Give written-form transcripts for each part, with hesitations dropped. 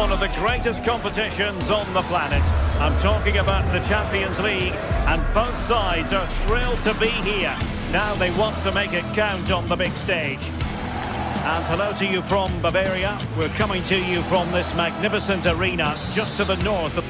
one of the greatest competitions on the planet. I'm talking about the Champions League, and both sides are thrilled to be here. Now they want to make it count on the big stage. And hello to you from Bavaria. We're coming to you from this magnificent arena just to the north of...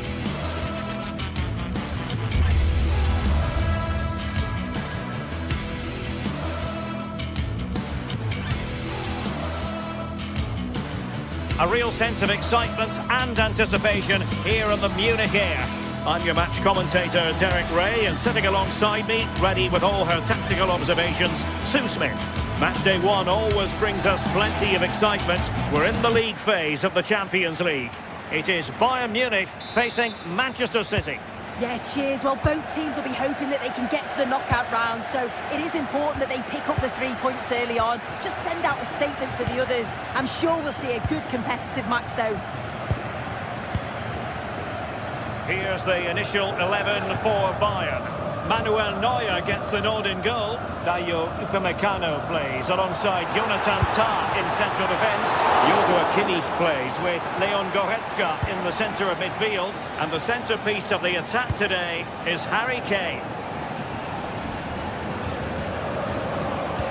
A real sense of excitement and anticipation here in the Munich air. I'm your match commentator, Derek Ray, and sitting alongside me, ready with all her tactical observations, Sue Smith. Match day one always brings us plenty of excitement. We're in the league phase of the Champions League. It is Bayern Munich facing Manchester City. Yeah, cheers. Well, both teams will be hoping that they can get to the knockout round, so it is important that they pick up the 3 points early on. Just send out a statement to the others. I'm sure we'll see a good competitive match, though. Here's the initial 11 for Bayern. Manuel Neuer gets the nod in goal. Dayo Upamecano plays alongside Jonathan Tah in central defence. Joshua Kimmich plays with Leon Goretzka in the centre of midfield. And the centrepiece of the attack today is Harry Kane.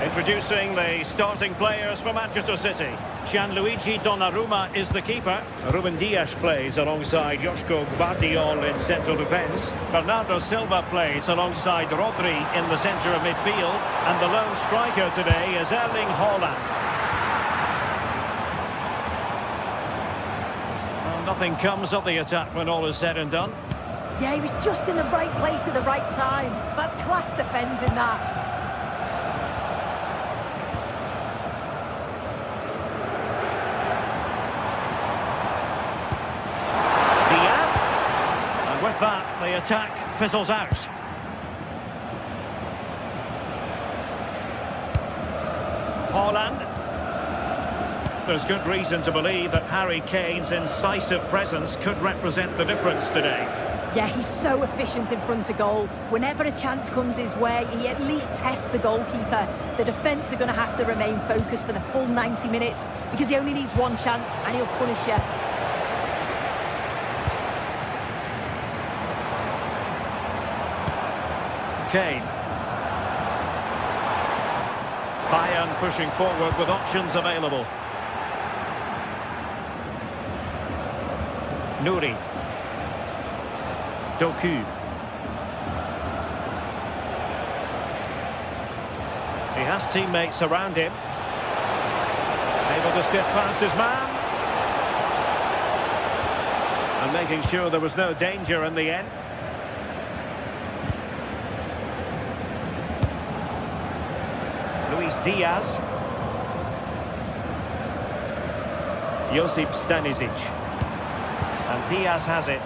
Introducing the starting players for Manchester City. Gianluigi Donnarumma is the keeper. Ruben Dias plays alongside Joško Gvardiol in central defence. Bernardo Silva plays alongside Rodri in the centre of midfield. And the lone striker today is Erling Haaland. Well, nothing comes of the attack when all is said and done. Yeah, he was just in the right place at the right time. That's class defending, that. With that, the attack fizzles out. Haaland. There's good reason to believe that Harry Kane's incisive presence could represent the difference today. Yeah, he's so efficient in front of goal. Whenever a chance comes his way, he at least tests the goalkeeper. The defence are going to have to remain focused for the full 90 minutes because he only needs one chance and he'll punish you. Kane. Bayern pushing forward with options available. Nuri. Doku. He has teammates around him. Able to skip past his man. And making sure there was no danger in the end. Luis Diaz. Josip Stanisic. And Diaz has it.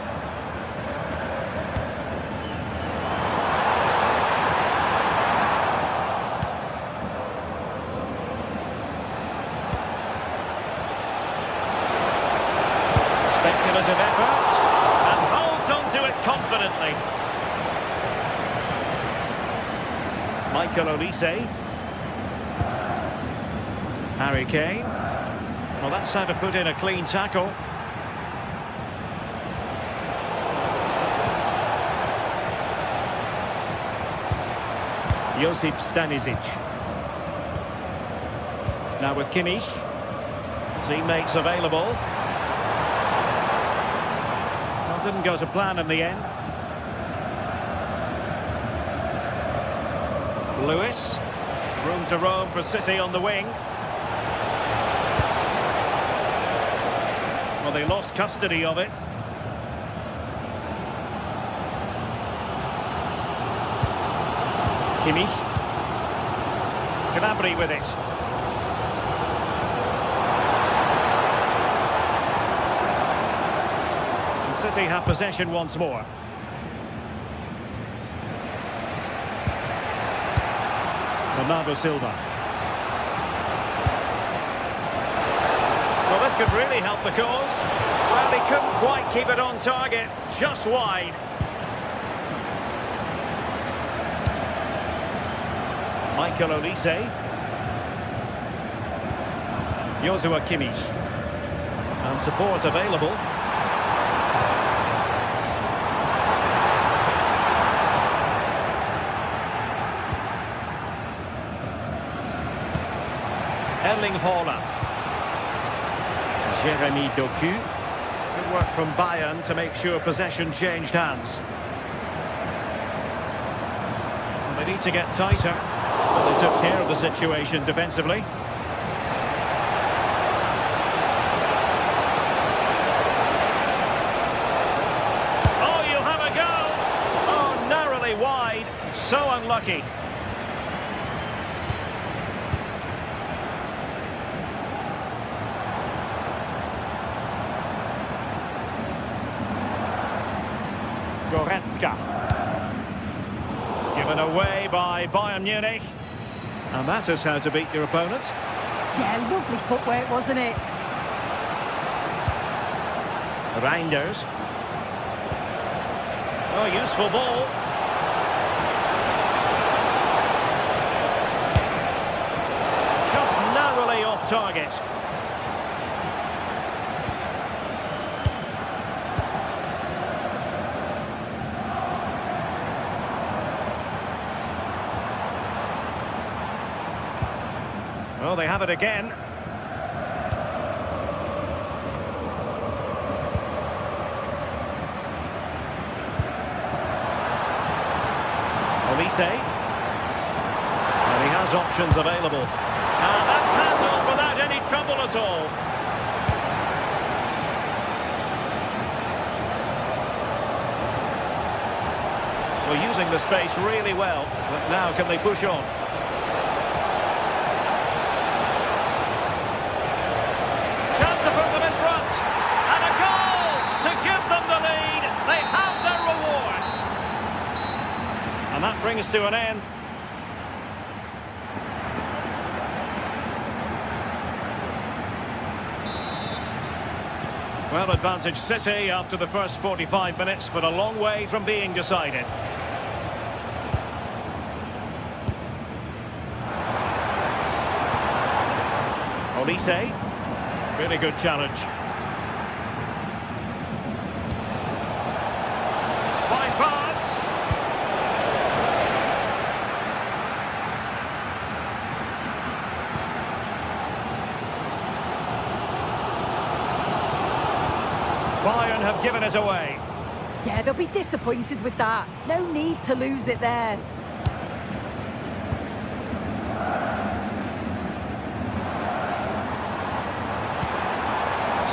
Speculative effort. And holds on to it confidently. Michael Olise. Harry Kane. Well, that's how to put in a clean tackle. Josip Stanisic. Now with Kimmich. Teammates available. Well, didn't go to plan in the end. Lewis. Room to roam for City on the wing. Well, they lost custody of it. Kimmich. Gnabry with it. And City have possession once more. Bernardo Silva. Well, this could really help the cause. Well, he couldn't quite keep it on target, just wide. Michael Olise. Joshua Kimmich. And support available. Erling Haaland. Jeremy Doku. Good work from Bayern to make sure possession changed hands. They need to get tighter. But they took care of the situation defensively. Oh, you'll have a go! Oh, narrowly wide. So unlucky. Goretzka. Given away by Bayern Munich. And that is how to beat your opponent. Yeah, lovely footwork, wasn't it? Reinders. Oh, useful ball. Just narrowly off target. Well, they have it again. Olise. And he has options available. And that's handled without any trouble at all. Well, using the space really well. But now can they push on? And that brings to an end. Well, advantage City after the first 45 minutes, but a long way from being decided. Olise. Really good challenge. Fine pass. Bayern have given us away. Yeah, they'll be disappointed with that. No need to lose it there.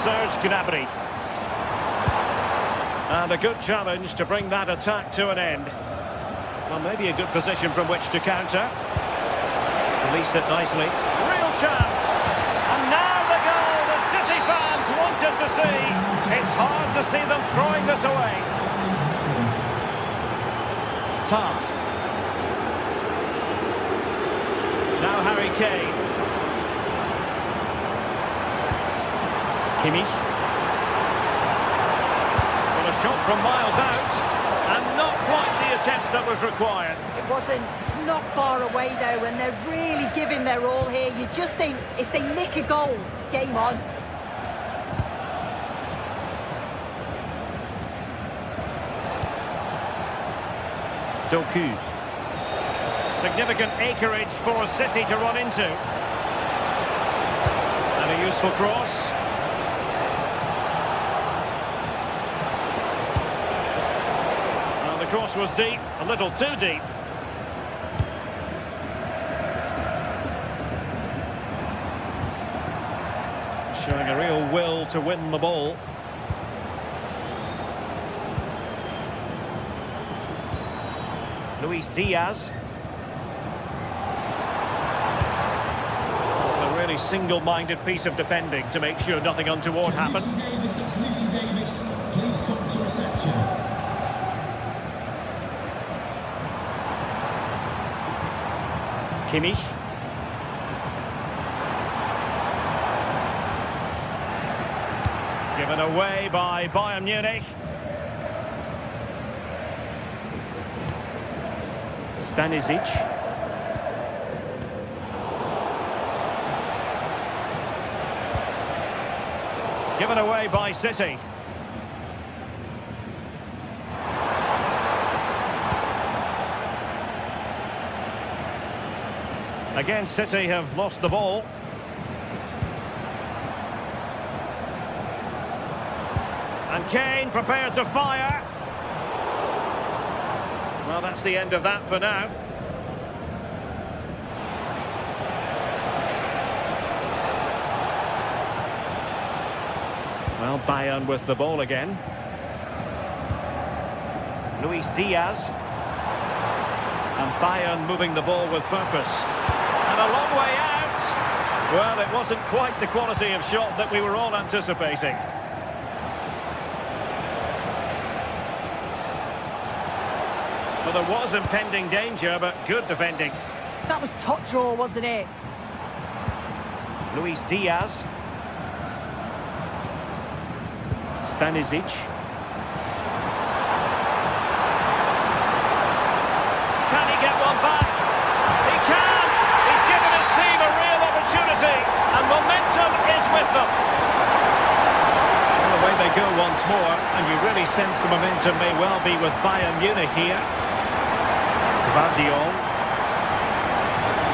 Serge Gnabry. And a good challenge to bring that attack to an end. Well, maybe a good position from which to counter. Released it nicely. Real chance. And now the goal the City fans wanted to see. It's hard to see them throwing this away. Tar. Now Harry Kane. Kimmich. Well, a shot from miles out, and not quite the attempt that was required. It wasn't. It's not far away, though, and they're really giving their all here. You just think, if they nick a goal, it's game on. Doku. Significant acreage for City to run into. And a useful cross. Well, the cross was deep, a little too deep. Showing a real will to win the ball. Luis Diaz. A really single-minded piece of defending to make sure nothing untoward happened. Please come to reception. Kimmich. Given away by Bayern Munich. Stanisic. Given away by City. Again, City have lost the ball. And Kane prepared to fire. Well, that's the end of that for now. Well, Bayern with the ball again. Luis Diaz. And Bayern moving the ball with purpose. And a long way out. Well, it wasn't quite the quality of shot that we were all anticipating. Well, there was impending danger, but good defending. That was top draw, wasn't it? Luis Diaz. Stanisic. Can he get one back? He can! He's given his team a real opportunity, and momentum is with them. Well, away they go once more, and you really sense the momentum may well be with Bayern Munich here. Guardiola.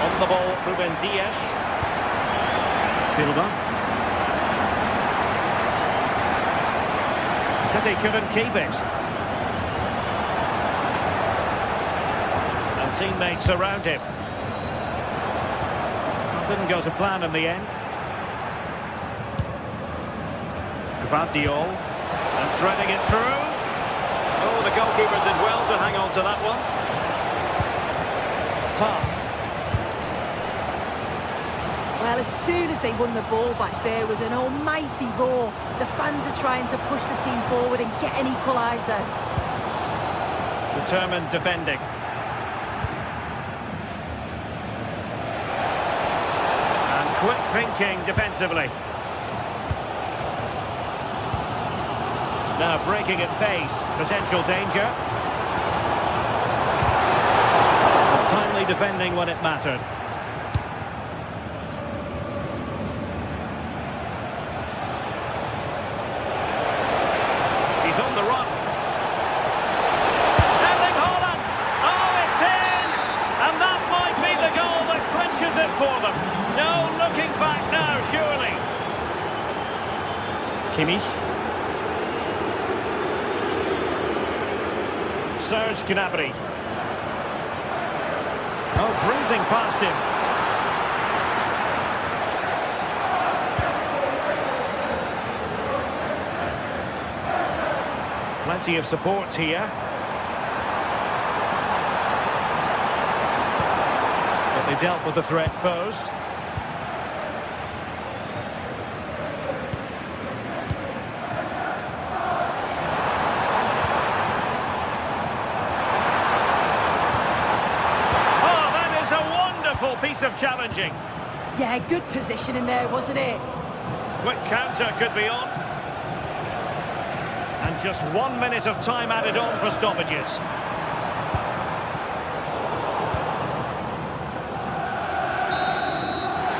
On the ball, Ruben Dias. Silva. City couldn't keep it. And teammates around him. Didn't go to plan in the end. Guardiola. And threading it through. Oh, the goalkeeper did well to hang on to that one. Well, as soon as they won the ball back, there was an almighty roar. The fans are trying to push the team forward and get an equaliser. Determined defending. And quick thinking defensively. Now breaking at pace. Potential danger. Timely defending when it mattered. He's on the run. Erling Haaland! Oh, it's in! And that might be the goal that clinches it for them. No looking back now, surely. Kimmich. Serge Gnabry. Oh, breezing past him. Plenty of support here. But they dealt with the threat posed. Piece of challenging. Yeah, good position in there, wasn't it? Quick counter could be on. And just 1 minute of time added on for stoppages.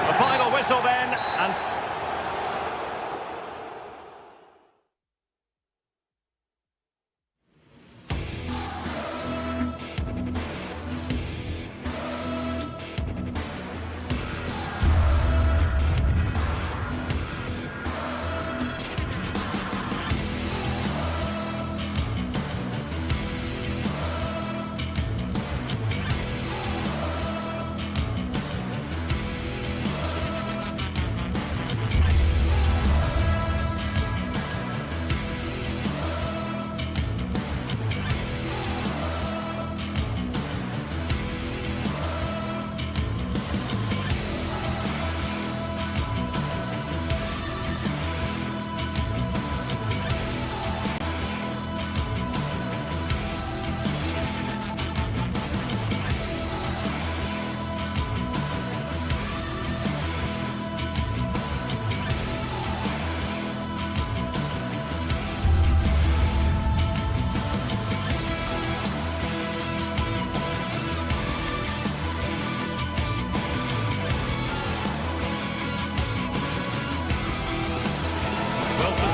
The final whistle then, and...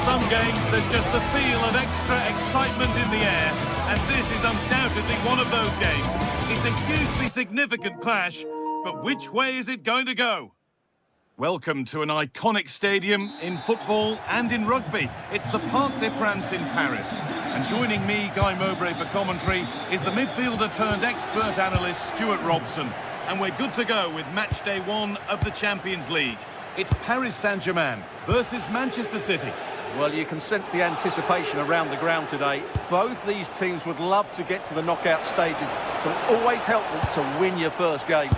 Some games, there's just a feel of extra excitement in the air, and this is undoubtedly one of those games. It's a hugely significant clash, but which way is it going to go? Welcome to an iconic stadium in football and in rugby. It's the Parc des Princes in Paris. And joining me, Guy Mowbray, for commentary is the midfielder-turned-expert analyst Stuart Robson. And we're good to go with match day 1 of the Champions League. It's Paris Saint-Germain versus Manchester City. Well, you can sense the anticipation around the ground today. Both these teams would love to get to the knockout stages, so it's always helpful to win your first game.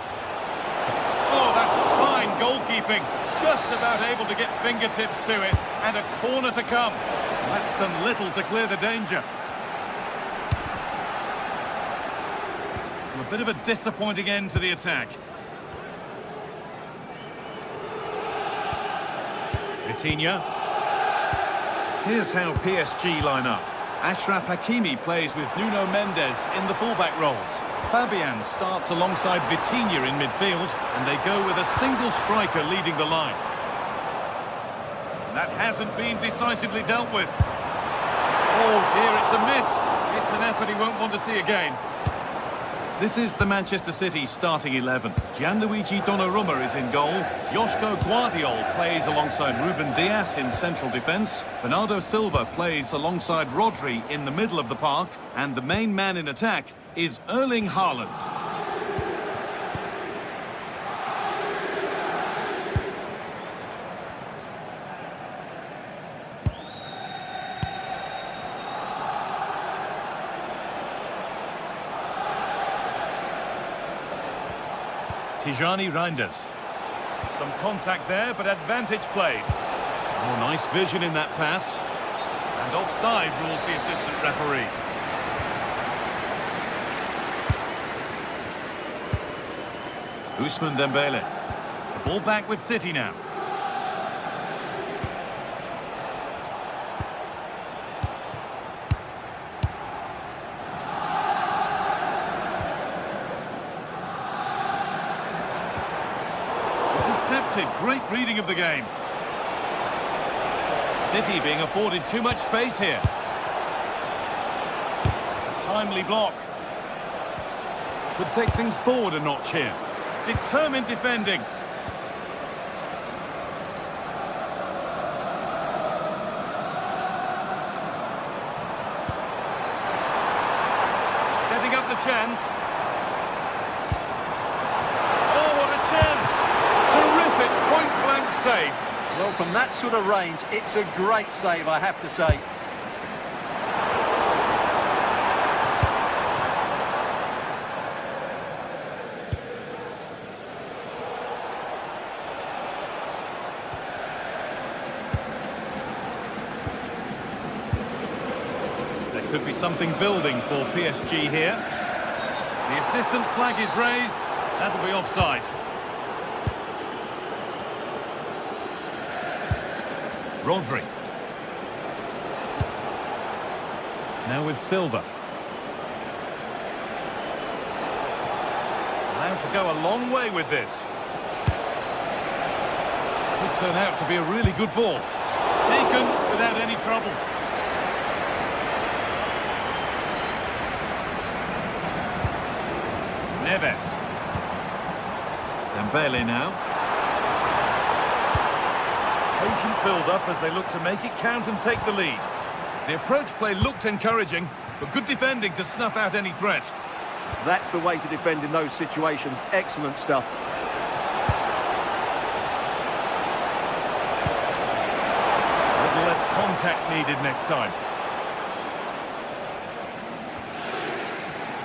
Oh, that's fine goalkeeping. Just about able to get fingertips to it, and a corner to come. That's done little to clear the danger. A bit of a disappointing end to the attack. Vitinha. Here's how PSG line up. Achraf Hakimi plays with Nuno Mendes in the fullback roles. Fabian starts alongside Vitinha in midfield, and they go with a single striker leading the line. That hasn't been decisively dealt with. Oh dear, it's a miss. It's an effort he won't want to see again. This is the Manchester City starting 11. Gianluigi Donnarumma is in goal. Joško Guardiol plays alongside Ruben Dias in central defence. Bernardo Silva plays alongside Rodri in the middle of the park. And the main man in attack is Erling Haaland. Tijani Reinders. Some contact there, but advantage played. Oh, nice vision in that pass. And offside rules the assistant referee. Ousmane Dembele. The ball back with City now. Great reading of the game. City being afforded too much space here. A timely block. Could take things forward a notch here. Determined defending. Setting up the chance. Save. Well, from that sort of range, it's a great save, I have to say. There could be something building for PSG here. The assistant's flag is raised. That'll be offside. Rodri. Now with Silva. Allowed to go a long way with this. Could turn out to be a really good ball. Taken without any trouble. Neves. Dembele now. Patient build-up as they look to make it count and take the lead. The approach play looked encouraging, but good defending to snuff out any threat. That's the way to defend in those situations. Excellent stuff. A little less contact needed next time.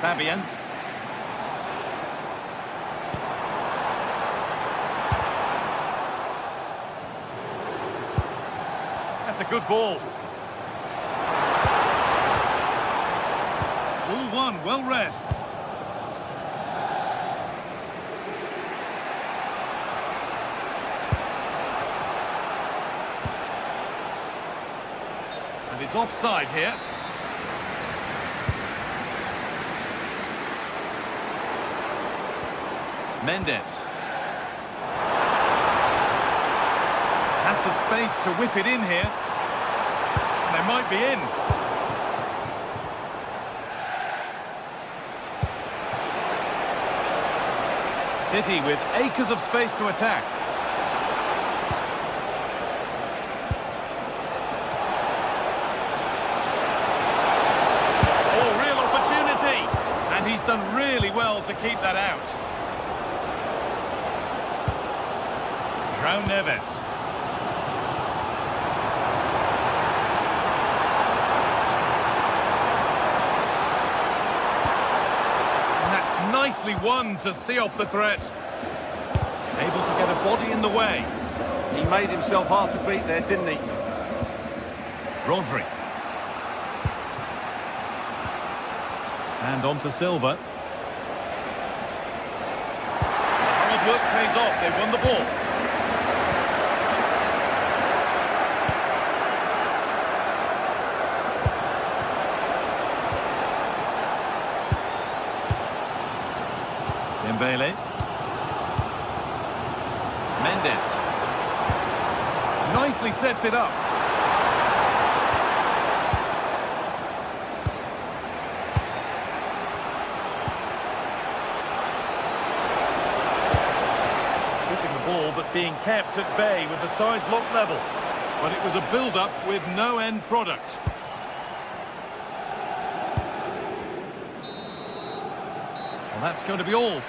Fabian. That's a good ball. Ball one, well read. And it's offside here. Mendes. Has the space to whip it in here. They might be in. City with acres of space to attack. keep that out. João Neves. And that's nicely won to see off the threat. Able to get a body in the way. He made himself hard to beat there, didn't he? Rodri. And on to Silva. Hard work pays off. They won the ball. Dembele. Mendes. Nicely sets it up. Keeping the ball but being kept at bay with the sides locked level. But it was a build-up with no end product. Well, that's going to be all.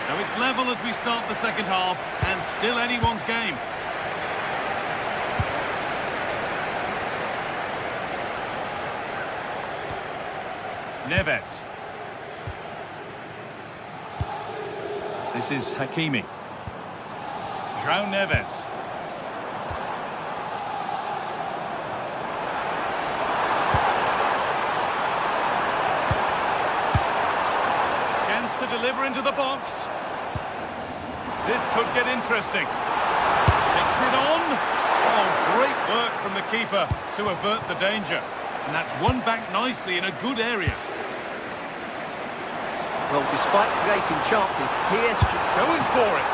So it's level as we start the second half, and still anyone's game. Neves. This is Hakimi. João Neves. Chance to deliver into the box. This could get interesting. Takes it on. Oh, great work from the keeper to avert the danger. And that's won back nicely in a good area. Well, despite creating chances, PSG Going for it.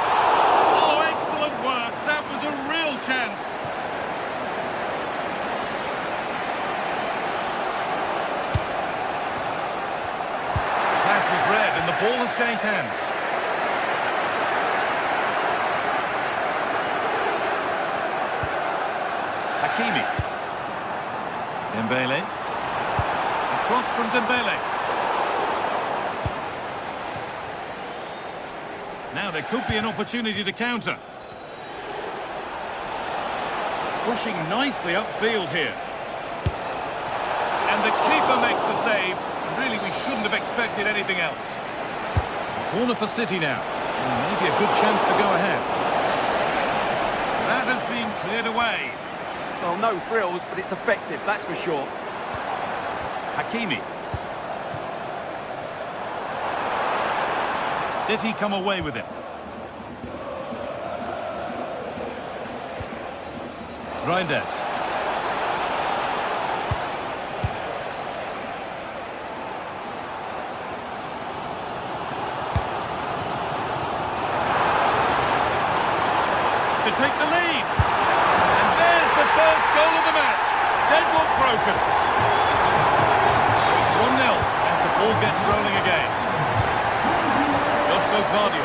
Oh, excellent work. That was a real chance. The pass was read and the ball has changed hands. Hakimi. Dembele. Across from Dembele. Now there could be an opportunity to counter. Pushing nicely upfield here. And the keeper makes the save. Really, we shouldn't have expected anything else. Corner for City now. And maybe a good chance to go ahead. That has been cleared away. well, no frills, but it's effective, that's for sure. Hakimi. City come away with it. Reinders. To take the lead. And there's the first goal of the match. Deadlock broken. 1-0 as the ball gets rolling again. Guardian.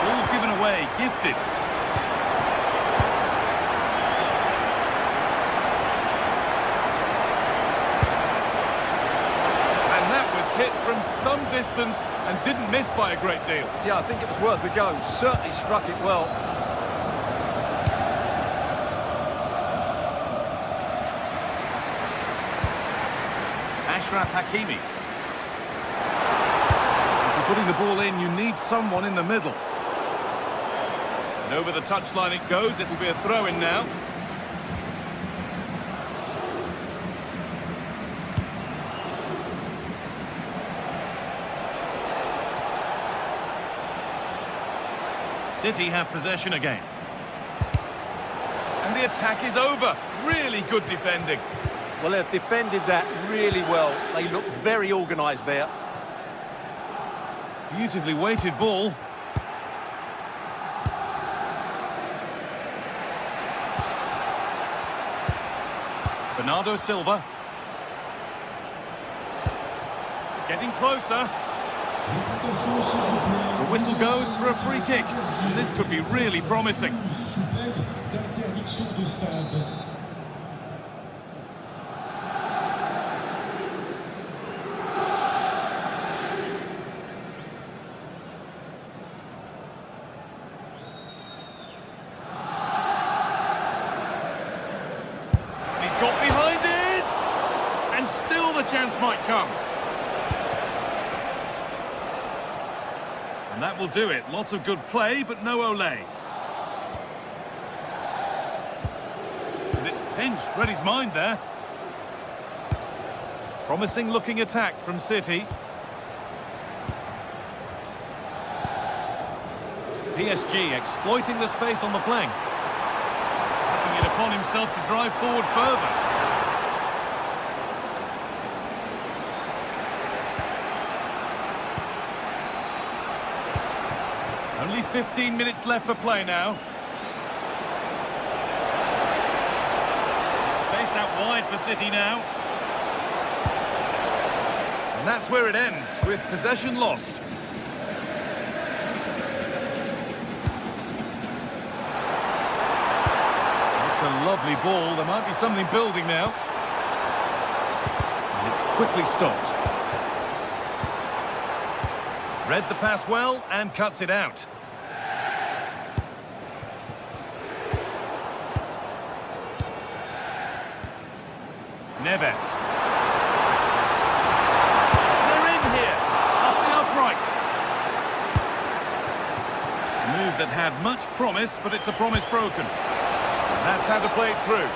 Ball given away, gifted. And that was hit from some distance and didn't miss by a great deal. Yeah, I think it was worth a go. Certainly struck it well. Ashraf Hakimi. Putting the ball in, you need someone in the middle. And over the touchline it goes. It'll be a throw-in now. City have possession again. And the attack is over. Really good defending. Well, they've defended that really well. They look very organised there. Beautifully weighted ball. Bernardo Silva. Getting closer. whistle goes for a free kick. And this could be really promising. Got behind it, and still the chance might come. And that will do it. Lots of good play, but no Olé. And it's pinched. Ready's mind there. Promising looking attack from City. PSG exploiting the space on the flank. It upon himself to drive forward further. Only 15 minutes left for play now. Space out wide for City now. And that's where it ends, with possession lost. A lovely ball. There might be something building now. And it's quickly stopped. Read the pass well and cuts it out. Neves. They're in here. Off the upright. A move that had much promise, but it's a promise broken. That's how to play it through.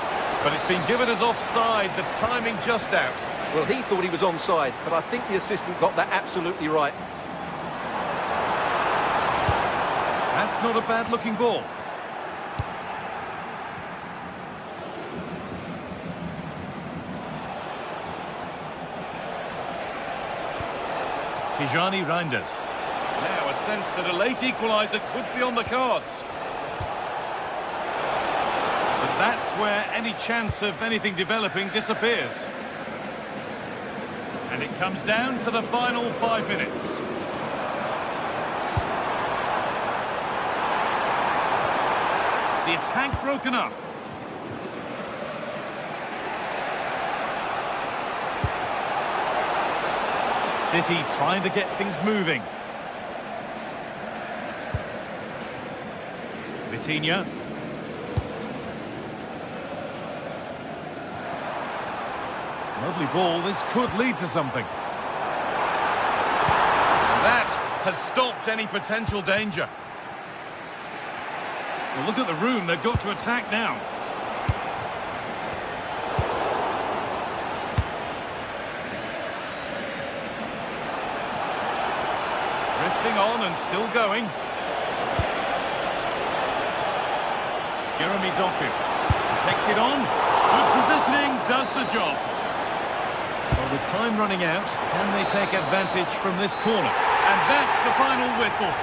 But it's been given as offside, the timing just out. Well, he thought he was onside, but I think the assistant got that absolutely right. That's not a bad-looking ball. Tijani Reinders. Now a sense that a late equaliser could be on the cards. But that's where any chance of anything developing disappears. And it comes down to the final 5 minutes. The attack broken up. City trying to get things moving. Vitinha. Lovely ball, this could lead to something. And that has stopped any potential danger. Well, look at the room, they've got to attack now. Drifting on and still going. Jeremy Doku takes it on. Good positioning, does the job. Well, with time running out, can they take advantage from this corner? And that's the final whistle.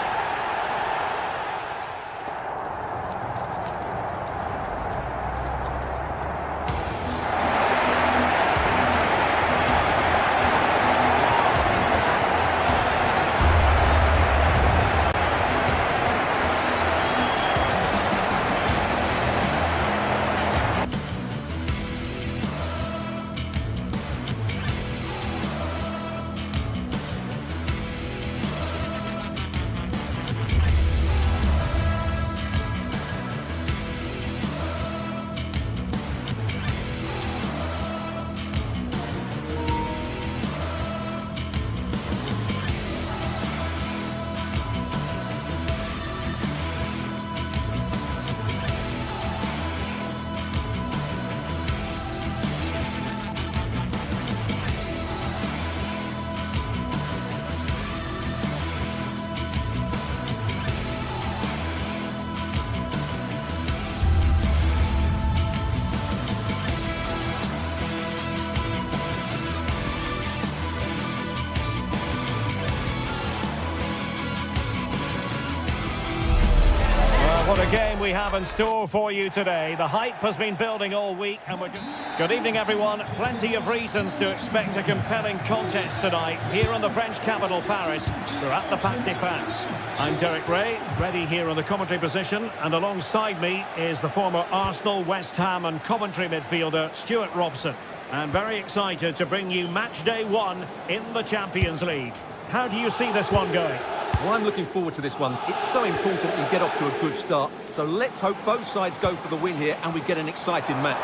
What a game we have in store for you today. The hype has been building all week and we're just... Good evening, everyone. Plenty of reasons to expect a compelling contest tonight here in the French capital, Paris. We're at the Parc des Princes. I'm Derek Ray, ready here on the commentary position, and alongside me is the former Arsenal, West Ham and Coventry midfielder Stuart Robson. And very excited to bring you match day 1 in the Champions League. How do you see this one going? Well, I'm looking forward to this one. It's so important you get off to a good start. So let's hope both sides go for the win here and we get an exciting match.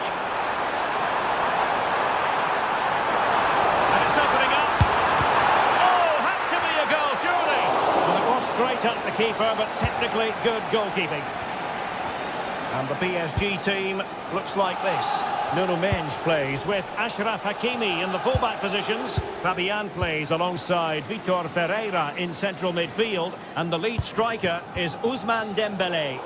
And it's opening up. Oh, had to be a goal, surely. Well, it was straight at the keeper, but technically good goalkeeping. And the PSG team looks like this. Nuno Mendes plays with Achraf Hakimi in the fullback positions. Fabian plays alongside Vitor Ferreira in central midfield. And the lead striker is Ousmane Dembélé.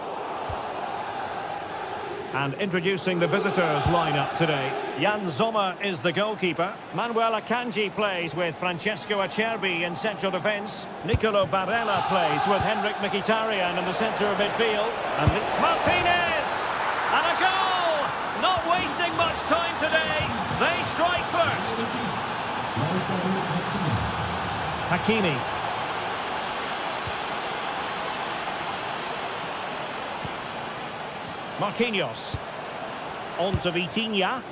And introducing the visitors lineup today. Jan Sommer is the goalkeeper. Manuel Akanji plays with Francesco Acerbi in central defence. Nicolo Barella plays with Henrik Mkhitaryan in the centre of midfield. And Martinez! And a goal! Not wasting much time today. They strike first. Hakimi. Marquinhos. On to Vitinha.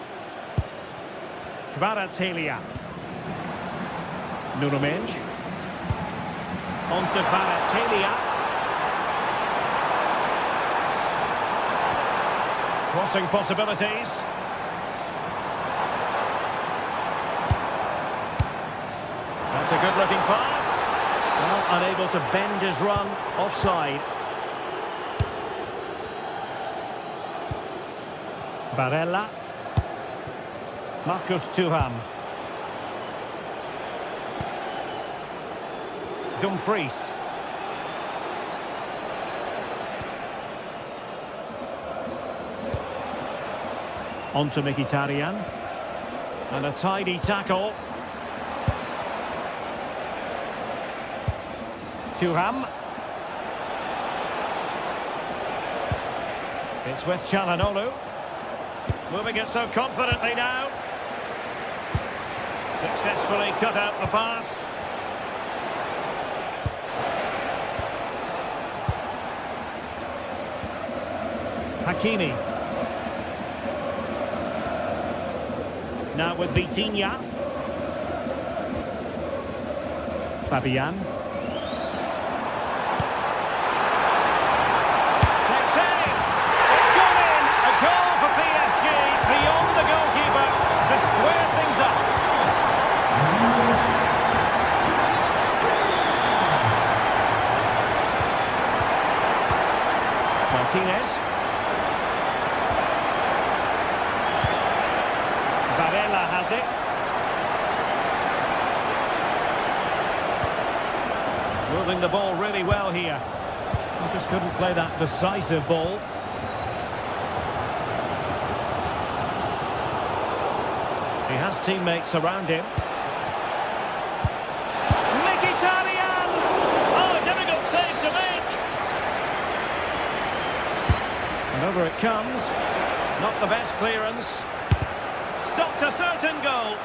Kvaratskhelia. Nuno Mendes. On to Kvaratskhelia. Crossing possibilities. That's a good-looking pass. Well, unable to bend his run. Offside. Barella. Marcus Thuram. Dumfries. On to Mkhitaryan. And a tidy tackle. Thuram. It's with Çalhanoğlu. Moving it so confidently now. Successfully cut out the pass. Hakimi. Now with Vitinha. Fabian. Takes aim. It's gone in. A goal for PSG. Beyond the goalkeeper to square things up. Martinez. Barella has it. Moving the ball really well here. He just couldn't play that decisive ball. He has teammates around him. Mkhitaryan! Oh, difficult save to make. And over it comes. Not the best clearance. Stopped a certain goal.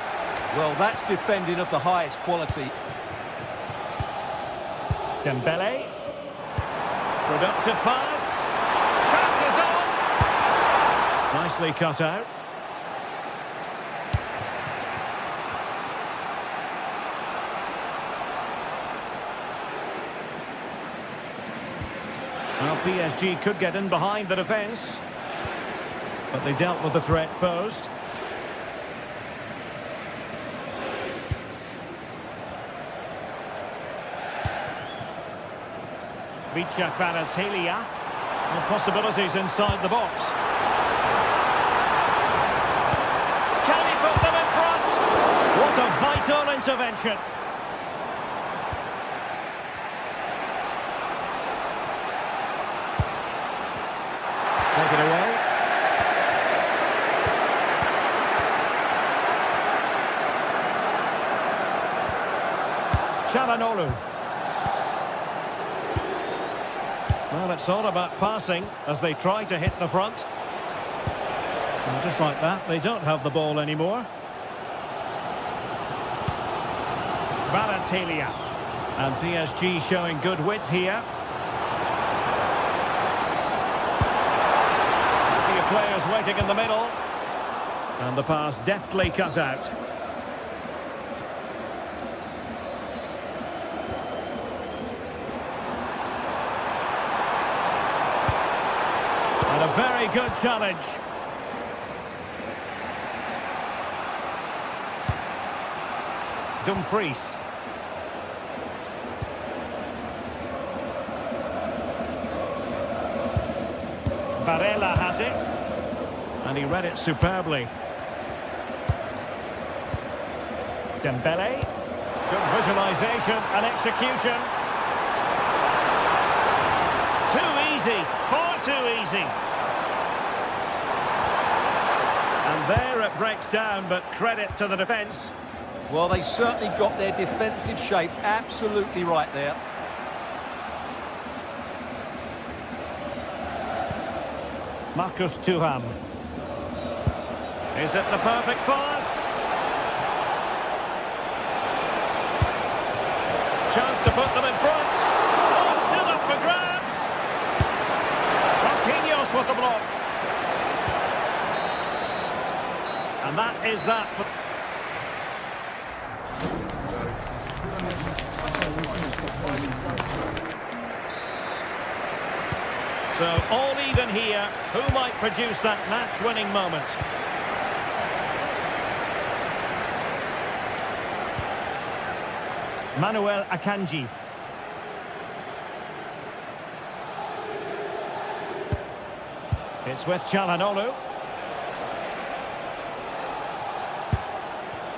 Well, that's defending of the highest quality. Dembele. Productive pass. Chances on. Nicely cut out. Well, PSG could get in behind the defence, but they dealt with the threat posed. Vicha Kvaratskhelia. And possibilities inside the box. Can he put them in front? What a vital intervention. Take it away. Çalhanoğlu. Well, it's all about passing as they try to hit the front. And just like that, they don't have the ball anymore. Kvaratskhelia. And PSG showing good width here. Plenty of players waiting in the middle. And the pass deftly cut out. And a very good challenge. Dumfries. Barella has it. And he read it superbly. Dembele. Good visualisation and execution. Too easy. Far too easy. And there it breaks down, but credit to the defence. Well, they certainly got their defensive shape absolutely right there. Marcus Thuram. Is it the perfect pass? Chance to put them in front. Oh, still up for grabs. Marquinhos with the block. And that is that. So all even here. Who might produce that match-winning moment? Manuel Akanji. It's with Çalhanoğlu.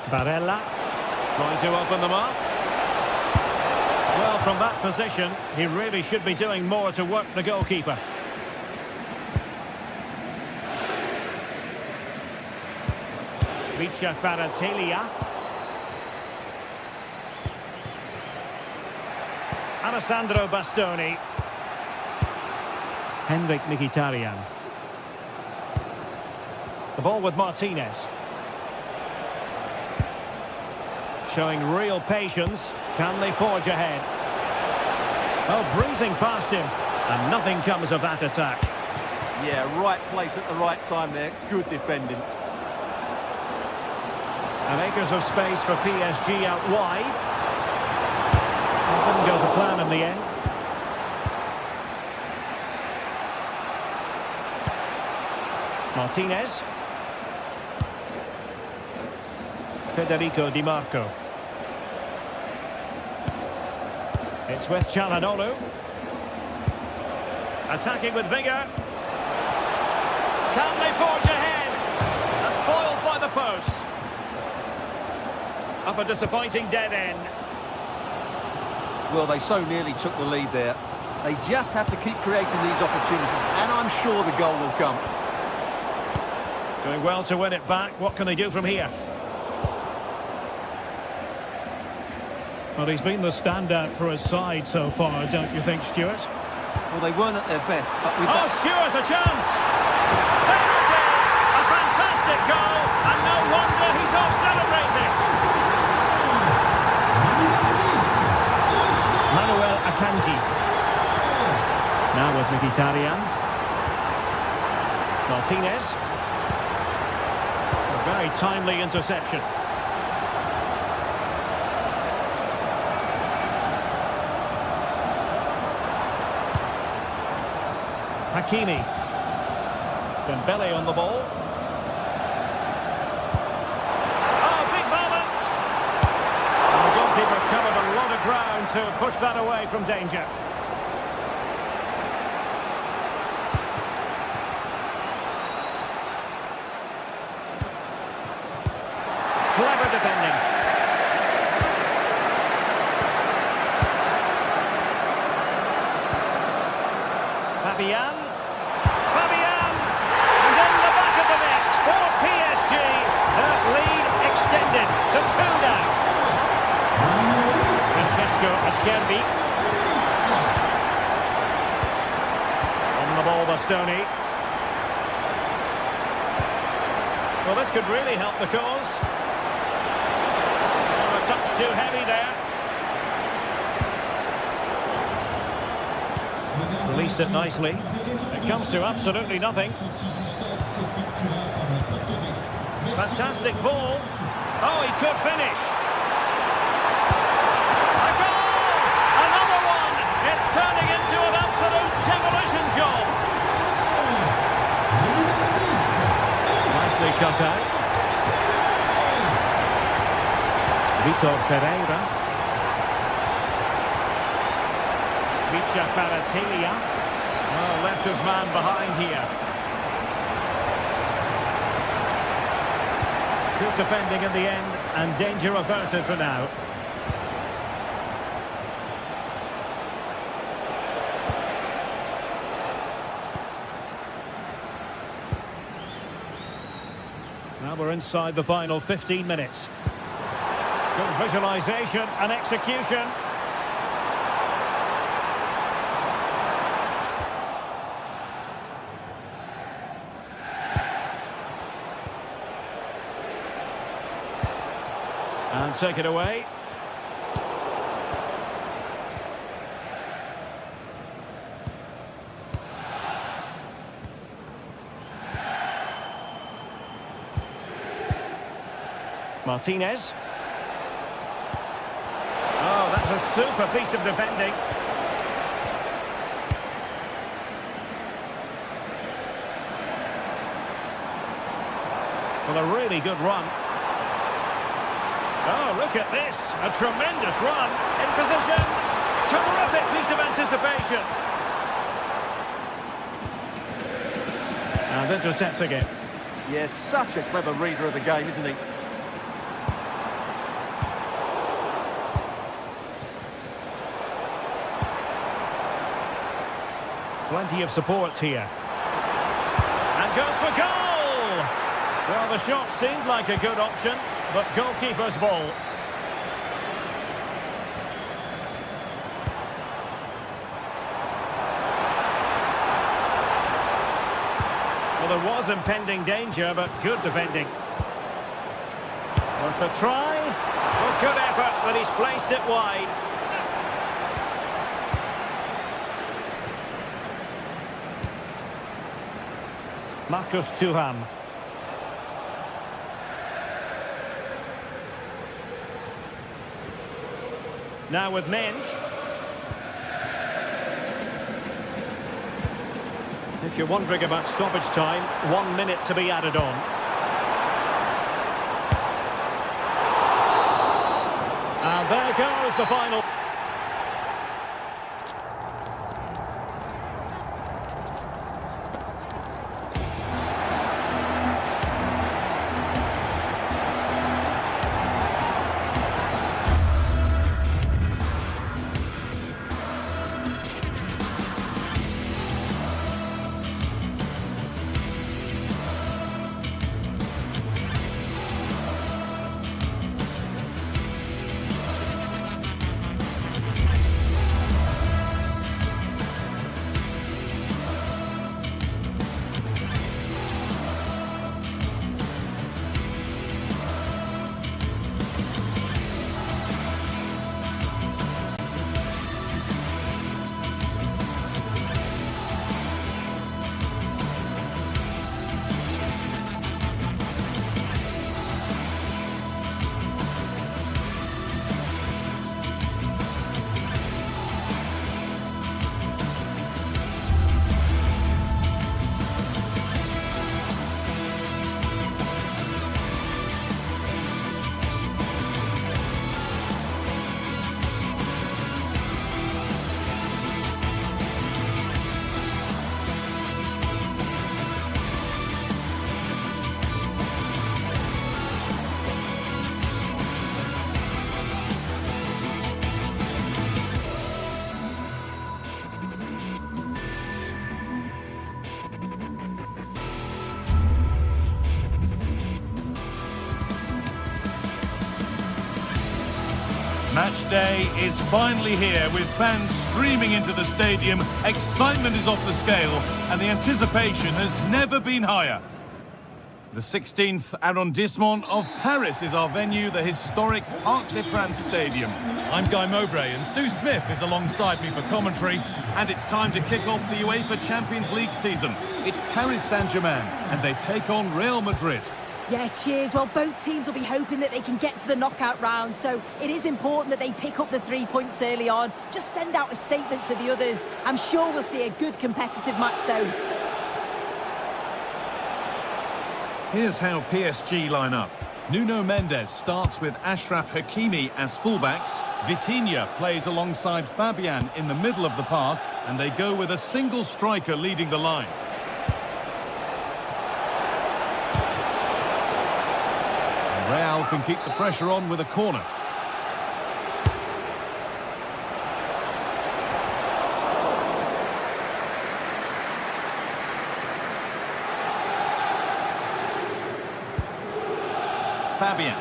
Barella trying to open them up. Well, from that position, he really should be doing more to work the goalkeeper. Vicha Kvaratskhelia. Alessandro Bastoni. Henrik Mkhitaryan. The ball with Martinez. Showing real patience. Can they forge ahead? Oh, breezing past him. And nothing comes of that attack. Yeah, right place at the right time there. Good defending. And acres of space for PSG out wide. It didn't go to plan in the end. Martinez. Federico Di Marco. It's with Çalhanoğlu. Attacking with vigour. Can they forge ahead? And foiled by the post. Up a disappointing dead end. Well, they so nearly took the lead there. They just have to keep creating these opportunities, and I'm sure the goal will come. Doing well to win it back. What can they do from here? Well, he's been the standout for his side so far, don't you think, Stuart? Well, they weren't at their best, but with Oh, Stuart, a chance! There it is! A fantastic goal, and no wonder he's off celebrating. Manuel Akanji. Now with Mkhitaryan. Martinez. A very timely interception. Hakimi. Dembele on the ball. Oh, big moment! And the goalkeeper covered a lot of ground to push that away from danger. Clever defending. Fabian. And in the back of the net for PSG. That lead extended to 2 now. Francesco Acerbi. Bastoni. Well, this could really help the cause. Oh, a touch too heavy there. Released it nicely. It comes to absolutely nothing. Fantastic ball. Oh, he could finish. A goal! Another one! It's turning into an absolute demolition job. Nicely cut out. Vitor Pereira. Vicha Paratilia. Oh, left his man behind here. Good defending in the end, and danger averted for now. Now we're inside the final 15 minutes. Good visualisation and execution. And take it away. Martinez. Oh, that's a super piece of defending. Well, a really good run. Oh, look at this. A tremendous run. In position. Terrific piece of anticipation. And intercepts again. Yes, such a clever reader of the game, isn't he? Plenty of support here. And goes for goal! Well, the shot seemed like a good option, but goalkeeper's ball. Well, there was impending danger, but good defending. Worth a try. Well, good effort, but he's placed it wide. Marcus Thuram. Now with Mensch. If you're wondering about stoppage time, 1 minute to be added on. And there goes the final. day is finally here, with fans streaming into the stadium. Excitement is off the scale, and the anticipation has never been higher. The 16th arrondissement of Paris is our venue, the historic Parc des Princes Stadium. I'm Guy Mowbray, and Sue Smith is alongside me for commentary, and it's time to kick off the UEFA Champions League season. It's Paris Saint-Germain, and they take on Real Madrid. Yeah, cheers. Well, both teams will be hoping that they can get to the knockout round, so it is important that they pick up the 3 points early on. Just send out a statement to the others. I'm sure we'll see a good competitive match, though. Here's how PSG line up. Nuno Mendes starts with Achraf Hakimi as fullbacks. Vitinha plays alongside Fabian in the middle of the park, and they go with a single striker leading the line. Real can keep the pressure on with a corner. Fabian.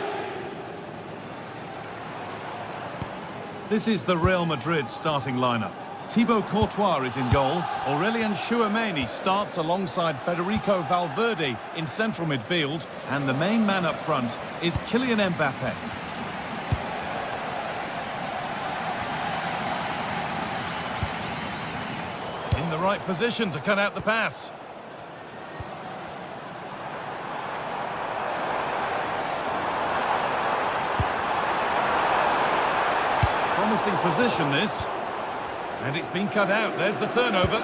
This is the Real Madrid starting lineup. Thibaut Courtois is in goal. Aurélien Tchouameni starts alongside Federico Valverde in central midfield. And the main man up front is Kylian Mbappé. In the right position to cut out the pass. Promising position, this. And it's been cut out. There's the turnover.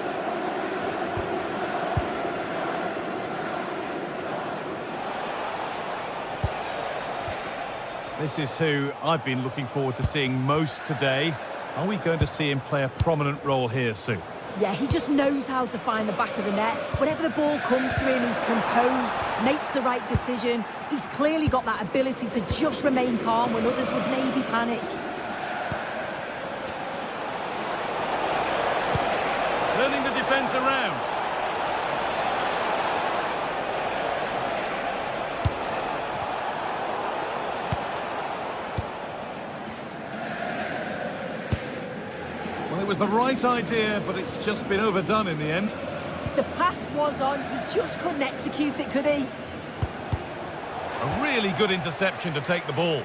This is who I've been looking forward to seeing most today. Are we going to see him play a prominent role here, Sue? Yeah, he just knows how to find the back of the net. Whenever the ball comes to him, he's composed, makes the right decision. He's clearly got that ability to just remain calm when others would maybe panic. Turning the defence around. Well, it was the right idea, but it's just been overdone in the end. The pass was on, he just couldn't execute it, could he? A really good interception to take the ball.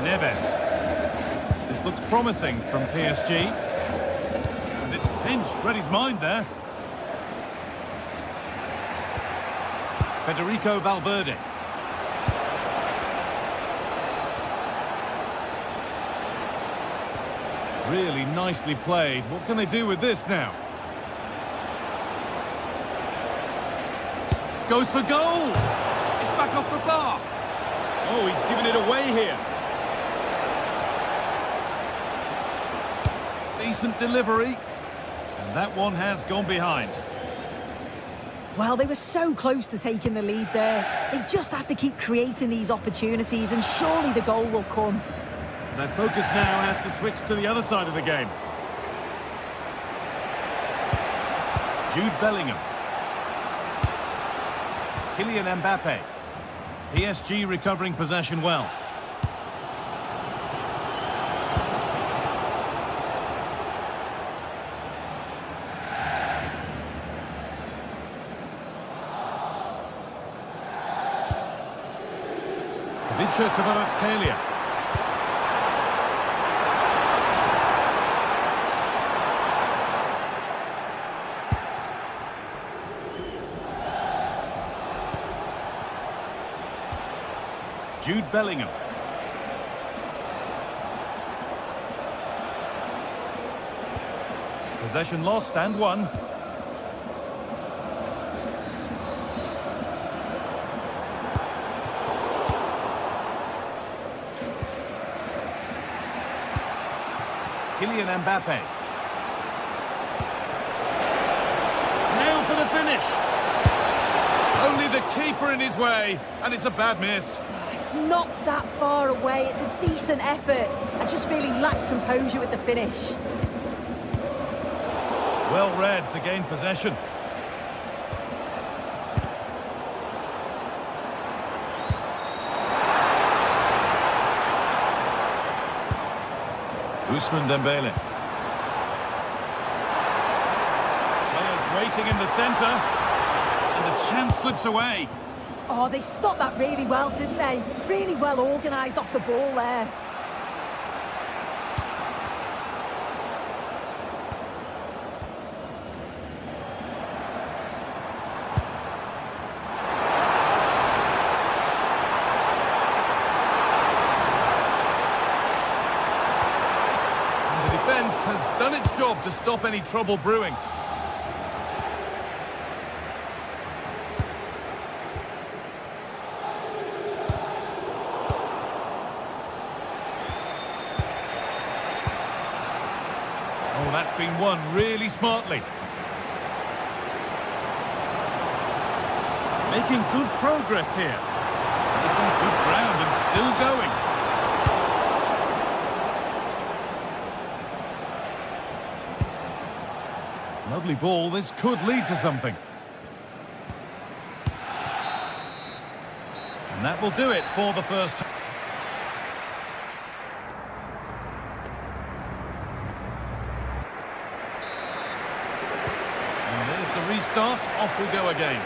Neves. This looks promising from PSG. And it's pinched Freddie's mind there. Federico Valverde. Really nicely played. What can they do with this now? Goes for goal! It's back off the bar. Oh, he's giving it away here. Decent delivery. And that one has gone behind. Well, they were so close to taking the lead there. They just have to keep creating these opportunities, and surely the goal will come. Their focus now has to switch to the other side of the game. Jude Bellingham. Kylian Mbappé. PSG recovering possession well. Vicha Kvaratskhelia. Jude Bellingham. Possession lost and won. Kylian Mbappé. Now for the finish. Only the keeper in his way, and it's a bad miss. It's not that far away. It's a decent effort. I just feel he lacked composure with the finish. Well read to gain possession. Ousmane Dembele. Players waiting in the centre. And the chance slips away. Oh, they stopped that really well, didn't they? Really well organised off the ball there. Has done its job to stop any trouble brewing. Oh, that's been won really smartly. Making good progress here. Making good ground and still going. Lovely ball, this could lead to something. And that will do it for the first. And there's the restart, off we go again.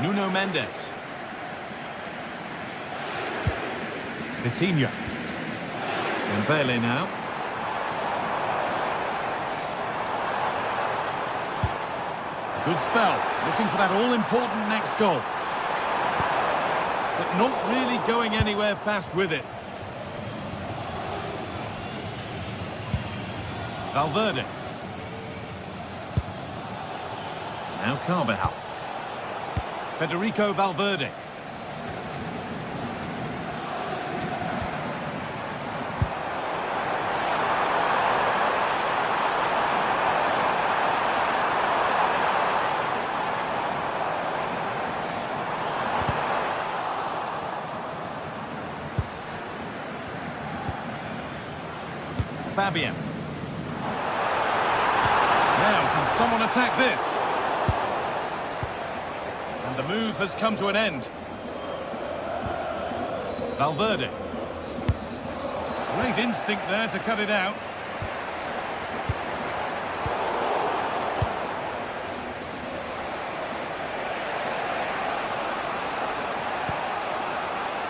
Nuno Mendes. Coutinho. Dembele now. Good spell. Looking for that all-important next goal. But not really going anywhere fast with it. Valverde. Now Carvajal. Federico Valverde. Fabian. Now, can someone attack this? And the move has come to an end. Valverde. Great instinct there to cut it out.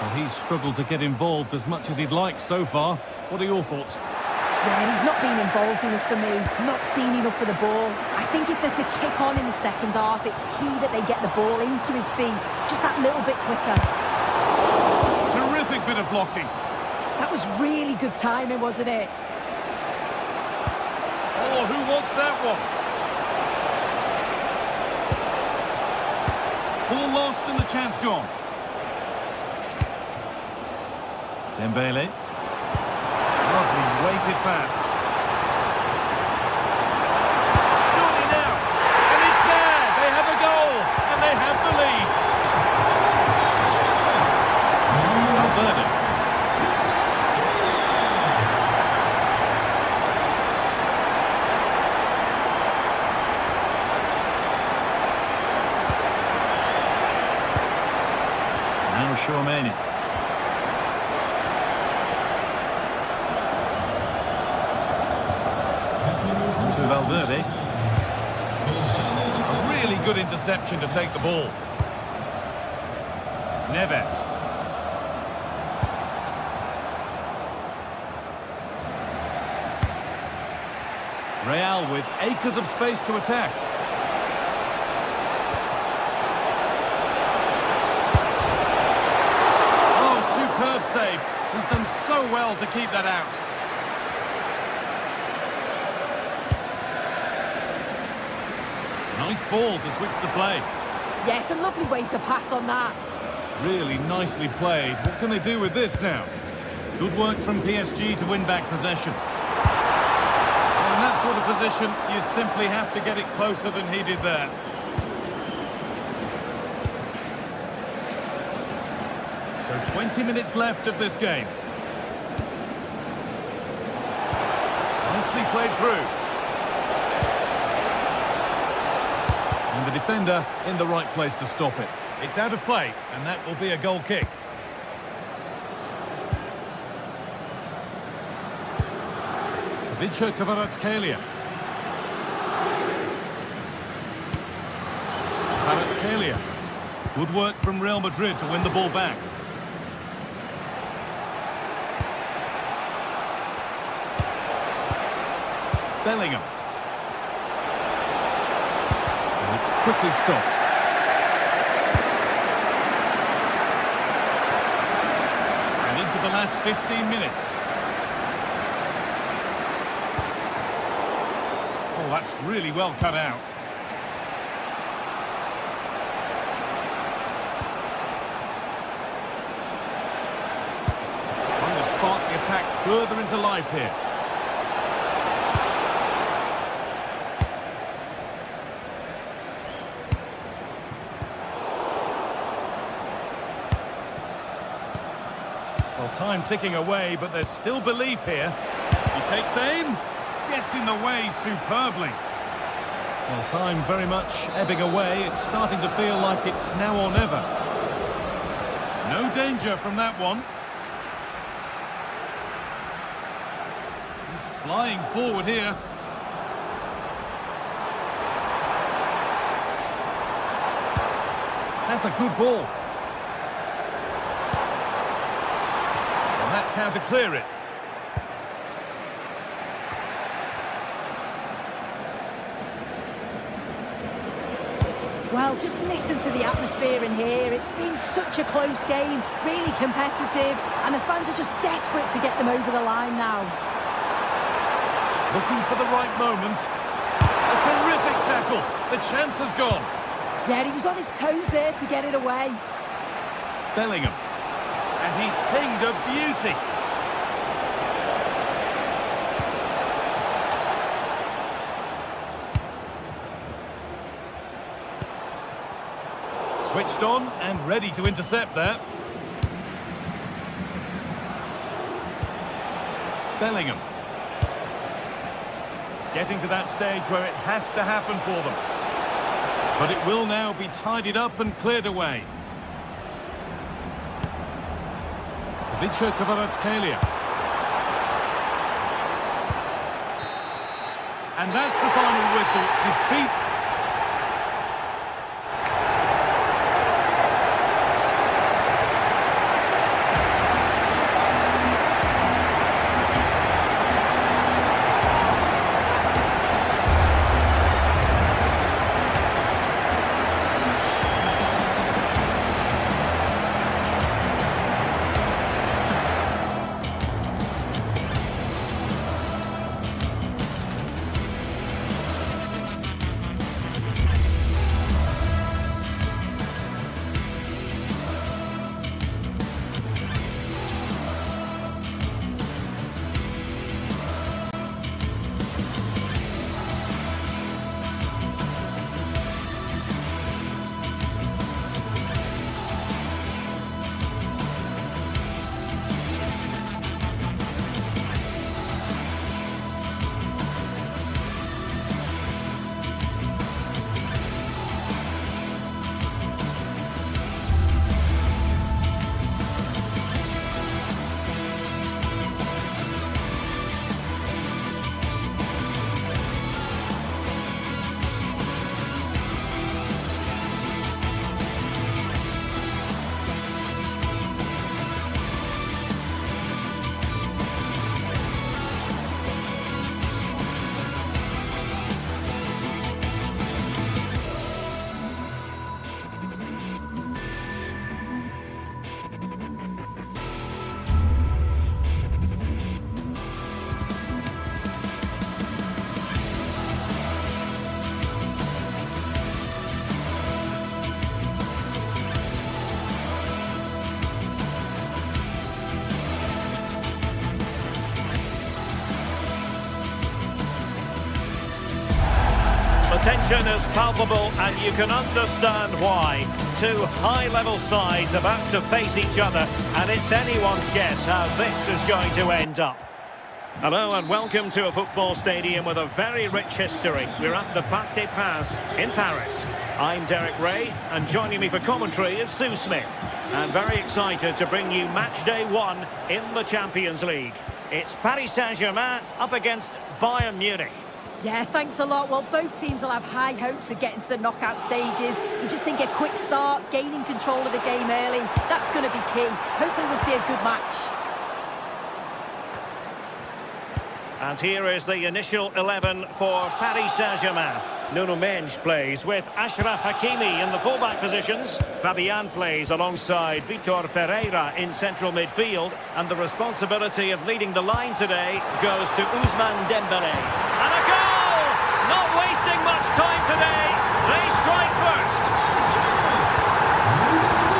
Well, he's struggled to get involved as much as he'd like so far. What are your thoughts? Yeah, he's not been involved enough for me, not seen enough for the ball. I think if they're to kick on in the second half, it's key that they get the ball into his feet just that little bit quicker. Terrific bit of blocking. That was really good timing, wasn't it? Oh, who wants that one? Ball lost and the chance gone. Dembele. Lovely weighted pass. Surely now. And it's there. They have a goal. And they have the lead. Valverde. Now Tchouaméni. Valverde. A really good interception to take the ball. Neves. Real with acres of space to attack. Oh, superb save. He's done so well to keep that out. Nice ball to switch the play. Yes, a lovely way to pass on that. Really nicely played. What can they do with this now? Good work from PSG to win back possession. And that's sort of position, you simply have to get it closer than he did there. So 20 minutes left of this game. Nicely played through. And the defender in the right place to stop it. It's out of play, and that will be a goal kick. Kvaratskhelia. Kvaratskhelia. Good work from Real Madrid to win the ball back. Bellingham. And it's quickly stopped. And into the last 15 minutes. Oh, that's really well cut out. Trying to spark the attack further into life here. Well, time ticking away, but there's still belief here. He takes aim. Gets in the way superbly. Well, time very much ebbing away. It's starting to feel like it's now or never. No danger from that one. He's flying forward here. That's a good ball. And that's how to clear it. Well, just listen to the atmosphere in here. It's been such a close game, really competitive, and the fans are just desperate to get them over the line now. Looking for the right moment. A terrific tackle. The chance has gone. Yeah, he was on his toes there to get it away. Bellingham. And he's pinged a beauty. Switched on and ready to intercept there. Bellingham. Getting to that stage where it has to happen for them. But it will now be tidied up and cleared away. Kvaratskhelia. And that's the final whistle. Defeat. tension is palpable, and you can understand why. Two high-level sides about to face each other, and it's anyone's guess how this is going to end up. Hello and welcome to a football stadium with a very rich history. We're at the Parc des Princes in Paris. I'm Derek Ray, and joining me for commentary is Sue Smith. And very excited to bring you match day 1 in the Champions League. It's Paris Saint-Germain up against Bayern Munich. Yeah, thanks a lot. Well, both teams will have high hopes of getting to the knockout stages. You just think a quick start, gaining control of the game early, that's going to be key. Hopefully we'll see a good match. And here is the initial 11 for Paris Saint-Germain. Nuno Mendes plays with Achraf Hakimi in the fullback positions. Fabian plays alongside Vitor Ferreira in central midfield. And the responsibility of leading the line today goes to Ousmane Dembélé. And a goal! Not wasting much time today. They strike first.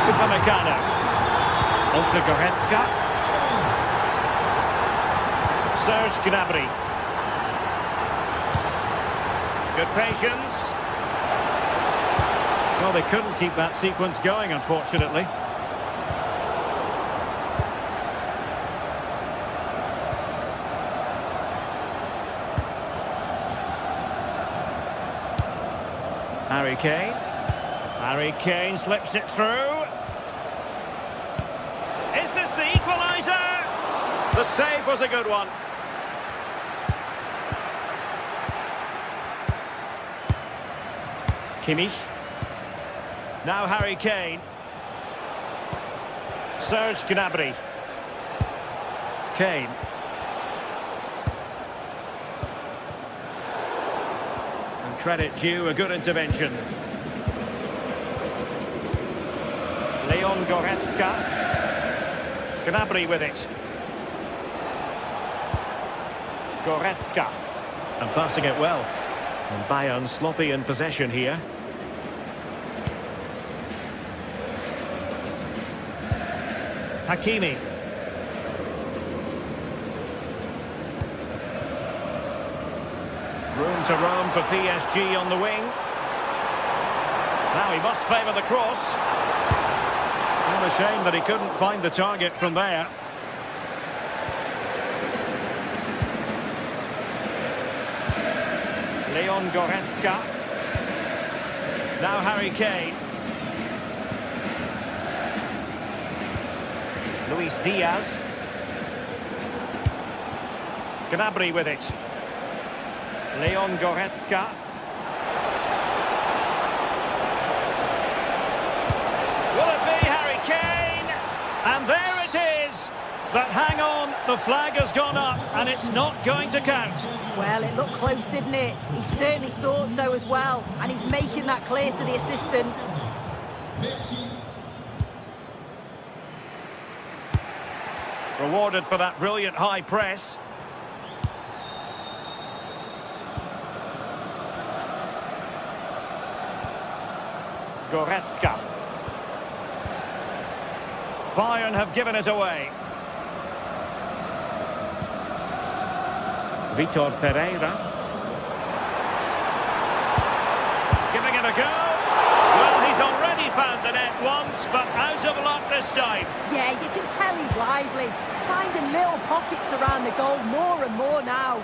Upamecano. On to Goretzka. Serge Gnabry. Good patience. Well, they couldn't keep that sequence going, unfortunately. Harry Kane. Harry Kane slips it through. Is this the equaliser? The save was a good one. Kimmich. Now Harry Kane. Serge Gnabry. Kane. And credit due, a good intervention. Leon Goretzka. Gnabry with it. Goretzka. And passing it well. And Bayern sloppy in possession here. Hakimi. Room to roam for PSG on the wing. Now he must favour the cross. What a shame that he couldn't find the target from there. Leon Goretzka. Now Harry Kane. Luis Diaz. Gnabry with it. Leon Goretzka. Will it be Harry Kane? And there it is. But hang on, the flag has gone up and it's not going to count. Well, it looked close, didn't it? He certainly thought so as well. And he's making that clear to the assistant. Rewarded for that brilliant high press. Goretzka. Bayern have given it away. Vitor Ferreira. Giving it a go. Well, he's already found the net once, but out of luck this time. Yeah, you can tell he's lively. He's finding little pockets around the goal more and more now.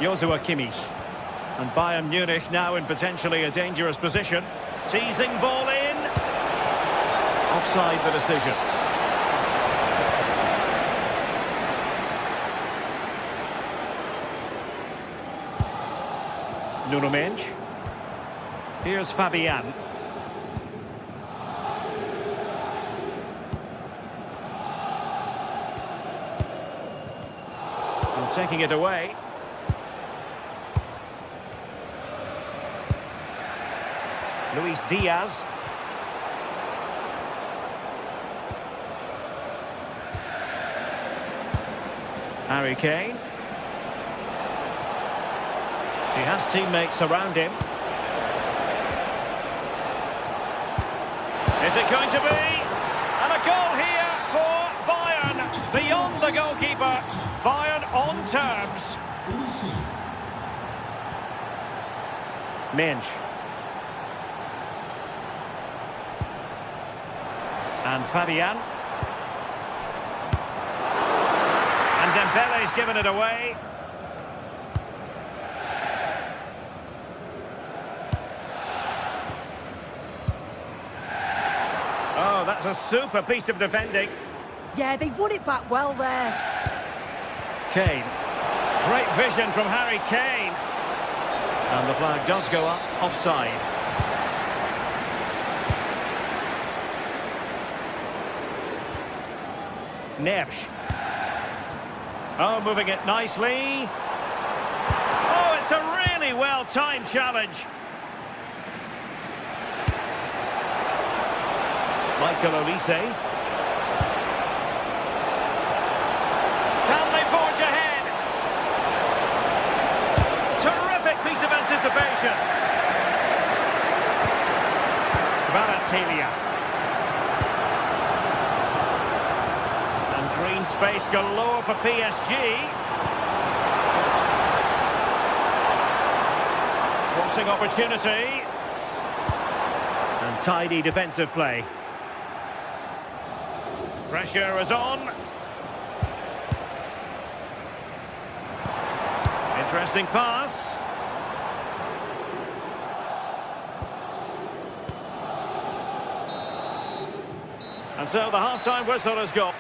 Joshua Kimmich. And Bayern Munich now in potentially a dangerous position. Teasing ball in. Offside the decision. Nuno Mendes. Here's Fabian. And taking it away. Luis Diaz. Harry Kane. He has teammates around him. Is it going to be? And a goal here for Bayern. Beyond the goalkeeper. terms. Minch. And Fabian. And Dembele's given it away. Oh, that's a super piece of defending. Yeah, they won it back well there. Kane. Great vision from Harry Kane. And the flag does go up offside. Neves. Oh, moving it nicely. Oh, it's a really well-timed challenge. Michael Olise. Can they forge ahead? Terrific piece of anticipation. Kvaratskhelia. And green space galore for PSG. Crossing opportunity. And tidy defensive play. Pressure is on. Interesting pass. And so the half-time whistle has gone.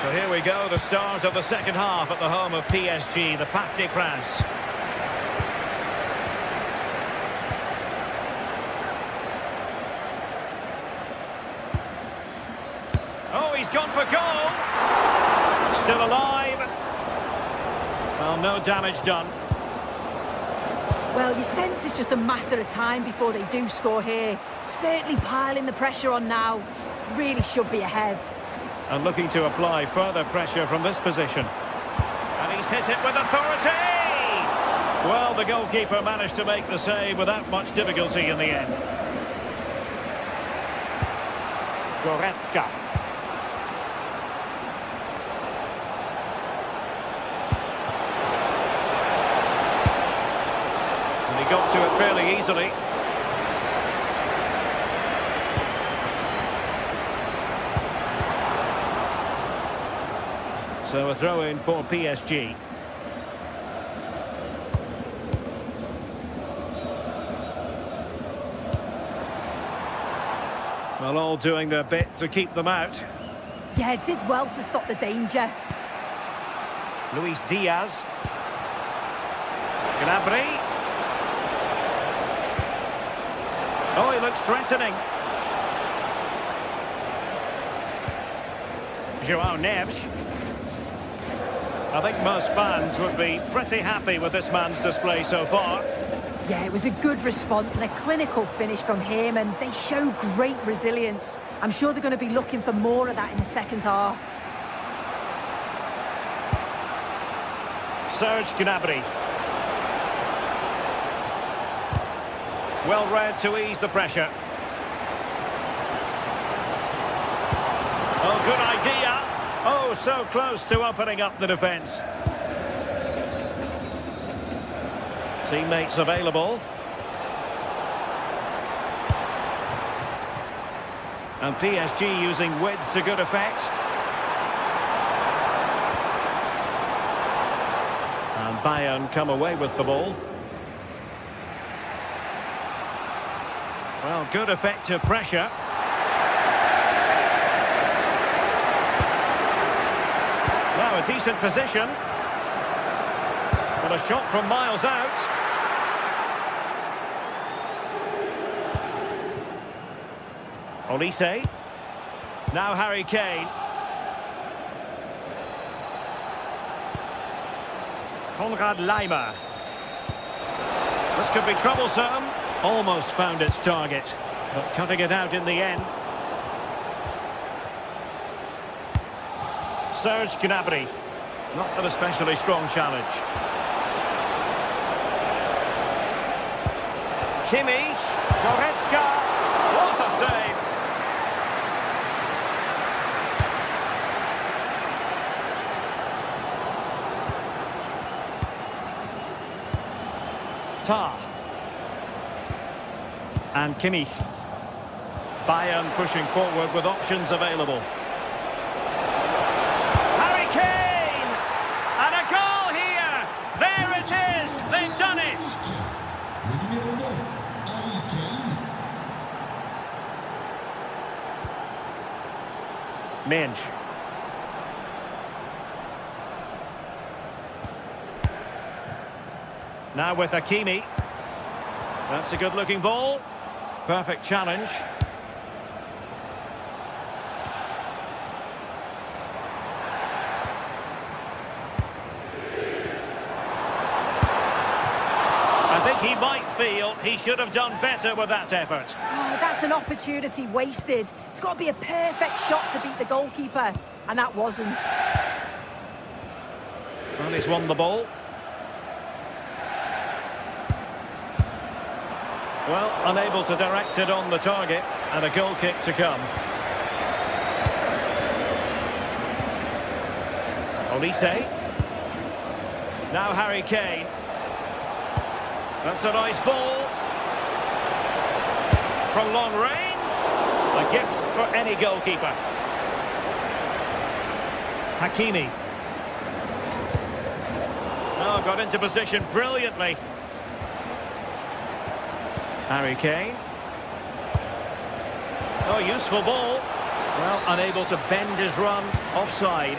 So here we go, the start of the second half at the home of PSG, the Parc des Princes. Oh, he's gone for goal. Still alive. Well, no damage done. Well, you sense it's just a matter of time before they do score here. Certainly piling the pressure on now. Really should be ahead. And looking to apply further pressure from this position. And he's hit it with authority! Well, the goalkeeper managed to make the save without much difficulty in the end. Goretzka. And he got to it fairly easily. So a throw-in for PSG. Well, all doing their bit to keep them out. Yeah, did well to stop the danger. Luis Diaz. Gnabry. Oh, he looks threatening. João Neves. I think most fans would be pretty happy with this man's display so far. Yeah, it was a good response and a clinical finish from him, and they show great resilience. I'm sure they're going to be looking for more of that in the second half. Serge Gnabry. Well read to ease the pressure. Oh, good idea. Oh, so close to opening up the defence. Teammates available. And PSG using width to good effect. And Bayern come away with the ball. Well, good effective pressure. Now a decent position. But a shot from miles out. Olise. Now Harry Kane. Konrad Laimer. This could be troublesome. Almost found its target, but cutting it out in the end. Serge Gnabry. Not an especially strong challenge. Kimmich. Goretzka. What a Tah. And Kimmich. Bayern pushing forward with options available. Harry Kane! And a goal here! There it is! They've done it! Minge. Now with Hakimi. That's a good-looking ball. Perfect challenge. I think he might feel he should have done better with that effort. Oh, that's an opportunity wasted. It's got to be a perfect shot to beat the goalkeeper, and that wasn't. Well, he's won the ball. Well, unable to direct it on the target, and a goal kick to come. Olise. Now Harry Kane. That's a nice ball. From long range. A gift for any goalkeeper. Hakimi. Oh, got into position brilliantly. Harry Kane. Oh, useful ball. Well, unable to bend his run. Offside.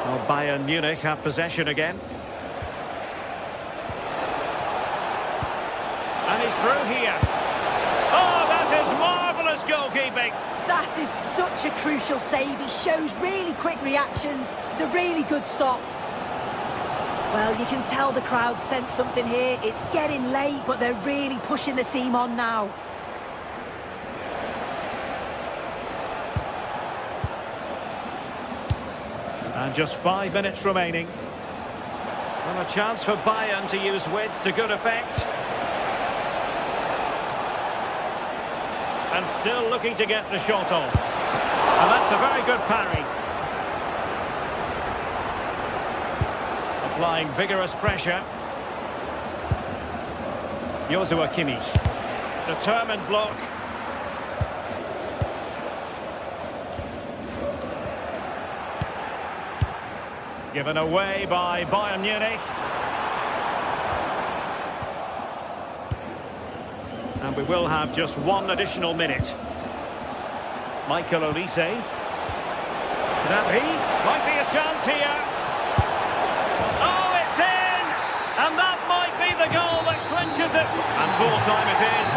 Well, Bayern Munich have possession again. And he's through here. Oh, that is marvellous goalkeeping. That is such a crucial save. He shows really quick reactions. It's a really good stop. Well, you can tell the crowd sense something here. It's getting late, but they're really pushing the team on now. And just 5 minutes remaining. And a chance for Bayern to use width to good effect. And still looking to get the shot off. And that's a very good parry. Applying vigorous pressure. Joshua Kimmich. Determined block. Given away by Bayern Munich. And we will have just one additional minute. Michael Olise. Could that be? Might be a chance here. Oh, it's in! And that might be the goal that clinches it. And full time it is.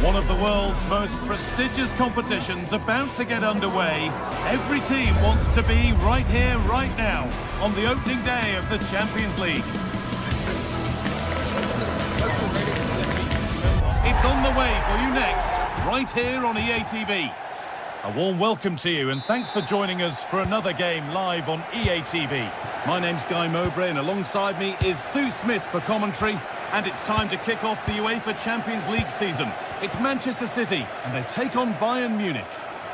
One of the world's most prestigious competitions about to get underway. Every team wants to be right here, right now, on the opening day of the Champions League. It's on the way for you next, right here on EA TV. A warm welcome to you and thanks for joining us for another game live on EA TV. My name's Guy Mowbray and alongside me is Sue Smith for commentary, and it's time to kick off the UEFA Champions League season. It's Manchester City and they take on Bayern Munich.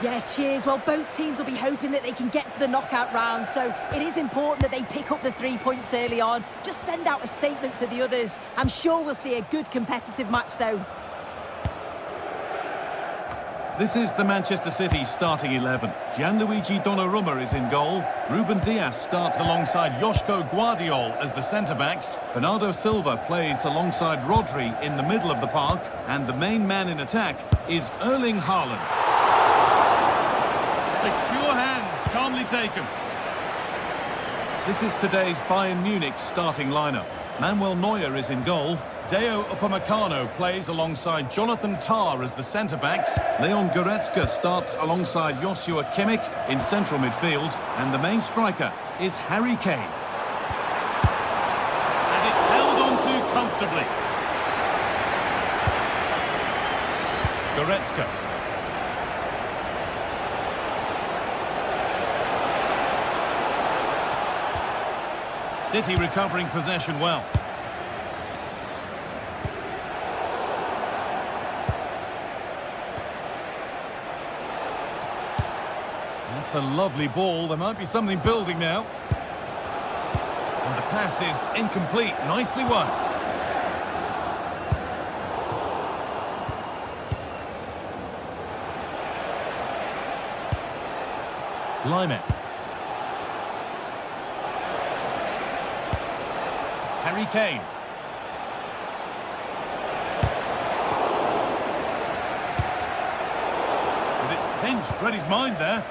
Yeah, cheers. Well, both teams will be hoping that they can get to the knockout round, so it is important that they pick up the 3 points early on. Just send out a statement to the others. I'm sure we'll see a good competitive match, though. This is the Manchester City starting 11. Gianluigi Donnarumma is in goal. Ruben Dias starts alongside Joško Guardiol as the centre-backs. Bernardo Silva plays alongside Rodri in the middle of the park. And the main man in attack is Erling Haaland. Secure hands, calmly taken. This is today's Bayern Munich starting lineup. Manuel Neuer is in goal. Deo Upamecano plays alongside Jonathan Tah as the centre-backs. Leon Goretzka starts alongside Joshua Kimmich in central midfield. And the main striker is Harry Kane. And it's held on to comfortably. Goretzka. City recovering possession well. That's a lovely ball. There might be something building now. And the pass is incomplete. Nicely won. Laimet. Harry Kane. And it's pinched, read his mind there.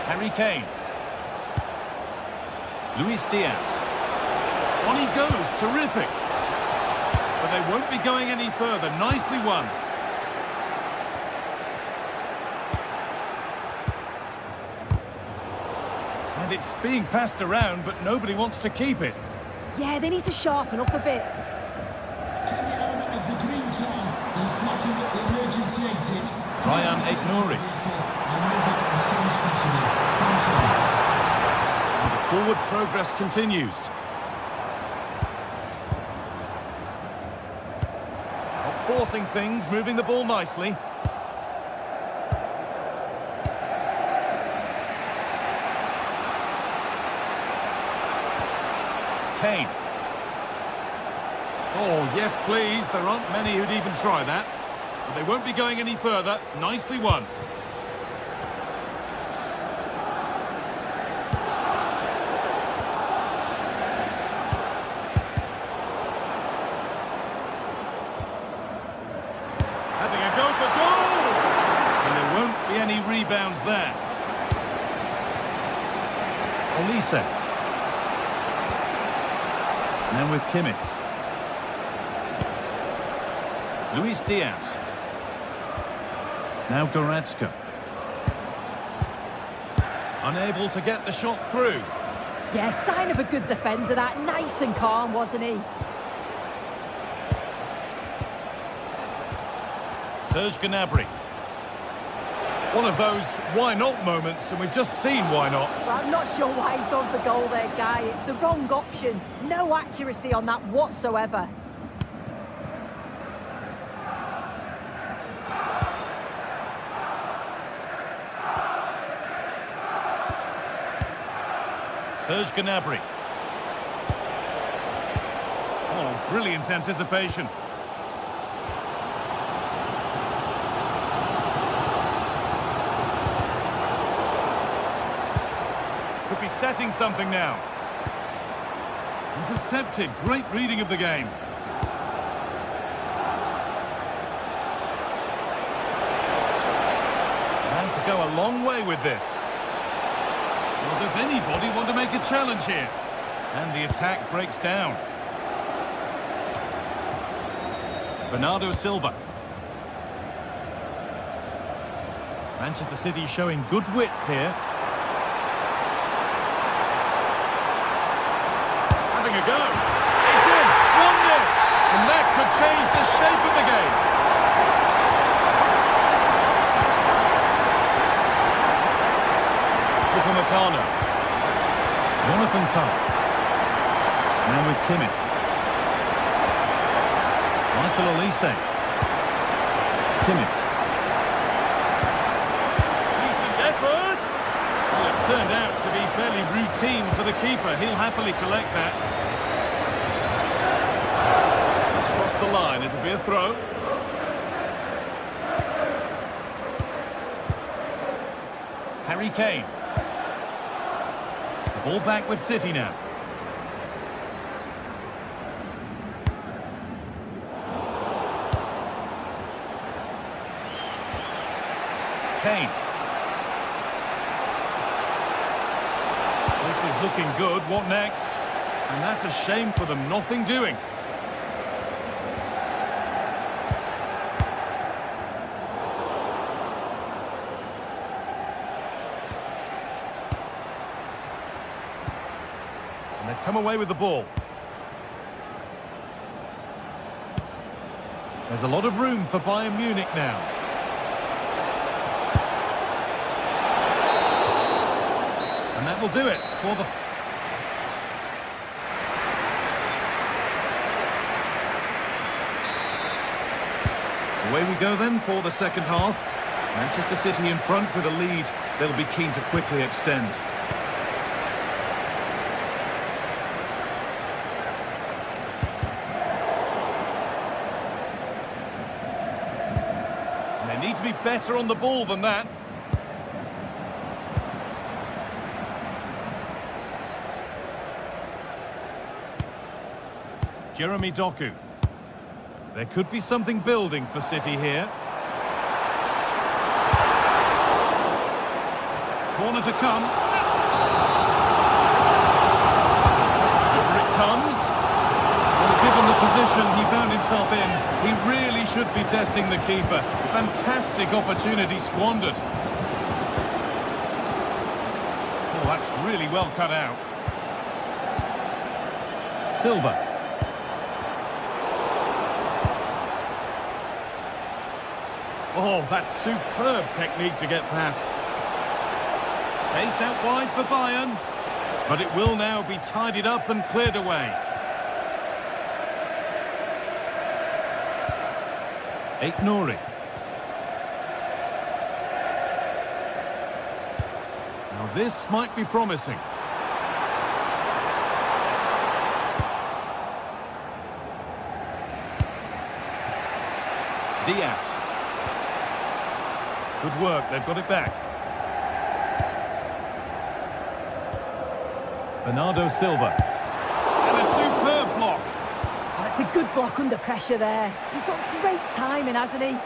Harry Kane. Luis Diaz. On he goes, terrific. But they won't be going any further. Nicely won. And it's being passed around, but nobody wants to keep it. Yeah, they need to sharpen up a bit. Ryan Aït-Nouri. And the forward progress continues. Not forcing things, moving the ball nicely. Kane. Oh, yes, please. There aren't many who'd even try that. But they won't be going any further. Nicely won. Having a go for goal! And there won't be any rebounds there. Olise. Now with Kimmich. Luis Diaz. Now Goretzka. Unable to get the shot through. Yeah, sign of a good defender, that. Nice and calm, wasn't he? Serge Gnabry. One of those why not moments, and we've just seen why not. Well, I'm not sure why he's gone for goal there, Guy. It's the wrong option. No accuracy on that whatsoever. Serge Gnabry. Oh, brilliant anticipation. Could be setting something now. Intercepted. Great reading of the game. And to go a long way with this. Well, does anybody want to make a challenge here? And the attack breaks down. Bernardo Silva. Manchester City showing good width here. Having a go. It's in! changed the shape of the game. Upamecano. Jonathan Tull. Now with Kimmich. Michael Olise. Kimmich. Decent effort. Well, it turned out to be fairly routine for the keeper. He'll happily collect that. It's crossed the line. It'll be a throw. Harry Kane. The ball back with City now. Kane. This is looking good. What next? And that's a shame for them. Nothing doing. And they've come away with the ball. There's a lot of room for Bayern Munich now. And that will do it for the... Away we go then for the second half. Manchester City in front with a lead. They'll be keen to quickly extend. And they need to be better on the ball than that. Jeremy Doku. There could be something building for City here. Corner to come. Over it comes. Well, given the position he found himself in, he really should be testing the keeper. Fantastic opportunity squandered. Oh, that's really well cut out. Silva. Oh, that's superb technique to get past. Space out wide for Bayern. But it will now be tidied up and cleared away. Aït-Nouri. Now this might be promising. Diaz. Good work, they've got it back. Bernardo Silva. And a superb block. Oh, that's a good block under pressure there. He's got great timing, hasn't he?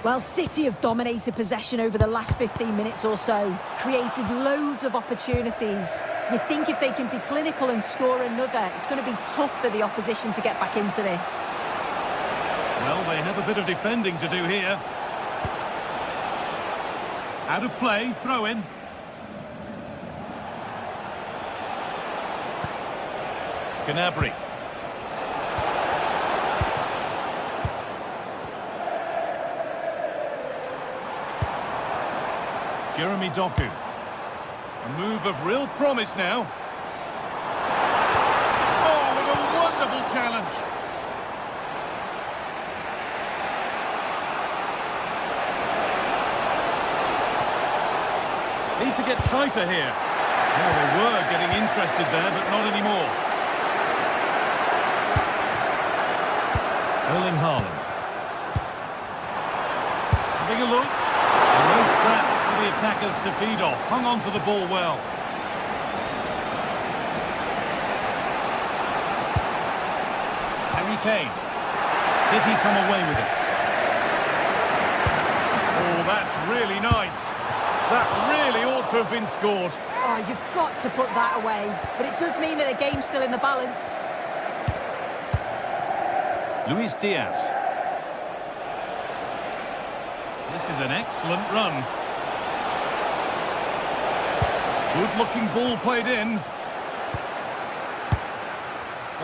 Well, City have dominated possession over the last 15 minutes or so. Created loads of opportunities. You think if they can be clinical and score another, it's going to be tough for the opposition to get back into this. Well, they have a bit of defending to do here. Out of play, throw in. Gnabry. Jeremy Doku. A move of real promise now. Oh, what a wonderful challenge. Need to get tighter here. Oh, they were getting interested there, but not anymore. Erling Haaland. Having a look. And no scraps for the attackers to feed off. Hung on to the ball well. Harry Kane. City come away with it. Oh, that's really nice. That really ought to have been scored. Oh, you've got to put that away. But it does mean that the game's still in the balance. Luis Diaz. This is an excellent run. Good-looking ball played in.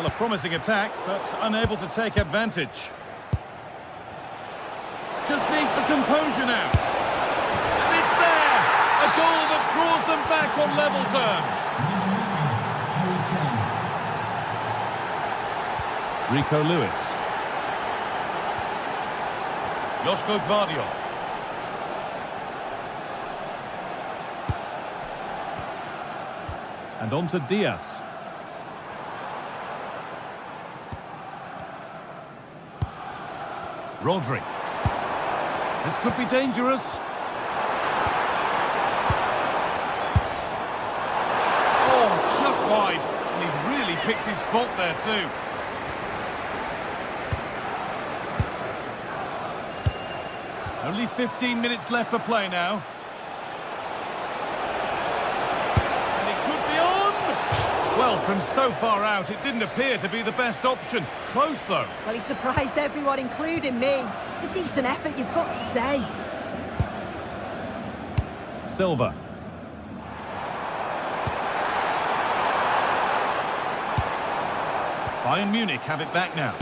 Well, a promising attack, but unable to take advantage. Just needs the composure now. And it's there! A goal that draws them back on level terms. Rico Lewis. Josko Gvardiol. And on to Diaz. Rodri. This could be dangerous. Oh, just wide. And he really picked his spot there too. Only 15 minutes left for play now. And it could be on! Well, from so far out, it didn't appear to be the best option. Close, though. Well, he surprised everyone, including me. It's a decent effort, you've got to say. Silva. Bayern Munich have it back now.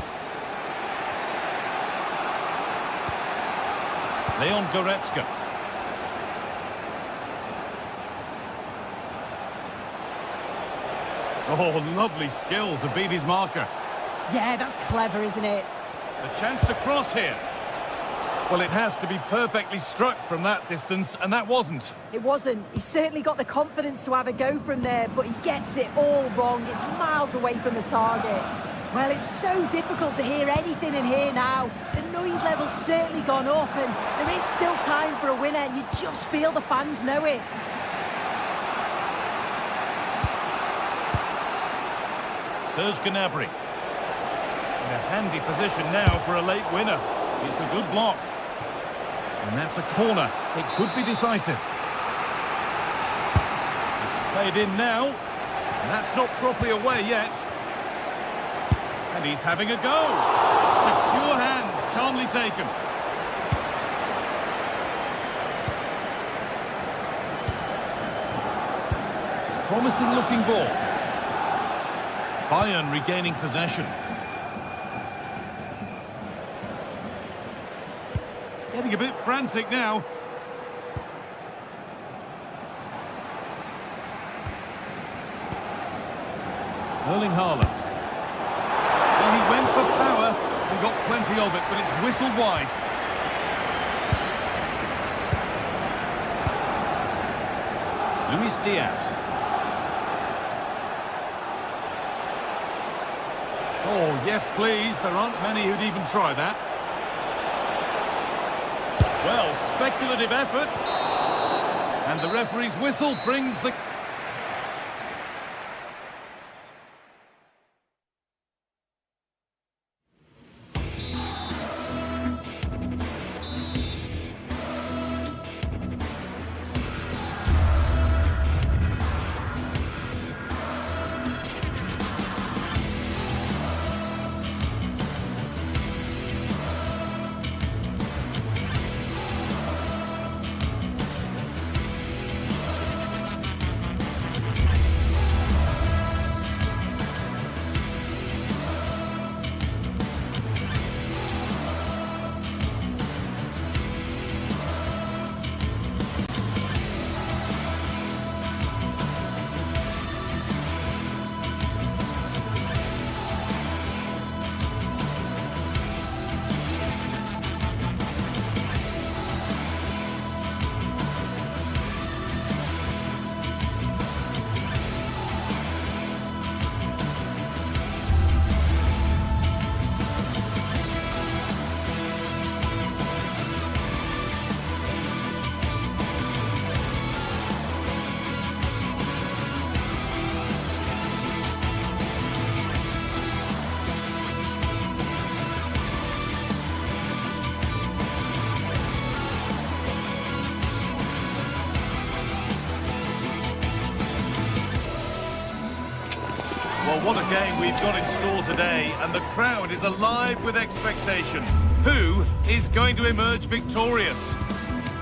Leon Goretzka. Oh, lovely skill to beat his marker. Yeah, that's clever, isn't it? A chance to cross here. Well, it has to be perfectly struck from that distance, and that wasn't. It wasn't. He's certainly got the confidence to have a go from there, but he gets it all wrong. It's miles away from the target. Well, it's so difficult to hear anything in here now. The noise level's certainly gone up, and there is still time for a winner, and you just feel the fans know it. Serge Gnabry. In a handy position now for a late winner. It's a good block. And that's a corner. It could be decisive. It's played in now. And that's not properly away yet. And he's having a go. Secure hands, calmly taken. Promising looking ball. Bayern regaining possession. Getting a bit frantic now. Erling Haaland. Well, he went for power and got plenty of it, but it's whistled wide. Luis Diaz. Oh, yes, please. There aren't many who'd even try that. Well, speculative effort. And the referee's whistle brings the... Well, what a game we've got in store today, and the crowd is alive with expectation. Who is going to emerge victorious?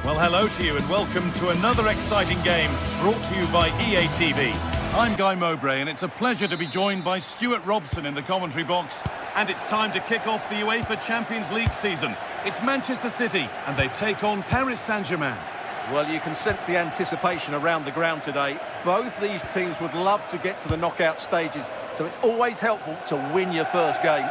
Well, hello to you and welcome to another exciting game brought to you by EA TV. I'm Guy Mowbray, and it's a pleasure to be joined by Stuart Robson in the commentary box. And it's time to kick off the UEFA Champions League season. It's Manchester City, and they take on Paris Saint-Germain. Well, you can sense the anticipation around the ground today. Both these teams would love to get to the knockout stages, so it's always helpful to win your first game.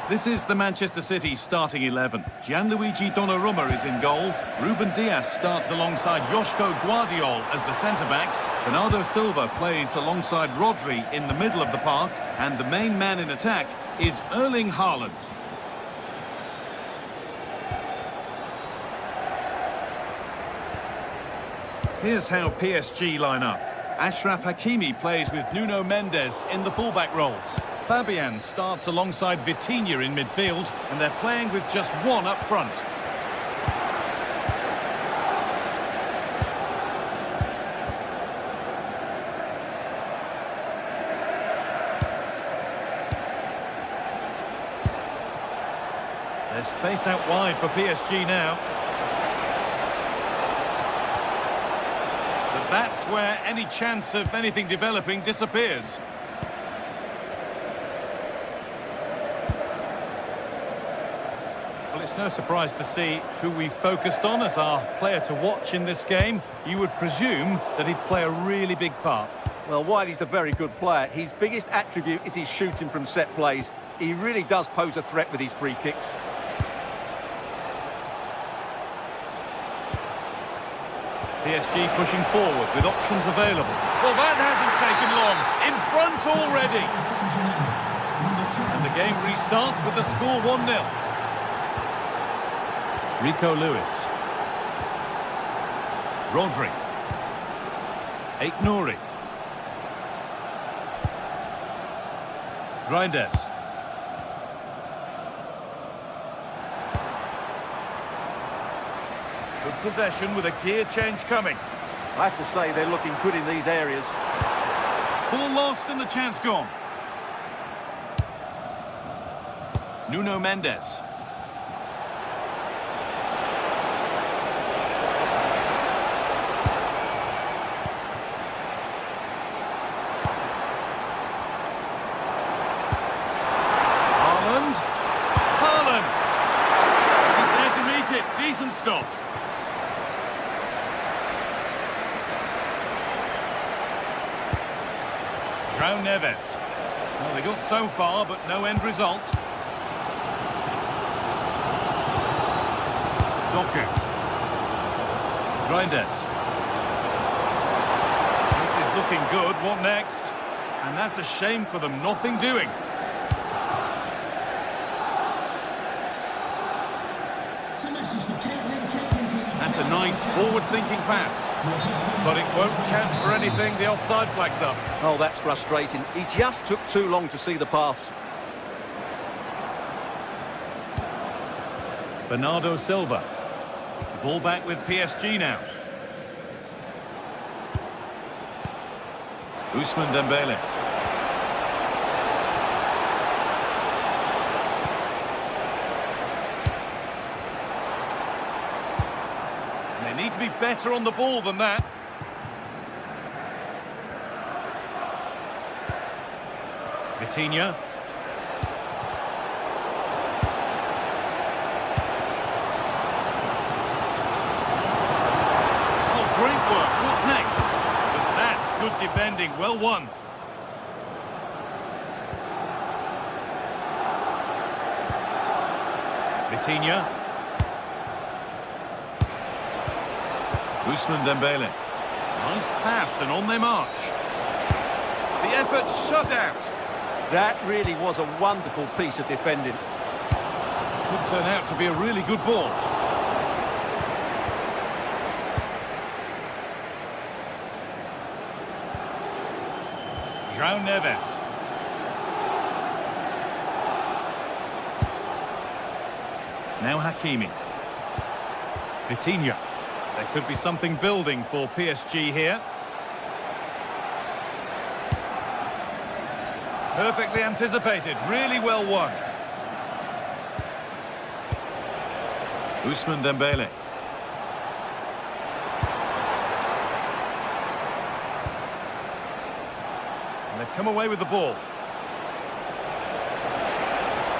This is the Manchester City starting 11. Gianluigi Donnarumma is in goal. Ruben Dias starts alongside Joško Guardiol as the centre-backs. Bernardo Silva plays alongside Rodri in the middle of the park. And the main man in attack is Erling Haaland. Here's how PSG line up. Achraf Hakimi plays with Nuno Mendes in the fullback roles. Fabian starts alongside Vitinha in midfield, and they're playing with just one up front. There's space out wide for PSG now. But that's where any chance of anything developing disappears. Well, it's no surprise to see who we focused on as our player to watch in this game. You would presume that he'd play a really big part. Well, while he's a very good player, his biggest attribute is his shooting from set plays. He really does pose a threat with his free kicks. PSG pushing forward with options available. Well, that hasn't taken long. In front already. And the game restarts with the score 1-0. Rico Lewis. Rodri. Aït-Nouri. Reinders. Good possession with a gear change coming. I have to say they're looking good in these areas. Ball lost and the chance gone. Nuno Mendes. Decent stop. João Neves. Well, they got so far, but no end result. Doku. Reinders. This is looking good. What next? And that's a shame for them. Nothing doing. That's a nice forward-thinking pass. But it won't count for anything. The offside flag's up. Oh, that's frustrating. He just took too long to see the pass. Bernardo Silva. Ball back with PSG now. Ousmane Dembele. They need to be better on the ball than that. Vitinha. Oh, great work. What's next? But that's good defending. Well won. Vitinha. Ousmane Dembele. Nice pass and on they march. The effort shut out. That really was a wonderful piece of defending. Could turn out to be a really good ball. João Neves. Now Hakimi. Vitinha. There could be something building for PSG here. Perfectly anticipated, really well won. Ousmane Dembele. And they've come away with the ball.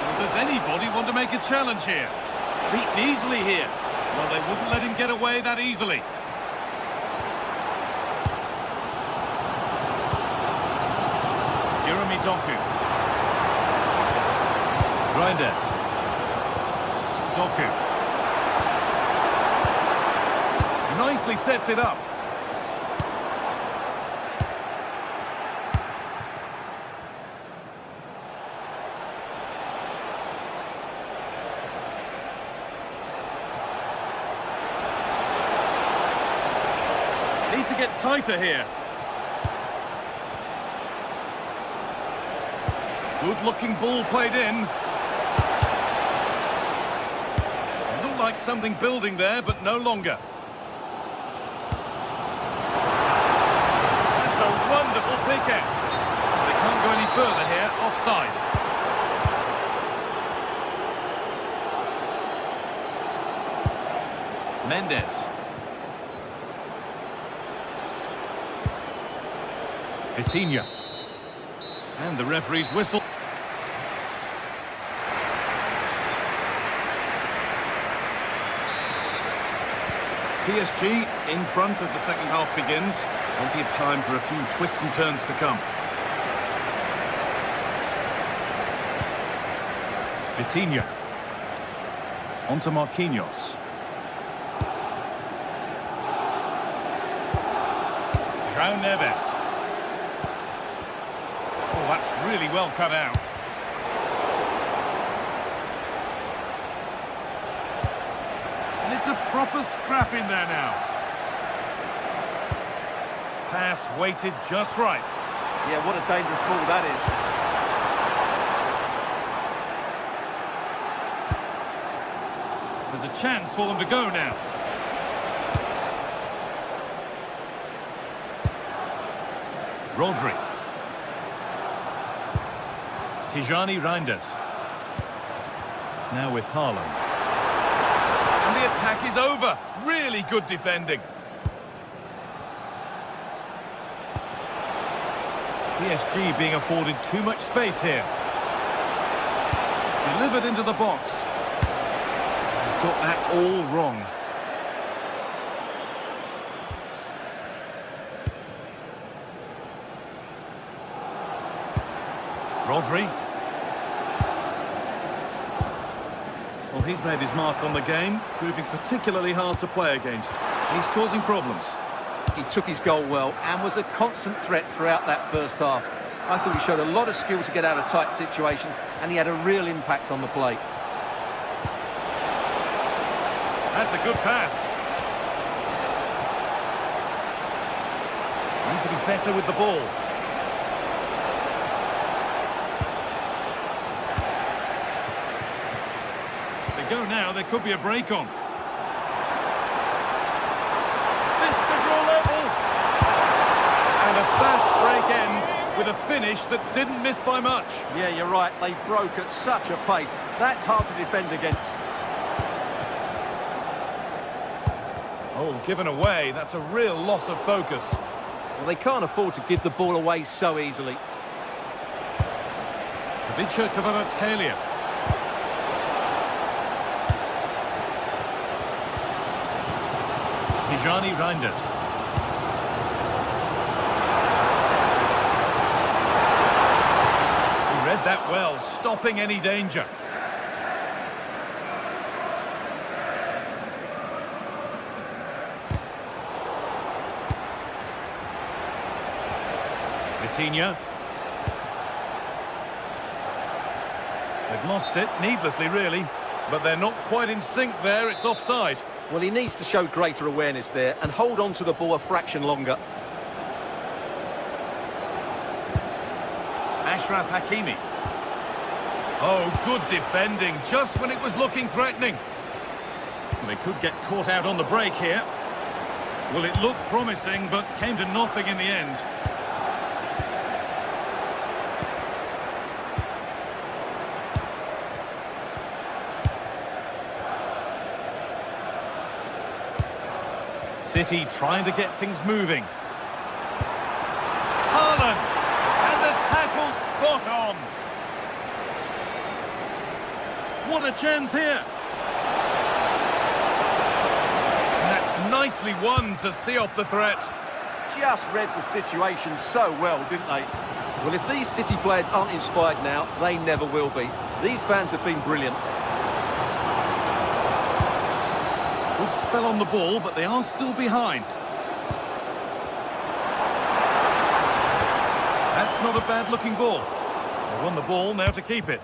Well, does anybody want to make a challenge here? Beaten easily here. Well, they wouldn't let him get away that easily. Jeremy Doku. Reinders. Doku. Nicely sets it up. Need to get tighter here. Good-looking ball played in. Looked like something building there, but no longer. That's a wonderful pick out. They can't go any further here, offside. Mendes. Vitinha. And the referee's whistle. PSG in front as the second half begins. Plenty of time for a few twists and turns to come. Vitinha. On to Marquinhos. João Neves. Oh, that's really well cut out. And it's a proper scrap in there now. Pass weighted just right. Yeah, what a dangerous ball that is. There's a chance for them to go now. Rodri. Tijani Reinders. Now with Haaland. And the attack is over. Really good defending. PSG being afforded too much space here. Delivered into the box. He's got that all wrong. Rodri. Well, he's made his mark on the game, proving particularly hard to play against. He's causing problems. He took his goal well and was a constant threat throughout that first half. I thought he showed a lot of skill to get out of tight situations, and he had a real impact on the play. That's a good pass. Need to be better with the ball. Go now, there could be a break on. This to draw level. And a fast break ends with a finish that didn't miss by much. Yeah, you're right. They broke at such a pace. That's hard to defend against. Oh, given away. That's a real loss of focus. Well, they can't afford to give the ball away so easily. Ivica Kvaratskhelia. Tijani Reinders. He read that well, stopping any danger. Vitinha. They've lost it, needlessly really, but they're not quite in sync there, it's offside. Well, he needs to show greater awareness there and hold on to the ball a fraction longer. Achraf Hakimi. Oh, good defending, just when it was looking threatening. They could get caught out on the break here. Well, it looked promising, but came to nothing in the end. City trying to get things moving. Haaland! And the on. What a chance here. And that's nicely won to see off the threat. Just read the situation so well, didn't they? Well, if these City players aren't inspired now, they never will be. These fans have been brilliant. Good spell on the ball, but they are still behind. That's not a bad-looking ball. They won the ball, now to keep it.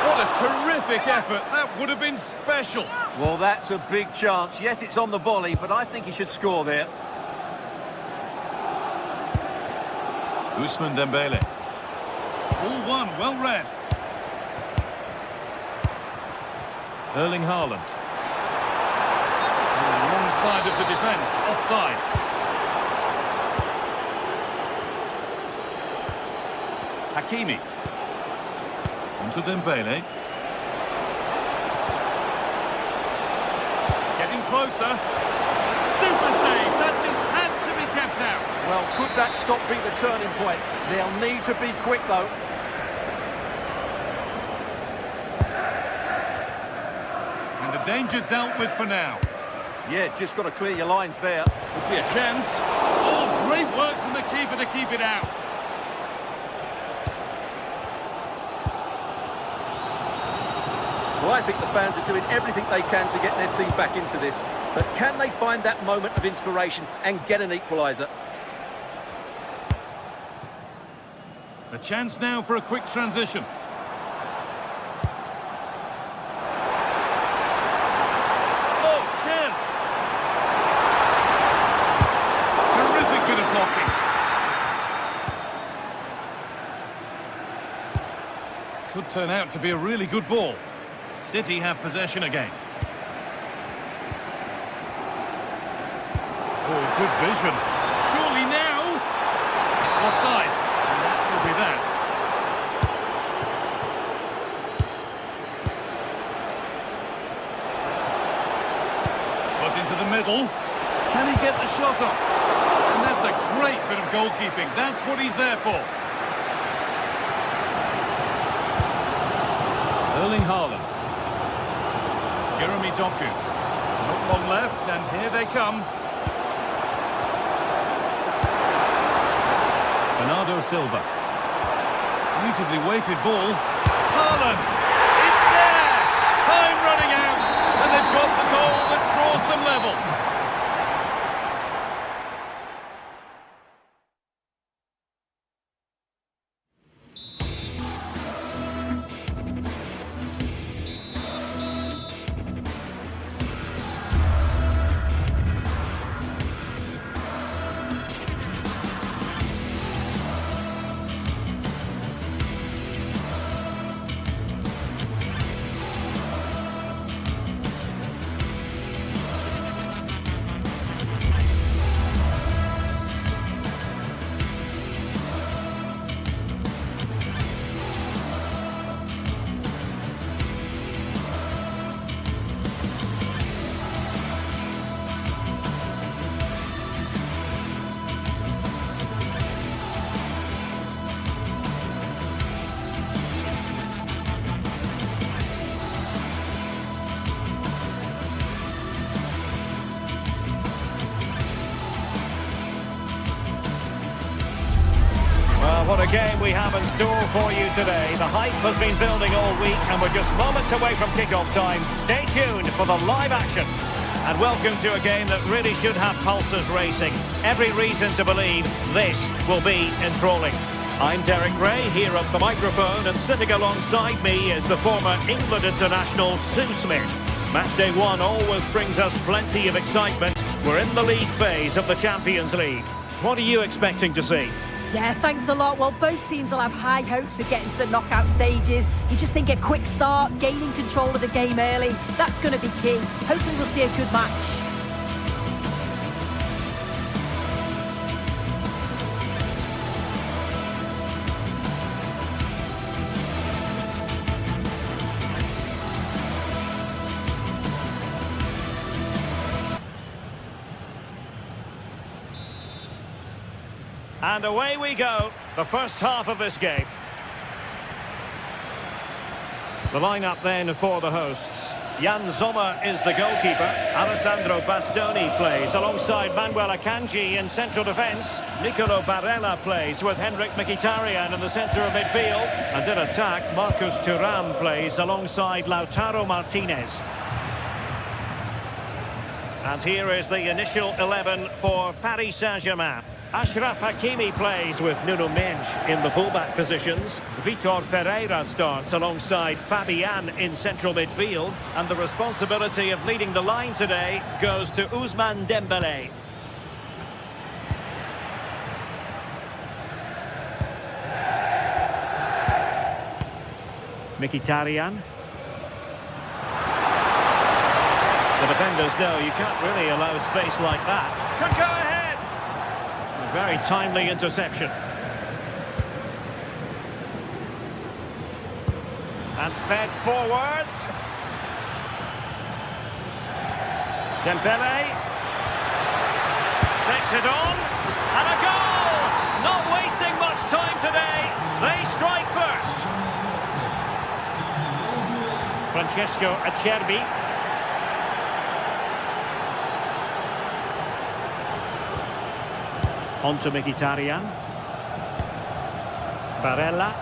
What a terrific effort. That would have been special. Well, that's a big chance. Yes, it's on the volley, but I think he should score there. Ousmane Dembele. All one, well read. Erling Haaland. On the wrong side of the defence, offside. Hakimi. Onto Dembele. Getting closer. Super save, that just had to be kept out. Well, could that stop be the turning point? They'll need to be quick, though. And the danger dealt with for now. Yeah, just got to clear your lines there. Could be a chance. Oh, great work from the keeper to keep it out. Well, I think the fans are doing everything they can to get their team back into this. But can they find that moment of inspiration and get an equaliser? A chance now for a quick transition. Oh, chance! Terrific bit of blocking. Could turn out to be a really good ball. City have possession again. Oh, good vision. Surely now! It's offside. And that will be that. Put into the middle. Can he get the shot off? And that's a great bit of goalkeeping. That's what he's there for. Erling Haaland. Jeremy Doku. Not long left, and here they come. Bernardo Silva. Beautifully weighted ball. Haaland! It's there! Time running out, and they've got the goal that draws them level. What a game we have in store for you today. The hype has been building all week and we're just moments away from kick-off time. Stay tuned for the live action. And welcome to a game that really should have pulses racing. Every reason to believe this will be enthralling. I'm Derek Ray here at the microphone, and sitting alongside me is the former England international Sue Smith. Matchday 1 always brings us plenty of excitement. We're in the league phase of the Champions League. What are you expecting to see? Yeah, thanks a lot. Well, both teams will have high hopes of getting to the knockout stages. You just think a quick start, gaining control of the game early, that's going to be key. Hopefully we'll see a good match. And away we go, the first half of this game. The lineup then for the hosts. Jan Sommer is the goalkeeper. Alessandro Bastoni plays alongside Manuel Akanji in central defence. Nicolo Barella plays with Henrik Mkhitaryan in the centre of midfield. And in attack, Marcus Thuram plays alongside Lautaro Martinez. And here is the initial 11 for Paris Saint-Germain. Achraf Hakimi plays with Nuno Mendes in the fullback positions. Vitor Ferreira starts alongside Fabian in central midfield. And the responsibility of leading the line today goes to Ousmane Dembélé. Mkhitaryan. The defenders know you can't really allow space like that. Could go ahead! A very timely interception. And fed forwards. Dembélé. Takes it on. And a goal! Not wasting much time today. They strike first. Francesco Acerbi. On to Mkhitaryan. Barella.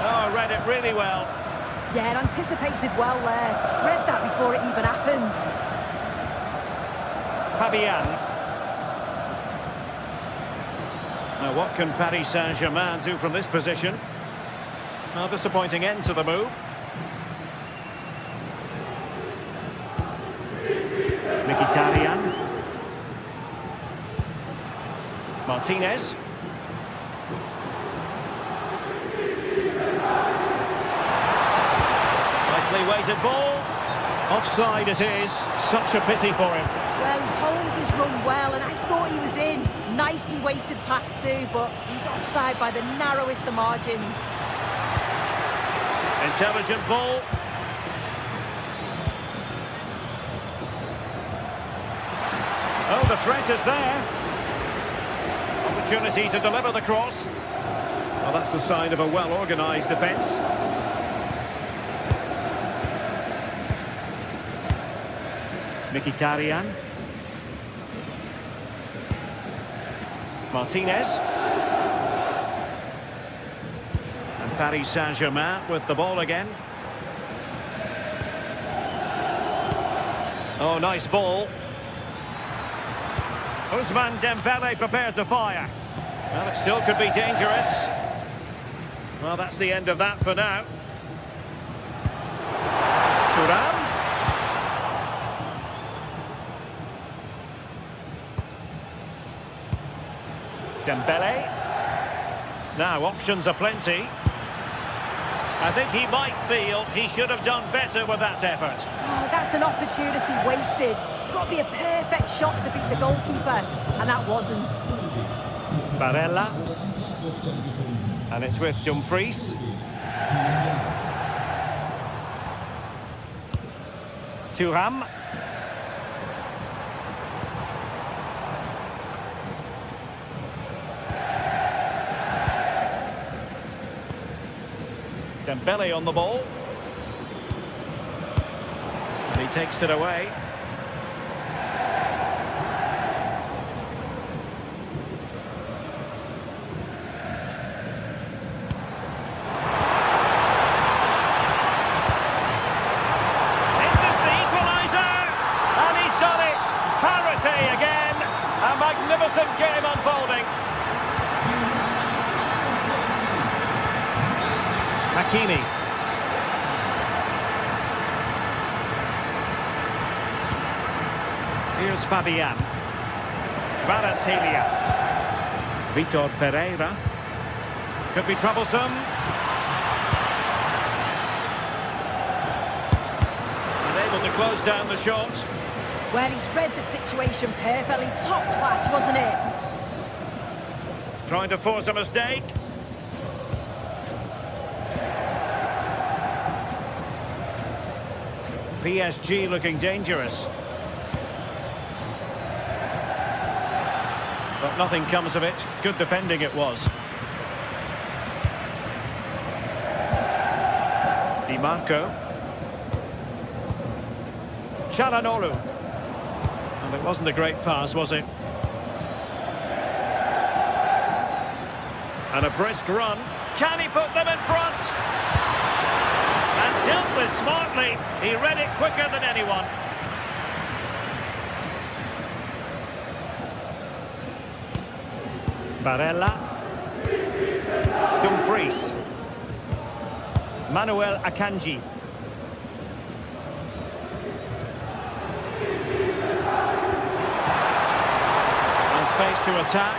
Oh, read it really well. Yeah, anticipated well there. Read that before it even happened. Fabian. Now, what can Paris Saint-Germain do from this position? A disappointing end to the move. Mkhitaryan. Martinez. Nicely weighted ball. Offside it is. Such a pity for him. Well, Holmes has run well, and I thought he was in. Nicely weighted pass too, but he's offside by the narrowest of margins. Intelligent ball. Oh, the threat is there. Opportunity to deliver the cross. Well, that's the sign of a well-organised defence. Mkhitaryan. Martinez. Paris Saint-Germain with the ball again. Oh, nice ball. Ousmane Dembélé prepared to fire. Well, it still could be dangerous. Well, that's the end of that for now. Thuram. Dembélé. Now, options are plenty. I think he might feel he should have done better with that effort. Oh, that's an opportunity wasted. It's got to be a perfect shot to beat the goalkeeper, and that wasn't. Barella. And it's with Dumfries. Thuram. Dembélé on the ball. And he takes it away. Is this the equaliser? And he's done it! Parity again! A magnificent game unfolding. Hakimi. Here's Fabian. Kvaratskhelia. Vitor Ferreira. Could be troublesome. And able to close down the shot. Well, he's read the situation perfectly. Top class, wasn't it? Trying to force a PSG looking dangerous. But nothing comes of it. Good defending it was. Di Marco. Çalhanoğlu. And it wasn't a great pass, was it? And a brisk run. Can he put them in front? And dealt with smartly. He read it quicker than anyone. Barella. Dumfries. Manuel Akanji. And space to attack.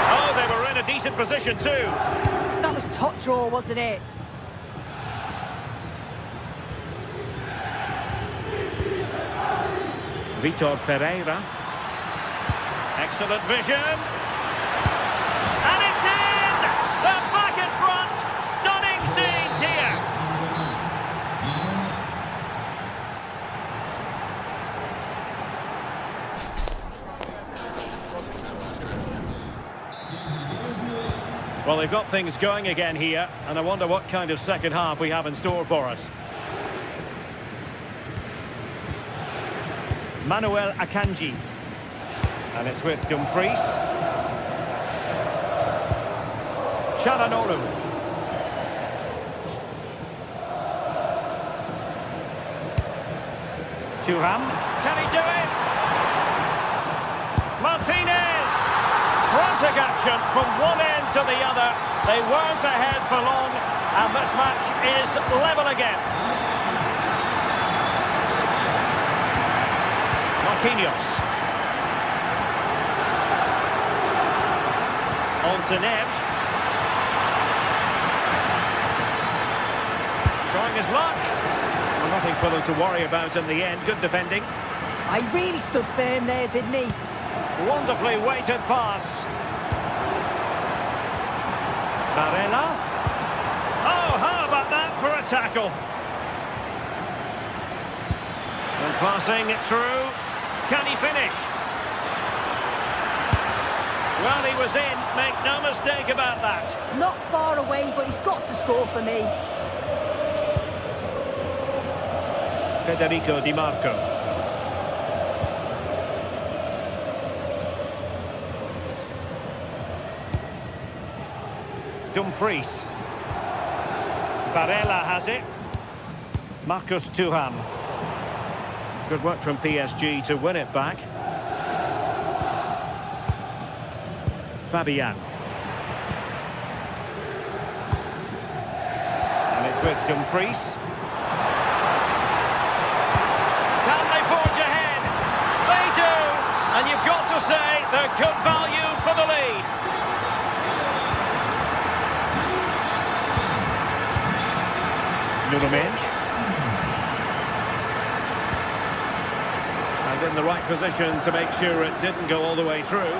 Oh, they were in a decent position too. That was top draw, wasn't it? Vitor Ferreira. Excellent vision. And it's in! They're back in front! Stunning scenes here! Well, they've got things going again here, and I wonder what kind of second half we have in store for us. Manuel Akanji. And it's with Dumfries. Çalhanoğlu. Thuram. Can he do it? Martinez. Frantic action from one end to the other. They weren't ahead for long, and this match is level again. Marquinhos. On to Neves. Trying his luck. Well, nothing for them to worry about in the end. Good defending. I really stood firm there, didn't he? Wonderfully weighted pass. Barella. Oh, how about that for a tackle? And passing it through. Can he finish? Well, he was in, make no mistake about that. Not far away, but he's got to score for me. Federico Di Marco. Dumfries. Barella has it. Marcus Thuram. Good work from PSG to win it back. Fabian. And it's with Dumfries. Can they forge ahead? They do! And you've got to say they're good value for the lead. Nuno Mendes. And in the right position to make sure it didn't go all the way through.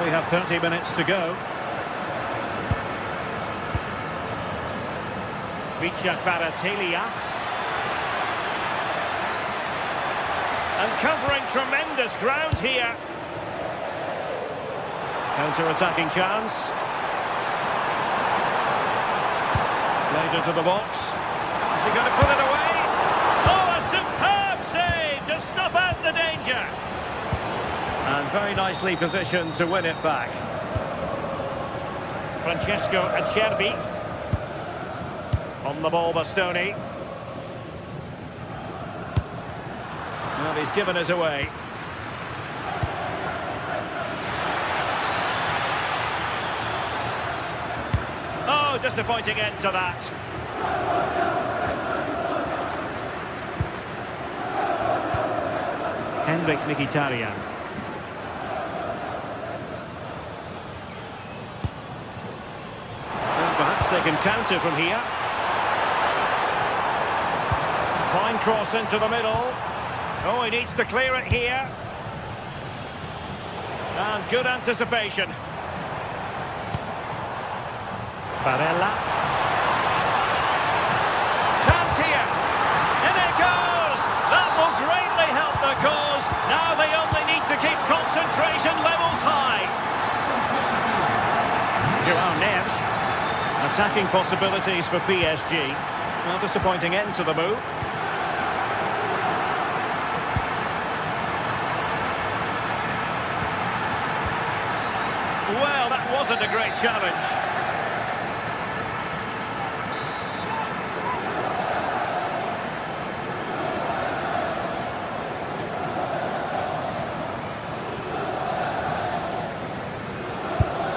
We have 30 minutes to go. Kvaratskhelia. And covering tremendous ground here. Counter-attacking chance. Played into the box. Is he going to put it away? Oh, a superb save to snuff out the danger. And very nicely positioned to win it back. Francesco Acerbi. On the ball, Bastoni. Well, he's given us away. Oh, disappointing end to that. Henrik Mkhitaryan. And perhaps they can counter from here. Fine cross into the middle. Oh, he needs to clear it here. And good anticipation. Barella. Chance here. In it goes. That will greatly help the cause. Now they only need to keep concentration levels high. Joao Neves. Attacking possibilities for PSG. A disappointing end to the move. Well, that wasn't a great challenge.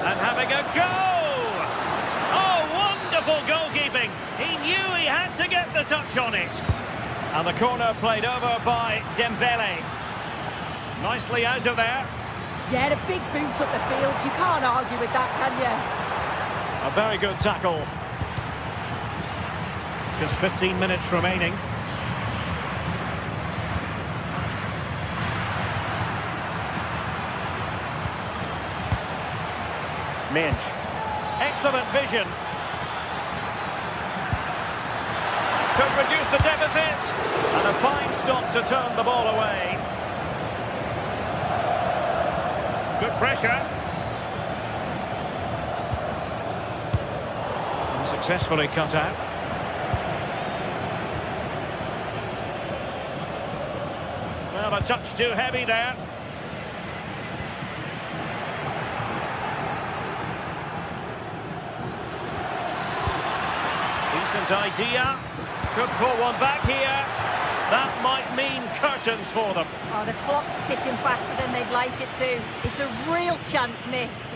And having a go! Goalkeeping. He knew he had to get the touch on it. And the corner played over by Dembele. Nicely out of there. Yeah, the big boots up the field. You can't argue with that, can you? A very good tackle. Just 15 minutes remaining. Minge. Excellent vision. Could reduce the deficit, and a fine stop to turn the ball away. Good pressure. And successfully cut out. Well, a touch too heavy there. Decent idea. Could pull one back here. That might mean curtains for them. Oh, the clock's ticking faster than they'd like it to. It's a real chance missed.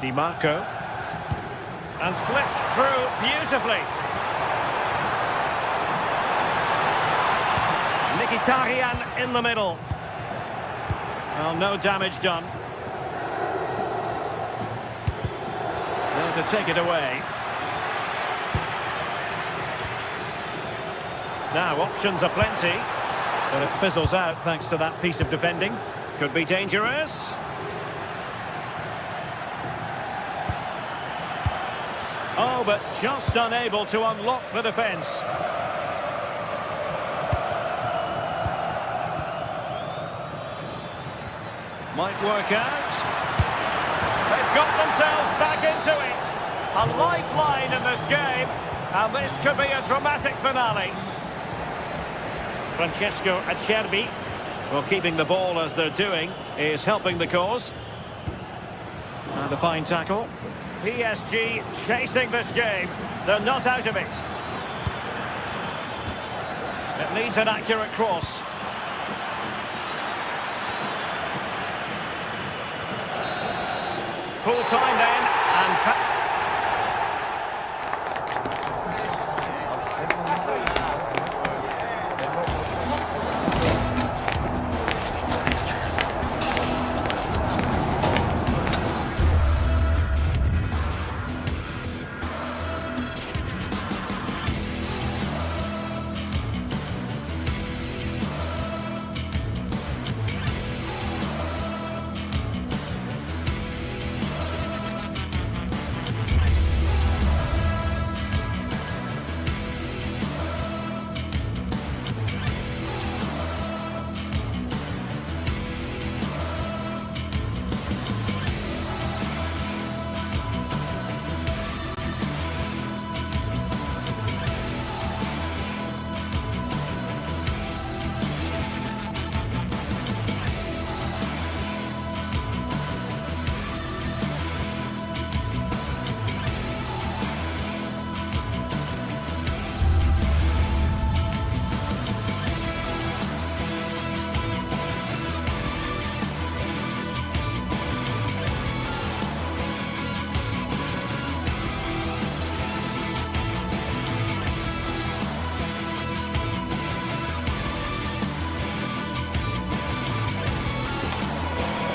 Di Marco. And slipped through beautifully. Mkhitaryan in the middle. Well, no damage done. To take it away. Now options are plenty, but it fizzles out thanks to that piece of defending. Could be dangerous. Oh, but just unable to unlock the defence. Might work out. They've got themselves back into it. A lifeline in this game, and this could be a dramatic finale. Francesco Acerbi, well, keeping the ball as they're doing is helping the cause. And a fine tackle. PSG chasing this game. They're not out of it. It needs an accurate cross. Full time then, and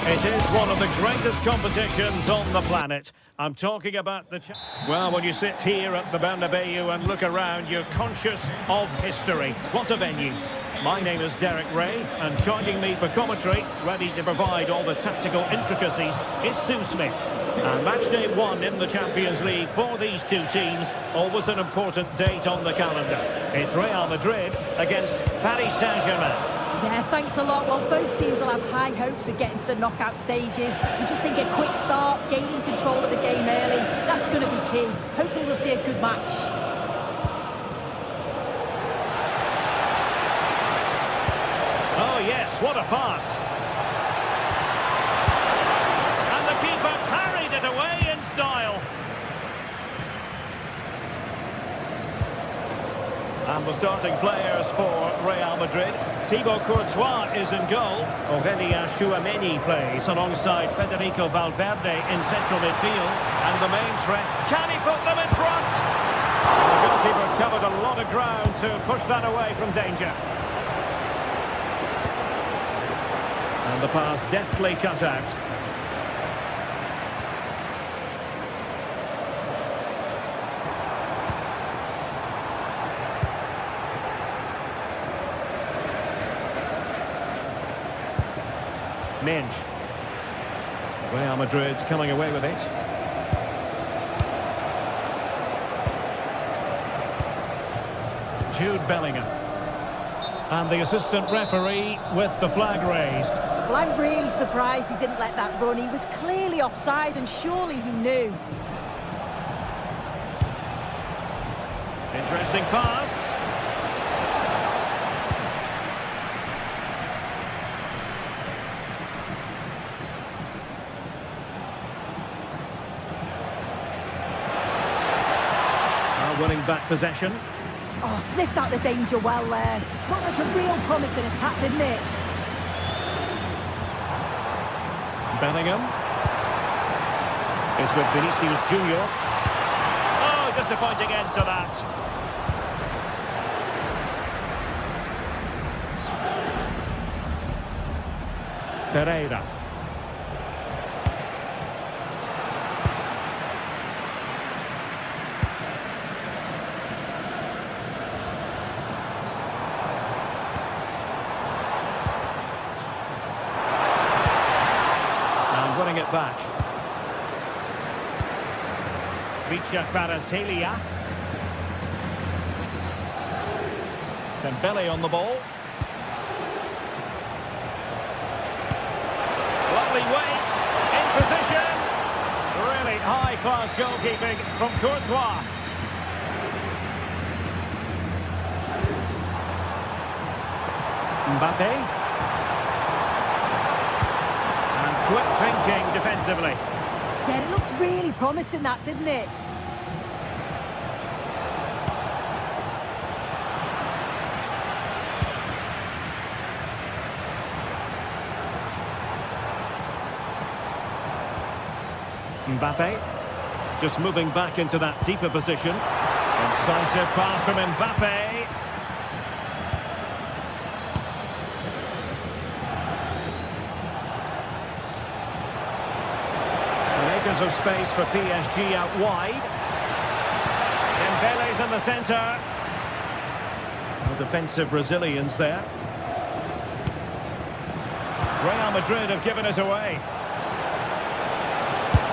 It is one of the greatest competitions on the planet. I'm talking about the... Well, when you sit here at the Bernabeu and look around, you're conscious of history. What a venue. My name is Derek Ray, and joining me for commentary, ready to provide all the tactical intricacies, is Sue Smith. And match day 1 in the Champions League for these two teams, always an important date on the calendar. It's Real Madrid against Paris Saint-Germain. Yeah, thanks a lot. Well, both teams will have high hopes of getting to the knockout stages. We just think a quick start, gaining control of the game early, that's going to be key. Hopefully we'll see a good match. Oh yes, what a pass. And the keeper parried it away in style. And the starting players for Real Madrid. Thibaut Courtois is in goal. Aurélien Tchouameni plays alongside Federico Valverde in central midfield. And the main threat, can he put them in front? The goalkeeper covered a lot of ground to push that away from danger. And the pass deftly cut out. Minge. Real Madrid coming away with it. Jude Bellingham. And the assistant referee with the flag raised. Well, I'm really surprised he didn't let that run. He was clearly offside, and surely he knew. Interesting pass. Winning back possession. Oh, sniffed out the danger well there. Looked like a real promising attack, didn't it? Bellingham is with Vinicius Junior. Oh, disappointing end to that. Ferreira. Winning it back. Richa Kvaratskhelia. Dembele on the ball. Lovely weight, in position. Really high-class goalkeeping from Courtois. Mbappe. Quick thinking defensively. Yeah, it looked really promising, that, didn't it? Mbappe just moving back into that deeper position. Incisive pass from Mbappe. Of space for PSG out wide. Dembele's in the centre. The defensive Brazilians there. Real Madrid have given it away.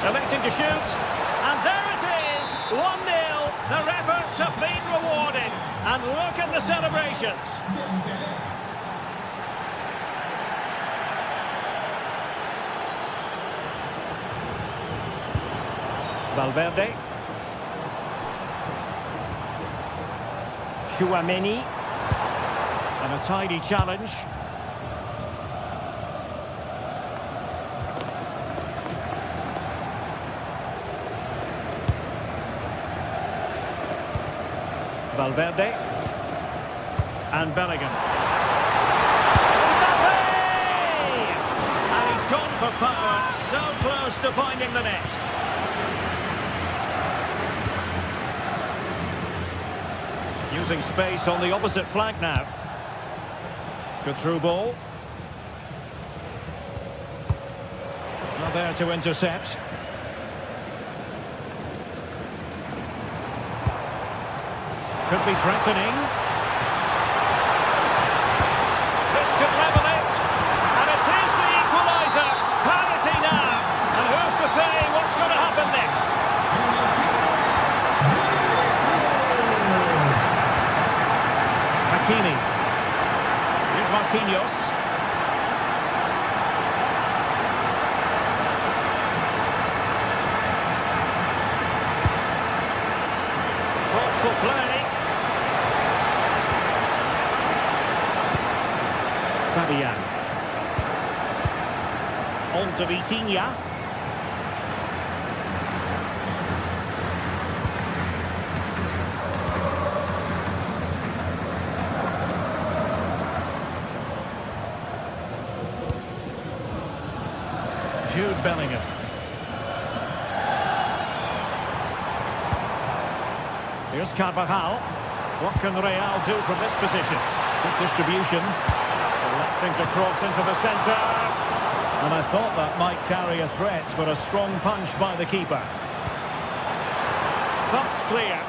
Electing to shoot. And there it is! 1-0. Their efforts have been rewarded. And look at the celebrations. Valverde. Tchouameni. And a tidy challenge. Valverde. And Bellingham. Mbappe! And he's gone for power. So close to finding the net. Using space on the opposite flank now. Good through ball. Not there to intercept. Could be threatening. On to Vitinha. Jude Bellingham. Here's Carvajal. What can Real do from this position? Good distribution. Selecting to cross into the centre. And I thought that might carry a threat, but a strong punch by the keeper. Thumped clear.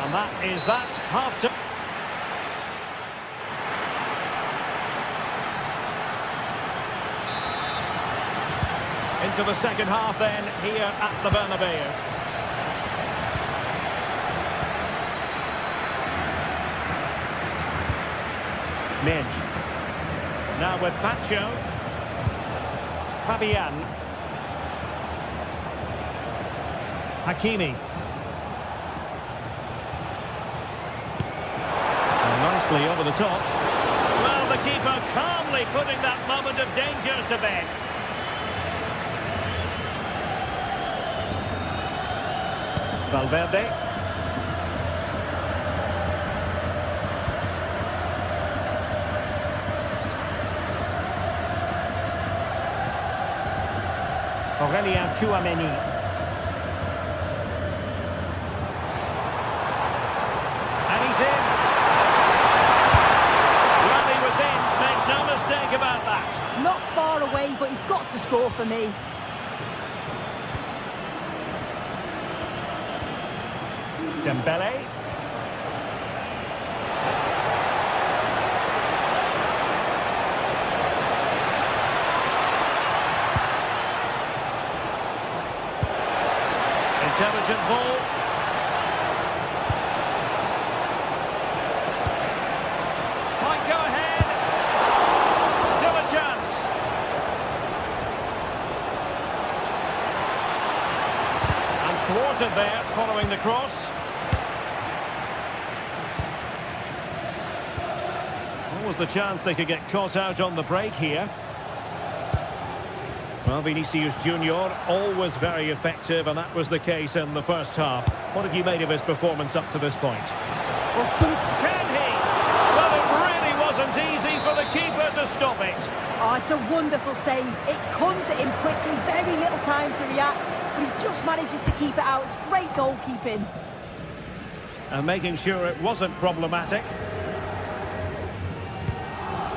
And that is that. Half time. Into the second half then, here at the Bernabeu. Midge. Now with Pacho. Fabian. Hakimi. And nicely over the top. Well, the keeper calmly putting that moment of danger to bed. Valverde. Aurélien Tchouaméni. And he's in. Well, he was in. Make no mistake about that. Not far away, but he's got to score for me. Dembele. Intelligent ball. Might go ahead. Still a chance. And thwarted there following the cross. Was the chance they could get caught out on the break here. Well, Vinicius Junior, always very effective, and that was the case in the first half. What have you made of his performance up to this point? Well, Can he? Well, it really wasn't easy for the keeper to stop it. oh, it's a wonderful save. It comes at him quickly, very little time to react, but he just manages to keep it out. It's great goalkeeping. And making sure it wasn't problematic.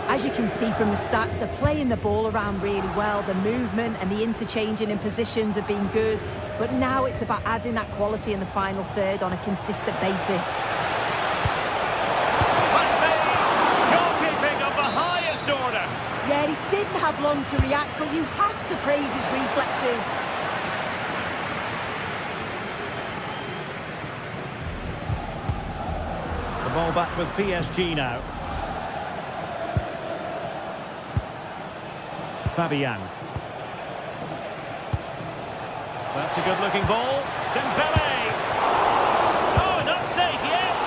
As you can see from the stats, they're playing the ball around really well. The movement and the interchanging in positions have been good. But now it's about adding that quality in the final third on a consistent basis. Must be goalkeeping of the highest order. Yeah, he didn't have long to react, but you have to praise his reflexes. The ball back with PSG now. Fabian. That's a good-looking ball. Dembele. Oh, not safe yet.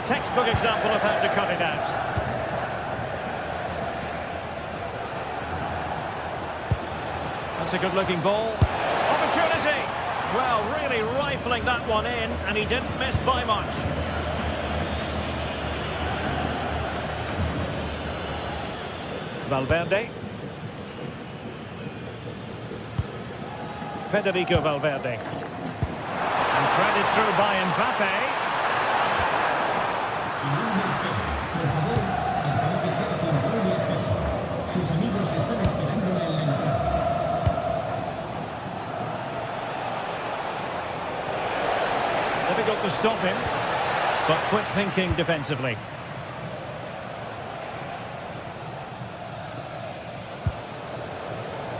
Textbook example of how to cut it out. That's a good-looking ball. Opportunity. Well, really rifling that one in, and he didn't miss by much. Valverde. Federico Valverde. And threaded through by Mbappe. Difficult to stop him, but quick thinking defensively.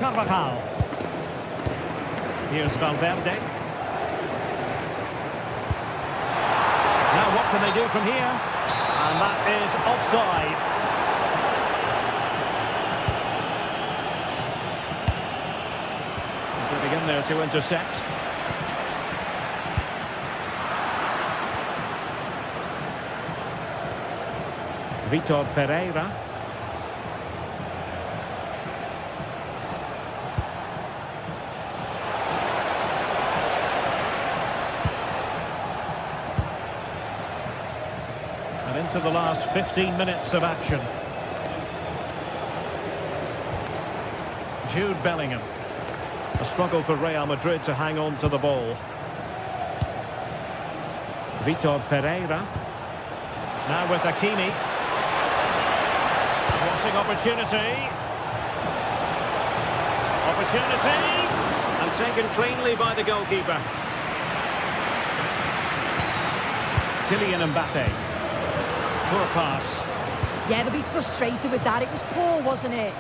Carvajal. Here's Valverde. Now what can they do from here? And that is offside. Getting in there to intercept. Vitor Ferreira. And into the last 15 minutes of action. Jude Bellingham. A struggle for Real Madrid to hang on to the ball. Vitor Ferreira. Now with Hakimi. Crossing opportunity. Opportunity. And taken cleanly by the goalkeeper. Kylian Mbappe. Poor pass. Yeah, they'll be frustrated with that. It was poor, wasn't it?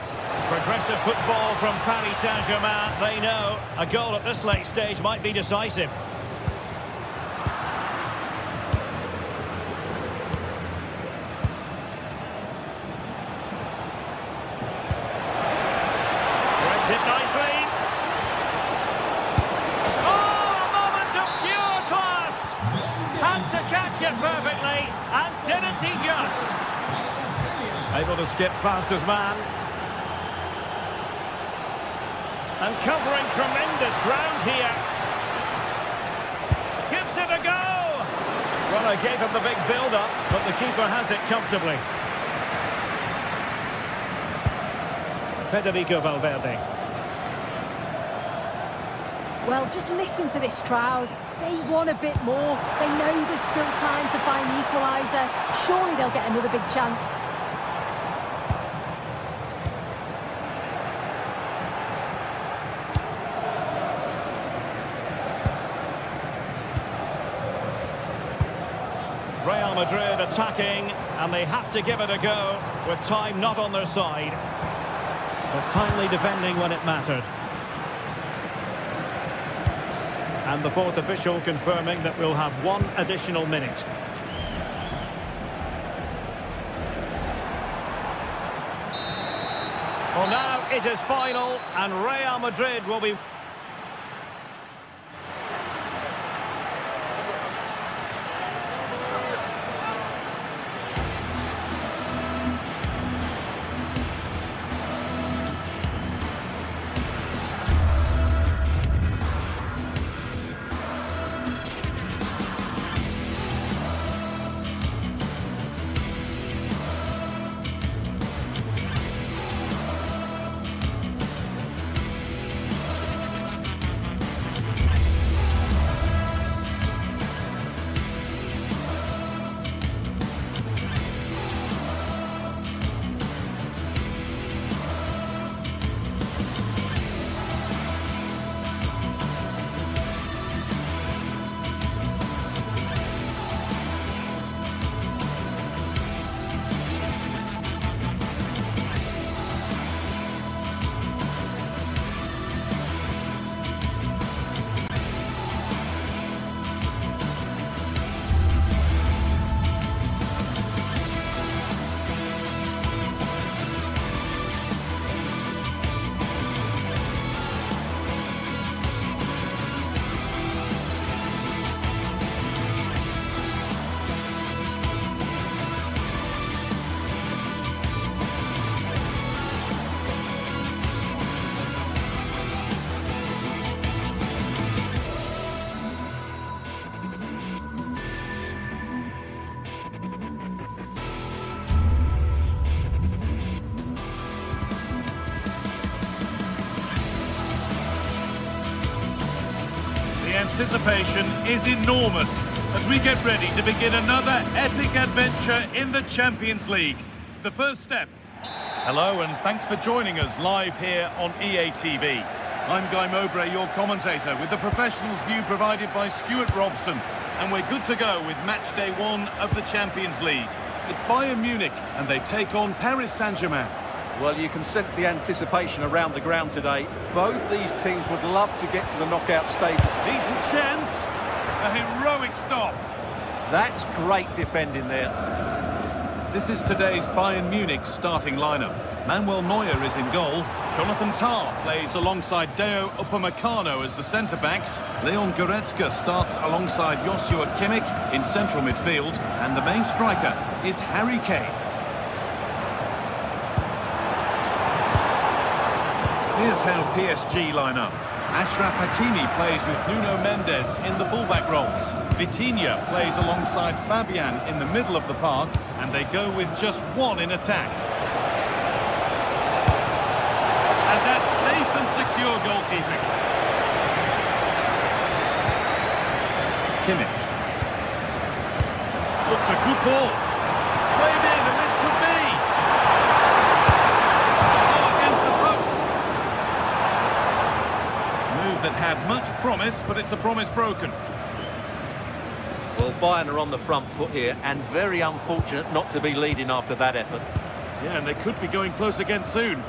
Progressive football from Paris Saint-Germain. They know a goal at this late stage might be decisive. Brings it nicely. Oh, a moment of pure class. Had to catch it perfectly, and didn't he just? Able to skip past his man. And covering tremendous ground here. Gives it a go. Well, I gave him the big build-up, but the keeper has it comfortably. Federico Valverde. Well, just listen to this crowd. They want a bit more. They know there's still time to find the equaliser. Surely they'll get another big chance. Real Madrid attacking, and they have to give it a go with time not on their side. But timely defending when it mattered. And the fourth official confirming that we'll have one additional minute. Well, now it is final, and Real Madrid will be... Anticipation is enormous as we get ready to begin another epic adventure in the Champions League. The first step. Hello and thanks for joining us live here on EA TV. I'm Guy Mowbray, your commentator, with the professionals view provided by Stuart Robson, and we're good to go with match day 1 of the Champions League. It's Bayern Munich and they take on Paris Saint-Germain. Well, you can sense the anticipation around the ground today. Both these teams would love to get to the knockout stage. Decent chance. A heroic stop. That's great defending there. This is today's Bayern Munich starting lineup. Manuel Neuer is in goal. Jonathan Tah plays alongside Deo Upamecano as the centre-backs. Leon Goretzka starts alongside Joshua Kimmich in central midfield. And the main striker is Harry Kane. Here's how PSG line up. Achraf Hakimi plays with Nuno Mendes in the fullback roles. Vitinha plays alongside Fabian in the middle of the park, and they go with just one in attack. And that's safe and secure goalkeeping. Kimmich. Looks a good ball. Played in, and this could be. Oh, against the post. Move that had much promise, but it's a promise broken. Well, Bayern are on the front foot here, and very unfortunate not to be leading after that effort. Yeah, and they could be going close again soon.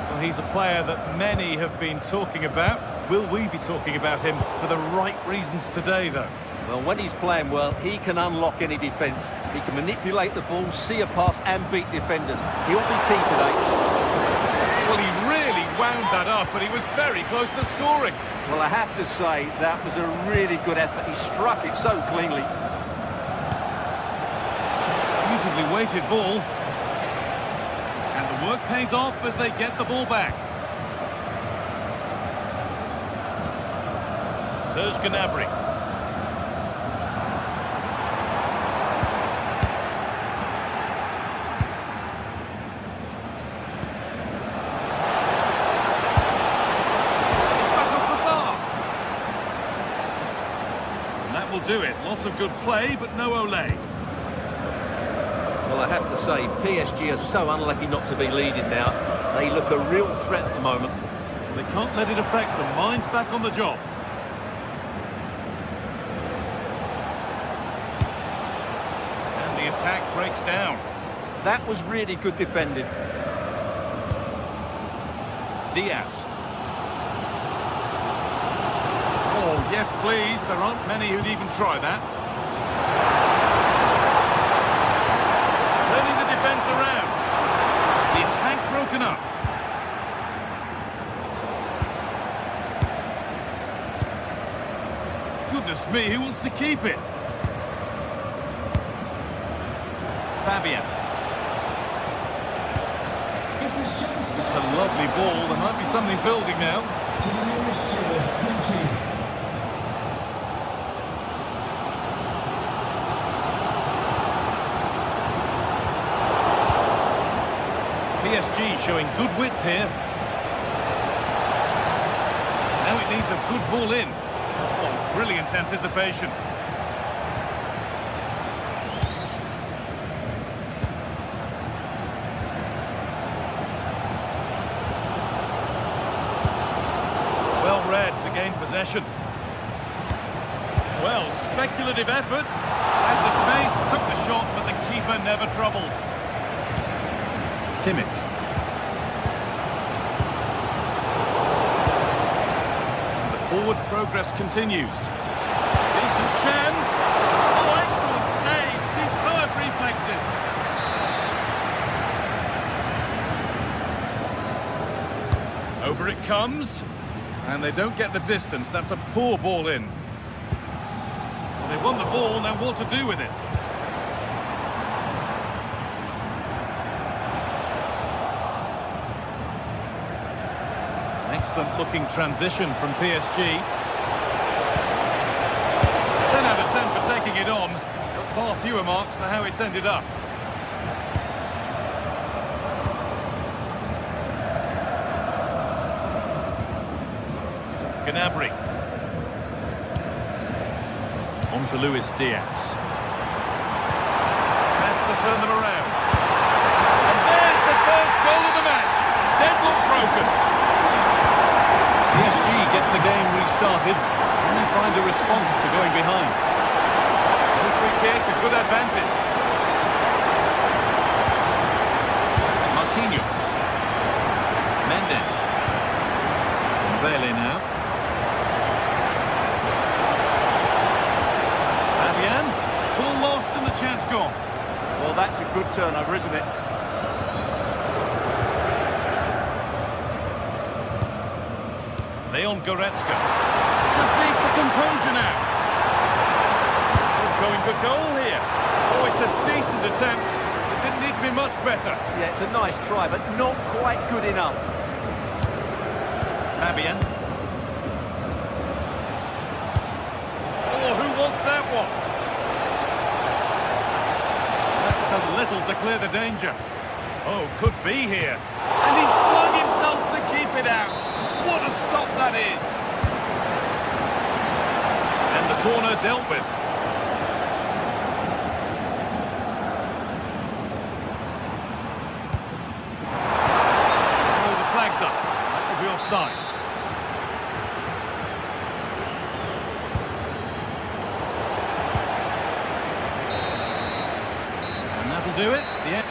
Well, he's a player that many have been talking about. Will we be talking about him for the right reasons today, though? Well, when he's playing well, he can unlock any defence. He can manipulate the ball, see a pass and beat defenders. He'll be key today. Well, he really wound that up, but he was very close to scoring. Well, I have to say, that was a really good effort. He struck it so cleanly. Beautifully weighted ball. And the work pays off as they get the ball back. Serge Gnabry. Will do it. Lots of good play, but no Olé. Well, I have to say, PSG are so unlucky not to be leading now. They look a real threat at the moment. They can't let it affect them. Mind's back on the job. And the attack breaks down. That was really good defending. Diaz. Oh, yes, please. There aren't many who'd even try that. Turning the defence around. The attack broken up. Goodness me, who wants to keep it? Fabian. It's a lovely ball. There might be something building now. PSG showing good width here. Now it needs a good ball in. Oh, brilliant anticipation. Well read to gain possession. Well, speculative effort. Had the space, took the shot, but the keeper never troubled. Kimmich. The forward progress continues. Decent chance. Oh, excellent save. Superb reflexes. Over it comes. And they don't get the distance. That's a poor ball in. Well, they won the ball. Now what to do with it? Excellent looking transition from PSG. 10 out of 10 for taking it on, but far fewer marks for how it's ended up. Gnabry. On to Luis Diaz. Has to turn them around. And there's the first goal of the match. Deadlock broken. PSG get the game restarted and they find a response to going behind. Good free kick, a good advantage. Marquinhos. Mendes. Bailey now. Fabian. Ball lost and the chance gone. Well, that's a good turnover, isn't it? Leon Goretzka just needs the composure now. Going for goal here. Oh, it's a decent attempt. It didn't need to be much better. Yeah, it's a nice try, but not quite good enough. Fabian. Oh, who wants that one? That's done little to clear the danger. Oh, could be here. And he's flung himself to keep it out. What a stop that is. And the corner dealt with. Oh, the flag's up. That will be offside. And that'll do it. The end.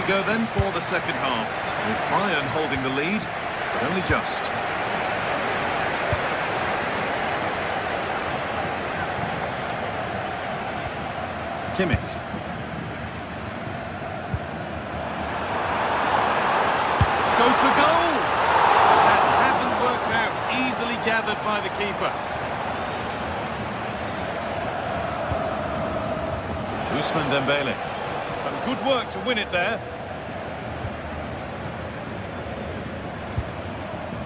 Go then for the second half, with Bayern holding the lead, but only just. Kimmich. Goes for goal! That hasn't worked out, easily gathered by the keeper. Ousmane Dembele. Some good work to win it there.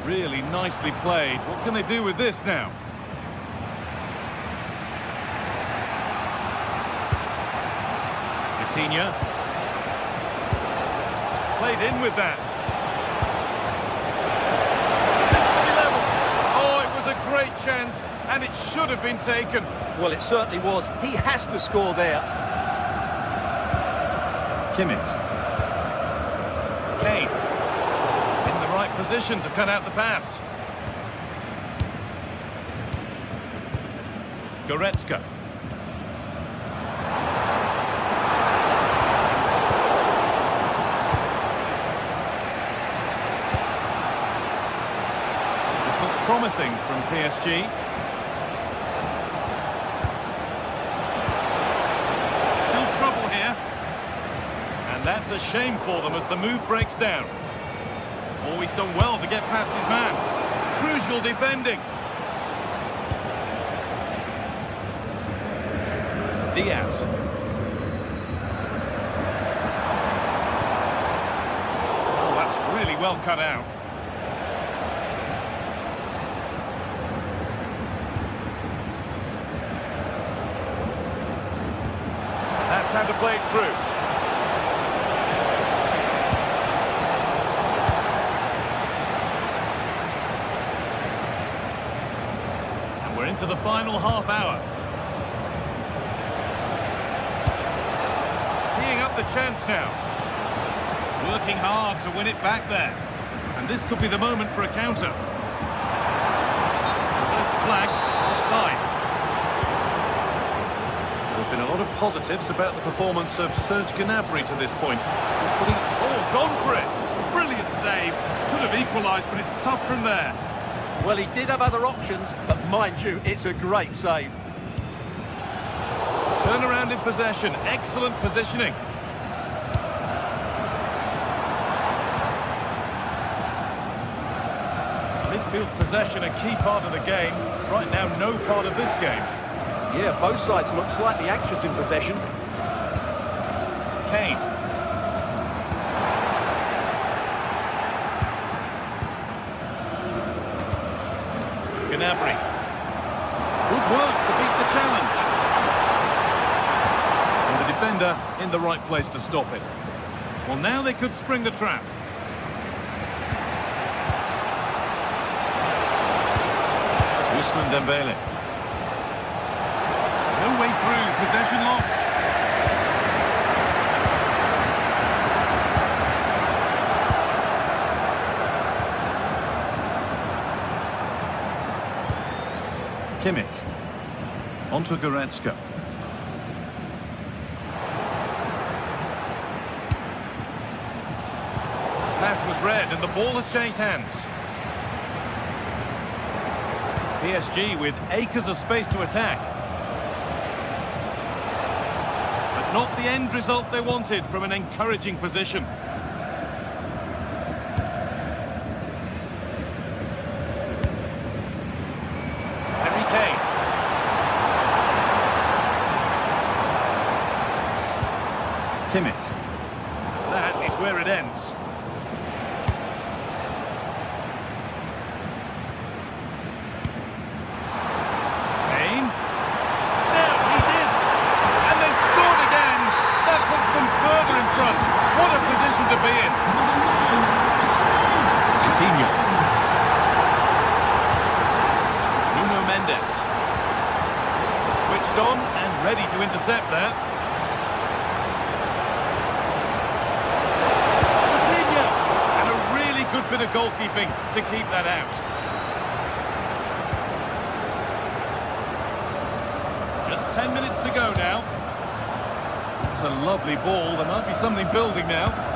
Really nicely played. What can they do with this now? Coutinho. Played in with that. This to be level. Oh, it was a great chance, and it should have been taken. Well, it certainly was. He has to score there. Kimmich. Kane. In the right position to cut out the pass. Goretzka. This looks promising from PSG. Still trouble here. And that's a shame for them as the move breaks down. Always done well to get past his man. Crucial defending. Diaz. Oh, that's really well cut out. That's how to play it through. We're into the final half hour. Teeing up the chance now. Working hard to win it back there. And this could be the moment for a counter. There's the flag, offside. There have been a lot of positives about the performance of Serge Gnabry to this point. He's putting... Oh, gone for it! Brilliant save. Could have equalised, but it's tough from there. Well, he did have other options, but mind you, it's a great save. Turn around in possession, excellent positioning. Midfield possession, a key part of the game. Right now, no part of this game. Yeah, both sides look slightly anxious in possession. Kane. Gnabry. Good work to beat the challenge. And the defender in the right place to stop it. Well, now they could spring the trap. Ousmane Dembele. No way through, possession lost. Kimmich. Onto Goretzka. Pass was read and the ball has changed hands. PSG with acres of space to attack. But not the end result they wanted from an encouraging position. it ends. On and ready to intercept that. Coutinho! And a really good bit of goalkeeping to keep that out. Just 10 minutes to go now. It's a lovely ball. There might be something building now.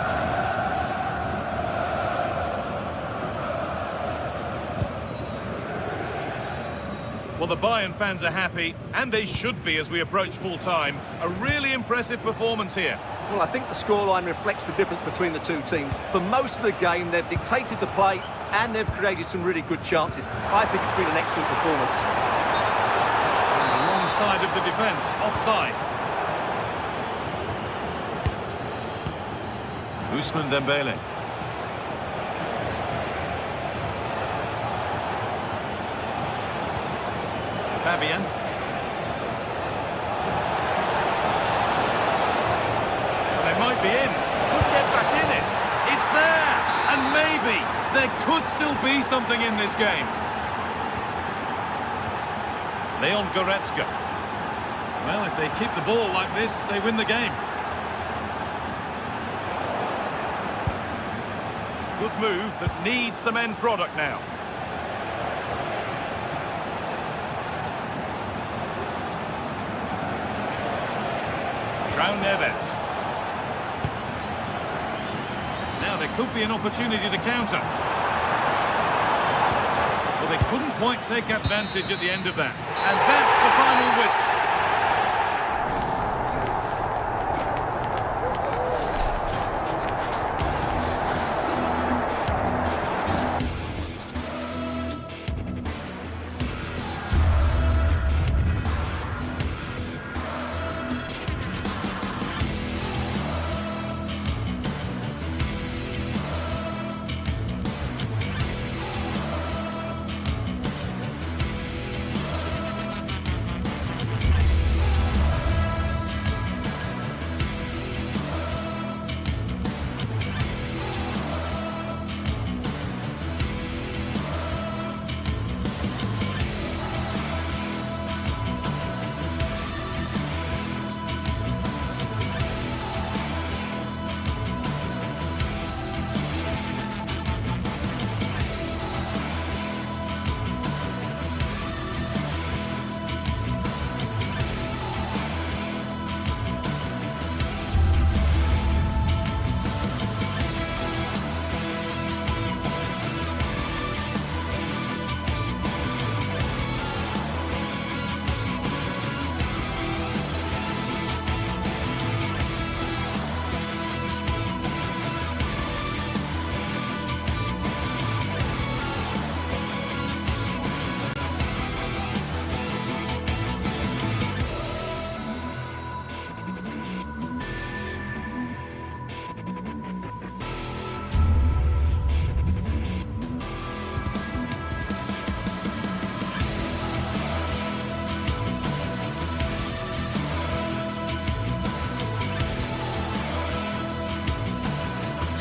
Well, the Bayern fans are happy, and they should be as we approach full-time. A really impressive performance here. Well, I think the scoreline reflects the difference between the two teams. For most of the game, they've dictated the play, and they've created some really good chances. I think it's been an excellent performance. On the wrong side of the defence, offside. Ousmane Dembele. Fabian. Well, they might be in. Could get back in it. It's there. And maybe there could still be something in this game. Leon Goretzka. Well, if they keep the ball like this, they win the game. Good move that needs some end product now. João Neves. Now there could be an opportunity to counter. Well, they couldn't quite take advantage at the end of that. And that's the final whistle.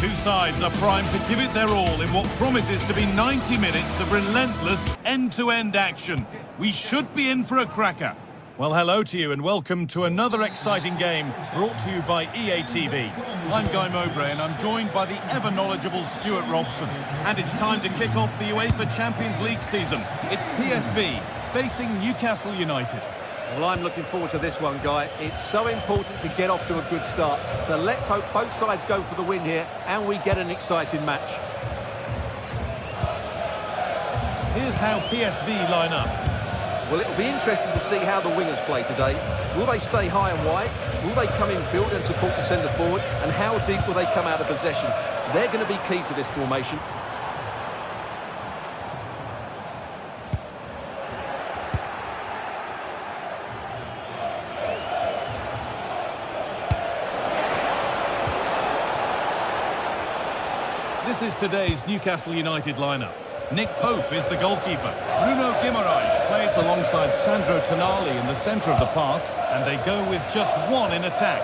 Two sides are primed to give it their all in what promises to be 90 minutes of relentless end-to-end action. We should be in for a cracker. Well, hello to you and welcome to another exciting game brought to you by EA TV. I'm Guy Mowbray and I'm joined by the ever-knowledgeable Stuart Robson. And it's time to kick off the UEFA Champions League season. It's PSV facing Newcastle United. Well, I'm looking forward to this one, Guy. It's so important to get off to a good start. So let's hope both sides go for the win here and we get an exciting match. Here's how PSV line up. Well, it'll be interesting to see how the wingers play today. Will they stay high and wide? Will they come in field and support the centre forward? And how deep will they come out of possession? They're going to be key to this formation. This is today's Newcastle United lineup. Nick Pope is the goalkeeper. Bruno Guimaraes plays alongside Sandro Tonali in the centre of the park, and they go with just one in attack.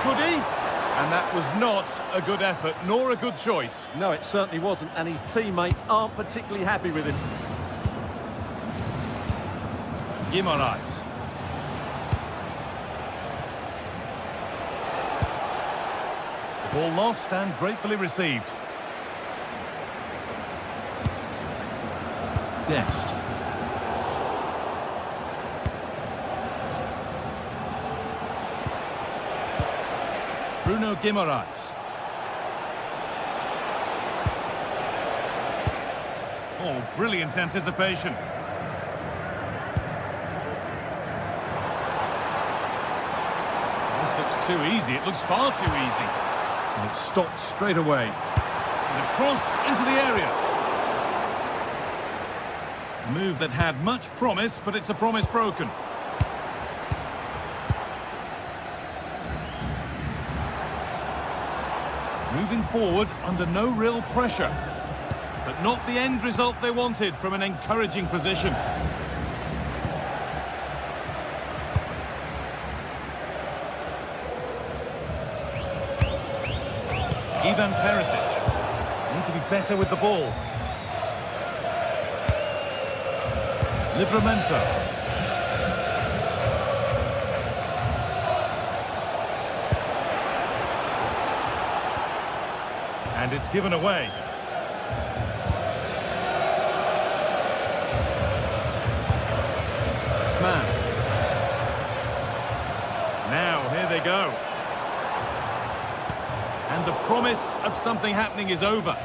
Could he? And that was not a good effort, nor a good choice. No, it certainly wasn't, and his teammates aren't particularly happy with him. Guimaraes. Ball lost and gratefully received. Dest. Bruno Guimaraes. Oh, brilliant anticipation. This looks too easy. It looks far too easy. And it's stopped straight away. And a cross into the area. A move that had much promise, but it's a promise broken. Moving forward under no real pressure. But not the end result they wanted from an encouraging position. Ivan Perisic. Need to be better with the ball. Livramento. And it's given away. Man. Now, here they go. And the promise of something happening is over.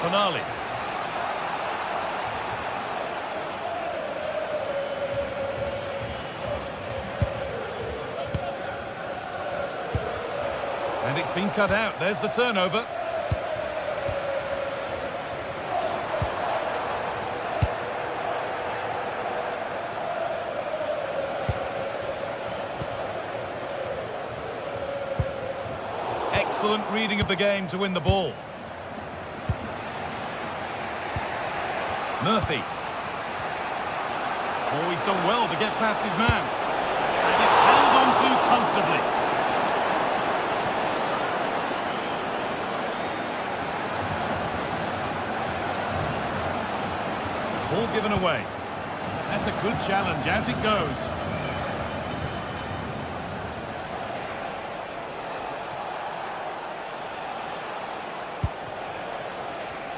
Tonali. And it's been cut out. There's the turnover. Excellent reading of the game to win the ball. Murphy. Oh, he's done well to get past his man. And it's held on to comfortably. Ball given away. That's a good challenge. Out it goes.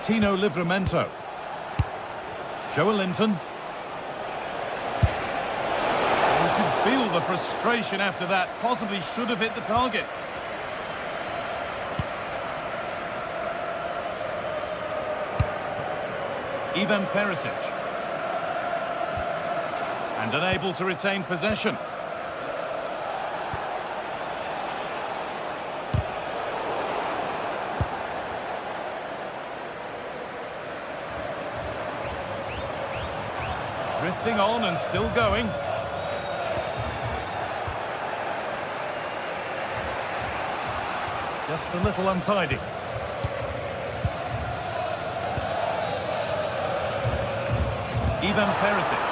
Tino Livramento. Joelinton. You can feel the frustration after that. Possibly should have hit the target. Ivan Perisic. And unable to retain possession. Drifting on and still going. Just a little untidy. Ivan Perisic.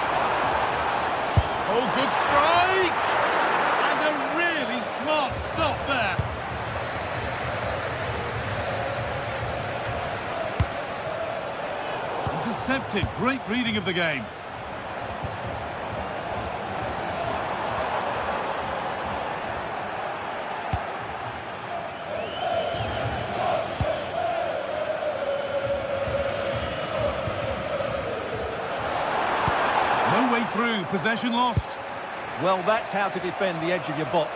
Oh, good strike! And a really smart stop there. Intercepted. Great reading of the game. No way through. Possession lost. Well, that's how to defend the edge of your box.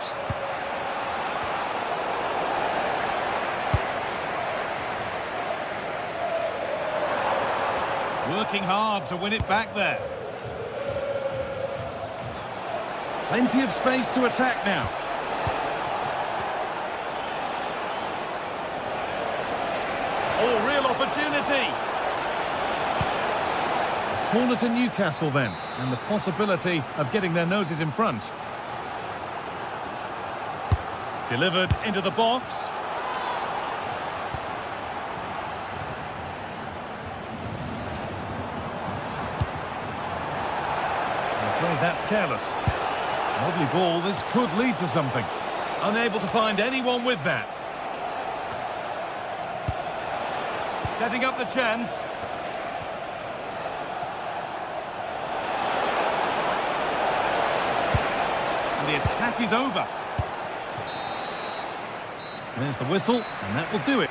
Working hard to win it back there. Plenty of space to attack now. Oh, real opportunity. Corner to Newcastle then, and the possibility of getting their noses in front. Delivered into the box. I'm afraid that's careless. Lovely ball, this could lead to something. Unable to find anyone with that. Setting up the chance. And the attack is over. There's the whistle, and that will do it.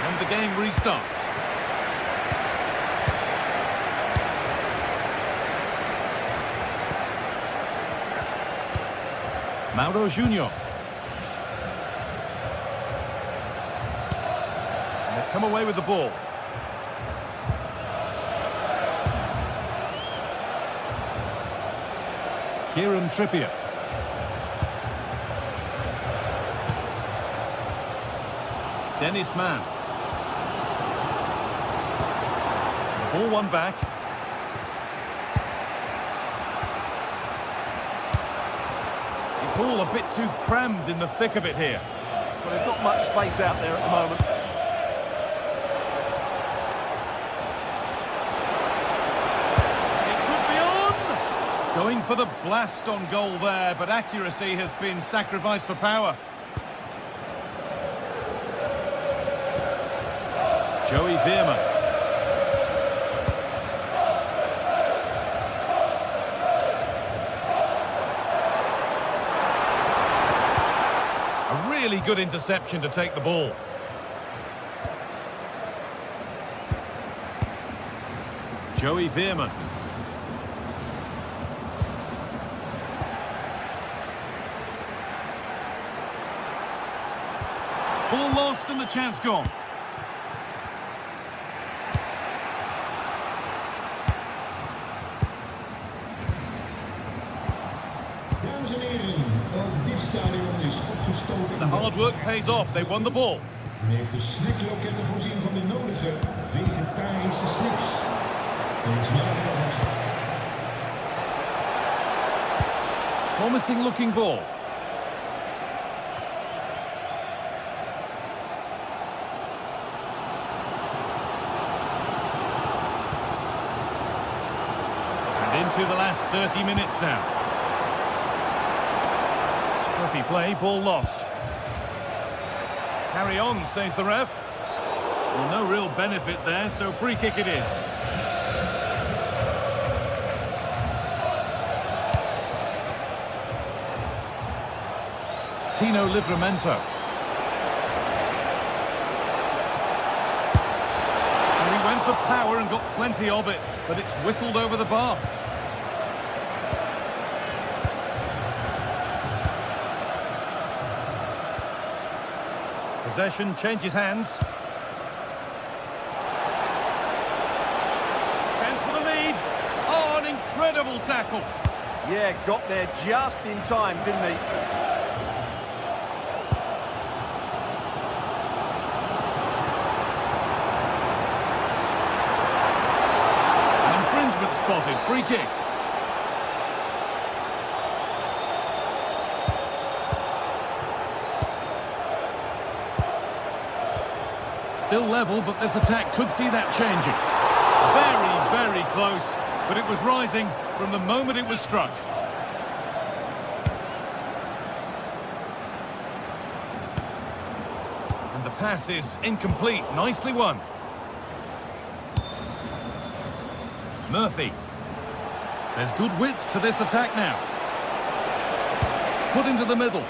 And the game restarts. Mauro Junior. And they've come away with the ball. Kieran Trippier. Dennis Mann. The ball won back. It's all a bit too crammed in the thick of it here. Well, there's not much space out there at the moment. Going for the blast on goal there, but accuracy has been sacrificed for power. Joey Veerman. A really good interception to take the ball. Joey Veerman. Ball lost and the chance gone. Dames en heren, ook dit stadion is opgestoten. The hard work pays off. They won the ball. Men heeft de snackloketten voorzien van de nodige vegetarische snacks. Eet smakelijk. Promising looking ball. Into the last 30 minutes now. Scruffy play, ball lost. Carry on, says the ref. Well, no real benefit there, so free kick it is. Tino Livramento. And he went for power and got plenty of it, but it's whistled over the bar. Possession changes hands. Chance for the lead. Oh, an incredible tackle. Yeah, got there just in time, didn't he? An infringement spotted. Free kick. Still level, but this attack could see that changing. Very, very close, but it was rising from the moment it was struck. And the pass is incomplete. Nicely won. Murphy. There's good width to this attack now. Put into the middle.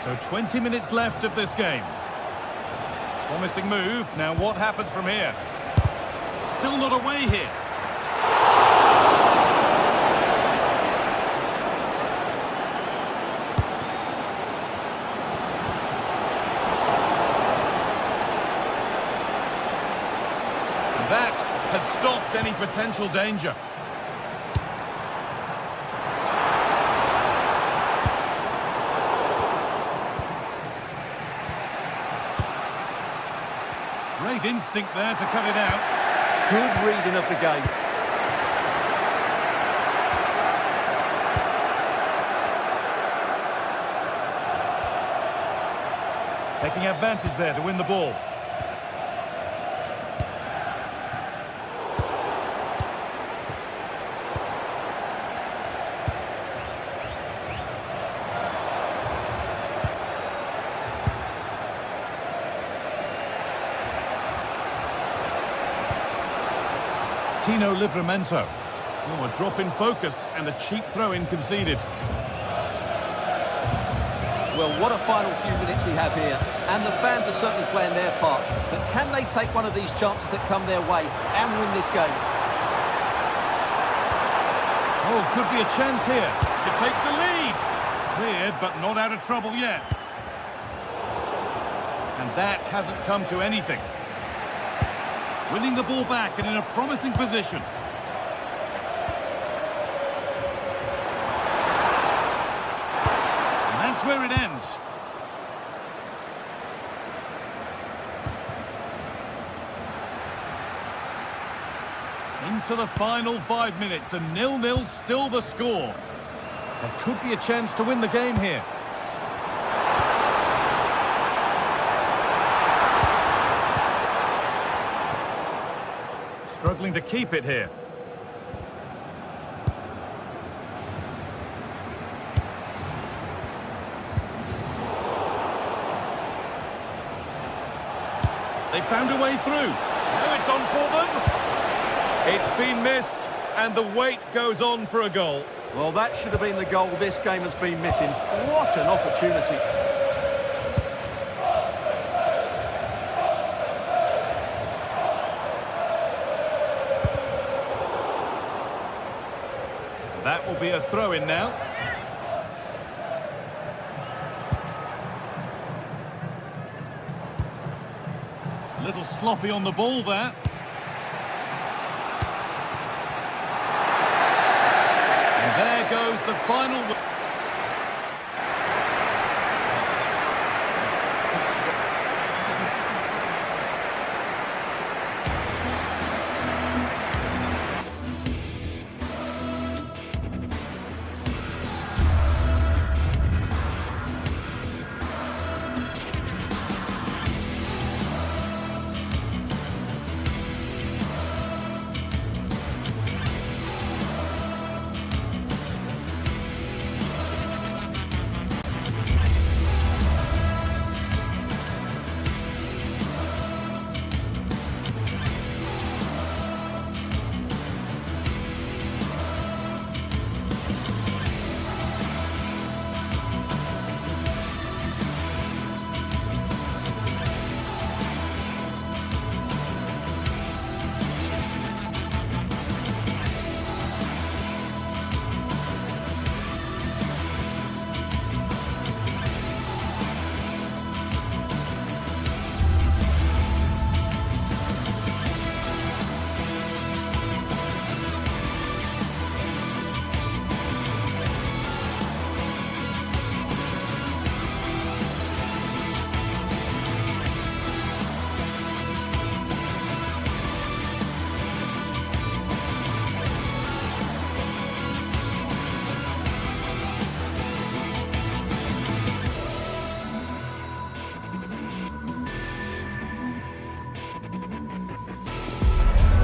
So 20 minutes left of this game. Promising move. Now what happens from here? Still not away here. And that has stopped any potential danger. Great instinct there to cut it out. Good reading of the game. Taking advantage there to win the ball. Tino Livramento. Oh, a drop in focus and a cheap throw-in conceded. Well, what a final few minutes we have here. And the fans are certainly playing their part. But can they take one of these chances that come their way and win this game? Oh, could be a chance here to take the lead. Cleared, but not out of trouble yet. And that hasn't come to anything. Winning the ball back and in a promising position. And that's where it ends. Into the final 5 minutes, and 0-0 still the score. There could be a chance to win the game here. Struggling to keep it here. They found a way through. Now it's on for them. It's been missed, and the wait goes on for a goal. Well, that should have been the goal this game has been missing. What an opportunity. That will be a throw-in now. A little sloppy on the ball there. And there goes the final...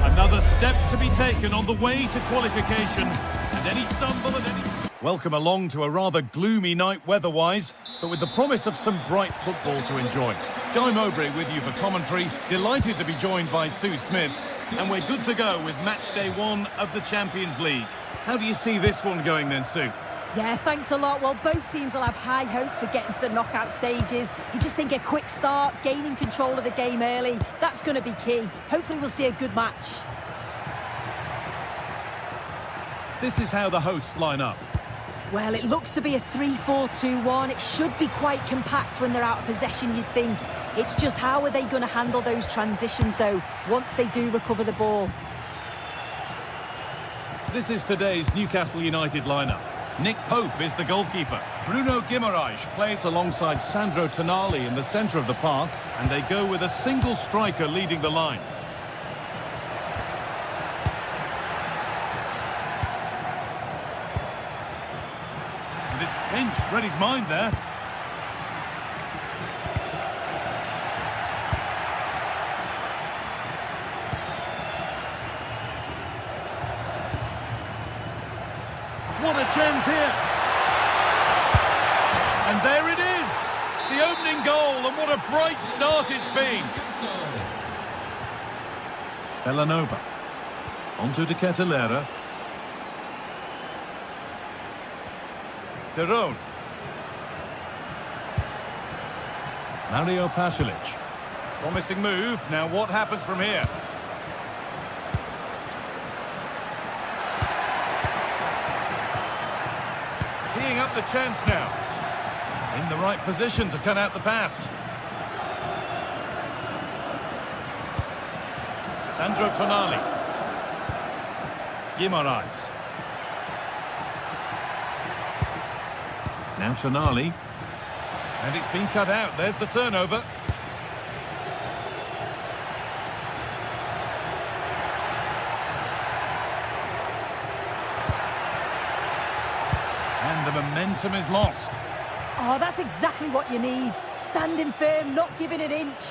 Another step to be taken on the way to qualification, and any stumble and any... Welcome along to a rather gloomy night weather-wise, but with the promise of some bright football to enjoy. Guy Mowbray with you for commentary, delighted to be joined by Sue Smith, and we're good to go with match day 1 of the Champions League. How do you see this one going then, Sue? Yeah, thanks a lot. Well, both teams will have high hopes of getting to the knockout stages. You just think a quick start, gaining control of the game early, that's going to be key. Hopefully we'll see a good match. This is how the hosts line up. Well, it looks to be a 3-4-2-1. It should be quite compact when they're out of possession, you'd think. It's just how are they going to handle those transitions, though, once they do recover the ball. This is today's Newcastle United lineup. Nick Pope is the goalkeeper. Bruno Guimaraes plays alongside Sandro Tonali in the centre of the park, and they go with a single striker leading the line. And it's pinched, read his mind there. What a chance here. And there it is. The opening goal, and what a bright start it's been. Villanova. Onto De Ketelaere. De Roon. Mario Pasalic. Promising move. Now what happens from here? Teeing up the chance now. In the right position to cut out the pass. Sandro Tonali. Guimaraes. Now Tonali. And it's been cut out. There's the turnover. And the momentum is lost. Oh, that's exactly what you need. Standing firm, not giving an inch.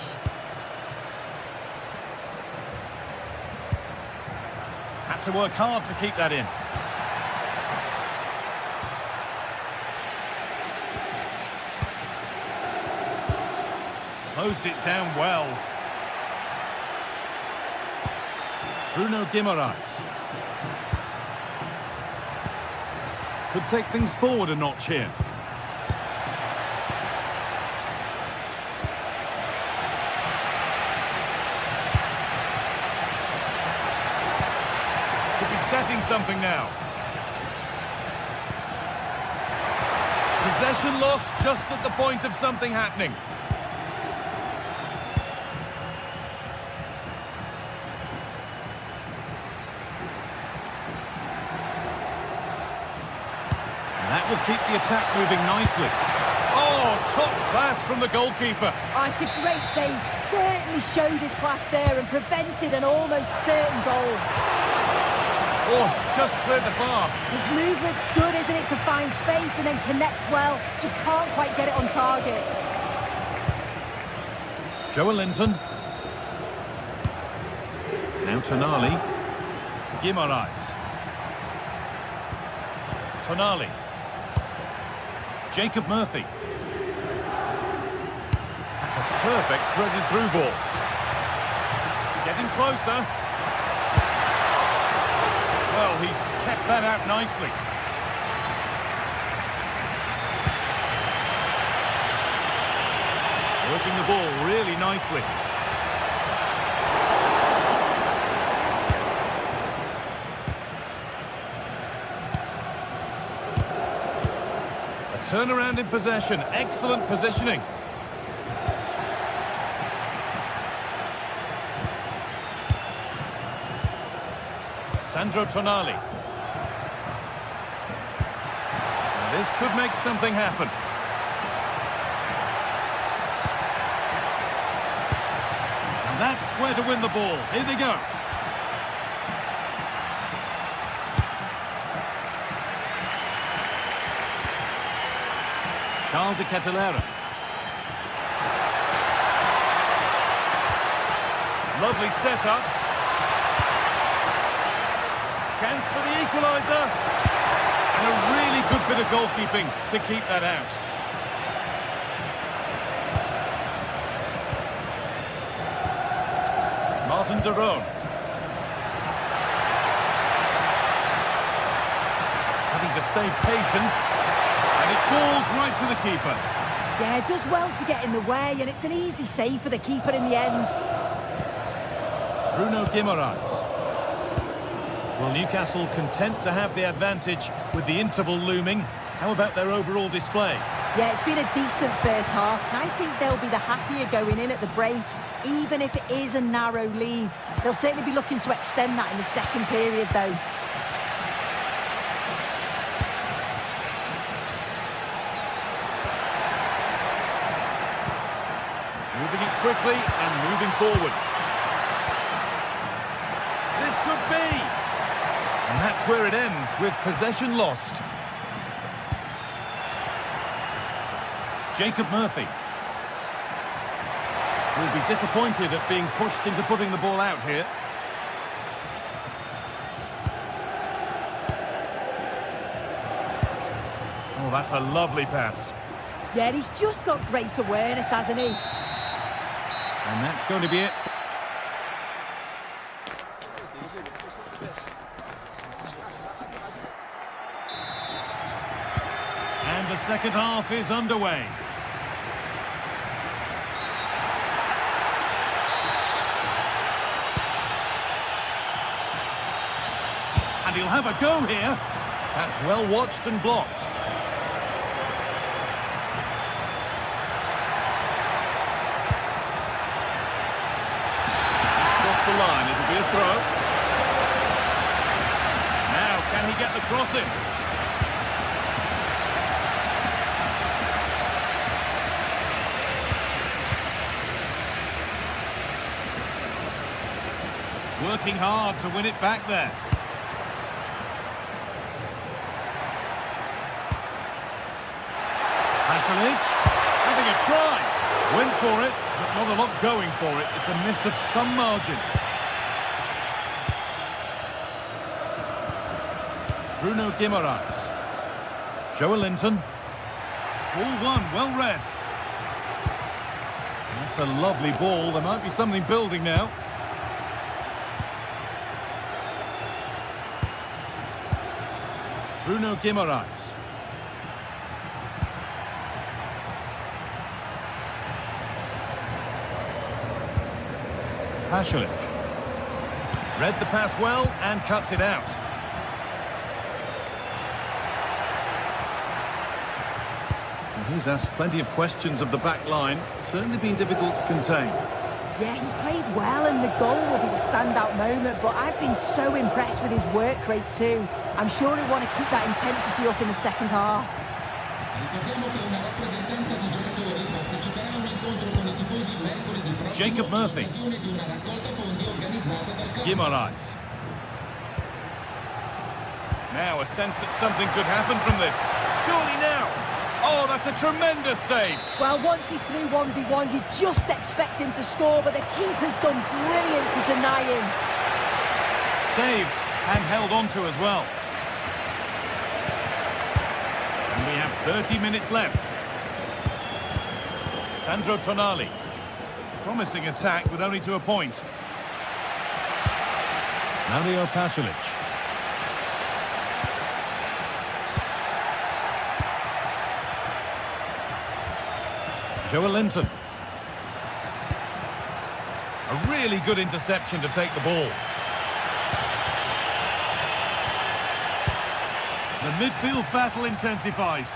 Had to work hard to keep that in. Closed it down well. Bruno Guimaraes. Could take things forward a notch here. Could be setting something now. Possession lost just at the point of something happening. That will keep the attack moving nicely. Oh, top class from the goalkeeper. Oh, it's a great save. Certainly showed his class there and prevented an almost certain goal. Oh, it's just cleared the bar. His movement's good, isn't it, to find space and then connects well. Just can't quite get it on target. Joelinton. Now Tonali. Guimaraes. Tonali. Jacob Murphy. That's a perfect threaded through ball. Getting closer. Well, he's kept that out nicely. Working the ball really nicely. Turnaround in possession, excellent positioning. Sandro Tonali. This could make something happen. And that's where to win the ball. Here they go. De Ketelaere. Lovely setup. Chance for the equaliser. And a really good bit of goalkeeping to keep that out. Martin de Roon. Having to stay patient. And it falls right to the keeper. Yeah, it does well to get in the way, and it's an easy save for the keeper in the end. Bruno Guimaraes. Well, Newcastle content to have the advantage with the interval looming. How about their overall display? Yeah, it's been a decent first half, and I think they'll be the happier going in at the break, even if it is a narrow lead. They'll certainly be looking to extend that in the second period, though. Moving it quickly and moving forward. This could be! And that's where it ends, with possession lost. Jacob Murphy will be disappointed at being pushed into putting the ball out here. Oh, that's a lovely pass. Yeah, he's just got great awareness, hasn't he? And that's going to be it. And the second half is underway. And he'll have a go here. That's well watched and blocked. Across the line, it'll be a throw. Now, can he get the cross in? Working hard to win it back there. Having a try. Went for it, but not a lot going for it. It's a miss of some margin. Bruno Guimaraes. Joe Linton. Ball one, well read. That's a lovely ball. There might be something building now. Bruno Guimaraes. Pasalic. Read the pass well and cuts it out. And he's asked plenty of questions of the back line. Certainly been difficult to contain. Yeah, he's played well and the goal will be the standout moment, but I've been so impressed with his work rate too. I'm sure he'll want to keep that intensity up in the second half. Jacob Murphy. Guimaraes. Now a sense that something could happen from this. Surely now. Oh, that's a tremendous save. Well, once he's through 1v1, you just expect him to score, but the keeper's done brilliant to deny him. Saved and held on to as well. And we have 30 minutes left. Sandro Tonali. Promising attack, but only to a point. Mario Pasalic. Joe Linton. A really good interception to take the ball. The midfield battle intensifies.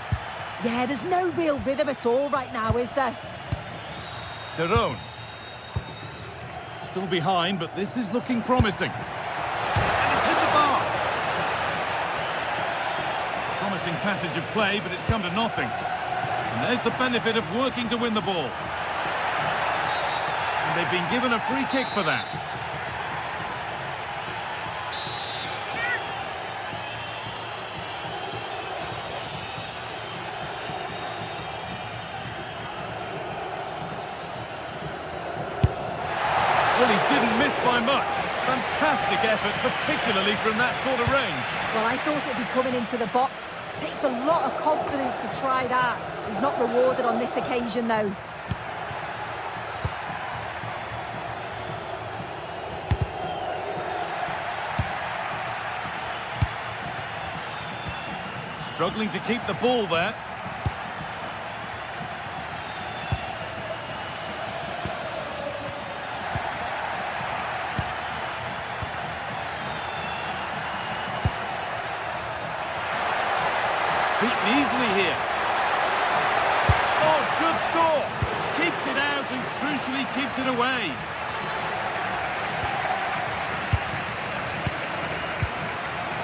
Yeah, there's no real rhythm at all right now, is there? Derone. Still behind, but this is looking promising. And it's hit the bar. Promising passage of play, but it's come to nothing. And there's the benefit of working to win the ball. And they've been given a free kick for that. Well, he didn't miss by much. Fantastic effort, particularly from that sort of range. Well, I thought it'd be coming into the box. Takes a lot of confidence to try that. He's not rewarded on this occasion, though. Struggling to keep the ball there. Beaten easily here. Oh, should score. Keeps it out and crucially keeps it away.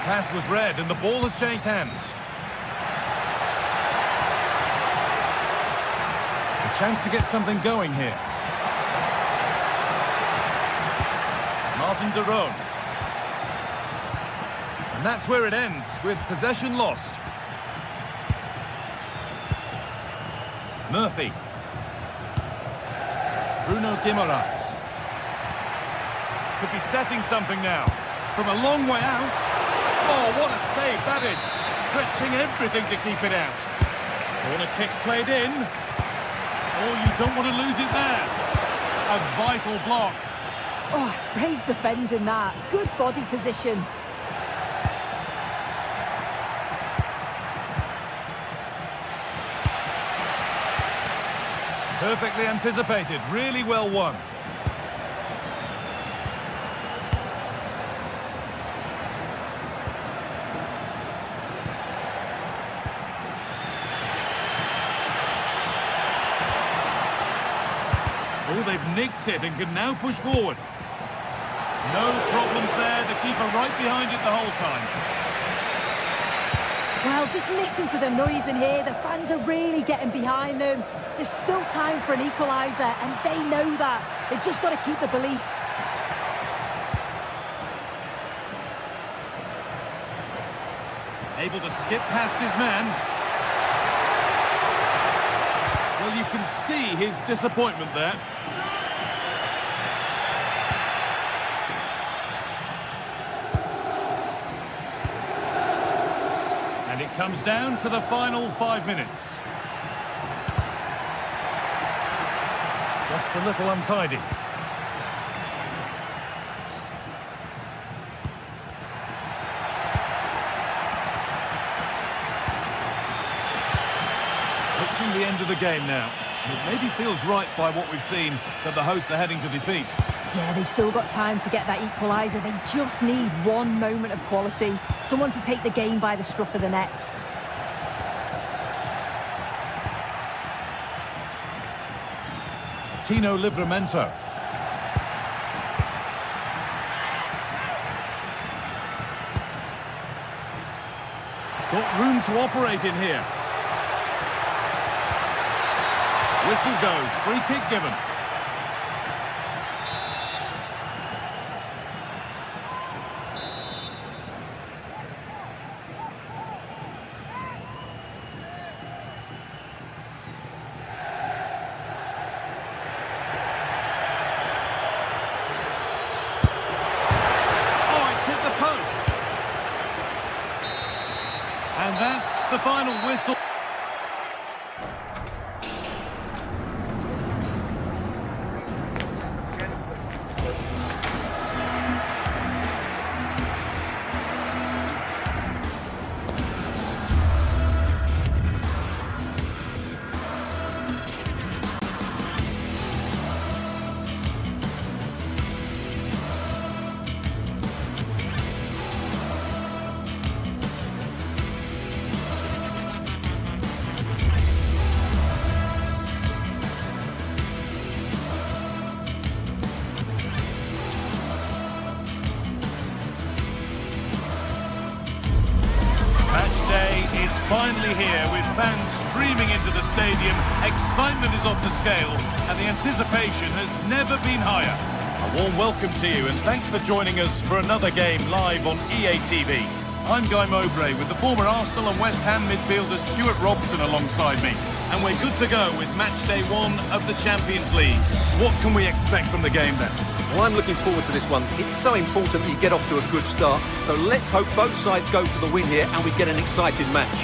Pass was read and the ball has changed hands. A chance to get something going here. Martin de Roon. And that's where it ends, with possession lost. Murphy. Bruno Guimaraes. Could be setting something now. From a long way out. Oh, what a save that is. Stretching everything to keep it out. Corner kick played in. Oh, you don't want to lose it there. A vital block. Oh, it's brave defending that. Good body position. Perfectly anticipated. Really well won. Oh, they've nicked it and can now push forward. No problems there. The keeper right behind it the whole time. Well, just listen to the noise in here. The fans are really getting behind them. There's still time for an equaliser, and they know that. They've just got to keep the belief. Able to skip past his man. Well, you can see his disappointment there. And it comes down to the final 5 minutes. Just a little untidy. Reaching the end of the game now. It maybe feels right by what we've seen that the hosts are heading to defeat. Yeah, they've still got time to get that equaliser. They just need one moment of quality. Someone to take the game by the scruff of the neck. Tino Livramento. Got room to operate in here. Whistle goes, free kick given. And that's the final whistle. Finally here, with fans streaming into the stadium, excitement is off the scale, and the anticipation has never been higher. A warm welcome to you, and thanks for joining us for another game live on EA TV. I'm Guy Mowbray with the former Arsenal and West Ham midfielder Stuart Robson alongside me, and we're good to go with match day 1 of the Champions League. What can we expect from the game then? Well, I'm looking forward to this one. It's so important that you get off to a good start, so let's hope both sides go for the win here and we get an exciting match.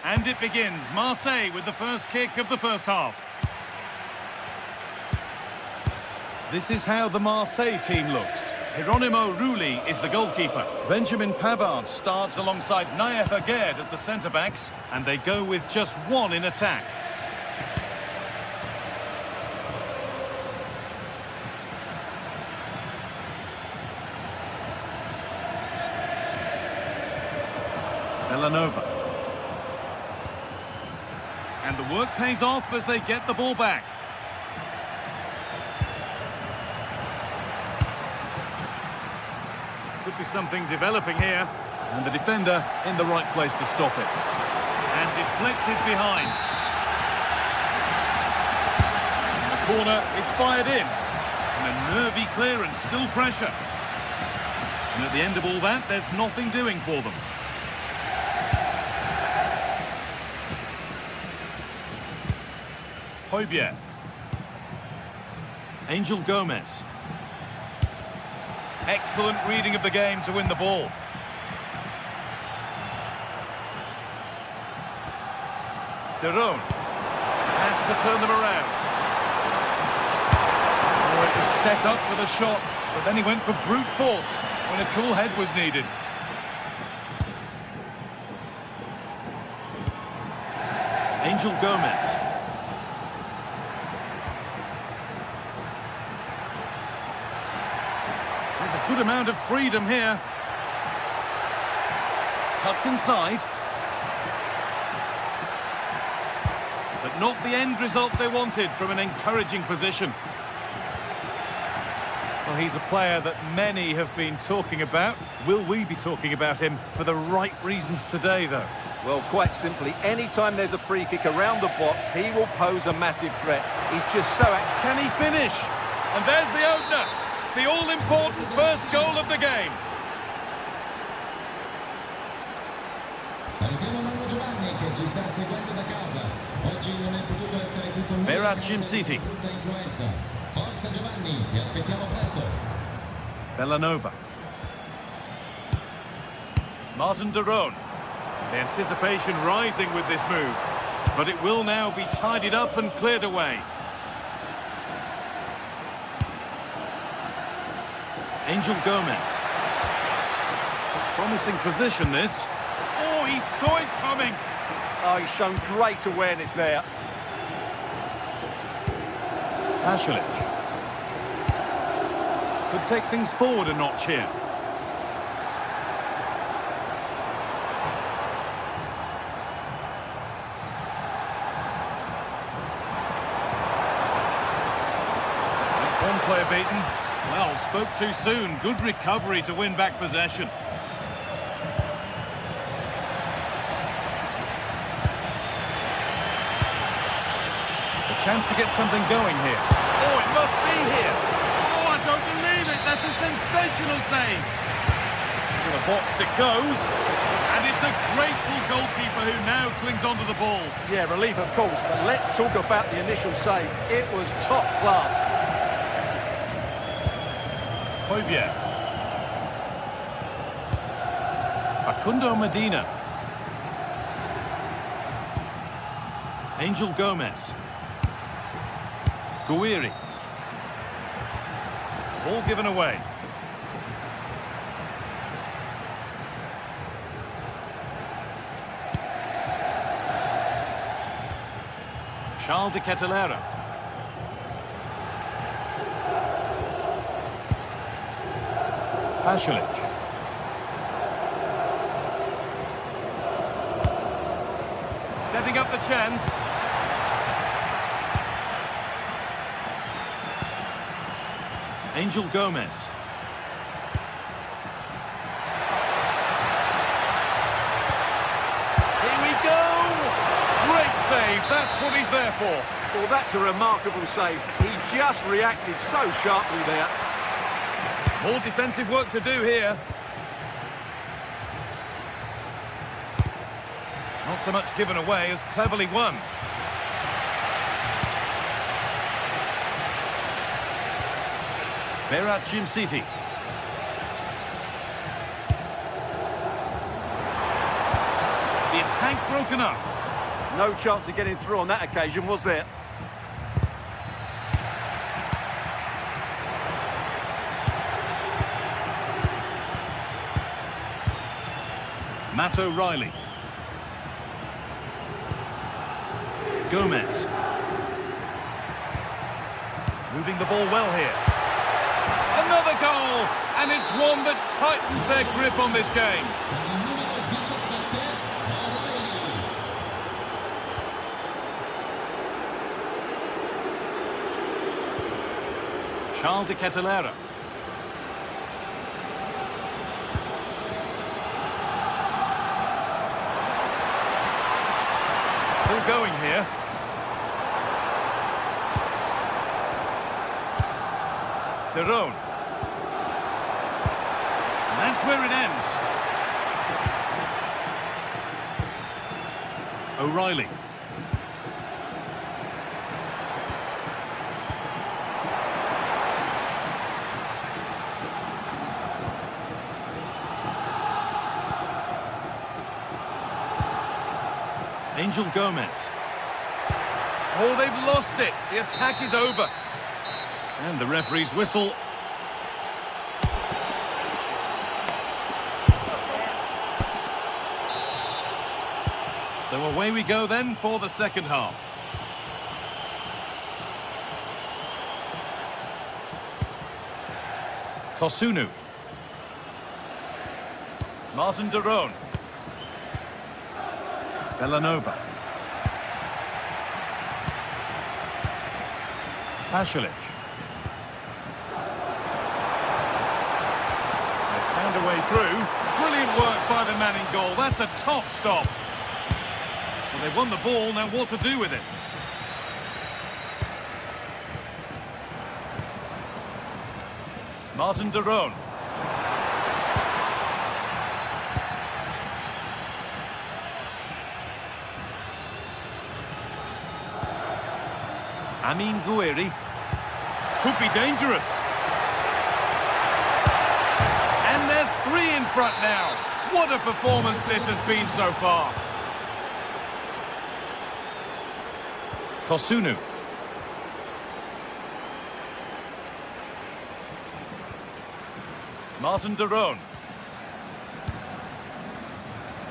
And it begins. Marseille with the first kick of the first half. This is how the Marseille team looks. Hieronymo Rulli is the goalkeeper. Benjamin Pavard starts alongside Naef Aguerd as the centre-backs, and they go with just one in attack. Villanova. And the work pays off as they get the ball back. Could be something developing here. And the defender in the right place to stop it. And deflected behind. And the corner is fired in. And a nervy clearance, still pressure. And at the end of all that, there's nothing doing for them. Højbjerg. Angel Gomez. Excellent reading of the game to win the ball. De Roon has to turn them around. Oh, it was set up for the shot, but then he went for brute force when a cool head was needed. Angel Gomez. There's a good amount of freedom here. Cuts inside. But not the end result they wanted from an encouraging position. Well, he's a player that many have been talking about. Will we be talking about him for the right reasons today, though? Well, quite simply, anytime there's a free kick around the box, he will pose a massive threat. He's just so... Can he finish? And there's the opener. The all-important first goal of the game. Salutiamo Mauro Giovanni che ci sta seguendo da casa. Oggi non è potuto essere qui con noi. Berat Gym City. Brutta influenza. Forza Giovanni, ti aspettiamo presto. Villanova. Martin de Roon. The anticipation rising with this move. But it will now be tidied up and cleared away. Angel Gomez. Promising position, this. Oh, he saw it coming. Oh, he's shown great awareness there. Pasalic. Could take things forward a notch here. That's one player beaten. Well, spoke too soon. Good recovery to win back possession. Chance to get something going here. Oh, it must be here. Oh, I don't believe it. That's a sensational save. To the box it goes. And it's a grateful goalkeeper who now clings onto the ball. Yeah, relief, of course, but let's talk about the initial save. It was top class. Højbjerg. Facundo Medina. Angel Gomez. Guiri. Ball given away. Charles de Ketelera. Pasalic. Setting up the chance. Angel Gomez. Here we go! Great save, that's what he's there for. Well, that's a remarkable save. He just reacted so sharply there. More defensive work to do here. Not so much given away as cleverly won. Berat Gym City. The attack broken up. No chance of getting through on that occasion, was there? Matt O'Reilly. Gomez. Moving the ball well here. Another goal! And it's one that tightens their grip on this game. Il numero 17 Charles de Ketelera. Still going here. De Roon. And that's where it ends. O'Reilly. Angel Gomez. Oh, they've lost it. The attack is over. And the referee's whistle. So away we go then for the second half. Kosunu. Martin de Roon. Bellanova. Pasalic. They found a way through. Brilliant work by the man in goal. That's a top stop. Well, they've won the ball, now what to do with it? Martin de Roon. Amin Gouiri. Could be dangerous. And they're 3 in front now. What a performance this has been so far. Kosunu. Martin de Roon.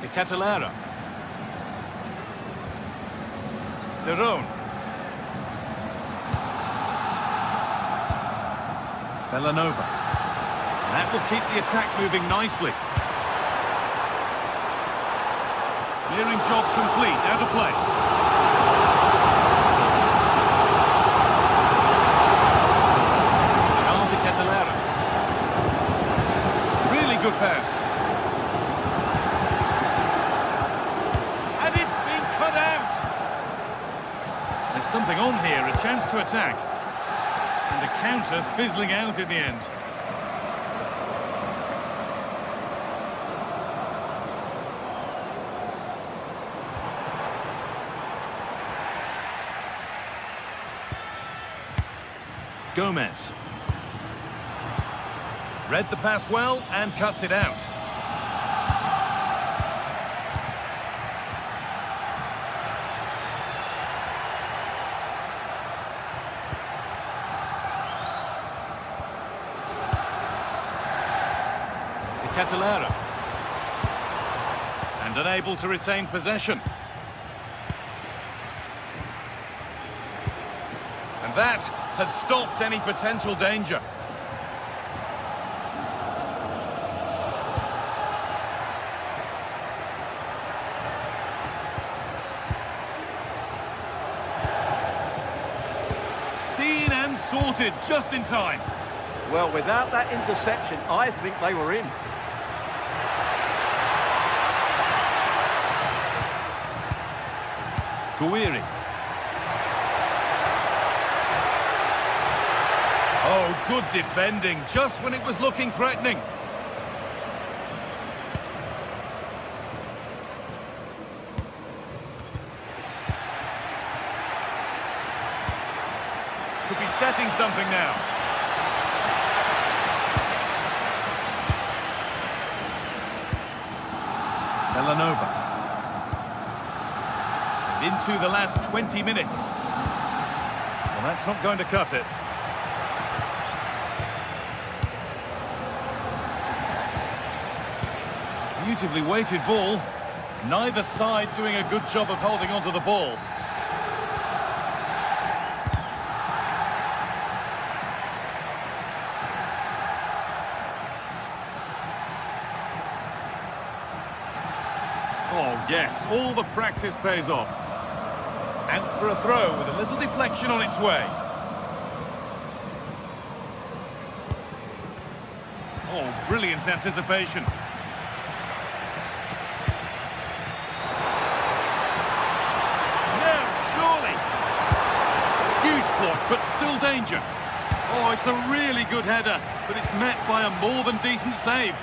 De Ketelera. De Roon. Bellanova. That will keep the attack moving nicely. Clearing job complete, out of play. Charles de Ketelera. Really good pass. And it's been cut out. There's something on here, a chance to attack. And the counter fizzling out in the end. Gomez. Read the pass well and cuts it out. Ketelera. And unable to retain possession. And that has stopped any potential danger. Seen and sorted just in time. Well, without that interception, I think they were in. Gouiri. Oh, good defending, just when it was looking threatening. Could be setting something now. Bellanova. Into the last 20 minutes. Well, that's not going to cut it. Beautifully weighted ball. Neither side doing a good job of holding onto the ball. Oh, yes, all the practice pays off. And for a throw with a little deflection on its way. Brilliant anticipation. No, surely. Huge block, but still danger. Oh, it's a really good header, but it's met by a more than decent save.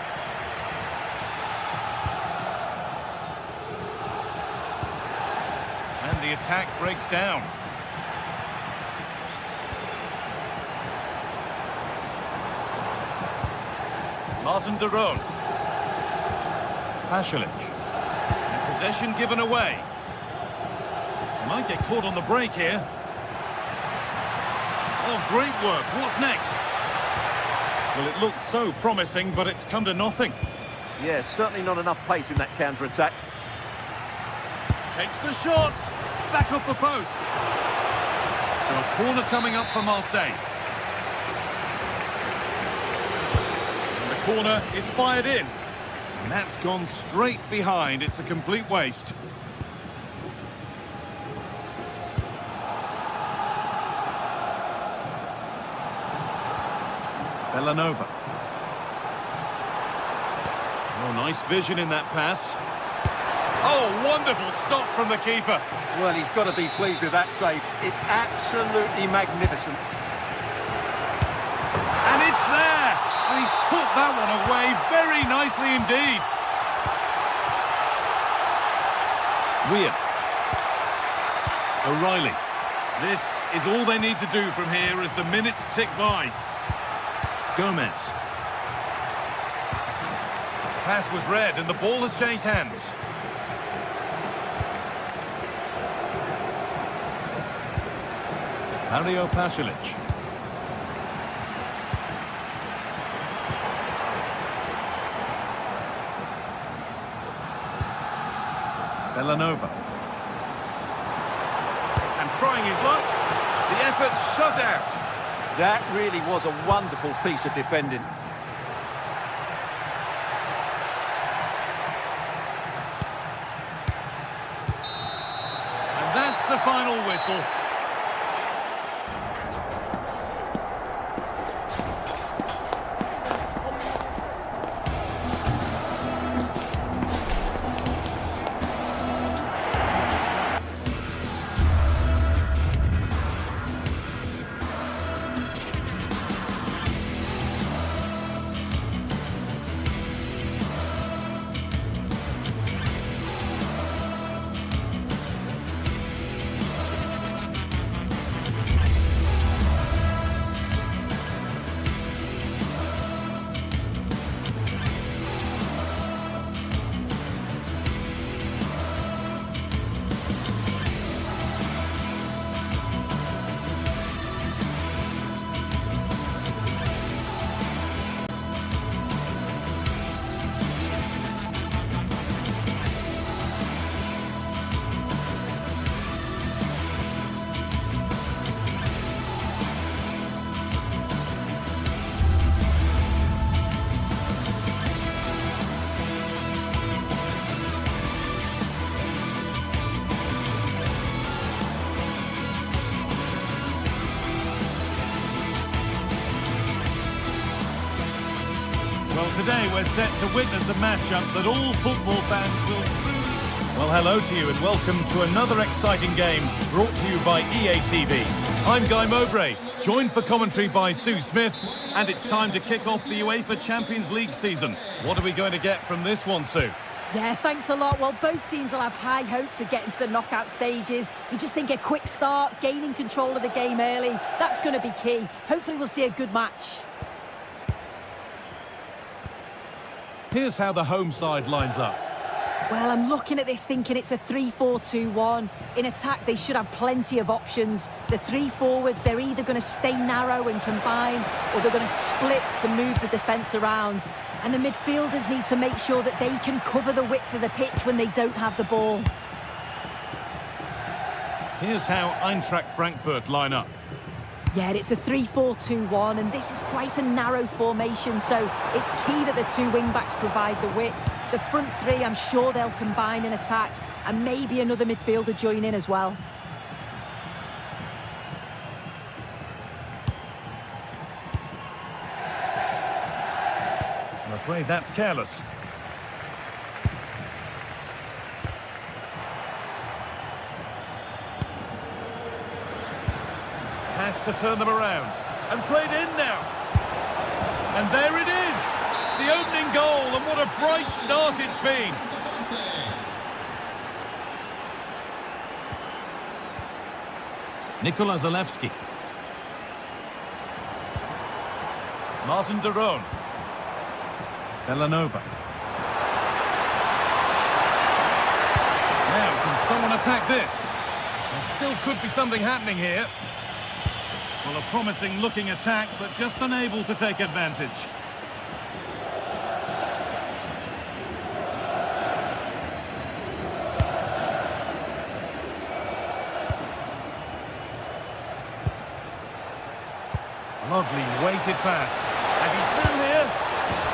And the attack breaks down. Martin de Roon. Pasalic. And possession given away. Might get caught on the break here. Oh, great work. What's next? Well, it looked so promising, but it's come to nothing. Yeah, certainly not enough pace in that counter-attack. Takes the shot. Back up the post. So a corner coming up for Marseille. And the corner is fired in. And that's gone straight behind. It's a complete waste. Villanova. Oh, nice vision in that pass. Oh, wonderful stop from the keeper. Well, he's got to be pleased with that save. It's absolutely magnificent. And it's there. And he's put that one away very nicely indeed. Weir. O'Reilly. This is all they need to do from here as the minutes tick by. Gomez. Pass was read and the ball has changed hands. Mario Pasalic. Villanova. And trying his luck. The effort shut out. That really was a wonderful piece of defending. And that's the final whistle. Well, today we're set to witness a matchup that all football fans will truly... Well, hello to you and welcome to another exciting game brought to you by EA TV. I'm Guy Mowbray, joined for commentary by Sue Smith, and it's time to kick off the UEFA Champions League season. What are we going to get from this one, Sue? Yeah, thanks a lot. Well, both teams will have high hopes of getting to the knockout stages. You just think a quick start, gaining control of the game early, that's going to be key. Hopefully we'll see a good match. Here's how the home side lines up. Well, I'm looking at this thinking it's a 3-4-2-1. In attack, they should have plenty of options. The three forwards, they're either going to stay narrow and combine, or they're going to split to move the defence around. And the midfielders need to make sure that they can cover the width of the pitch when they don't have the ball. Here's how Eintracht Frankfurt line up. Yeah, it's a 3-4-2-1, and this is quite a narrow formation, so it's key that the two wing-backs provide the width. The front three, I'm sure they'll combine in attack, and maybe another midfielder join in as well. The afraid that's careless. Has to turn them around. And played in now. And there it is! The opening goal, and what a bright start it's been. Nikola Zalewski. Martin de Roon. Belanova. Now, can someone attack this? There still could be something happening here. Well, a promising looking attack, but just unable to take advantage. Lovely weighted pass. And he's through here.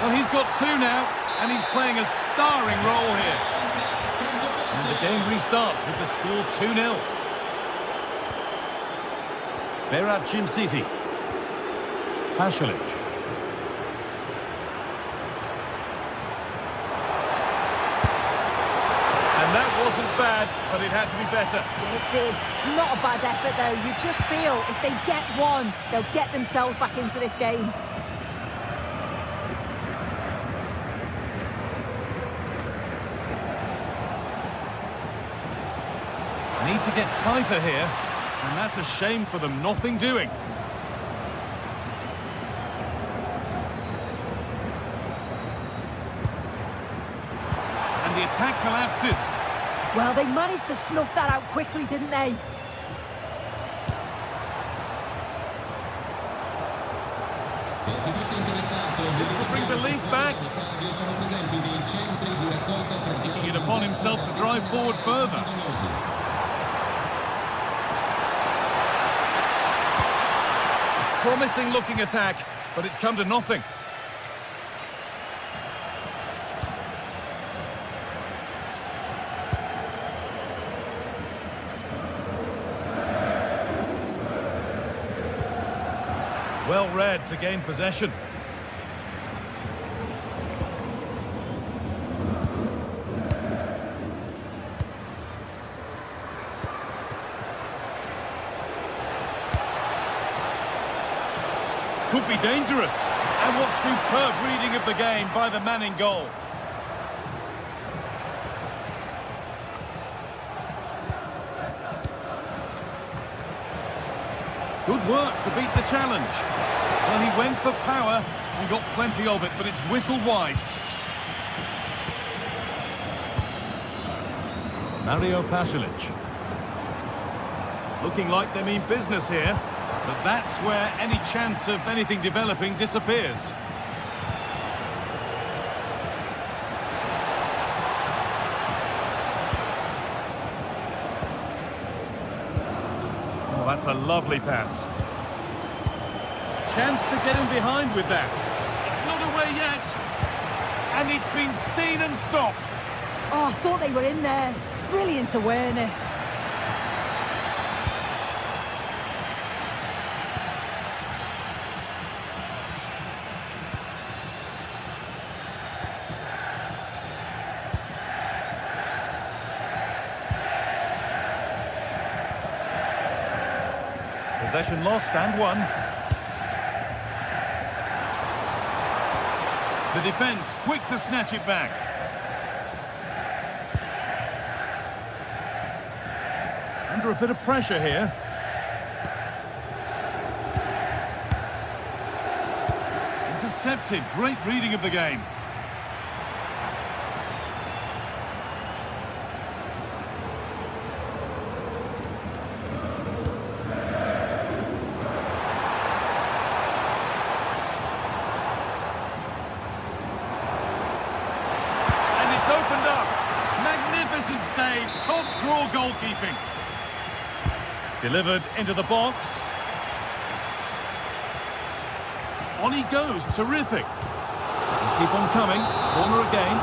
Well, he's got two now, and he's playing a starring role here. And the game restarts with the score 2-0. Berat Jim City. Pasalic. And that wasn't bad, but it had to be better. It did. It's not a bad effort, though. You just feel if they get one, they'll get themselves back into this game. Need to get tighter here, and that's a shame for them. Nothing doing. And the attack collapses. Well, they managed to snuff that out quickly, didn't they? This will bring belief back. Taking it upon himself to drive forward further. Promising looking attack, but it's come to nothing. Well read to gain possession. Could be dangerous. And what superb reading of the game by the man in goal. Good work to beat the challenge. Well, he went for power and got plenty of it, but it's whistled wide. Mario Pasalic. Looking like they mean business here, but that's where any chance of anything developing disappears. Oh, that's a lovely pass. Chance to get him behind with that. It's not away yet. And it's been seen and stopped. Oh, I thought they were in there. Brilliant awareness. Possession lost and won. The defence quick to snatch it back. Under a bit of pressure here. Intercepted. Great reading of the game. Opened up. Magnificent save. Top draw goalkeeping. Delivered into the box. On he goes. Terrific. And keep on coming. Corner again.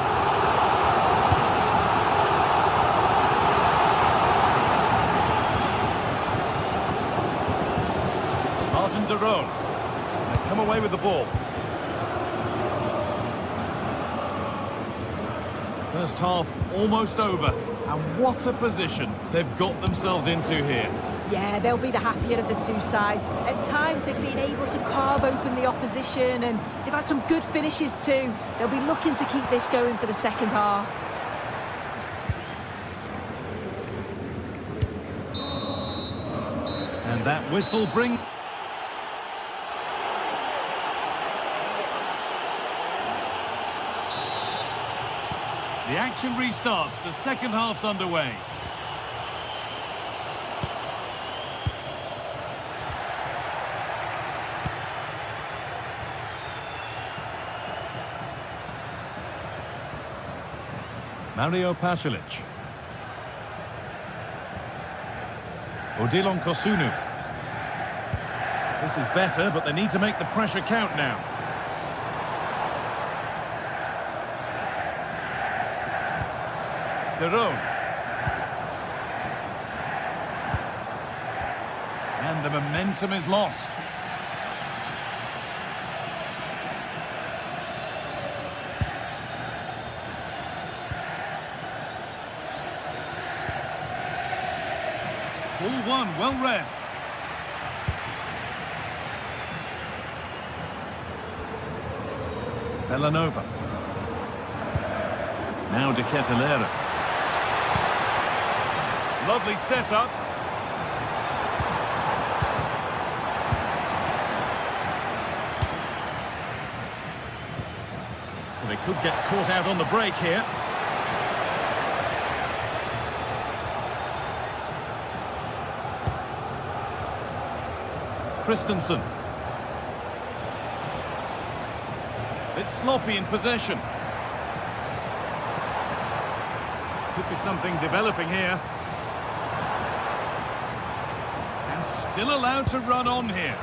Martin de Roon. They've come away with the ball. First half almost over, and what a position they've got themselves into here. Yeah, they'll be the happier of the two sides. At times they've been able to carve open the opposition, and they've had some good finishes too. They'll be looking to keep this going for the second half. And that whistle brings... The action restarts, the second half's underway. Mario Pasalic. Odilon Kosunu. This is better, but they need to make the pressure count now. Derone. And the momentum is lost. Ball one, well read. Bellanova. Now De Ketelaere. Lovely setup. Well, they could get caught out on the break here. Christensen. It's sloppy in possession. Could be something developing here. And still allowed to run on here.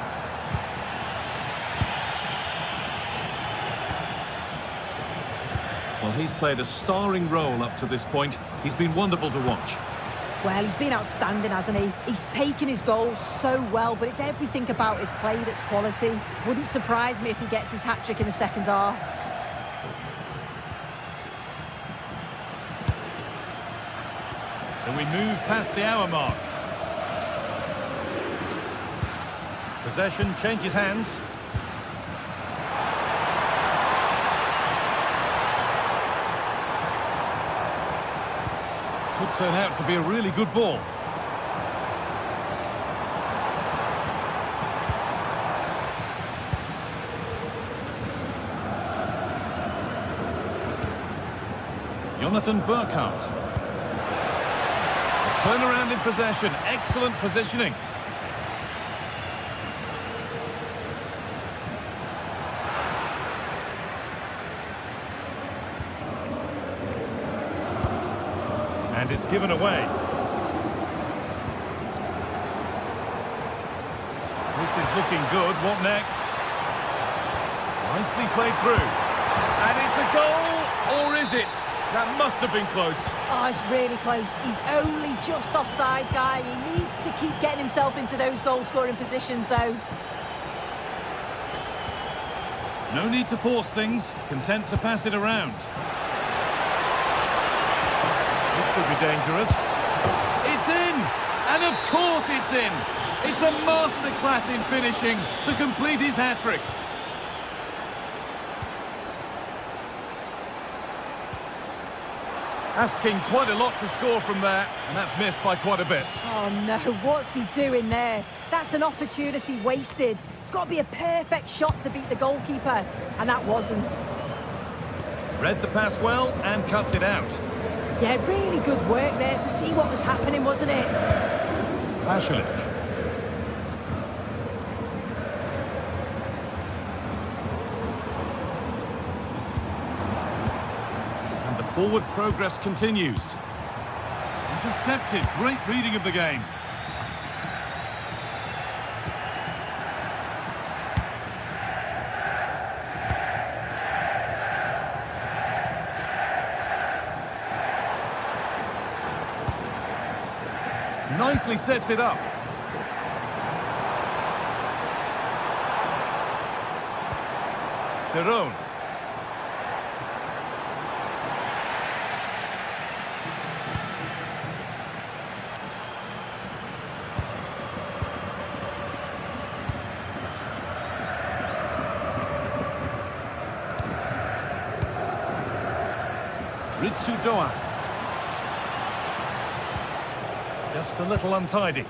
Well, he's played a starring role up to this point. He's been wonderful to watch. Well, he's been outstanding, hasn't he? He's taken his goals so well, but it's everything about his play that's quality. Wouldn't surprise me if he gets his hat-trick in the second half. So we move past the hour mark. Possession changes hands. Could turn out to be a really good ball. Jonathan Burkhardt. Turnaround in possession. Excellent positioning. And it's given away. This is looking good. What next? Nicely played through. And it's a goal, or is it? That must have been close. Oh, it's really close. He's only just offside, guy. He needs to keep getting himself into those goal-scoring positions, though. No need to force things. Content to pass it around. This could be dangerous. It's in! And of course it's in! It's a masterclass in finishing to complete his hat-trick. Asking quite a lot to score from there, and that's missed by quite a bit. Oh no, what's he doing there? That's an opportunity wasted. It's got to be a perfect shot to beat the goalkeeper, and that wasn't. Read the pass well and cuts it out. Yeah, really good work there to see what was happening, wasn't it? Pasalic. Forward progress continues. Intercepted. Great reading of the game. Nicely sets it up. Derone. Ritsu-Doan. Just a little untidy.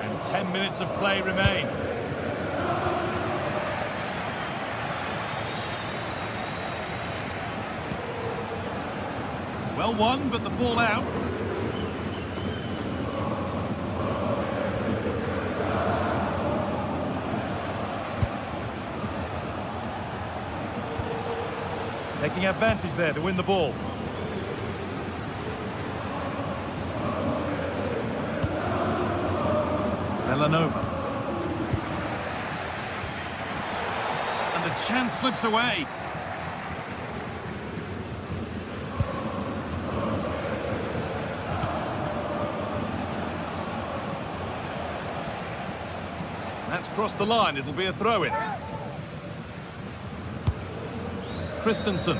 And 10 minutes of play remain. Well won, but the ball out. Taking advantage there to win the ball. Villanova. And the chance slips away. That's crossed the line. It'll be a throw-in. Christensen.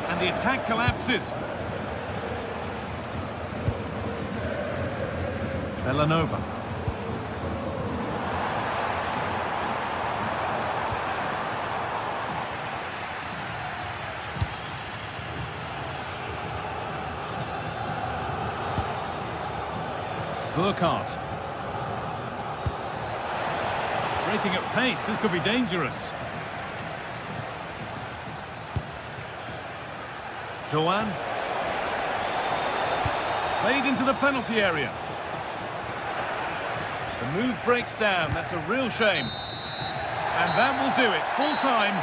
And the attack collapses. Villanova. Burkhardt. Breaking at pace, this could be dangerous. Doan. Played into the penalty area. The move breaks down, that's a real shame. And that will do it, full time.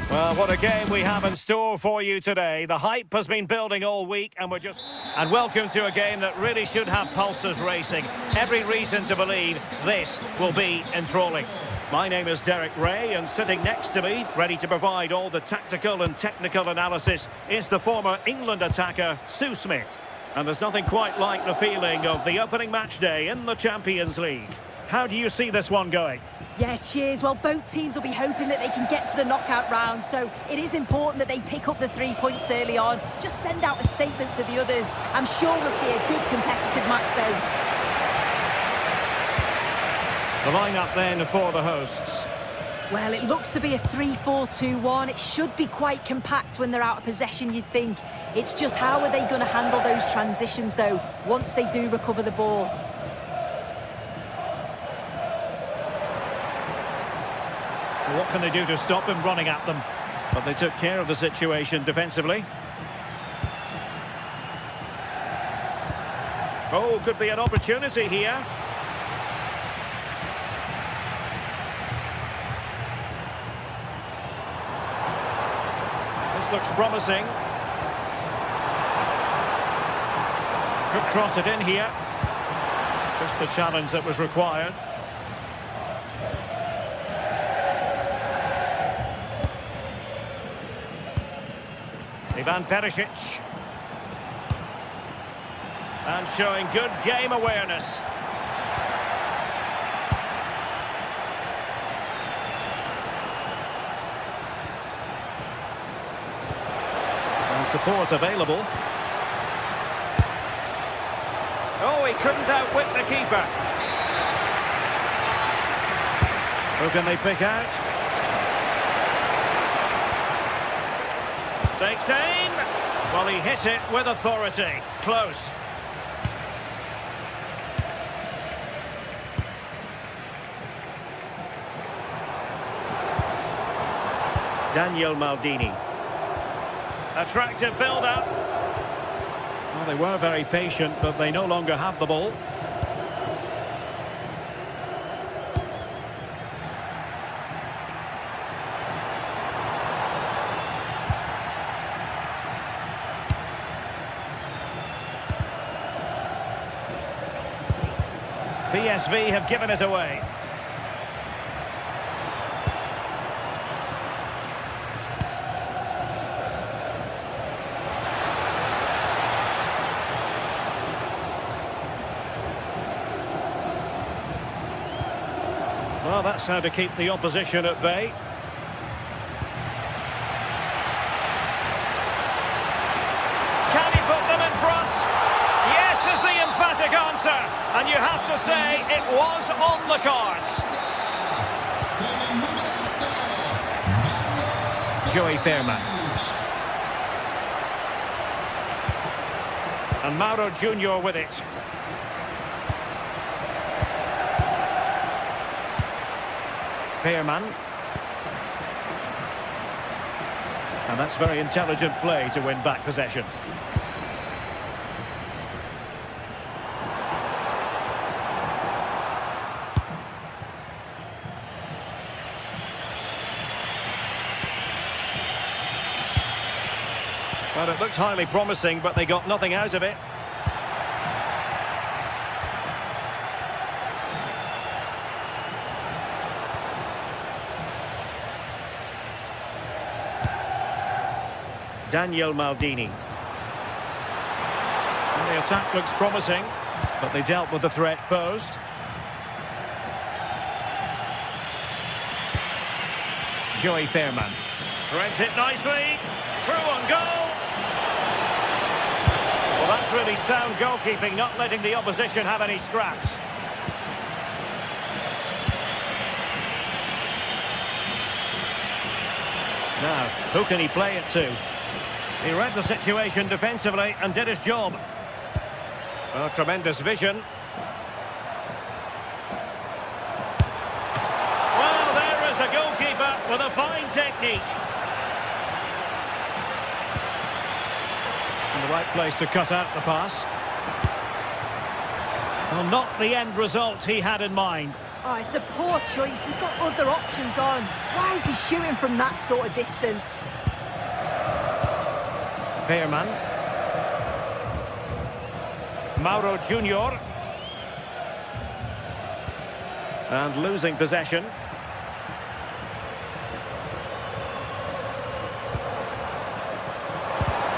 Well, what a game we have in store for you today. The hype has been building all week and we're just... And welcome to a game that really should have pulses racing. Every reason to believe this will be enthralling. My name is Derek Ray and sitting next to me, ready to provide all the tactical and technical analysis, is the former England attacker, Sue Smith. And there's nothing quite like the feeling of the opening match day in the Champions League. How do you see this one going? Yeah, cheers. Well, both teams will be hoping that they can get to the knockout round, so it is important that they pick up the 3 points early on. Just send out a statement to the others. I'm sure we'll see a good competitive match, though. The lineup then for the hosts. Well, it looks to be a 3-4-2-1. It should be quite compact when they're out of possession, you'd think. It's just how are they going to handle those transitions, though, once they do recover the ball? What can they do to stop him running at them? But they took care of the situation defensively. Oh, could be an opportunity here. This looks promising. Could cross it in here. Just the challenge that was required. Ivan Perisic. And showing good game awareness. And support available. Oh, he couldn't outwit the keeper. Who can they pick out? Takes aim. Well, he hit it with authority. Close. Daniel Maldini. Attractive build-up. Well, they were very patient, but they no longer have the ball. PSV have given it away. Well, that's how to keep the opposition at bay. Can he put them in front? Yes is the emphatic answer. And you have to say it was on the cards. Joey Fairman. And Mauro Junior with it. Fairman. And that's very intelligent play to win back possession. Well, it looked highly promising, but they got nothing out of it. Daniel Maldini. And the attack looks promising, but they dealt with the threat posed. Joey Fairman. Threads it nicely. Through on goal. Well, that's really sound goalkeeping, not letting the opposition have any scraps. Now, who can he play it to? He read the situation defensively and did his job. Oh, tremendous vision. Well, there is a goalkeeper with a fine technique. In the right place to cut out the pass. Well, not the end result he had in mind. Oh, it's a poor choice. He's got other options on. Why is he shooting from that sort of distance? Fairman. Mauro Junior. And losing possession.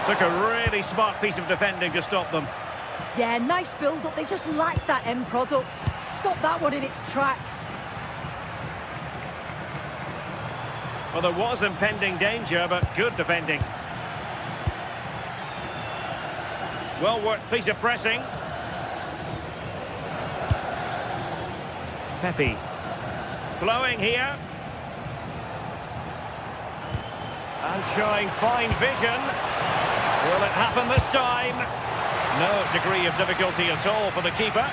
Took a really smart piece of defending to stop them. Yeah, nice build-up. They just lacked that end product. Stop that one in its tracks. Well, there was impending danger, but good defending. Well worked piece of pressing. Pepe. Flowing here. And showing fine vision. Will it happen this time? No degree of difficulty at all for the keeper.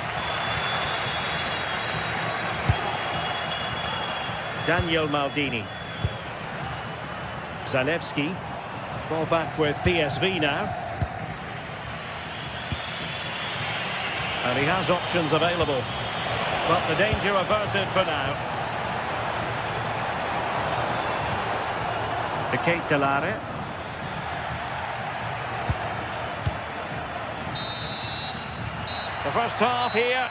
Daniel Maldini. Zalewski. Ball back with PSV now. And he has options available. But the danger averted for now. De Ketelare. The first half here.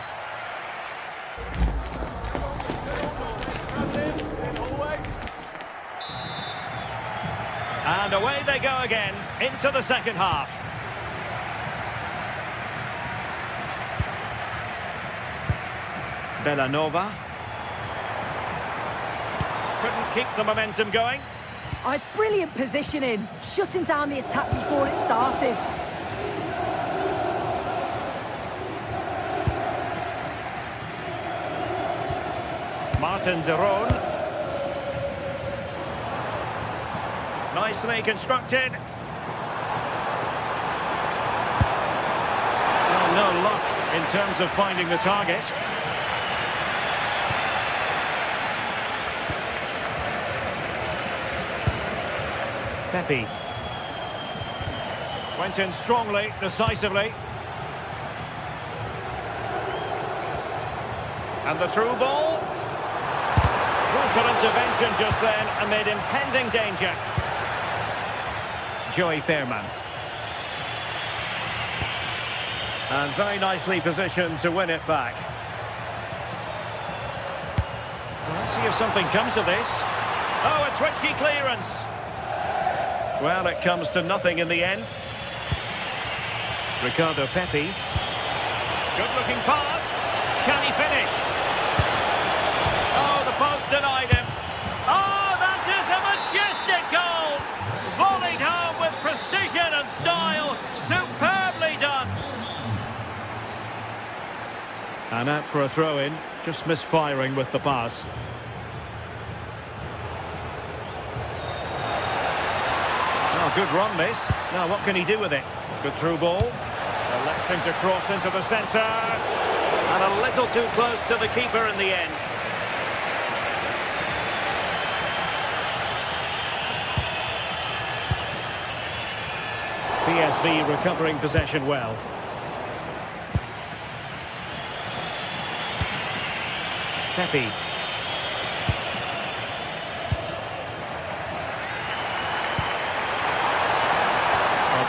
And And away they go again into the second half. Bellanova. Couldn't keep the momentum going. Oh, it's brilliant positioning, shutting down the attack before it started. Martin de Roon. Nicely constructed. Well, no luck in terms of finding the target. Pepe. Went in strongly, decisively. And the through ball. Crucial intervention just then amid impending danger. Joey Fairman. And very nicely positioned to win it back. Well, let's see if something comes of this. Oh, a twitchy clearance. Well, it comes to nothing in the end. Ricardo Pepi. Good-looking pass. Can he finish? Oh, the post denied him. Oh, that is a majestic goal! Volleyed home with precision and style. Superbly done. And out for a throw-in. Just misfiring with the pass. Oh, good run, this. Now, what can he do with it? Good through ball. Electing to cross into the centre. And a little too close to the keeper in the end. PSV recovering possession well. Pepe.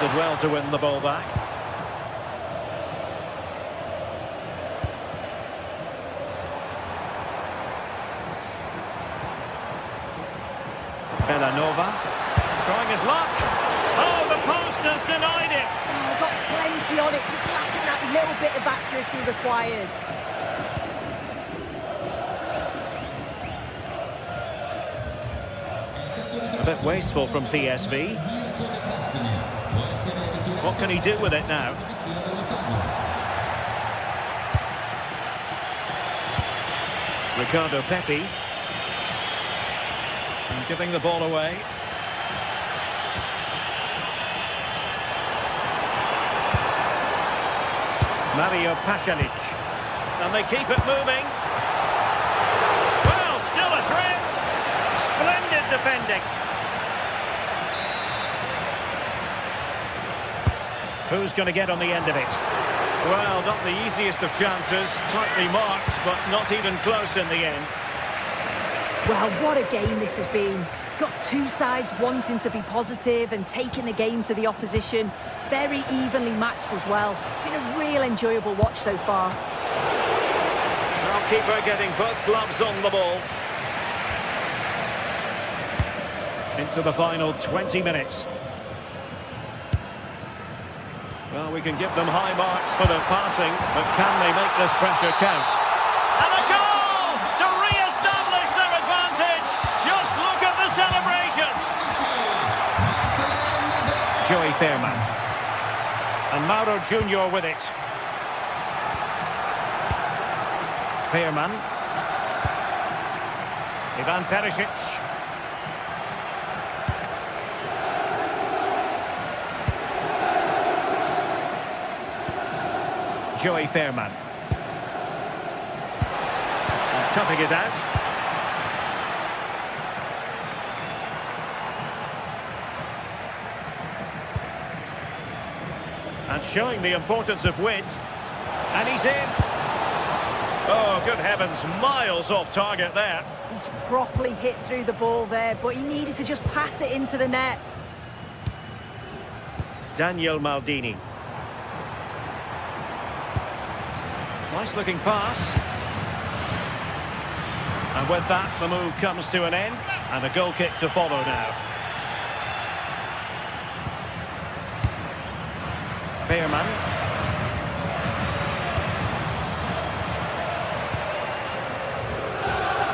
Did well to win the ball back. Bellanova trying his luck. Oh, the post has denied it. Oh, got plenty on it, just lacking that little bit of accuracy required. A bit wasteful from PSV. What can he do with it now? Ricardo Pepi. And giving the ball away. Mario Pasalic. And they keep it moving. Well, still a threat. Splendid defending. Who's going to get on the end of it? Well, not the easiest of chances. Tightly marked, but not even close in the end. Well, what a game this has been. Got two sides wanting to be positive and taking the game to the opposition. Very evenly matched as well. It's been a real enjoyable watch so far. Goalkeeper getting both gloves on the ball. Into the final 20 minutes. Well, we can give them high marks for their passing, but can they make this pressure count? And a goal to re-establish their advantage. Just look at the celebrations. Joey Fairman. And Mauro Junior with it. Fairman. Ivan Perisic. Joey Fairman. And toughing it out. And showing the importance of width. And he's in. Oh, good heavens, miles off target there. He's properly hit through the ball there, but he needed to just pass it into the net. Daniel Maldini. Nice looking pass. And with that, the move comes to an end. And a goal kick to follow now. Veerman.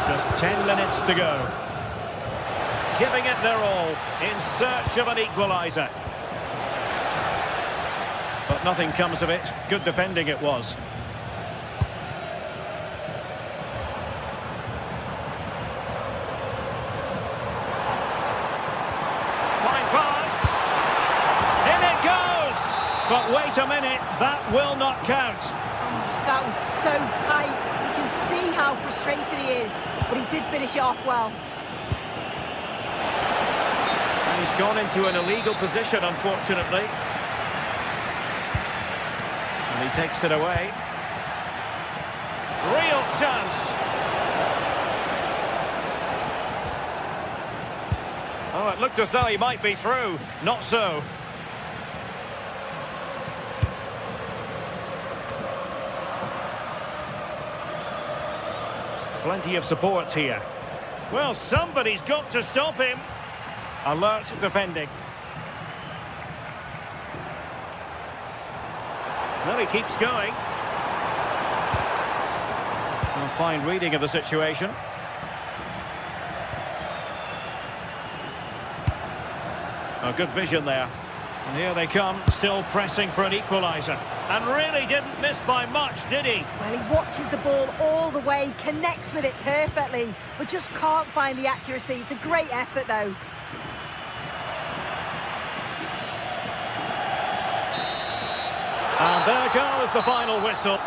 Just 10 minutes to go. Giving it their all in search of an equaliser. But nothing comes of it. Good defending it was. Fine pass. In it goes. But wait a minute, that will not count. That was so tight. You can see how frustrated he is, but he did finish it off well. And he's gone into an illegal position, unfortunately. And he takes it away. Real chance. Oh, it looked as though he might be through. Not so. Plenty of support here. Well, somebody's got to stop him. Alert defending. Well, he keeps going. A fine reading of the situation. A good vision there. And here they come, still pressing for an equaliser. And really didn't miss by much, did he? Well, he watches the ball all the way, connects with it perfectly, but just can't find the accuracy. It's a great effort, though. And there goes the final whistle.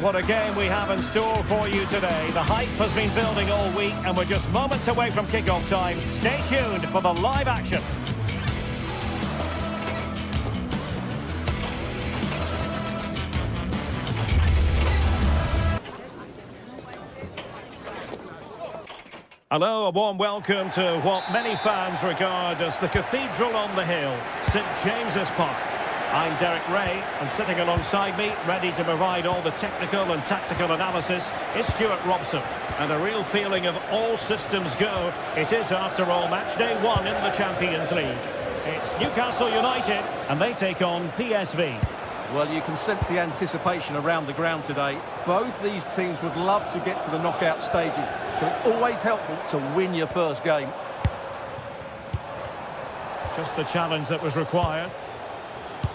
Well, what a game we have in store for you today. The hype has been building all week, and we're just moments away from kick-off time. Stay tuned for the live action. Hello, a warm welcome to what many fans regard as the cathedral on the hill, St James's Park. I'm Derek Ray, and sitting alongside me, ready to provide all the technical and tactical analysis, is Stuart Robson. And a real feeling of all systems go. It is, after all, match day 1 in the Champions League. It's Newcastle United, and they take on PSV. Well, you can sense the anticipation around the ground today. Both these teams would love to get to the knockout stages, so it's always helpful to win your first game. Just the challenge that was required.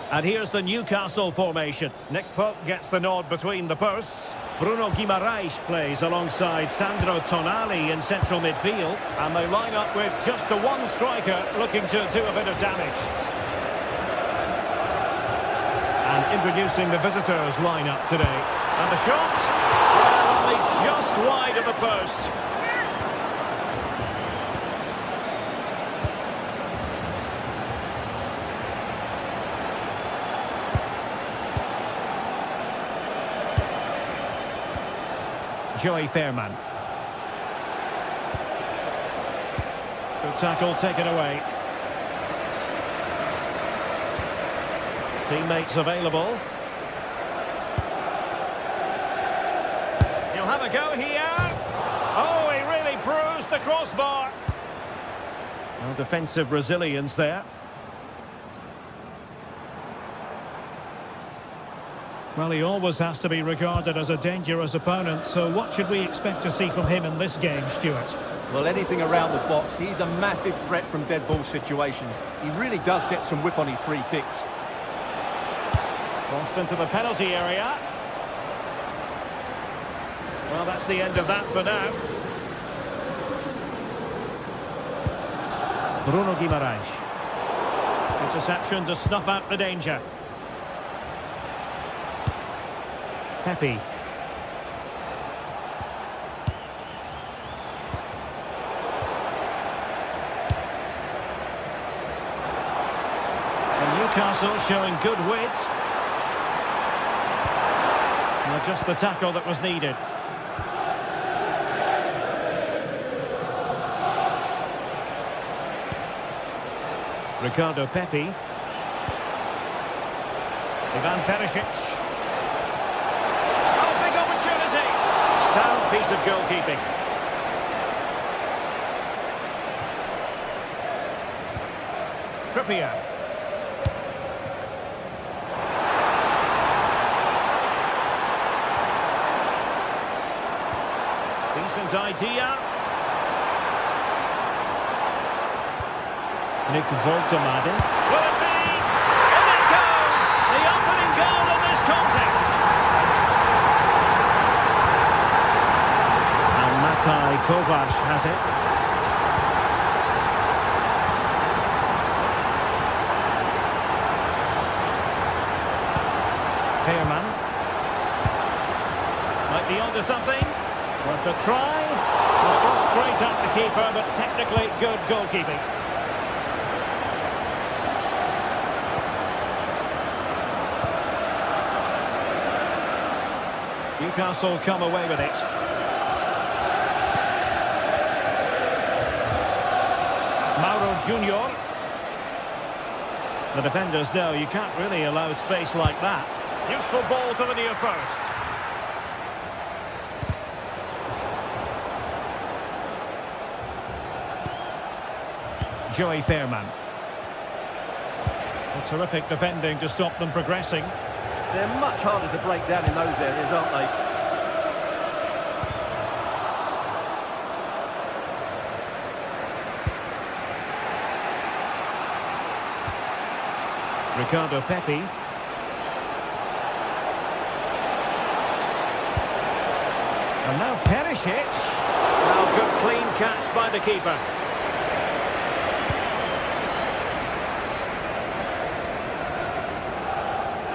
And here's the Newcastle formation. Nick Pope gets the nod between the posts. Bruno Guimaraes plays alongside Sandro Tonali in central midfield. And they line up with just the one striker looking to do a bit of damage. And introducing the visitors lineup today. And the shot, well, only just wide of the post. Joey Fairman. Good tackle taken away. Teammates available. He'll have a go here. Oh, he really bruised the crossbar. No defensive resilience there. Well, he always has to be regarded as a dangerous opponent, so what should we expect to see from him in this game, Stuart? Well, anything around the box. He's a massive threat from dead ball situations. He really does get some whip on his free kicks. Crossed into the penalty area. Well, that's the end of that for now. Bruno Guimaraes. Interception to snuff out the danger. Pepe. And Newcastle showing good wit. Well, just the tackle that was needed. Ricardo Pepe. Ivan Perisic. Sound piece of goalkeeping. Trippier. Decent idea. Nick Voltemade. Will it be? And it goes! The opening goal in this contest. Kovac has it. Fairman. Might be onto something. Worth a try. Well, it was straight at the keeper, but technically good goalkeeping. Newcastle come away with it. Mauro Junior. The defenders know you can't really allow space like that. Useful ball to the near post. Joey Fairman. A terrific defending to stop them progressing. They're much harder to break down in those areas, aren't they? Ricardo Pepe. And now Perisic. Now good clean catch by the keeper.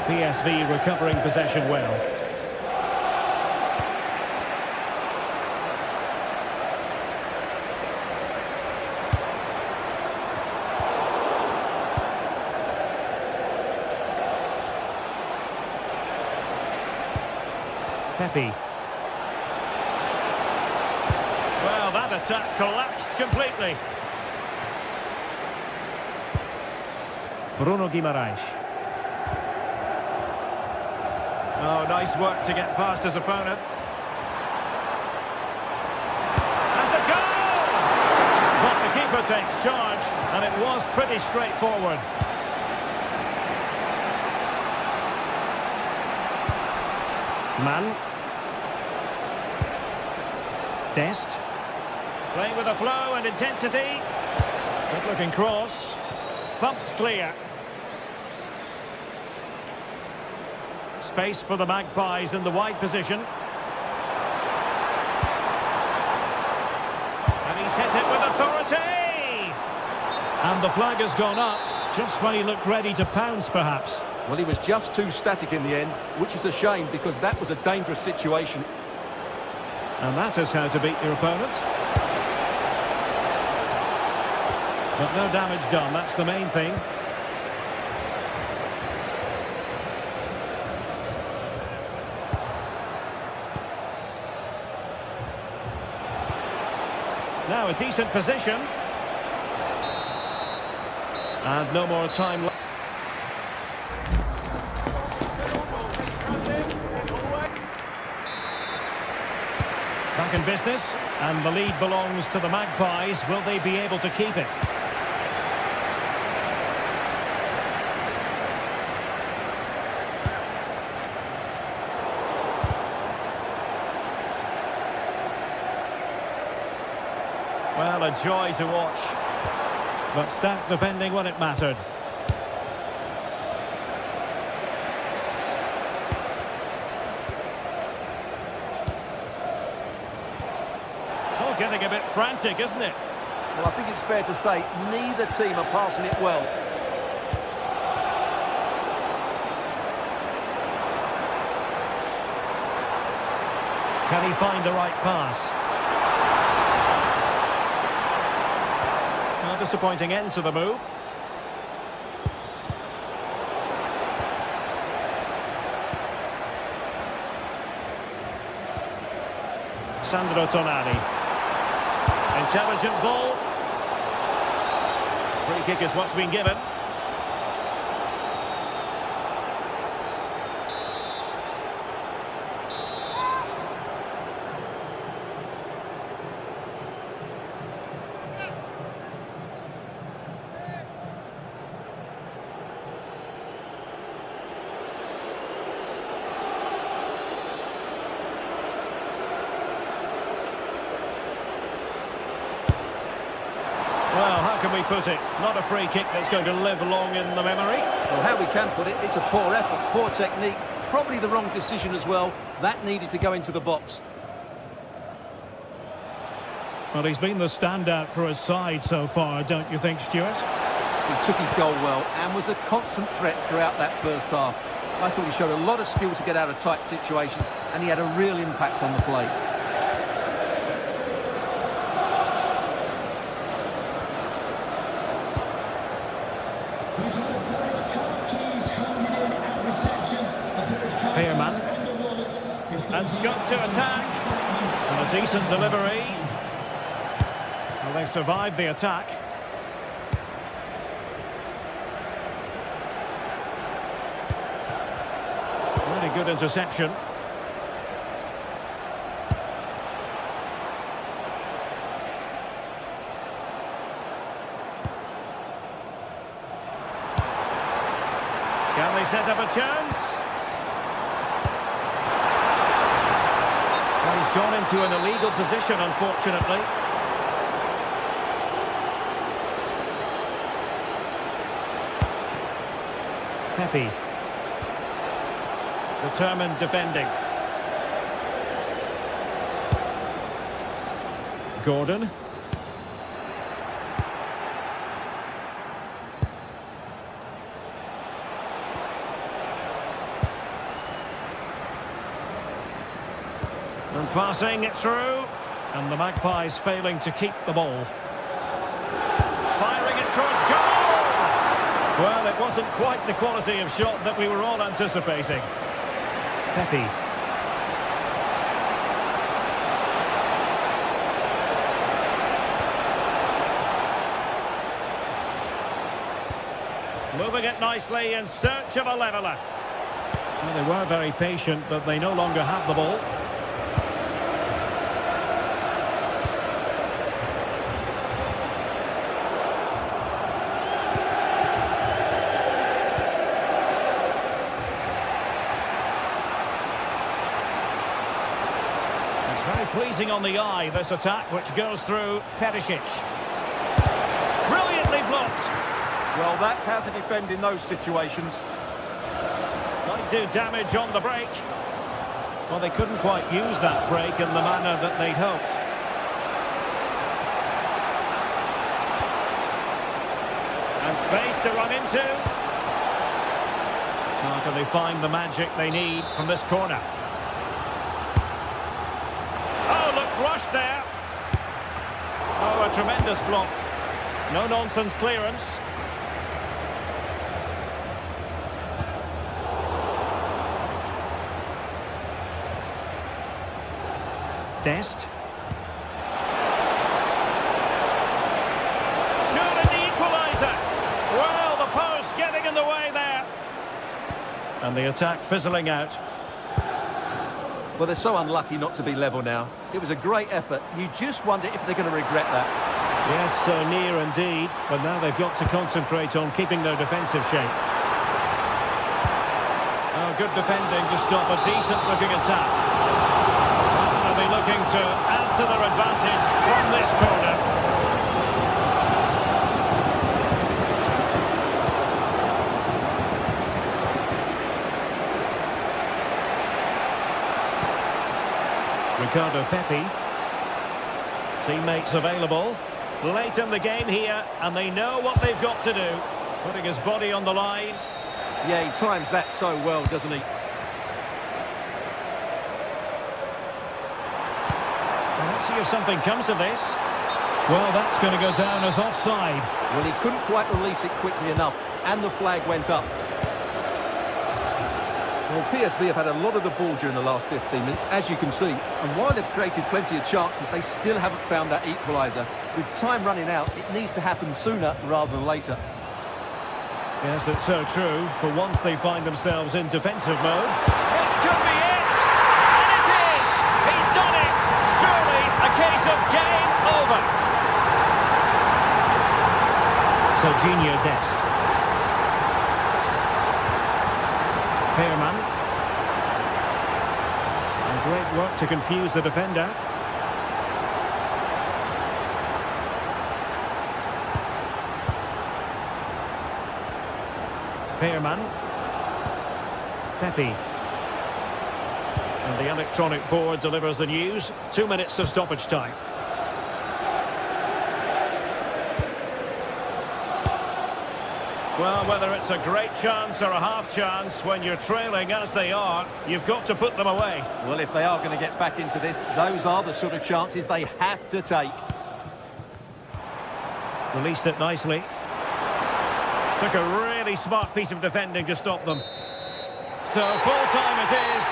PSV recovering possession well. Pepe. Well, that attack collapsed completely. Bruno Guimaraes. Oh, nice work to get past his opponent. That's a goal! But the keeper takes charge, and it was pretty straightforward. Man. Dest. Playing with a flow and intensity. Good looking cross. Thumped clear. Space for the Magpies in the wide position. And he's hit it with authority! And the flag has gone up, just when he looked ready to pounce, perhaps. Well, he was just too static in the end, which is a shame because that was a dangerous situation. And that is how to beat your opponent. But no damage done, that's the main thing. Now a decent position. And no more time left. Back in business, and the lead belongs to the Magpies. Will they be able to keep it? Well, a joy to watch. But stacked defending when it mattered. It's all getting a bit frantic, isn't it? Well, I think it's fair to say neither team are passing it well. Can he find the right pass? A disappointing end to the move. Sandro Tonali. Intelligent ball. Free kick is what's been given. Well, how can we put it? Not a free kick that's going to live long in the memory. Well, how we can put it, it's a poor effort, poor technique, probably the wrong decision as well. That needed to go into the box. Well, he's been the standout for his side so far, don't you think, Stuart? He took his goal well and was a constant threat throughout that first half. I thought he showed a lot of skill to get out of tight situations, and he had a real impact on the play. Veerman. And Scott to attack. And a decent delivery. Well, they survived the attack. Really good interception. Can they set up a chance? Well, he's gone into an illegal position, unfortunately. Pepe. Determined defending. Gordon. And passing it through. And the Magpies failing to keep the ball. Firing it towards goal! Well, it wasn't quite the quality of shot that we were all anticipating. Pepe. Moving it nicely in search of a leveller. Well, they were very patient, but they no longer have the ball. It's very pleasing on the eye, this attack, which goes through Perisic. Brilliantly blocked. Well, that's how to defend in those situations. Might do damage on the break. Well, they couldn't quite use that break in the manner that they'd hoped. And space to run into. Now can they find the magic they need from this corner? Oh, looked rushed there. Oh, a tremendous block. No-nonsense clearance. Dest. Shooting the equaliser. Well, the post getting in the way there. And the attack fizzling out. Well, they're so unlucky not to be level now. It was a great effort. You just wonder if they're going to regret that. Yes, so near indeed. But now they've got to concentrate on keeping their defensive shape. Oh, good defending to stop a decent-looking attack. They'll be looking to add to their advantage from this corner. Ricardo Pepi. Teammates available. Late in the game here, and they know what they've got to do. Putting his body on the line. Yeah, he times that so well, doesn't he? Let's see if something comes of this. Well, that's going to go down as offside. Well, he couldn't quite release it quickly enough, and the flag went up. Well, PSV have had a lot of the ball during the last 15 minutes, as you can see. And while they've created plenty of chances, they still haven't found that equaliser. With time running out, it needs to happen sooner rather than later. Yes, it's so true. For once they find themselves in defensive mode. This could be it! And it is! He's done it! Surely a case of game over. Serginho Dest. Fairman. And great work to confuse the defender. Fairman. Pepi. And the electronic board delivers the news. 2 minutes of stoppage time. Well, whether it's a great chance or a half chance, when you're trailing as they are, you've got to put them away. Well, if they are going to get back into this, those are the sort of chances they have to take. Released it nicely. Took a really smart piece of defending to stop them. So full time it is.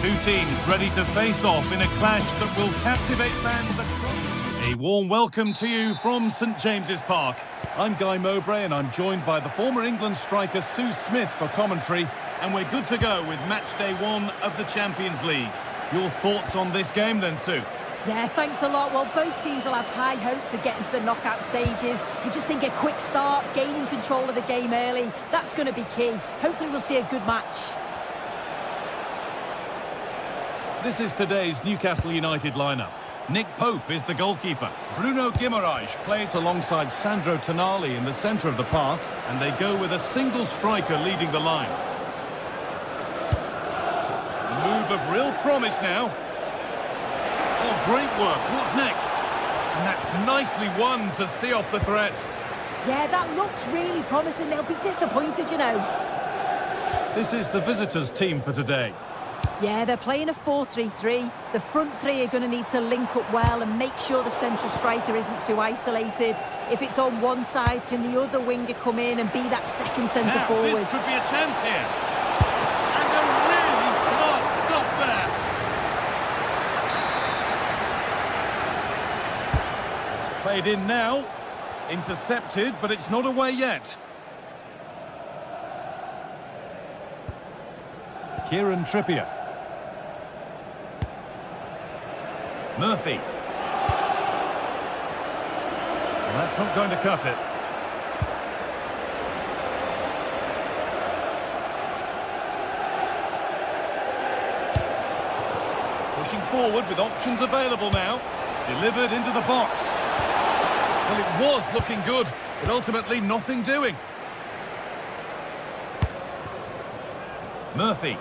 Two teams ready to face off in a clash that will captivate fans across. A warm welcome to you from St James's Park. I'm Guy Mowbray and I'm joined by the former England striker Sue Smith for commentary, and we're good to go with match day 1 of the Champions League. Your thoughts on this game then, Sue? Yeah, thanks a lot. Well, both teams will have high hopes of getting to the knockout stages. You just think a quick start, gaining control of the game early, that's going to be key. Hopefully we'll see a good match. This is today's Newcastle United lineup. Nick Pope is the goalkeeper. Bruno Guimaraes plays alongside Sandro Tonali in the centre of the park, and they go with a single striker leading the line. A move of real promise now. Oh, great work. What's next? And that's nicely won to see off the threat. Yeah, that looks really promising. They'll be disappointed, you know. This is the visitors' team for today. Yeah, they're playing a 4-3-3. The front three are going to need to link up well and make sure the central striker isn't too isolated. If it's on one side, can the other winger come in and be that second centre forward? This could be a chance here. And a really smart stop there. It's played in now. Intercepted, but it's not away yet. Kieran Trippier. Murphy. And that's not going to cut it. Pushing forward with options available now. Delivered into the box. Well, it was looking good, but ultimately nothing doing. Murphy.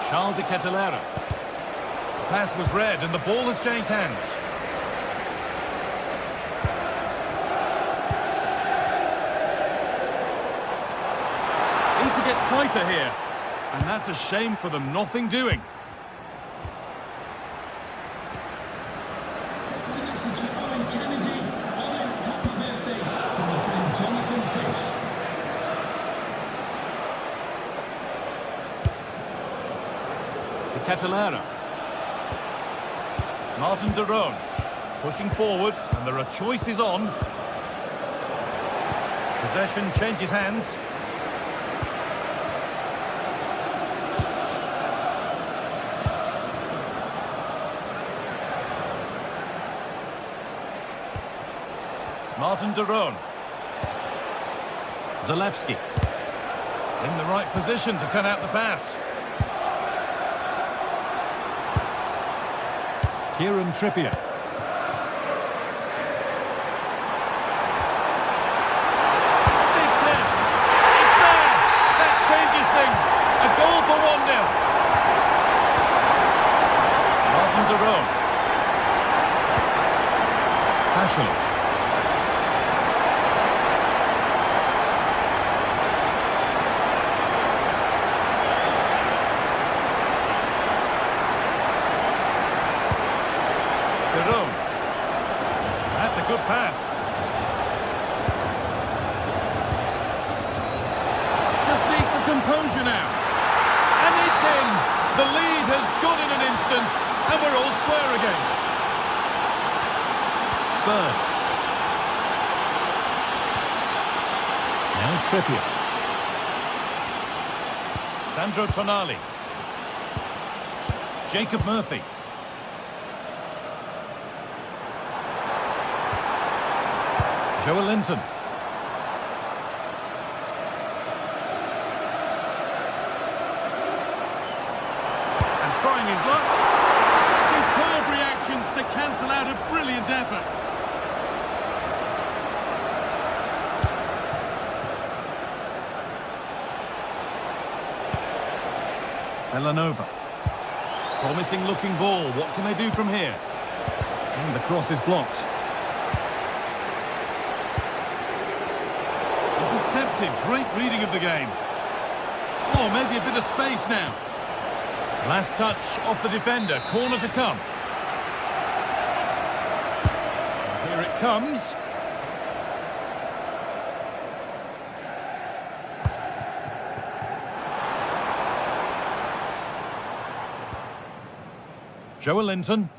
Charles de Ketelera. The pass was read and the ball has changed hands. Need to get tighter here. And that's a shame for them, nothing doing. That's the message for Owen Kennedy. Owen, happy birthday from my friend Jonathan Fish. Ketelera. Martin de Roon pushing forward, and there are choices on. Possession changes hands. Martin de Roon. Zalewski. In the right position to cut out the pass. Kieran Trippier. Big chance. It's there. That changes things. A goal for 1-0. Martin de Roon. Ashley. That's a good pass. Just needs the composure now. And it's in. The lead has gone in an instant, and we're all square again. Bird. Now Trippier. Sandro Tonali. Jacob Murphy. Joe Linton. And trying his luck. Superb reactions to cancel out a brilliant effort. Villanova. Promising looking ball. What can they do from here? And the cross is blocked. Intercepted. Great reading of the game. Oh, maybe a bit of space now. Last touch off the defender. Corner to come. And here it comes. Joe Linton.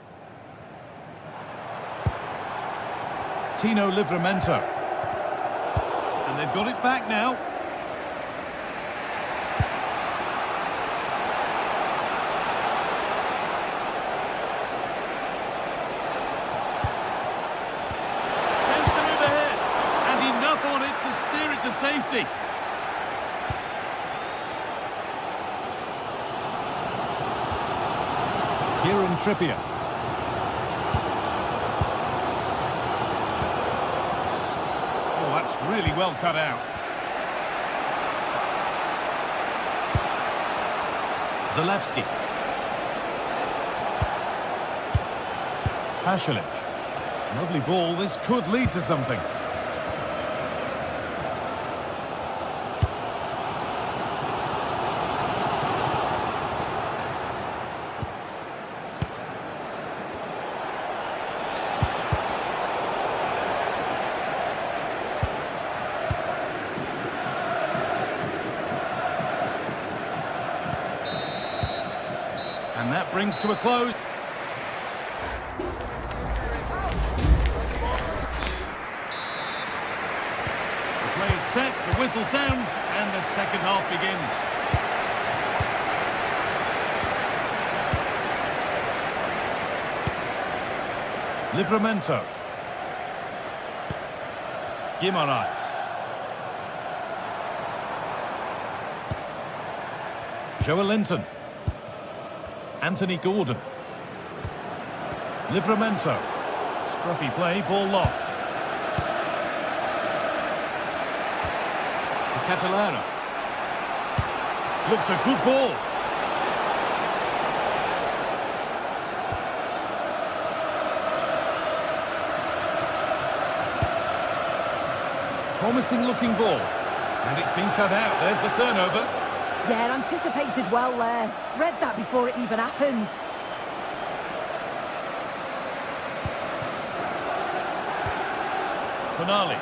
Tino Livramento. And they've got it back now. safety. Kieran Trippier. Oh, that's really well cut out. Zalewski. Pasalic. Lovely ball. This could lead to something. And that brings to a close. The play is set, the whistle sounds, and the second half begins. Livramento. Guimaraes. Joelinton. Anthony Gordon. Livramento. Scruffy play, ball lost. Catalera. Looks a good ball. Promising looking ball. And it's been cut out. There's the turnover. Yeah, anticipated well there. Read that before it even happened. Tonali.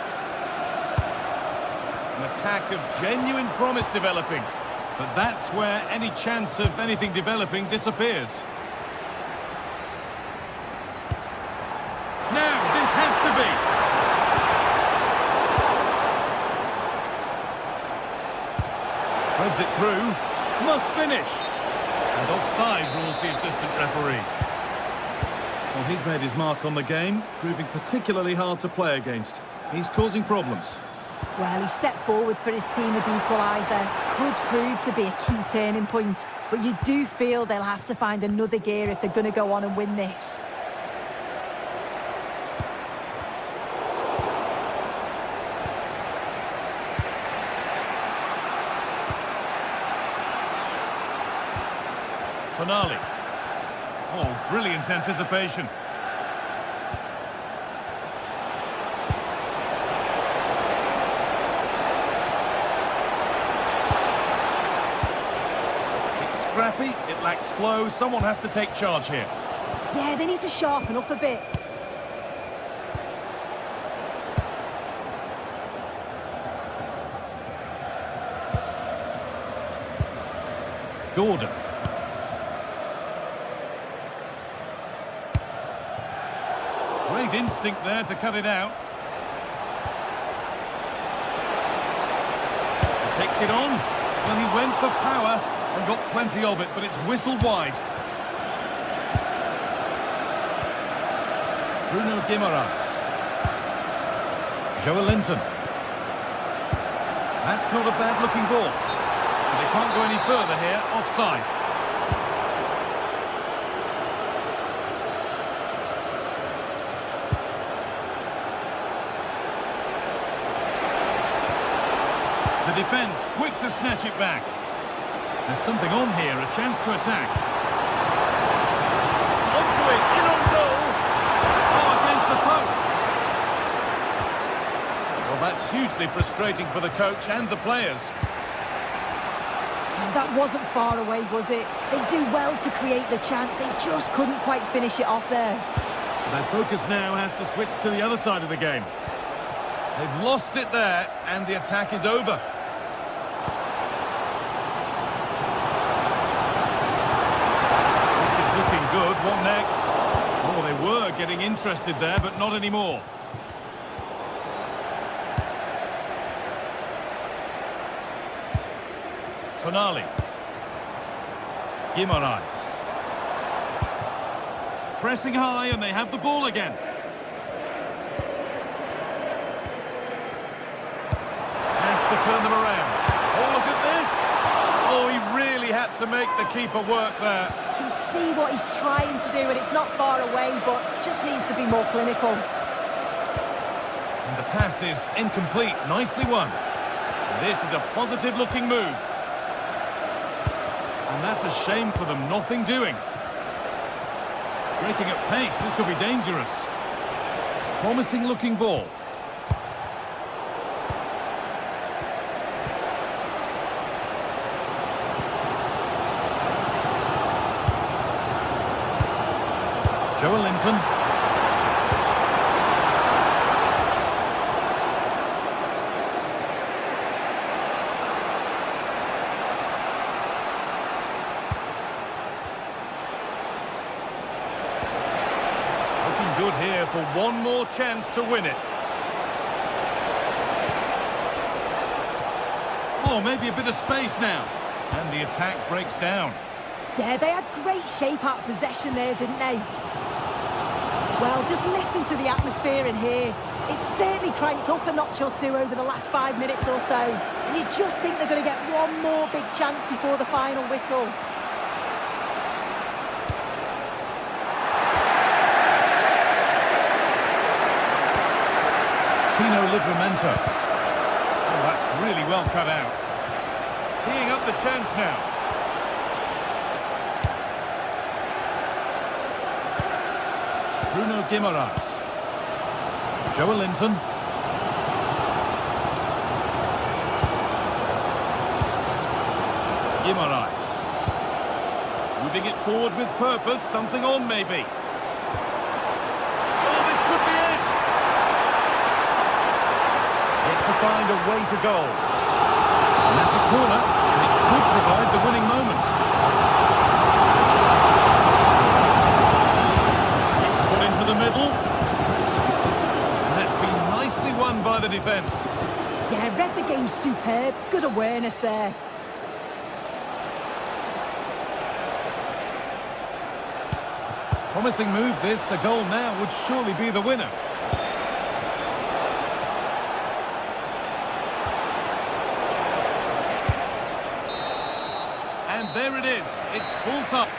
An attack of genuine promise developing. But that's where any chance of anything developing disappears. Now, this has to be. Threads it through. Must finish. And offside rules the assistant referee. Well, he's made his mark on the game, proving particularly hard to play against. He's causing problems. Well, he stepped forward for his team with the equaliser. Could prove to be a key turning point. But you do feel they'll have to find another gear if they're going to go on and win this. Tonali. Oh, brilliant anticipation. It's scrappy, it lacks flow, someone has to take charge here. Yeah, they need to sharpen up a bit. Gordon. Great instinct there to cut it out. He takes it on. Well, he went for power and got plenty of it, but it's whistled wide. Bruno Guimaraes. Joelinton. That's not a bad-looking ball. But they can't go any further here. Offside. The defence quick to snatch it back. There's something on here, a chance to attack. Onto it, in on goal. Oh, against the post. Well, that's hugely frustrating for the coach and the players. That wasn't far away, was it? They do well to create the chance. They just couldn't quite finish it off there. Their focus now has to switch to the other side of the game. They've lost it there, and the attack is over. Good. What next? Oh, they were getting interested there, but not anymore. Tonali. Guimaraes. Pressing high, and they have the ball again. Has to turn them around. Oh, look at this. Oh, he really had to make the keeper work there. You can see what he's trying to do, and it's not far away, but just needs to be more clinical. And the pass is incomplete. Nicely won. This is a positive-looking move. And that's a shame for them. Nothing doing. Breaking at pace. This could be dangerous. Promising-looking ball. Joe Linton. Looking good here for one more chance to win it. Oh, maybe a bit of space now. And the attack breaks down. Yeah, they had great shape out of possession there, didn't they? Well, just listen to the atmosphere in here. It's certainly cranked up a notch or two over the last 5 minutes or so. And you just think they're going to get one more big chance before the final whistle. Tino Livramento. Oh, that's really well cut out. Teeing up the chance now. Bruno Guimaraes. Joe Linton. Guimaraes. Moving it forward with purpose. Something on, maybe. Oh, this could be it! Yet to find a way to goal. And that's a corner, and it could provide the winning moment. The middle, and that's been nicely won by the defence. Yeah, read the game superb. Good awareness there. Promising move this. A goal now would surely be the winner. And there it is. It's full time.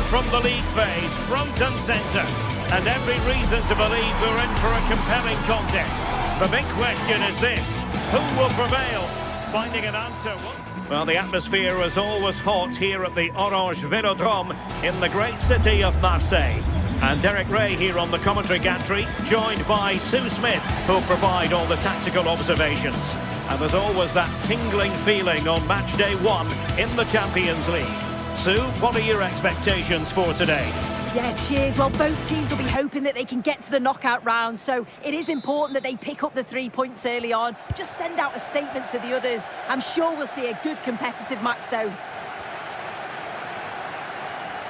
From the league phase, front and centre, and every reason to believe we're in for a compelling contest. The big question is this: who will prevail? Finding an answer. Well, the atmosphere is always hot here at the Orange Velodrome in the great city of Marseille. And Derek Ray here on the commentary gantry, joined by Sue Smith, who'll provide all the tactical observations. And there's always that tingling feeling on match day 1 in the Champions League. Sue, what are your expectations for today? Yeah, cheers. Well, both teams will be hoping that they can get to the knockout round, so it is important that they pick up the 3 points early on. Just send out a statement to the others. I'm sure we'll see a good competitive match, though.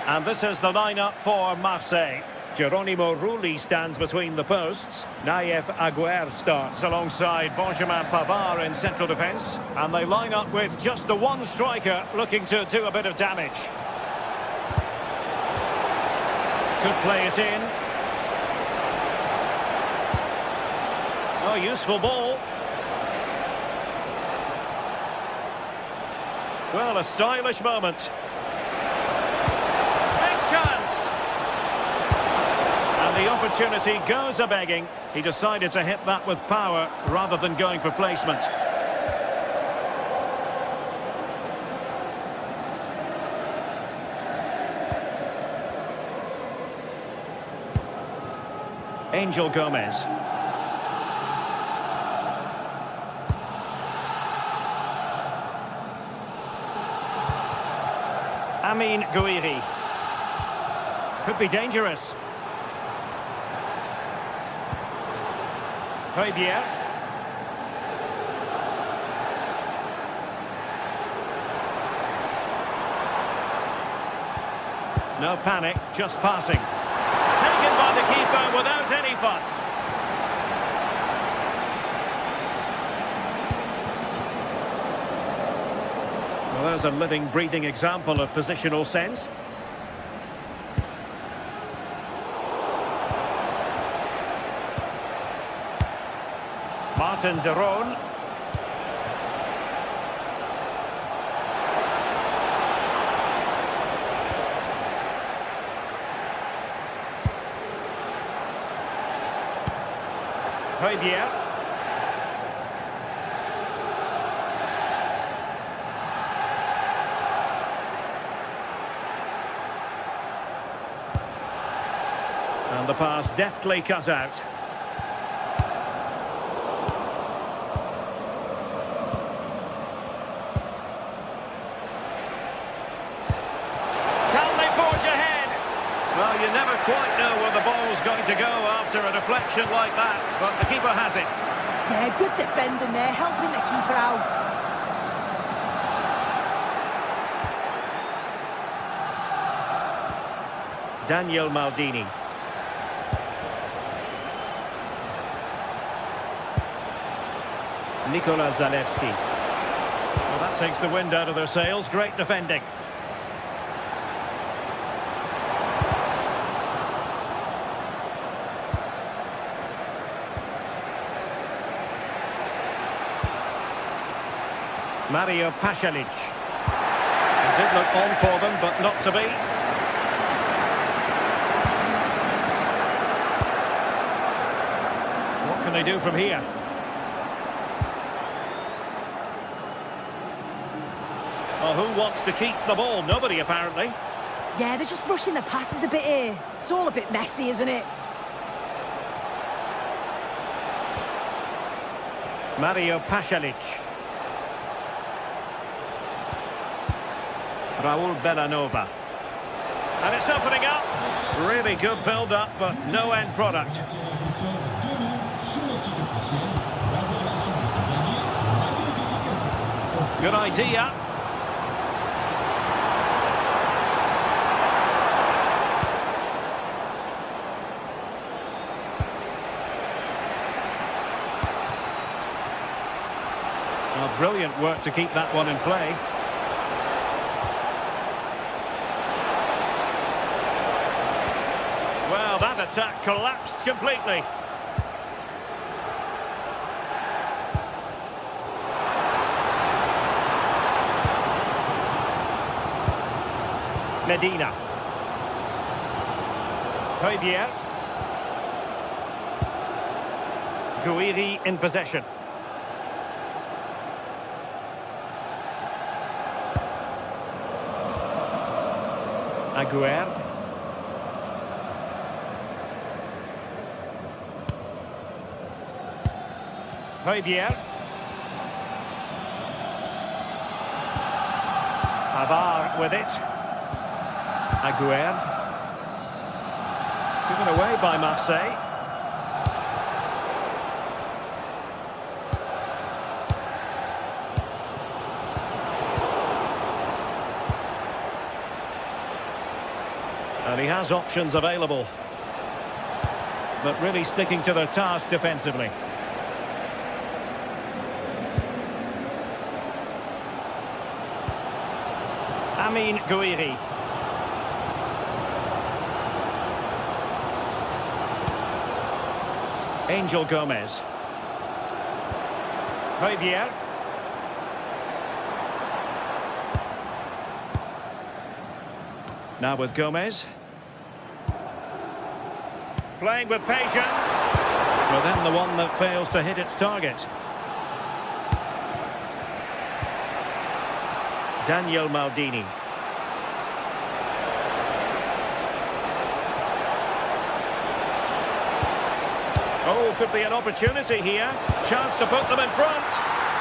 And this is the lineup for Marseille. Geronimo Rulli stands between the posts. Naïef Aguerd starts alongside Benjamin Pavard in central defence. And they line up with just the one striker looking to do a bit of damage. Could play it in. Oh, useful ball. Well, a stylish moment. Big chance! And the opportunity goes a-begging. He decided to hit that with power rather than going for placement. Angel Gomez. Amin Gouiri. Could be dangerous. Højbjerg. No panic, just passing. Taken by the keeper without any fuss. Well, there's a living, breathing example of positional sense. Martin de Roon. Højbjerg. And the pass deftly cut out. Can they forge ahead? Well, you never quite know where the ball's going to go after a deflection like that, but the keeper has it. Yeah, good defending there, helping the keeper out. Daniel Maldini. Nikola Zalewski. Well, that takes the wind out of their sails. Great defending. Mario Pasalic. It did look on for them, but not to be. What can they do from here? Well, who wants to keep the ball? Nobody, apparently. Yeah, they're just rushing the passes a bit here. It's all a bit messy, isn't it? Mario Pasalic. Raul Bellanova. And it's opening up. Really good build-up, but no end product. Good idea. Well, brilliant work to keep that one in play. Well, that attack collapsed completely. Medina. Højbjerg. Gouiri in possession. Aguerd. Højbjerg. Avar with it. Aguerd. Given away by Marseille. And he has options available. But really sticking to their task defensively. Amin Gouiri. Angel Gomez. Javier. Now with Gomez. Playing with patience. But then the one that fails to hit its target. Daniel Maldini. Oh, could be an opportunity here. Chance to put them in front.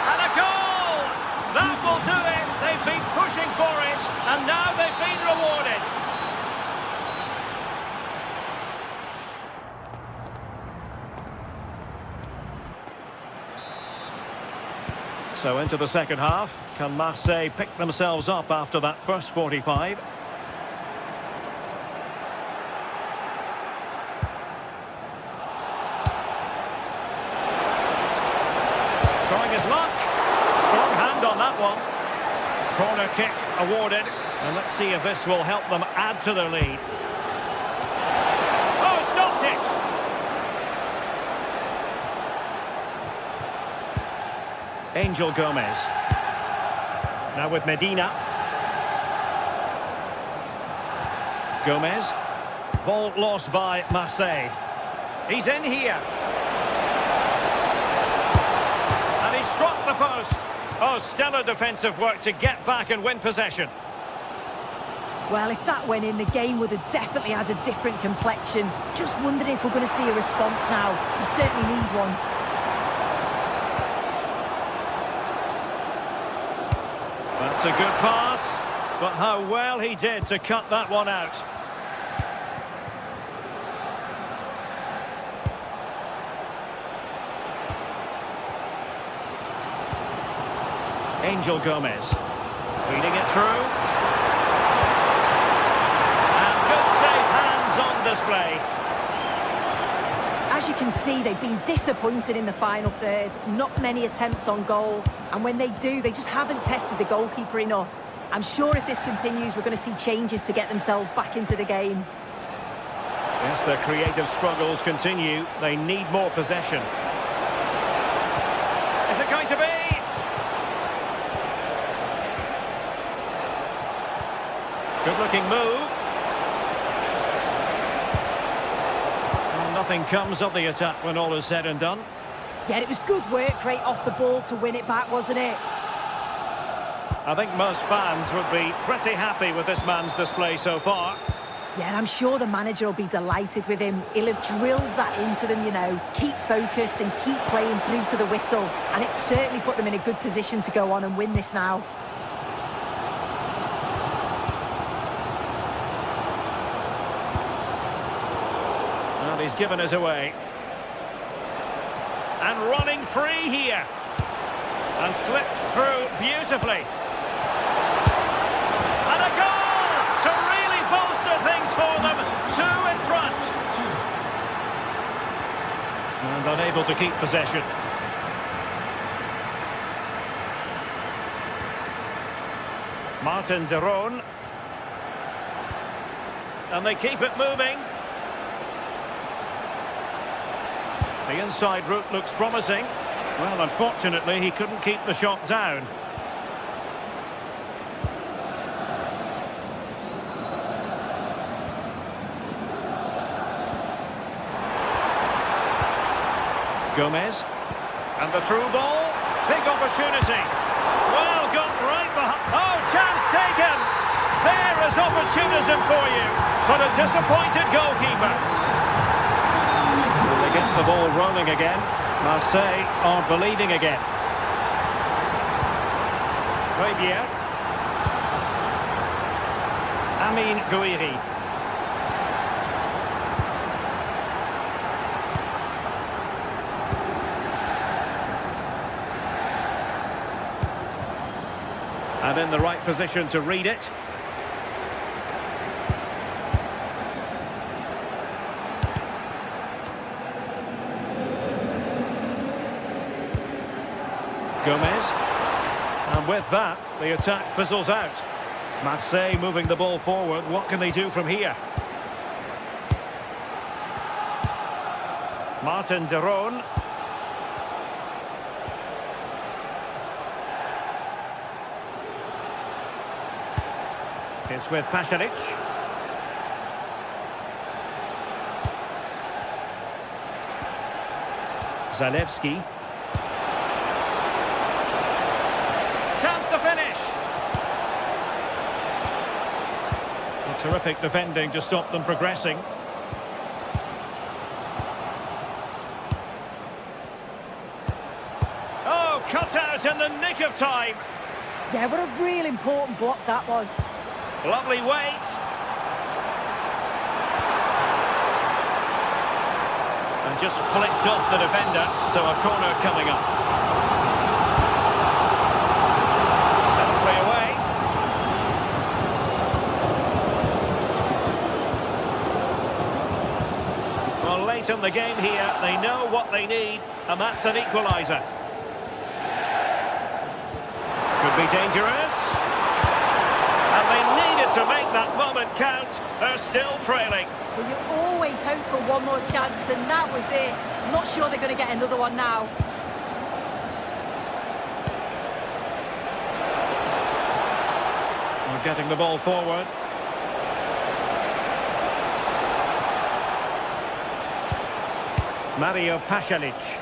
And a goal! That will do it. They've been pushing for it, and now they've been rewarded. So into the second half. Can Marseille pick themselves up after that first 45? Trying his luck. Strong hand on that one. Corner kick awarded. And let's see if this will help them add to their lead. Oh, stopped it! Angel Gomez. Now with Medina. Gomez. Ball lost by Marseille. He's in here. And he struck the post. Oh, stellar defensive work to get back and win possession. Well, if that went in, the game would have definitely had a different complexion. Just wondering if we're going to see a response now. We certainly need one. That's a good pass, but how well he did to cut that one out. Angel Gomez, feeding it through. And good safe hands on display. As you can see, they've been disappointed in the final third. Not many attempts on goal. And when they do, they just haven't tested the goalkeeper enough. I'm sure if this continues, we're going to see changes to get themselves back into the game. Yes, their creative struggles continue. They need more possession. Is it going to be? Good-looking move. And nothing comes of the attack when all is said and done. Yeah, it was good work right off the ball to win it back, wasn't it? I think most fans would be pretty happy with this man's display so far. Yeah, I'm sure the manager will be delighted with him. He'll have drilled that into them, you know. Keep focused and keep playing through to the whistle. And it's certainly put them in a good position to go on and win this now. Well, he's given us away. And running free here. And slipped through beautifully. And a goal to really bolster things for them. 2 in front. And unable to keep possession. Martin de Roon. And they keep it moving. The inside route looks promising. Well, unfortunately, he couldn't keep the shot down. Gomez. And the through ball. Big opportunity. Well, got right behind. Oh, chance taken. There is opportunism for you. But a disappointed goalkeeper. They get the ball rolling again. Marseille are believing again. Javier. Amin Gouiri. And in the right position to read it. Gomez. And with that, the attack fizzles out. Marseille moving the ball forward. What can they do from here? Martin de Roon. It's with Pasalic. Zalewski. Chance to finish. A terrific defending to stop them progressing. Oh, cut out in the nick of time. Yeah, what a real important block that was. Lovely weight. And just flicked off the defender, so a corner coming up. Set it play away. Well, late in the game here, they know what they need, and that's an equaliser. Could be dangerous. And they needed to make that moment count. They're still trailing. Well, you always hope for one more chance, and that was it. I'm not sure they're going to get another one now. We're getting the ball forward. Mario Pasalic.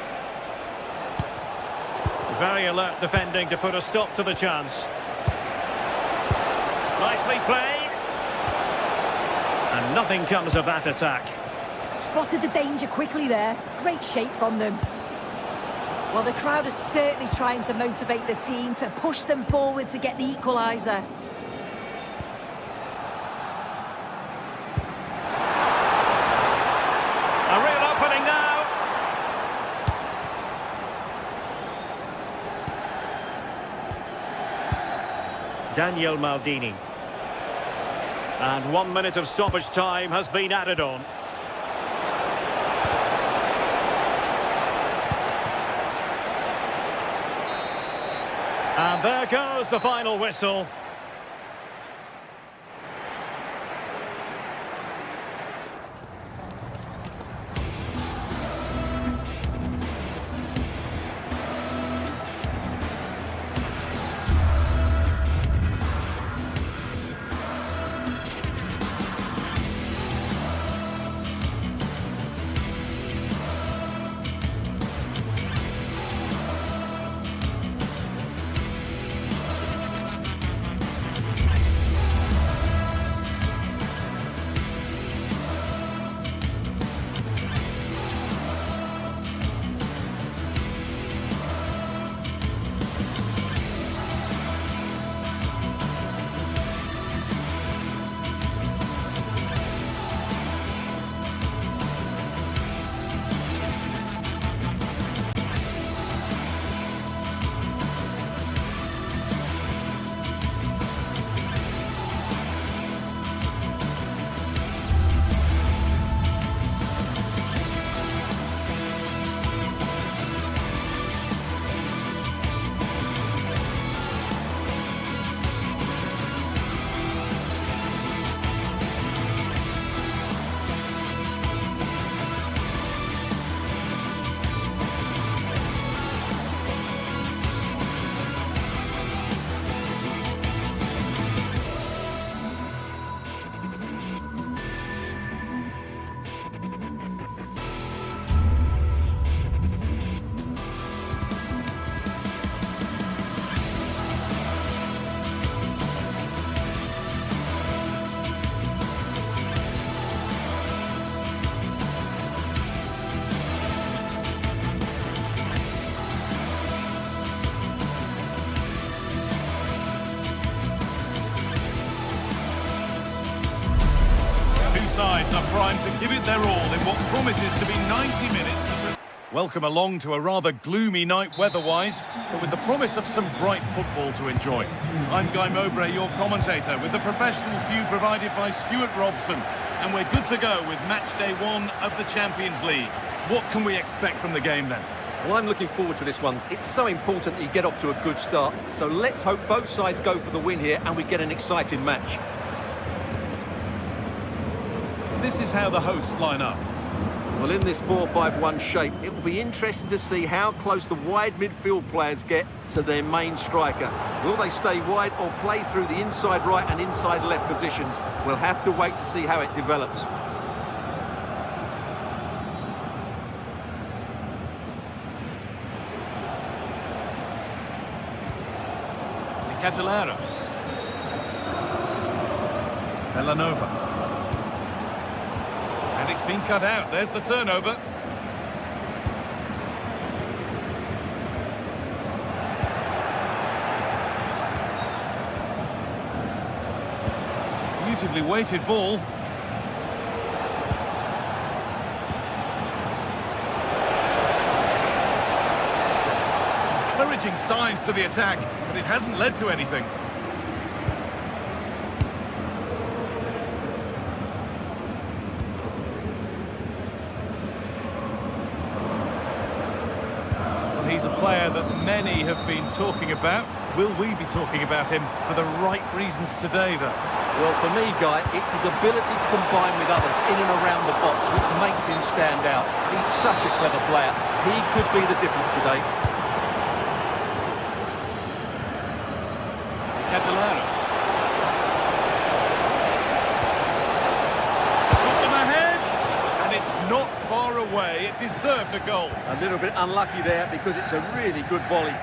Very alert defending to put a stop to the chance. Nicely played. And nothing comes of that attack. Spotted the danger quickly there. Great shape from them. Well, the crowd is certainly trying to motivate the team to push them forward to get the equaliser. A real opening now. Daniel Maldini. And 1 minute of stoppage time has been added on. And there goes the final whistle. Sides are primed to give it their all in what promises to be 90 minutes. Welcome along to a rather gloomy night weather-wise, but with the promise of some bright football to enjoy. I'm Guy Mowbray, your commentator, with the professionals' view provided by Stuart Robson, and we're good to go with match day 1 of the Champions League. What can we expect from the game then? Well, I'm looking forward to this one. It's so important that you get off to a good start, so let's hope both sides go for the win here and we get an exciting match. This is how the hosts line up. Well, in this 4-5-1 shape, it will be interesting to see how close the wide midfield players get to their main striker. Will they stay wide or play through the inside right and inside left positions? We'll have to wait to see how it develops. Catalaro. Villanova. And it's been cut out. There's the turnover. Beautifully weighted ball. Encouraging signs to the attack, but it hasn't led to anything. He's a player that many have been talking about. Will we be talking about him for the right reasons today, though? Well, for me, Guy, it's his ability to combine with others in and around the box which makes him stand out. He's such a clever player. He could be the difference today. Catalano. Put them ahead, and it's not far away. It deserved a goal. A little bit unlucky there because it's a really good volley.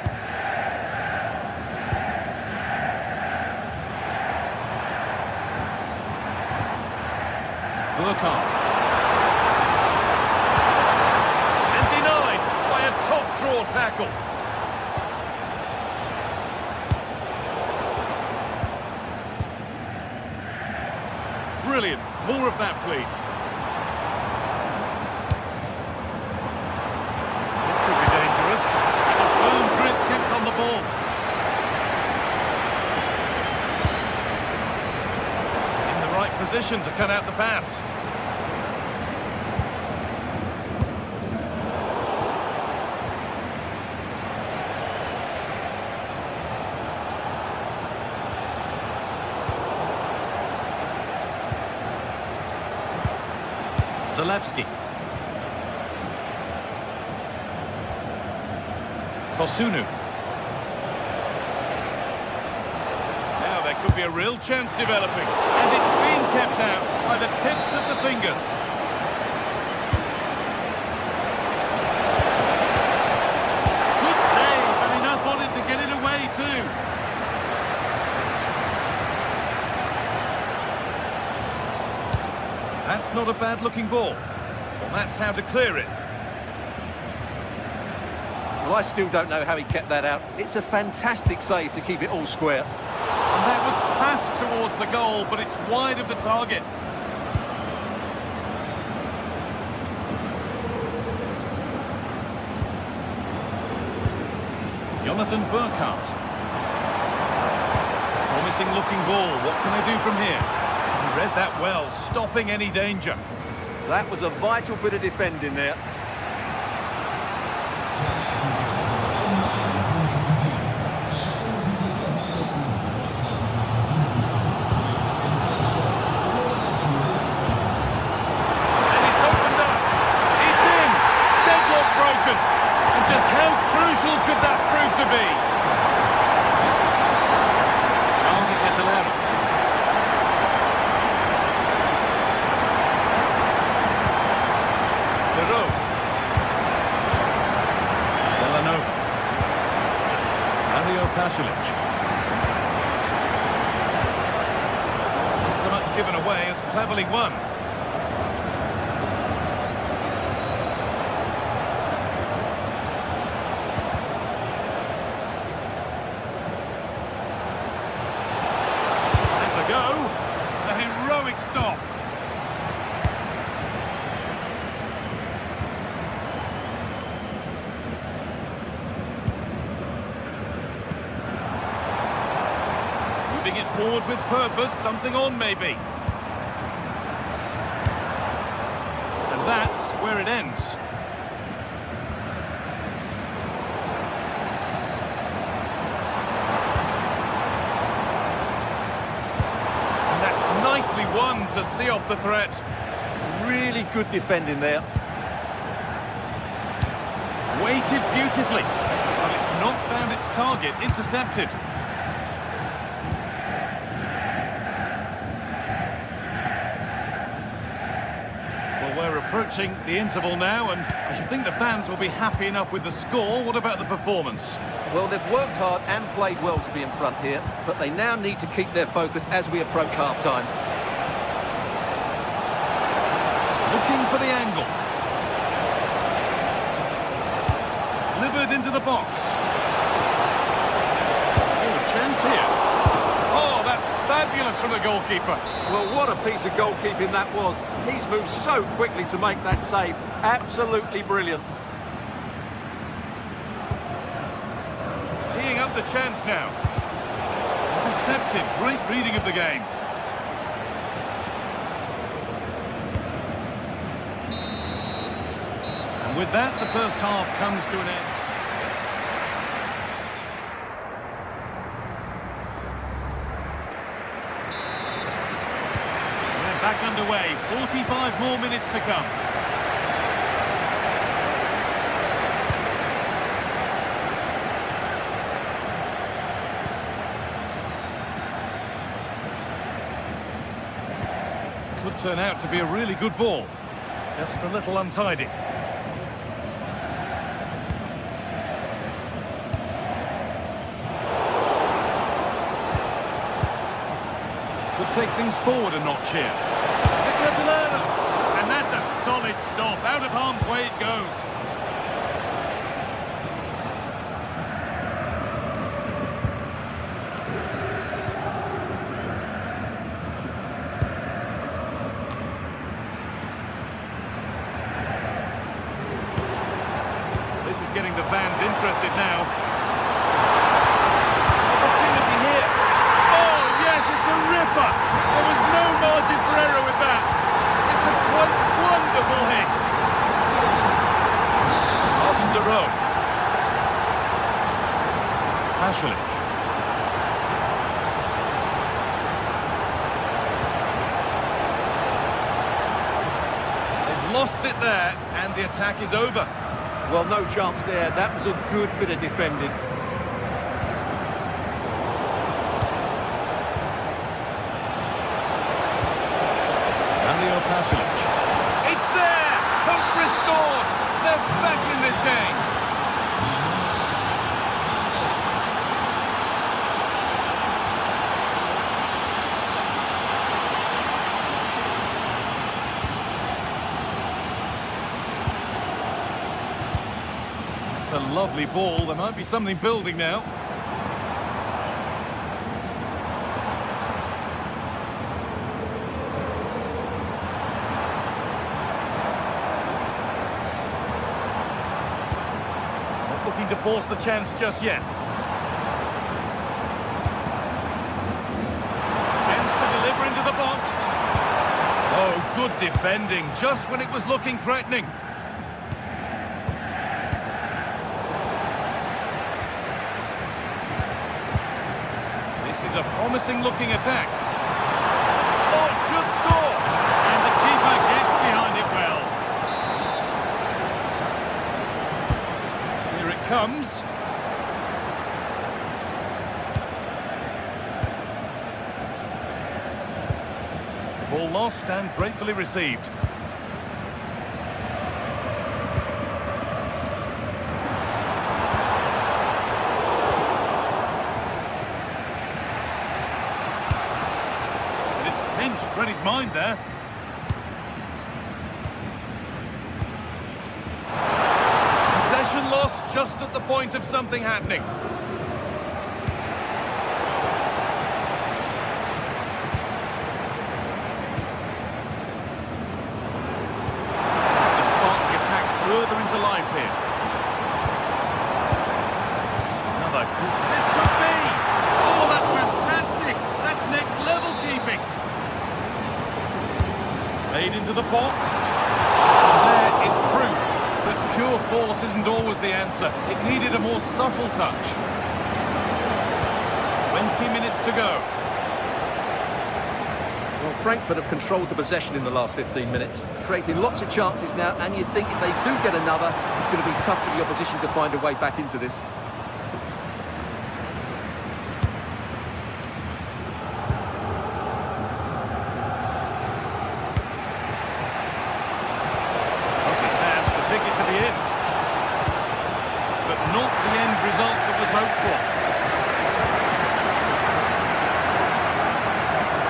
Burkhardt. And denied by a top-draw tackle. Brilliant. More of that, please. This could be dangerous. A firm grip kept on the ball. In the right position to cut out the pass. Zalewski. Kosunu. Now there could be a real chance developing. And it's being kept out by the tips of the fingers. Good save, and enough on it to get it away too. That's not a bad-looking ball. Well, that's how to clear it. Well, I still don't know how he kept that out. It's a fantastic save to keep it all square. And that was passed towards the goal, but it's wide of the target. Jonathan Burkhardt. Promising looking ball. What can they do from here? He read that well, stopping any danger. That was a vital bit of defending there. And it's opened up. It's in. Deadlock broken. And just how crucial could that prove to be? Catalano. Villanova. Mario Pasalic. Not so much given away as cleverly won. There's a go. A heroic stop. Moving it forward with purpose, something on maybe. And that's where it ends. And that's nicely won to see off the threat. Really good defending there. Weighted beautifully, but it's not found its target. Intercepted. Well, we're approaching the interval now, and I should think the fans will be happy enough with the score. What about the performance? Well, they've worked hard and played well to be in front here, but they now need to keep their focus as we approach half-time. Looking for the angle. Delivered into the box. Oh, chance here. Oh, that's fabulous from the goalkeeper. Well, what a piece of goalkeeping that was. He's moved so quickly to make that save. Absolutely brilliant. Teeing up the chance now. Intercepted. Great reading of the game. And with that, the first half comes to an end. We're back underway. 45 more minutes to come. Could turn out to be a really good ball. Just a little untidy. Could take things forward a notch here. And that's a solid stop. Out of harm's way it goes. This is getting the fans interested now. Opportunity here. Oh, yes, it's a ripper. There was no margin for error with that. It's a quite wonderful hit. Martin de Roon. Passionate. They've lost it there, and the attack is over. Well, no chance there. That was a good bit of defending. It's there! Hope restored! They're back in this game! It's a lovely ball. There might be something building now. Looking to force the chance just yet. Chance to deliver into the box. Oh, good defending, just when it was looking threatening. This is a promising looking attack. Oh, should score! And the keeper gets behind it well. Here it comes. Ball lost and gratefully received. And it's pinched Reddy's mind there. Possession lost just at the point of something happening. Further into life here. Another good... This could be! Oh, that's fantastic! That's next level keeping. Made into the box. There is proof that pure force isn't always the answer. It needed a more subtle touch. 20 minutes to go. Well, Frankfurt have controlled the possession in the last 15 minutes, creating lots of chances now, and you think if they do get another, it's going to be tough for the opposition to find a way back into this. Not the end result that was hoped for.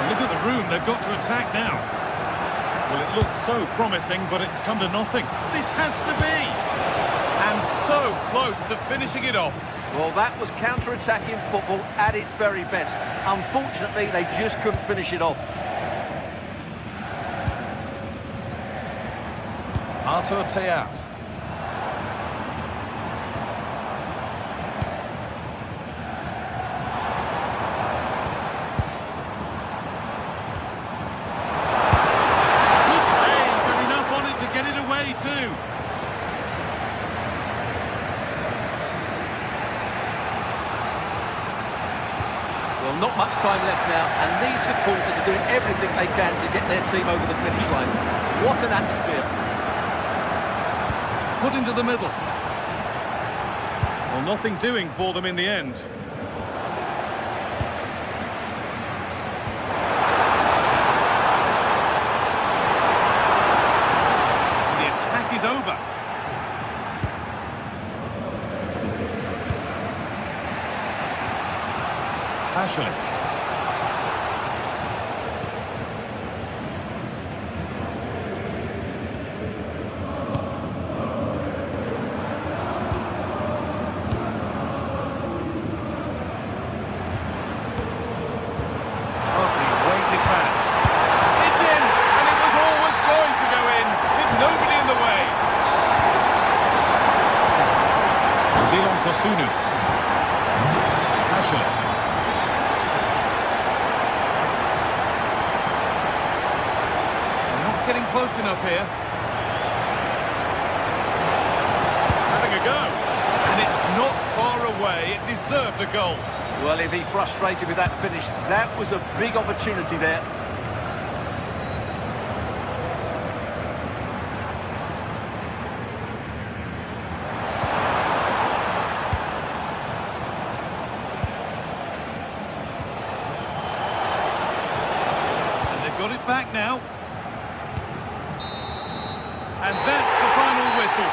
And look at the room they've got to attack now. Well, it looked so promising, but it's come to nothing. This has to be! And so close to finishing it off. Well, that was counter-attacking football at its very best. Unfortunately, they just couldn't finish it off. Artur Teat. Well, not much time left now, and these supporters are doing everything they can to get their team over the finish line. What an atmosphere. Put into the middle. Well, nothing doing for them in the end. The attack is over. Ashley. Getting close enough here. Having a go. And it's not far away. It deserved a goal. Well, if he frustrated with that finish, that was a big opportunity there. And they've got it back now. And that's the final whistle.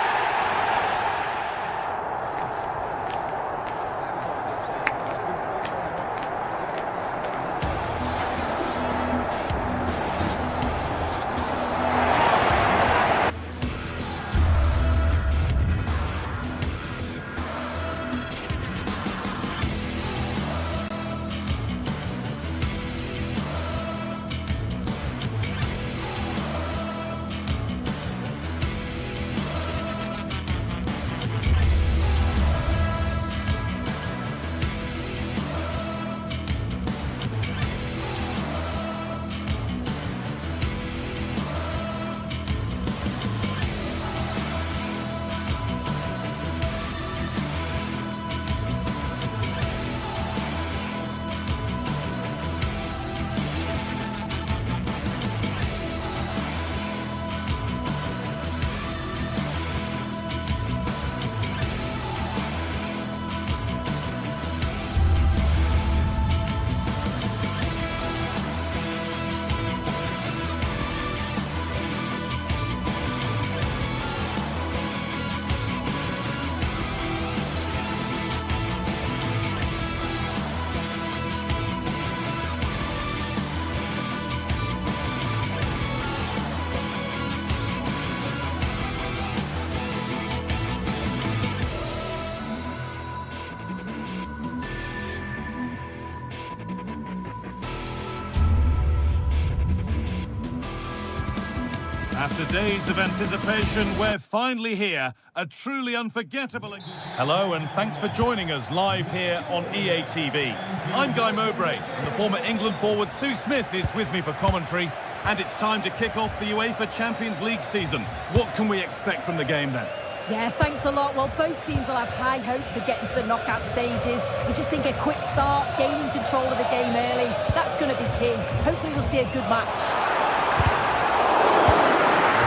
After days of anticipation, we're finally here. A truly unforgettable... Hello, and thanks for joining us live here on EA TV. I'm Guy Mowbray, and the former England forward Sue Smith is with me for commentary. And it's time to kick off the UEFA Champions League season. What can we expect from the game then? Yeah, thanks a lot. Well, both teams will have high hopes of getting to the knockout stages. You just think a quick start, gaining control of the game early, that's going to be key. Hopefully we'll see a good match.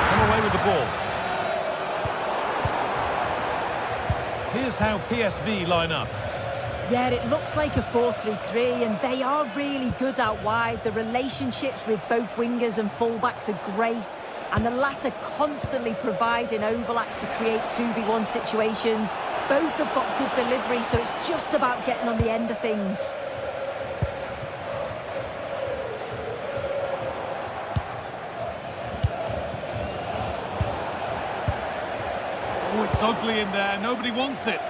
Come away with the ball. Here's how PSV line up. Yeah, it looks like a 4-3-3, and they are really good out wide. The relationships with both wingers and fullbacks are great, and the latter constantly providing overlaps to create 2v1 situations. Both have got good delivery, so it's just about getting on the end of things. Oh, it's ugly in there. Nobody wants it.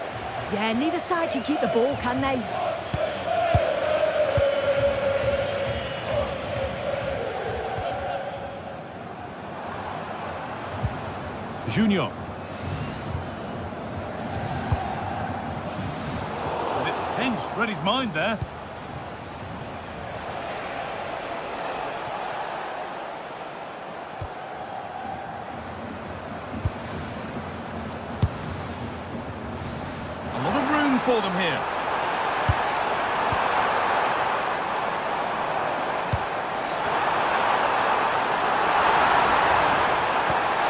Yeah, neither side can keep the ball, can they? Junior. And it's pinched. Read his mind there. A lot of room for them here.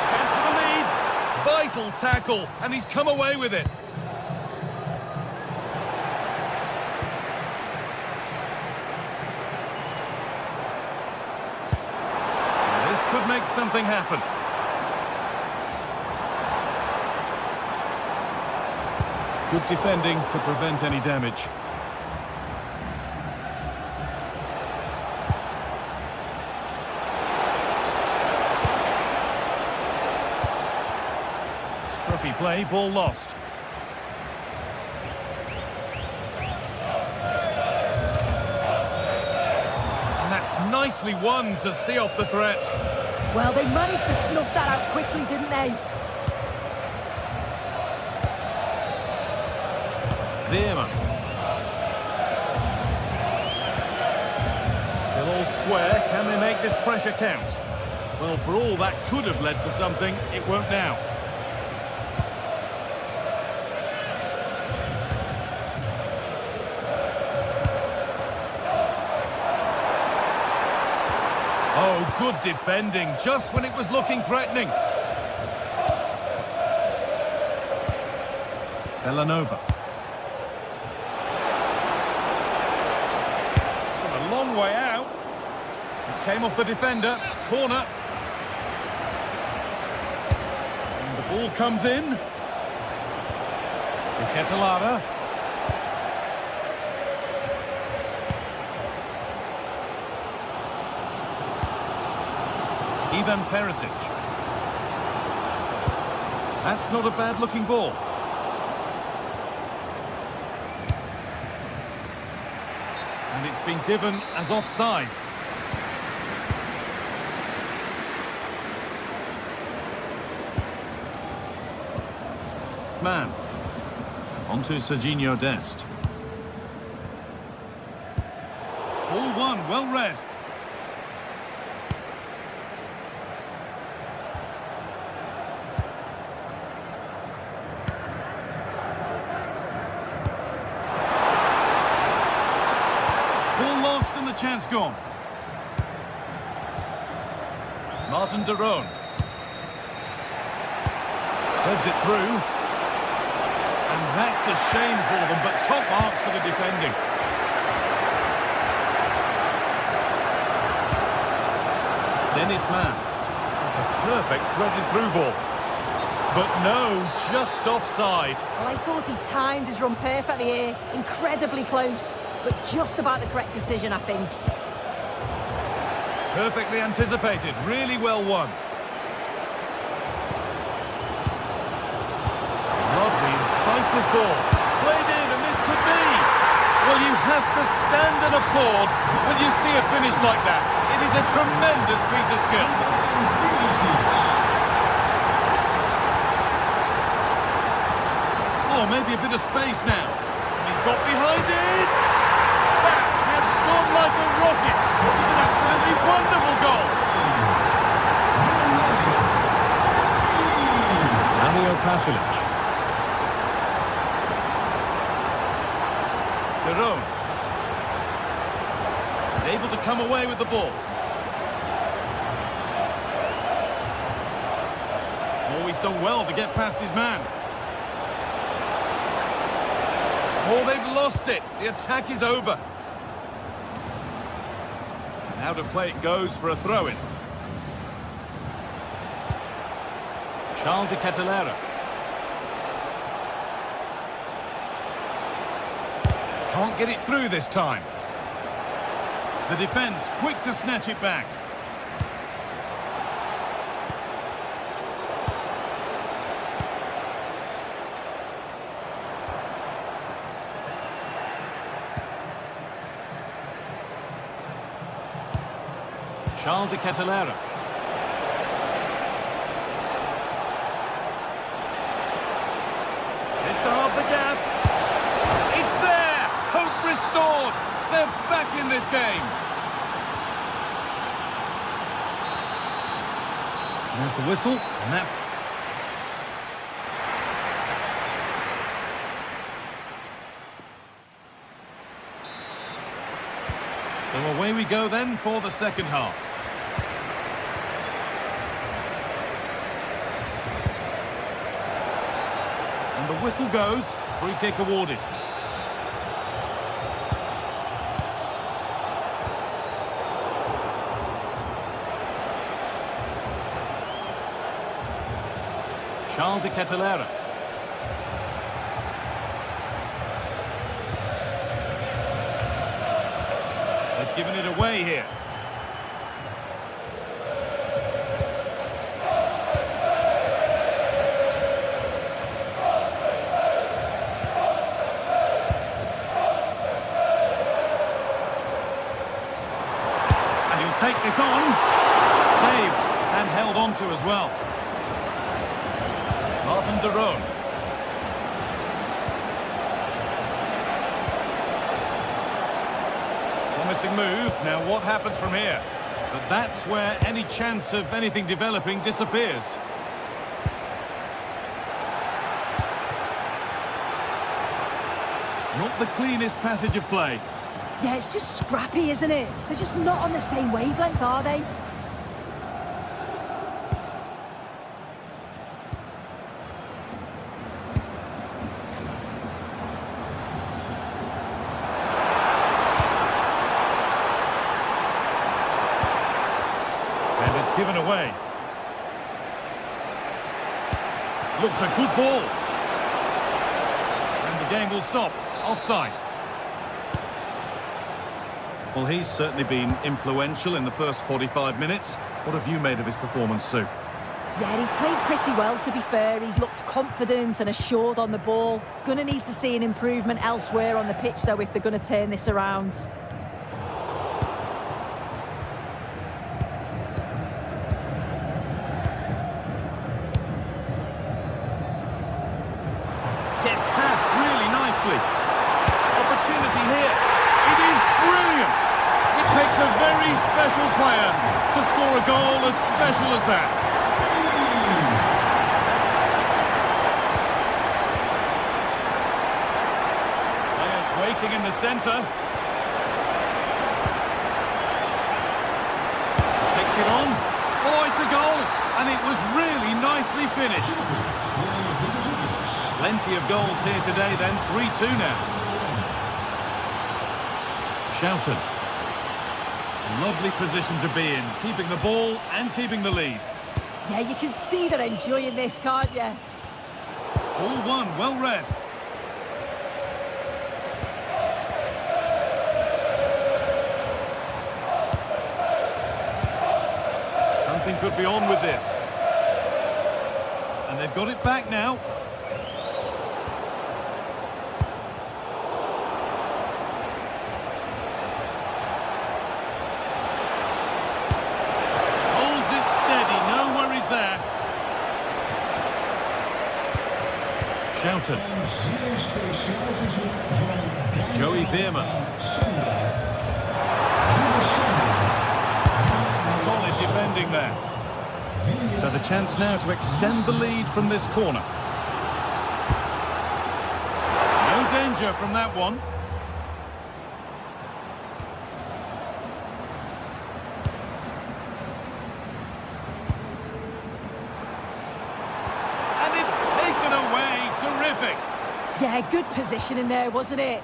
Chance for the lead. Vital tackle, and he's come away with it. This could make something happen. Good defending to prevent any damage. Scruffy play, ball lost. And that's nicely won to see off the threat. Well, they managed to snuff that out quickly, didn't they? Veerman. Still all square. Can they make this pressure count? Well, for all that could have led to something, it won't now. Oh, good defending, just when it was looking threatening. Villanova. Long way out. It came off the defender. Corner. And the ball comes in. Ketelara. Ivan Perisic. That's not a bad looking ball. And it's been given as offside. Man. Onto Serginho Dest. Ball one, well read. Chance gone. Martin de Roon. Heads it through. And that's a shame for them, but top marks for the defending. Dennis Mann. That's a perfect threaded through ball. But no, just offside. Well, I thought he timed his run perfectly here. Incredibly close. But just about the correct decision, I think. Perfectly anticipated, really well won. Lovely, incisive ball. Played in, and this could be. Well, you have to stand and applaud when you see a finish like that. It is a tremendous piece of skill. Oh, maybe a bit of space now. He's got behind it. Like a rocket. It's an absolutely wonderful goal. And the pass Jerome. And able to come away with the ball. Always done well to get past his man. Oh, they've lost it. The attack is over. And out of play it goes for a throw-in. Charles de Ketelera. Can't get it through this time. The defence quick to snatch it back. Charles de Ketelera. It's to half the gap. It's there! Hope restored! They're back in this game. There's the whistle, and that's... So away we go then for the second half. And the whistle goes, free kick awarded. Charles de Ketelera. They've given it away here. Take this on. Saved and held on to as well. Martin de Roon. Promising move. Now what happens from here? But that's where any chance of anything developing disappears. Not the cleanest passage of play. Yeah, it's just scrappy, isn't it? They're just not on the same wavelength, are they? And it's given away. Looks a good ball. And the game will stop. Offside. Well, he's certainly been influential in the first 45 minutes. What have you made of his performance, Sue? Yeah, he's played pretty well, to be fair. He's looked confident and assured on the ball. Gonna need to see an improvement elsewhere on the pitch, though, if they're going to turn this around. Gets past really nicely. Opportunity here. It is brilliant. It takes a very special player to score a goal as special as that. Players waiting in the centre. Takes it on. Oh, it's a goal. And it was really nicely finished. Plenty of goals here today then. 3-2 now. Shoughton. Lovely position to be in, keeping the ball and keeping the lead. Yeah, you can see they're enjoying this, can't you? All one, well read. Something could be on with this. And they've got it back now. Shoughton. Joey Veerman. Solid defending there. So the chance now to extend the lead from this corner. danger from that one. And it's taken away. Terrific. Yeah, good position in there, wasn't it?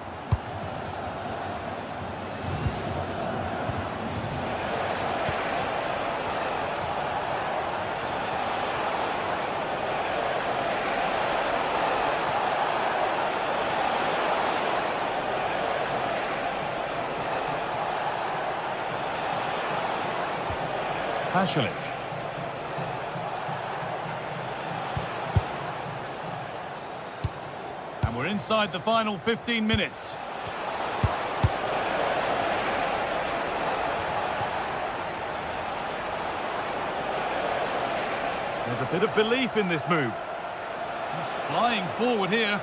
Pasalic. And we're inside the final 15 minutes. There's a bit of belief in this move. He's flying forward here.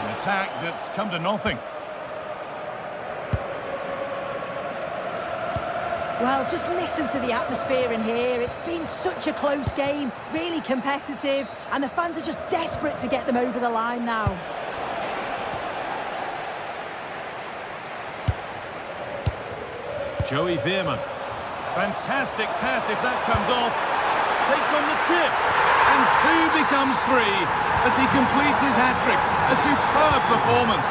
An attack that's come to nothing. Well, just listen to the atmosphere in here. It's been such a close game, really competitive, and the fans are just desperate to get them over the line now. Joey Veerman. Fantastic pass if that comes off. Takes on the tip. And 2 becomes 3 as he completes his hat-trick. A superb performance.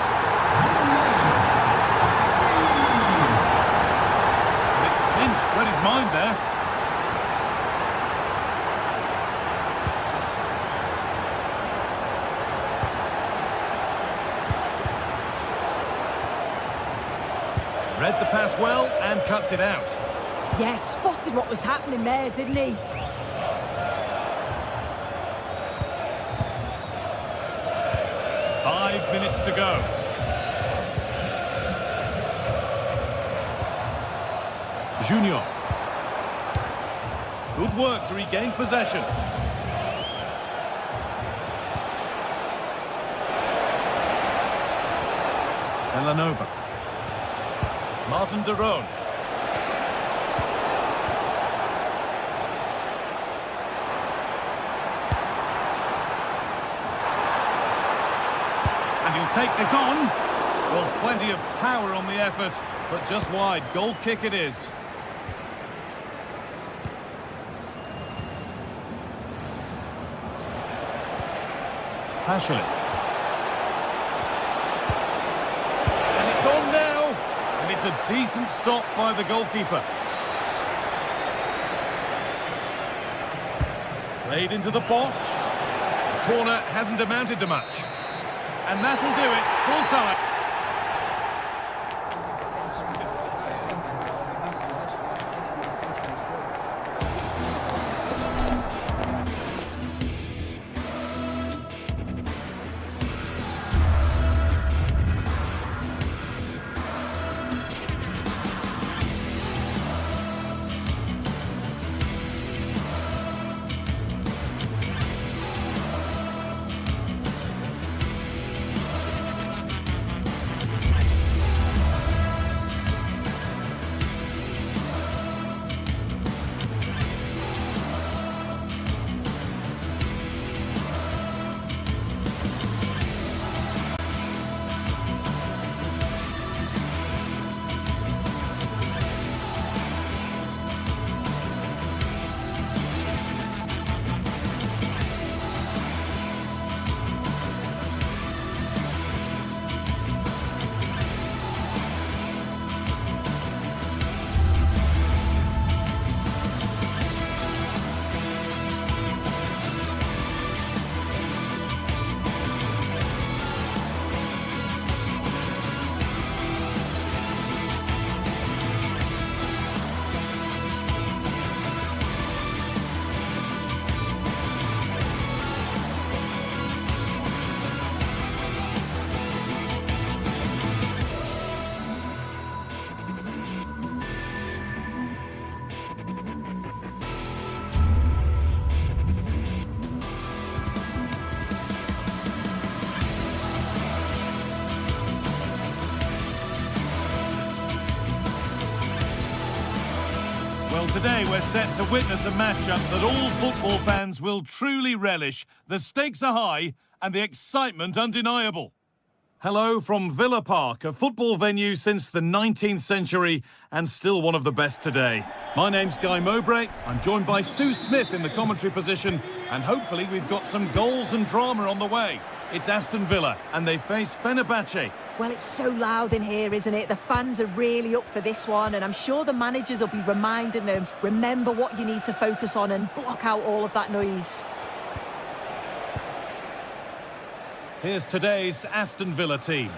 Read his mind there. Read the pass well and cuts it out. Yeah, spotted what was happening there, didn't he? Five minutes to go. Junior. Good work to regain possession. Villanova. Martin de Roon. And he'll take this on. Well, plenty of power on the effort, but just wide. Goal kick it is. Pasalic. And it's on now. And it's a decent stop by the goalkeeper. Played into the box. The corner hasn't amounted to much. And that'll do it. Full time. Well, today we're set to witness a matchup that all football fans will truly relish. The stakes are high and the excitement undeniable. Hello from Villa Park, a football venue since the 19th century and still one of the best today. My name's Guy Mowbray. I'm joined by Sue Smith in the commentary position, and hopefully we've got some goals and drama on the way. It's Aston Villa and they face Fenerbahce. Well, it's so loud in here, isn't it? The fans are really up for this one, and I'm sure the managers will be reminding them, remember what you need to focus on and block out all of that noise. Here's today's Aston Villa team.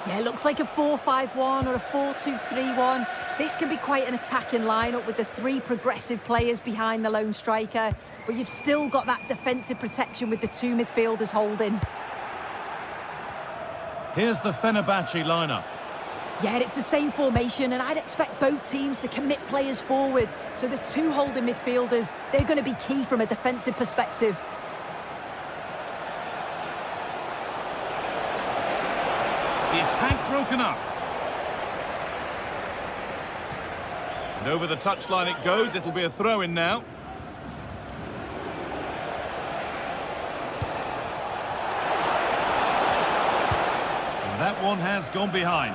Yeah, it looks like a 4-5-1 or a 4-2-3-1. This can be quite an attacking lineup with the three progressive players behind the lone striker, but you've still got that defensive protection with the two midfielders holding. Here's the Fenerbahce lineup. Yeah, it's the same formation, and I'd expect both teams to commit players forward. So the two holding midfielders, they're going to be key from a defensive perspective. The attack broken up. And over the touchline it goes. It'll be a throw-in now. And that one has gone behind.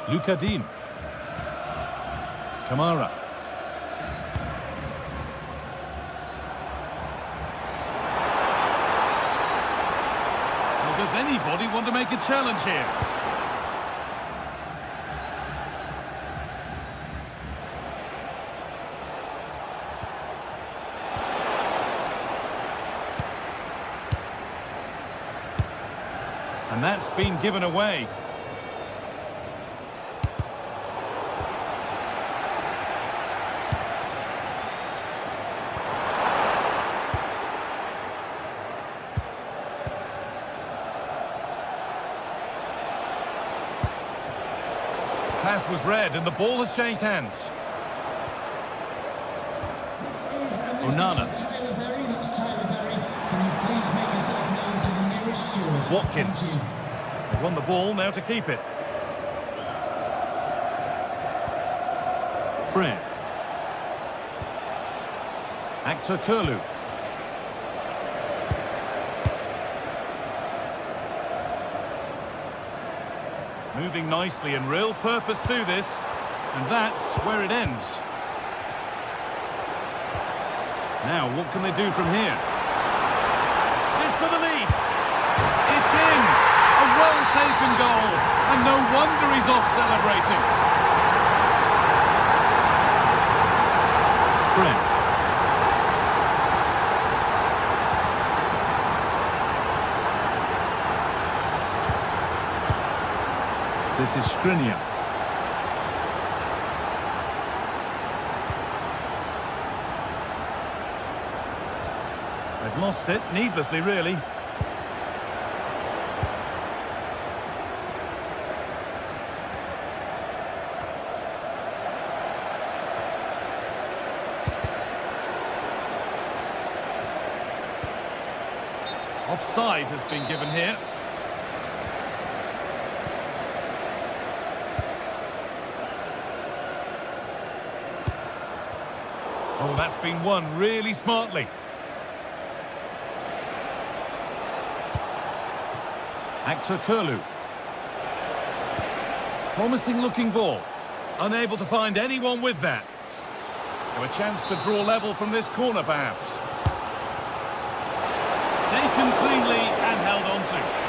Lukadim. Kamara. Does anybody want to make a challenge here? And that's been given away. Pass was read and the ball has changed hands. Onana. Watkins. They won the ball, now to keep it. Fred. Actor Kurlu. Moving nicely and real purpose to this, and that's where it ends. Now, what can they do from here? This for the lead. It's in! A well-taken goal, and no wonder he's off celebrating. Fred. This is Skriniar. They've lost it, needlessly really. Offside has been given here. Oh, that's been won really smartly. Actor Kurlu. Promising looking ball. Unable to find anyone with that. So a chance to draw level from this corner perhaps. Taken cleanly and held on to.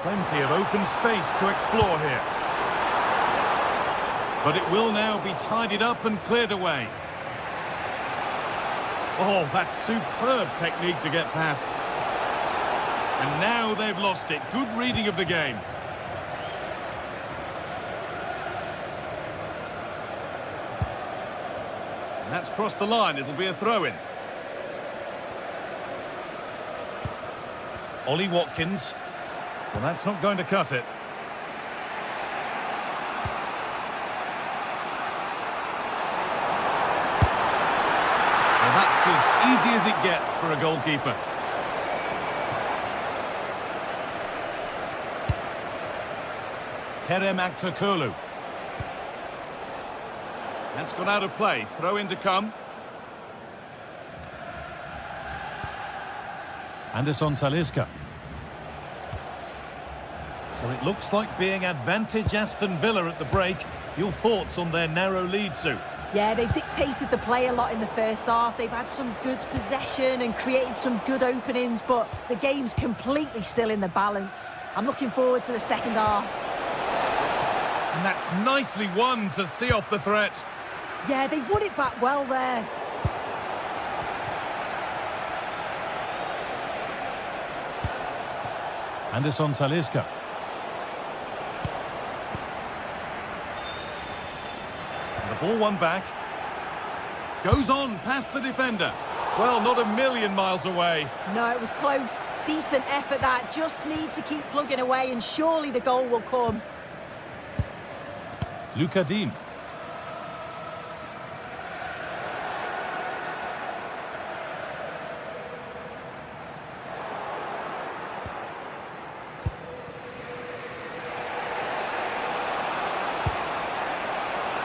Plenty of open space to explore here. But it will now be tidied up and cleared away. Oh, that's superb technique to get past. And now they've lost it. Good reading of the game. And that's crossed the line. It'll be a throw-in. Ollie Watkins. Well, that's not going to cut it. Well, that as easy as it gets for a goalkeeper. Kerem Aktürkoğlu. That's gone out of play. Throw in to come. Anderson Talisca. So it looks like being advantage Aston Villa at the break. Your thoughts on their narrow lead, Sue? Yeah, they've dictated the play a lot in the first half. They've had some good possession and created some good openings, but the game's completely still in the balance. I'm looking forward to the second half. And that's nicely won to see off the threat. Yeah, they won it back well there. Anderson Talisca. And the ball won back. Goes on past the defender. Well, not a million miles away. No, it was close. Decent effort that. Just need to keep plugging away and surely the goal will come. Luca Dean.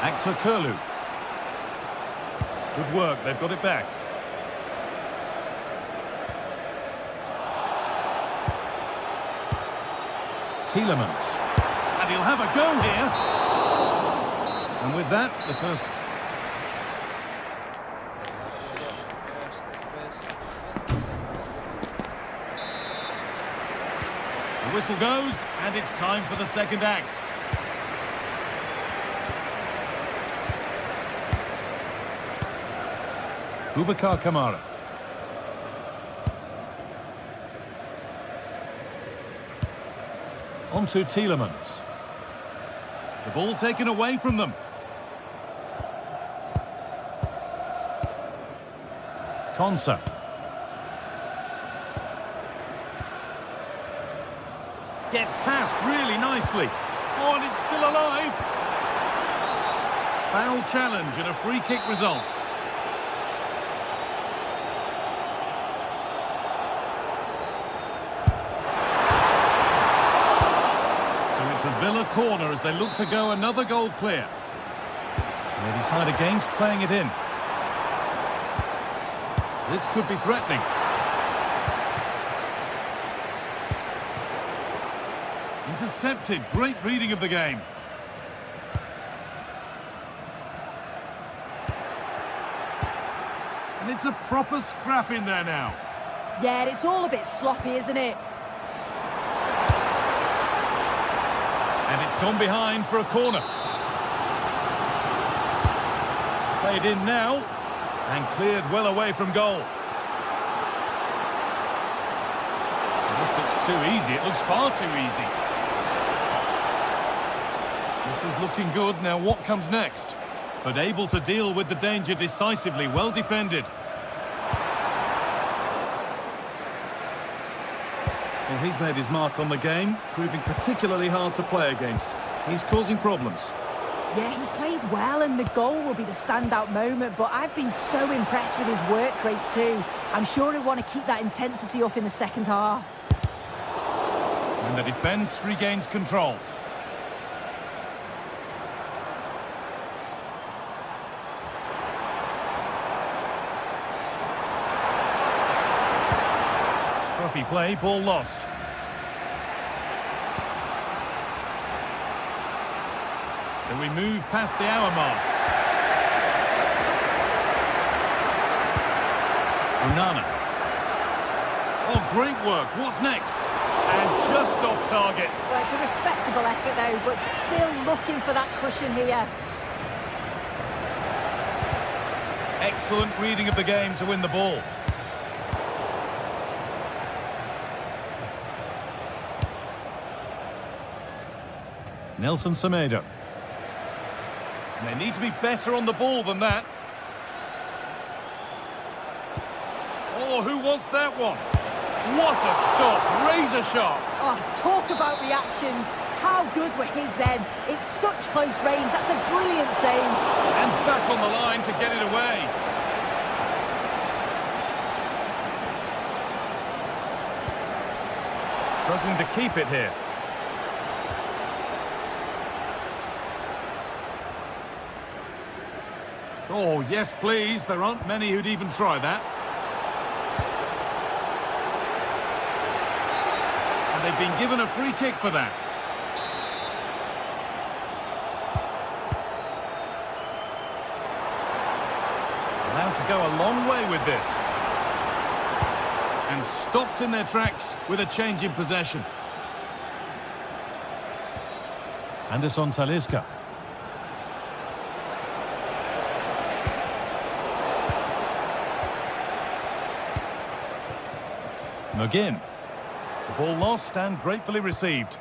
Aktürkoğlu. Good work, they've got it back. Tielemans. And he'll have a go here. And with that, the first... The whistle goes, and it's time for the second act. Boubacar Kamara. On to Tielemans. The ball taken away from them. Konsa. Gets past really nicely. Oh, and it's still alive. Foul challenge and a free kick results. A Villa corner as they look to go another goal clear. They decide against playing it in. This could be threatening. Intercepted. Great reading of the game. And it's a proper scrap in there now. Yeah, it's all a bit sloppy, isn't it? And it's gone behind for a corner. It's played in now and cleared well away from goal. This looks too easy. It looks far too easy. This is looking good. Now what comes next? But able to deal with the danger decisively. Well defended. Well, he's made his mark on the game, proving particularly hard to play against. He's causing problems. Yeah, he's played well and the goal will be the standout moment, but I've been so impressed with his work rate too. I'm sure he'll want to keep that intensity up in the second half. And the defence regains control. Scruffy play, ball lost. So we move past the hour mark. Onana. Oh, great work. What's next? And just off target. Well, it's a respectable effort though, but still looking for that cushion here. Excellent reading of the game to win the ball. Nelson Semedo. And they need to be better on the ball than that. Oh, who wants that one? What a stop, razor sharp. Oh, talk about reactions. How good were his then? It's such close range. That's a brilliant save. And back on the line to get it away. Struggling to keep it here. Oh, yes, please. There aren't many who'd even try that. And they've been given a free kick for that. Allowed to go a long way with this. And stopped in their tracks with a change in possession. Anderson Talisca. McGinn. The ball lost and gratefully received.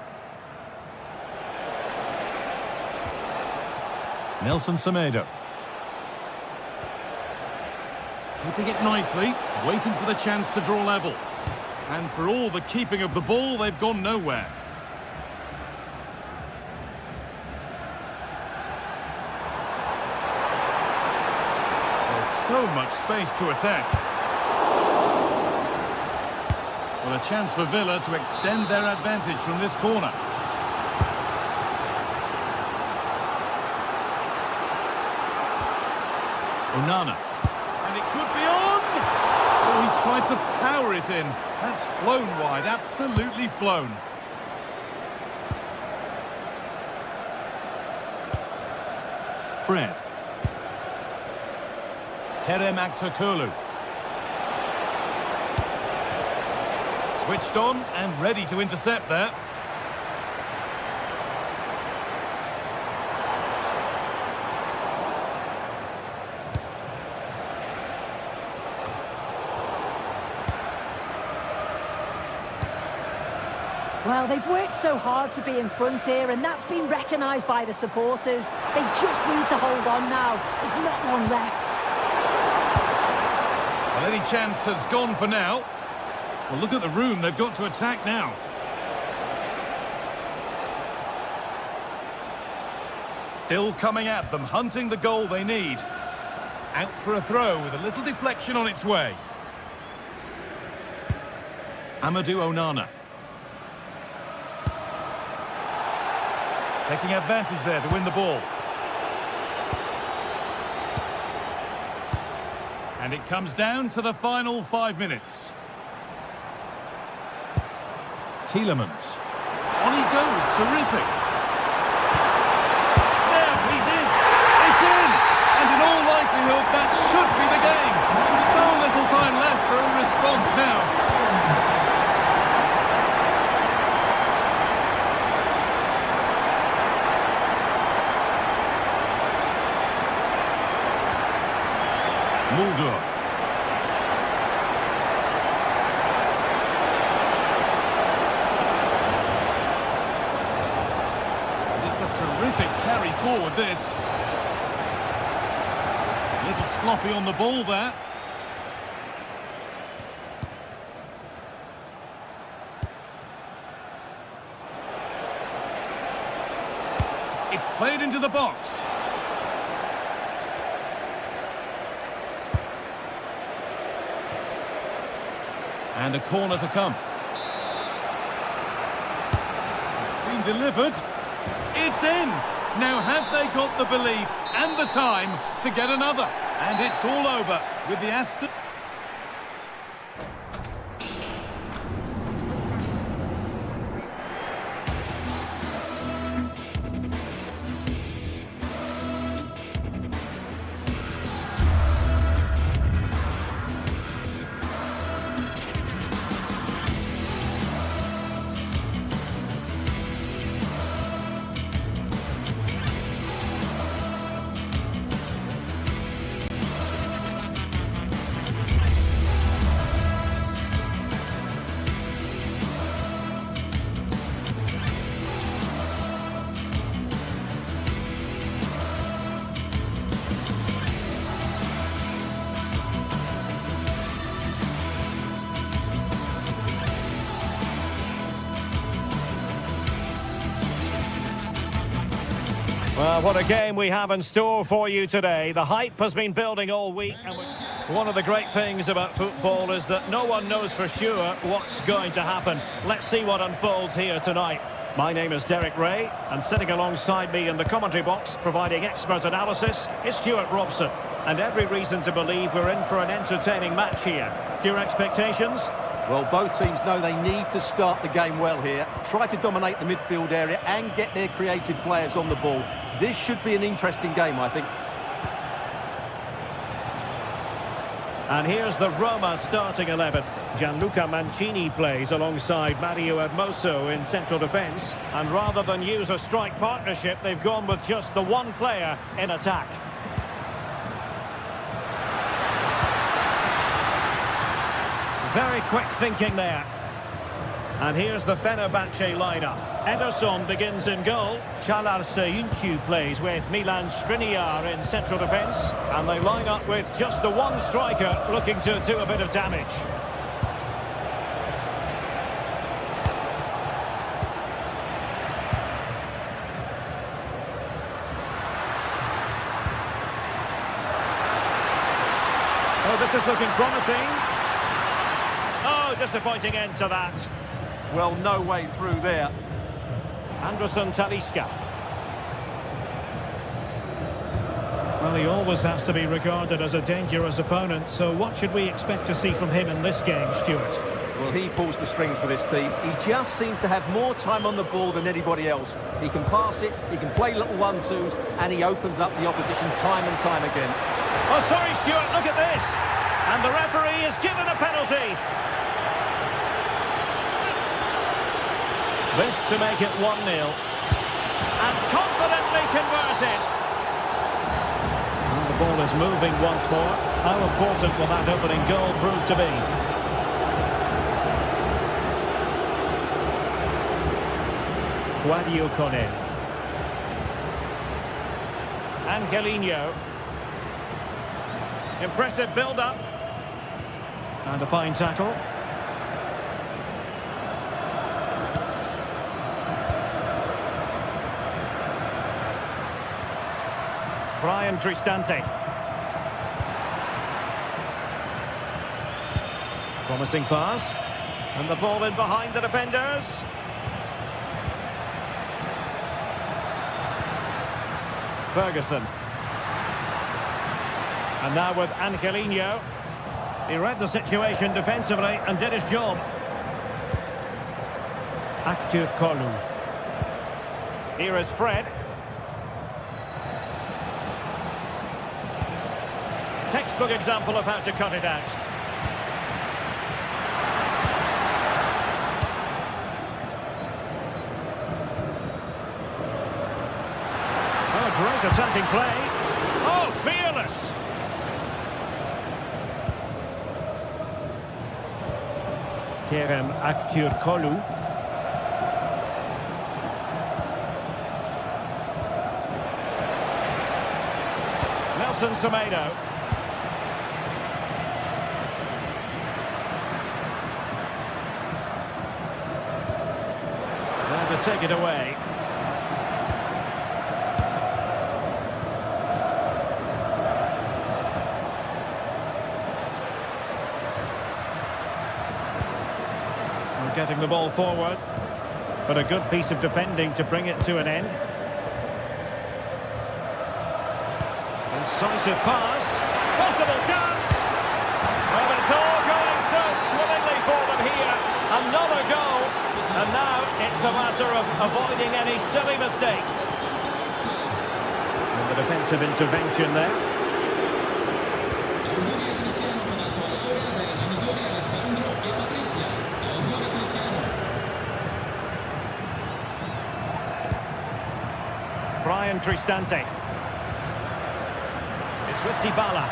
Nelson Semedo. Keeping it nicely, waiting for the chance to draw level. And for all the keeping of the ball, they've gone nowhere. There's so much space to attack. Well, a chance for Villa to extend their advantage from this corner. Onana. And it could be on! Oh, he tried to power it in. That's flown wide, absolutely flown. Fred. Kerem Aktürkoğlu. Switched on and ready to intercept there. Well, they've worked so hard to be in front here, and that's been recognised by the supporters. They just need to hold on now. There's not long left. Well, any chance has gone for now. Well, look at the room they've got to attack now. Still coming at them, hunting the goal they need. Out for a throw with a little deflection on its way. Amadou Onana. Taking advantage there to win the ball. And it comes down to the final 5 minutes. Tielemans. On he goes, terrific. There, he's in. It's in! And in all likelihood, that should be the game. So little time left for a response now. Mulder. It's a terrific carry forward, this. A little sloppy on the ball there. It's played into the box. And a corner to come. It's been delivered. It's in. Now have they got the belief and the time to get another? And it's all over with the Aston... Well, what a game we have in store for you today. The hype has been building all week. And One of the great things about football is that no one knows for sure what's going to happen. Let's see what unfolds here tonight. My name is Derek Ray, and sitting alongside me in the commentary box, providing expert analysis, is Stuart Robson. And every reason to believe we're in for an entertaining match here. Your expectations? Well, both teams know they need to start the game well here. Try to dominate the midfield area and get their creative players on the ball. This should be an interesting game, I think. And here's the Roma starting 11. Gianluca Mancini plays alongside Mario Hermoso in central defence. And rather than use a strike partnership, they've gone with just the one player in attack. Very quick thinking there. And here's the Fenerbahce lineup. Ederson begins in goal. Çağlar Söyüncü plays with Milan Skriniar in central defence. And they line up with just the one striker looking to do a bit of damage. Oh, this is looking promising. Oh, disappointing end to that. Well, no way through there. Anderson Talisca. Well, he always has to be regarded as a dangerous opponent, so what should we expect to see from him in this game, Stuart? Well, he pulls the strings for this team. He just seems to have more time on the ball than anybody else. He can pass it, he can play little one-twos, and he opens up the opposition time and time again. Oh, sorry, Stuart, look at this. And the referee is given a penalty. This to make it 1-0. And confidently converted. And the ball is moving once more. How important will that opening goal prove to be? Guadio Kone. Angelino. Impressive build-up. And a fine tackle. Brian Cristante. Promising pass. And the ball in behind the defenders. Ferguson. And now with Angelino. He read the situation defensively and did his job. Aktürk Kolu. Here is Fred. Textbook example of how to cut it out. Oh, great attacking play. Oh, fearless. Kerem Aktürkoğlu. Nelson Semedo. To take it away. We're getting the ball forward, but a good piece of defending to bring it to an end. Incisive pass, possible chance. Well, it's all going so swimmingly for them here. Another goal. And now it's a matter of avoiding any silly mistakes. And the defensive intervention there. Brian Cristante. It's with Dybala.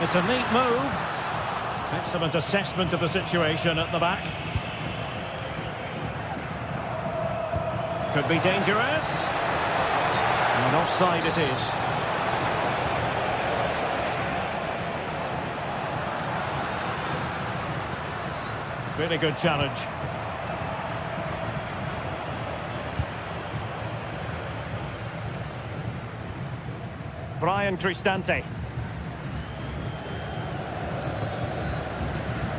It's a neat move. Excellent assessment of the situation at the back. Could be dangerous. And offside it is. Really good challenge. Brian Cristante.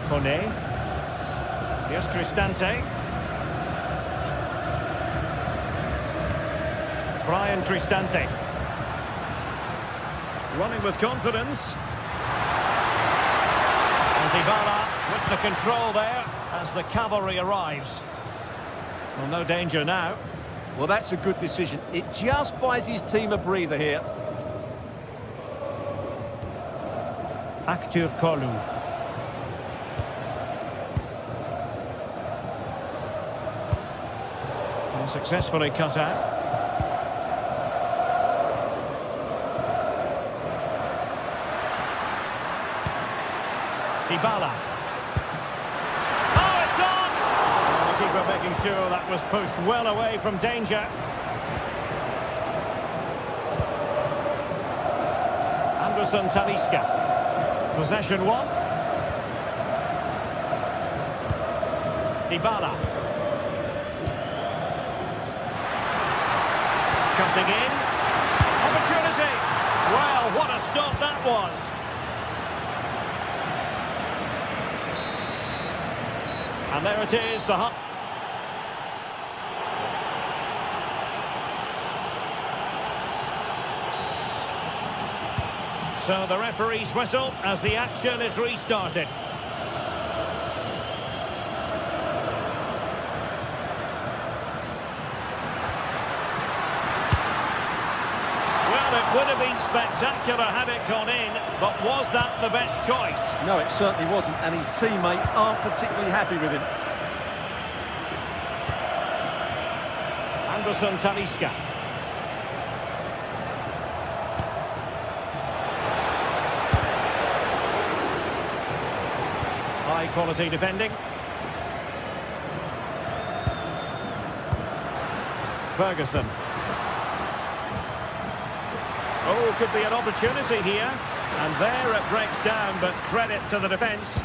Kone. Here's Cristante. Brian Cristante. Running with confidence. And Dybala with the control there as the cavalry arrives. Well, no danger now. Well, that's a good decision. It just buys his team a breather here. Actur Kolu. And successfully cut out. Dybala. Oh, it's on! And the keeper making sure that was pushed well away from danger. Anderson Talisca. Possession one. Dybala. Cutting in. Opportunity. Well, what a stop that was. And there it is, the hut. So the referee's whistle as the action is restarted. Well, it would have been spectacular had it gone in, but was that the best choice? No, it certainly wasn't, and his teammates aren't particularly happy with him. Anderson Talisca. High quality defending. Ferguson. Oh, could be an opportunity here. And there it breaks down, but credit to the defence.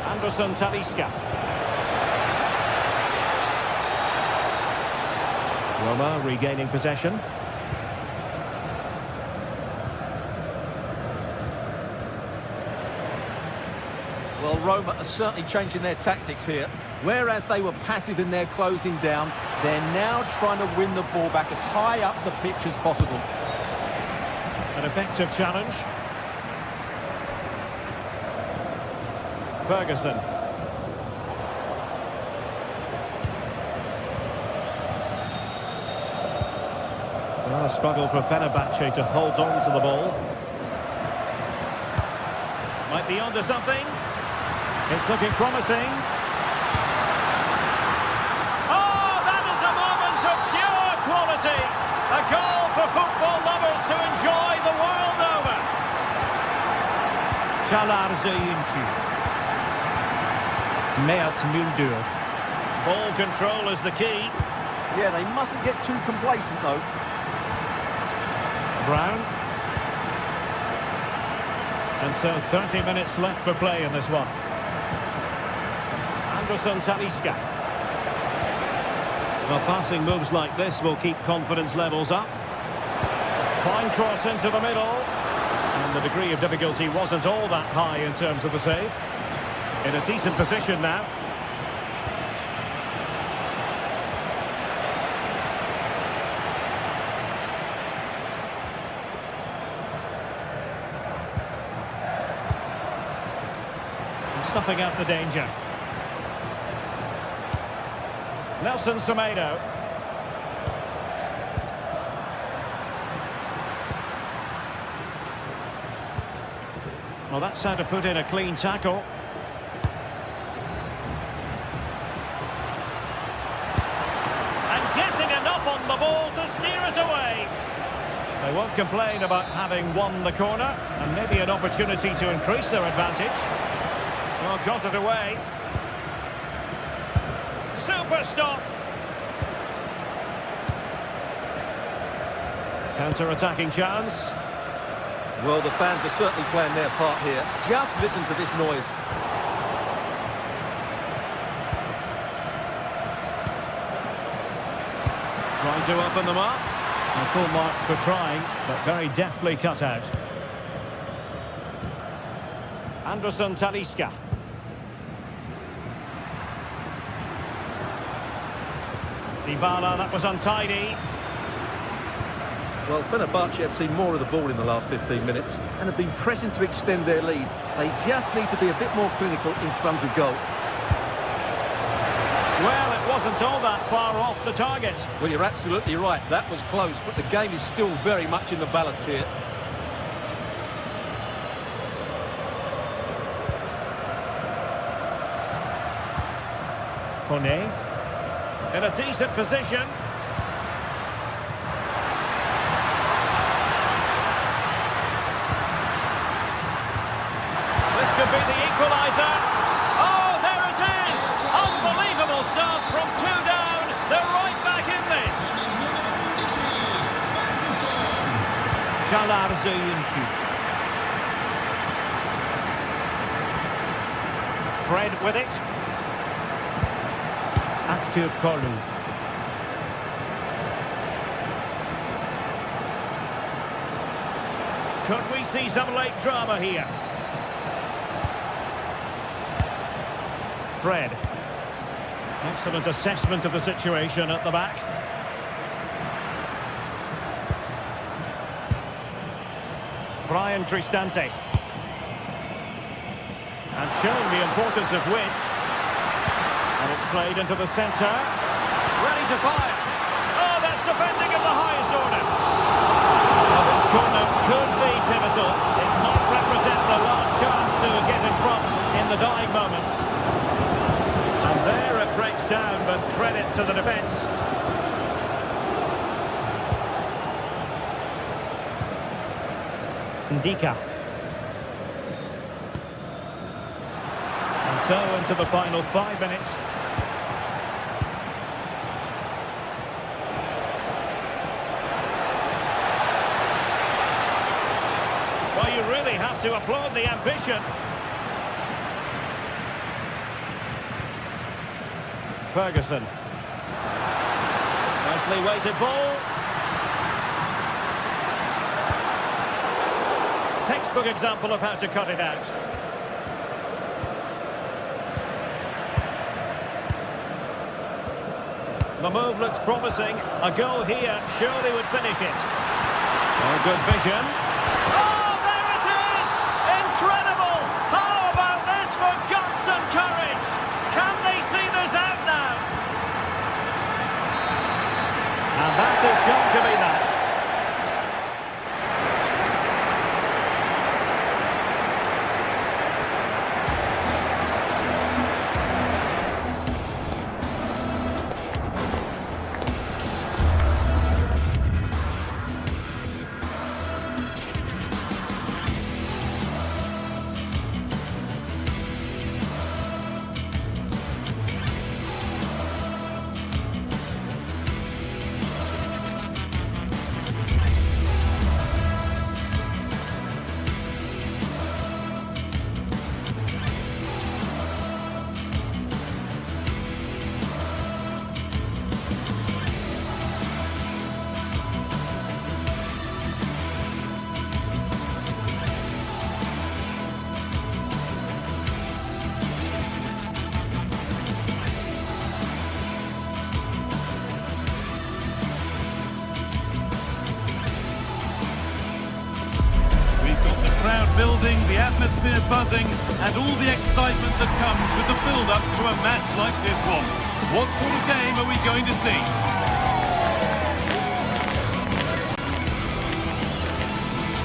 Anderson Talisca. Roma regaining possession. Well, Roma are certainly changing their tactics here. Whereas they were passive in their closing down, they're now trying to win the ball back as high up the pitch as possible. An effective challenge. Ferguson. Well, a struggle for Fenerbahce to hold on to the ball. Might be onto something. It's looking promising. Oh, that is a moment of pure quality. A goal for football lovers to enjoy the world over. Çalar Zeyuncu. Mert Müldür. Ball control is the key. Yeah, they mustn't get too complacent, though. Brown. And so 30 minutes left for play in this one. Anderson Talisca. Well, passing moves like this will keep confidence levels up. Fine cross into the middle. And the degree of difficulty wasn't all that high in terms of the save. In a decent position now. Snuffing out the danger. Nelson Semedo. Well, that's how to put in a clean tackle. And getting enough on the ball to steer us away. They won't complain about having won the corner, and maybe an opportunity to increase their advantage. Well, got it away. Super stop. Counter-attacking chance. Well, the fans are certainly playing their part here. Just listen to this noise. Trying to open them up. And full marks for trying, but very deftly cut out. Anderson Talisca. Dybala, that was untidy. Well, Fenerbahce have seen more of the ball in the last 15 minutes and have been pressing to extend their lead. They just need to be a bit more clinical in front of goal. Well, it wasn't all that far off the target. Well, you're absolutely right. That was close, but the game is still very much in the balance here. Kone. In a decent position. This could be the equaliser. Oh, there it is! Unbelievable stuff from 2 down. They're right back in this. Fred with it. Active Kolu. Could we see some late drama here? Fred. Excellent assessment of the situation at the back. Brian Cristante. And showing the importance of width. And it's played into the centre. Ready to fire. Oh, that's defending of the highest order. Well, this corner could be pivotal. It might represent the last chance to get in front in the dying moments. And there it breaks down, but credit to the defence. Ndika. And so into the final 5 minutes. Well, you really have to applaud the ambition. Ferguson. Nicely weighted ball. Textbook example of how to cut it out. The move looks promising. A goal here surely would finish it. Oh, good vision. Oh, there it is! Incredible! How about this for guts and courage? Can they see this out now? And that is going to be that. Crowd building, the atmosphere buzzing, and all the excitement that comes with the build-up to a match like this one. What sort of game are we going to see?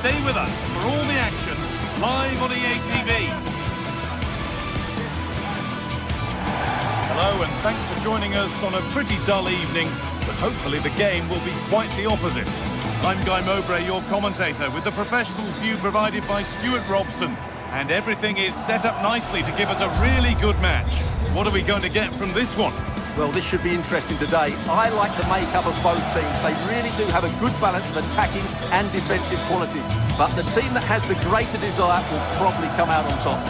Stay with us for all the action, live on EA TV. Hello, and thanks for joining us on a pretty dull evening, but hopefully the game will be quite the opposite. I'm Guy Mowbray, your commentator, with the professionals' view provided by Stuart Robson. And everything is set up nicely to give us a really good match. What are we going to get from this one? Well, this should be interesting today. I like the makeup of both teams. They really do have a good balance of attacking and defensive qualities. But the team that has the greater desire will probably come out on top.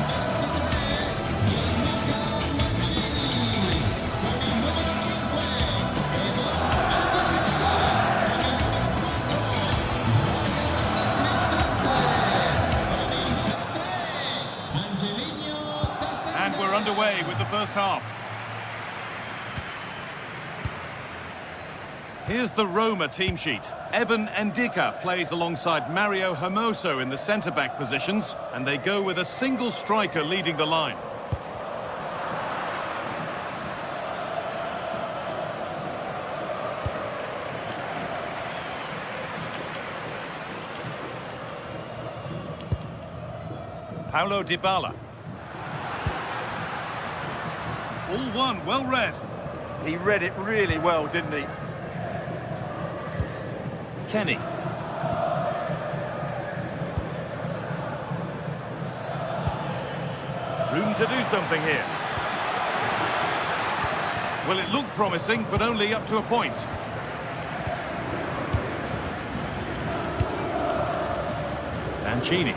And we're underway with the first half. Here's the Roma team sheet. Evan Ndika plays alongside Mario Hermoso in the centre-back positions, and they go with a single striker leading the line. Paulo Dybala. All one, well read. He read it really well, didn't he? Kenny. Room to do something here. Well, it looked promising, but only up to a point. Mancini.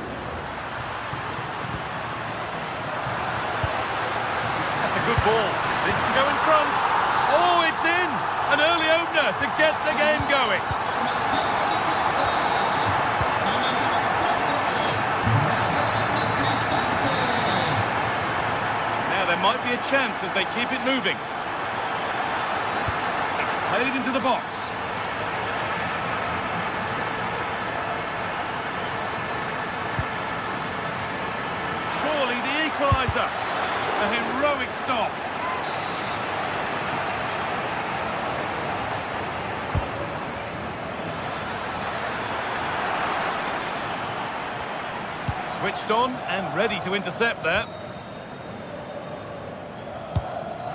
Good ball. This to go in front. Oh, it's in! An early opener to get the game going. Now there might be a chance as they keep it moving. It's played into the box. Surely the equaliser. A heroic stop. Switched on and ready to intercept there.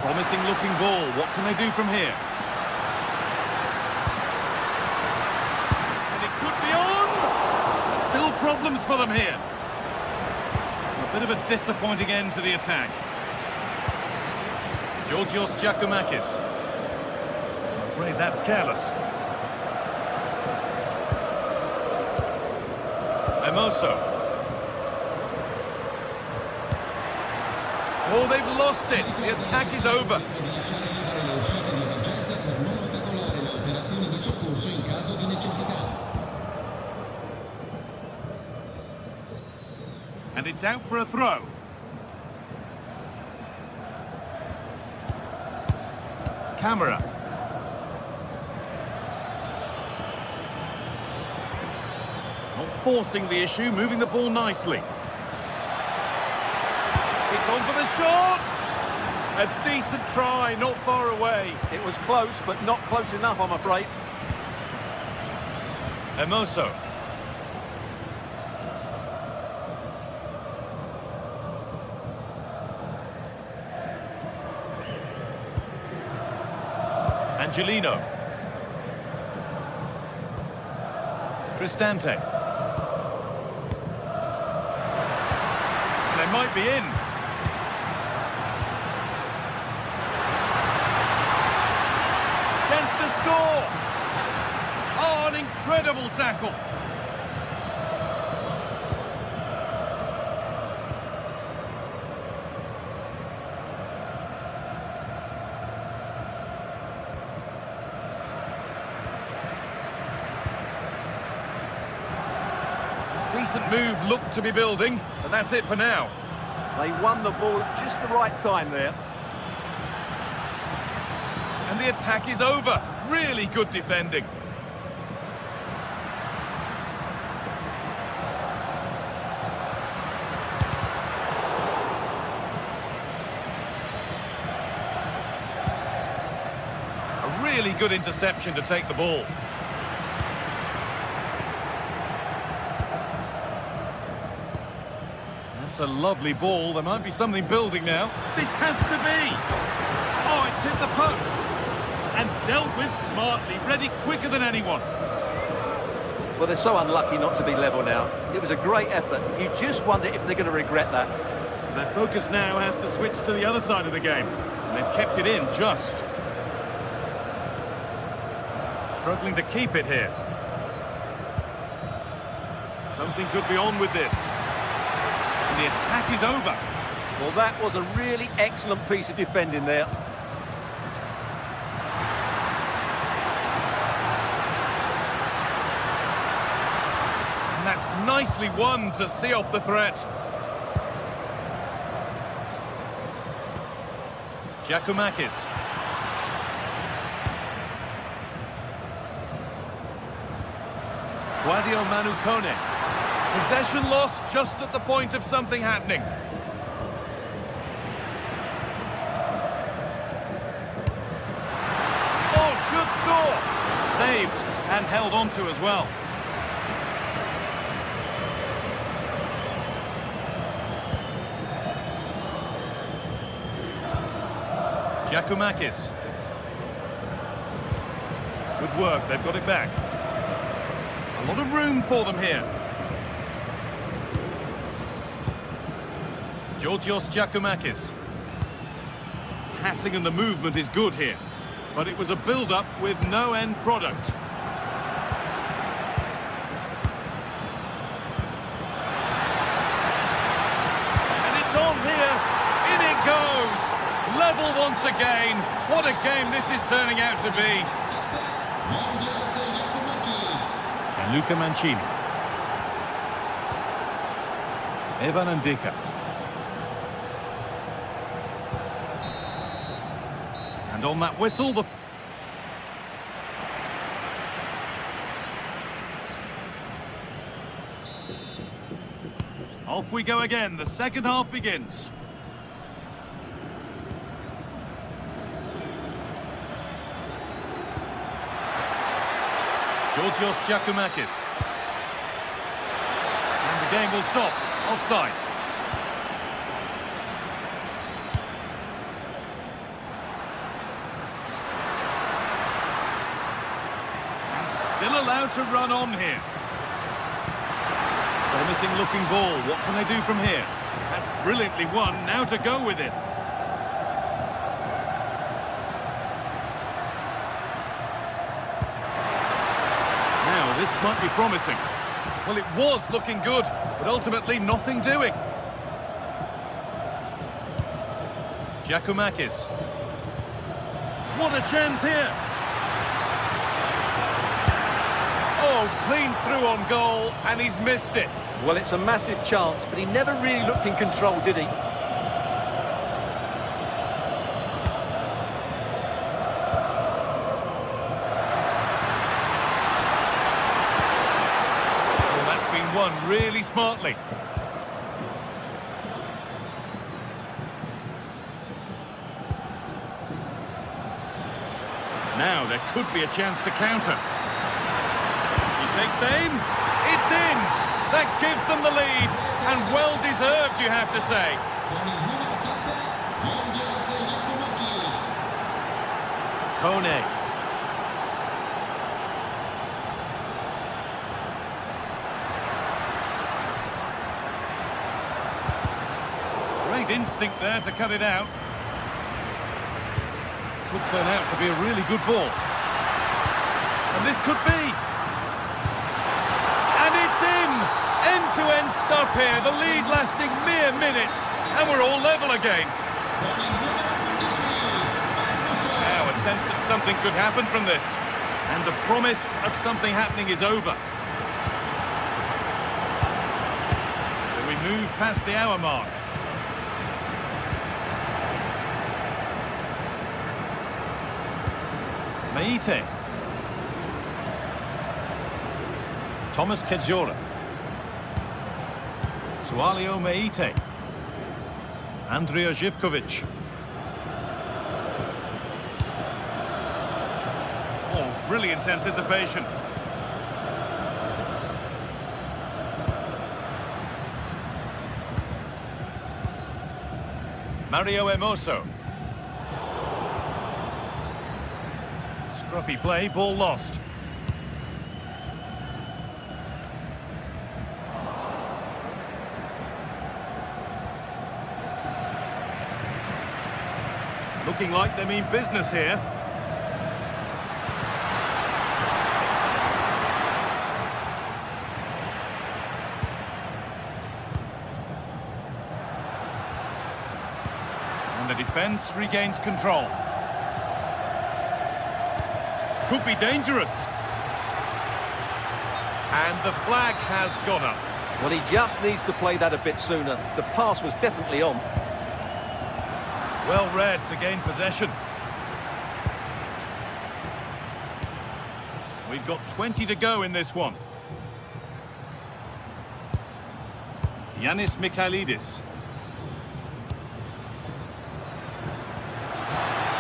Promising looking ball. What can they do from here? And it could be on! Still problems for them here. A bit of a disappointing end to the attack. Georgios Giacomakis. I'm afraid that's careless. Hermoso. Oh, they've lost it. The attack is over. And it's out for a throw. Camera. Not forcing the issue, moving the ball nicely. It's on for the shot! A decent try, not far away. It was close, but not close enough, I'm afraid. Hermoso. Angelino. Cristante. They might be in. Chance to score. Oh, an incredible tackle. Decent move looked to be building, and that's it for now. They won the ball at just the right time there. And the attack is over. Really good defending. A really good interception to take the ball. That's a lovely ball. There might be something building now. This has to be. Oh, it's hit the post. And dealt with smartly. Ready quicker than anyone. Well, they're so unlucky not to be level now. It was a great effort. You just wonder if they're going to regret that. Their focus now has to switch to the other side of the game. And they've kept it in just. Struggling to keep it here. Something could be on with this. And the attack is over. Well, that was a really excellent piece of defending there. And that's nicely won to see off the threat. Giacomakis. Guadio Manu Kone. Possession lost just at the point of something happening. Oh, should score! Saved and held on to as well. Giacomakis. Good work, they've got it back. A lot of room for them here. Georgios Giacomakis. Passing and the movement is good here, but it was a build-up with no end product. And it's on here. In it goes. Level once again. What a game this is turning out to be. Gianluca Mancini. Evan Ndika. And on that whistle, the... Off we go again. The second half begins. Georgios Giacomakis. And the game will stop. Offside. And still allowed to run on here. Promising looking ball. What can they do from here? That's brilliantly won. Now to go with it. This might be promising. Well, it was looking good, but ultimately nothing doing. Giacomakis. What a chance here. Oh, clean through on goal, and he's missed it. Well, it's a massive chance, but he never really looked in control, did he? Won really smartly. Now there could be a chance to counter. He takes aim. It's in. That gives them the lead, and well deserved, you have to say. Kone. Great instinct there to cut it out. Could turn out to be a really good ball. And this could be. And it's in! End-to-end stuff here. The lead lasting mere minutes. And we're all level again. Now a sense that something could happen from this. And the promise of something happening is over. So we move past the hour mark. Meite. Thomas Kedzora. Sualio Meite. Andrija Živković. Oh, brilliant anticipation. Mario Hermoso. Scruffy play, ball lost. Looking like they mean business here. And the defence regains control. Could be dangerous. And the flag has gone up. Well, he just needs to play that a bit sooner. The pass was definitely on. Well read to gain possession. We've got 20 to go in this one. Yanis Mikhailidis.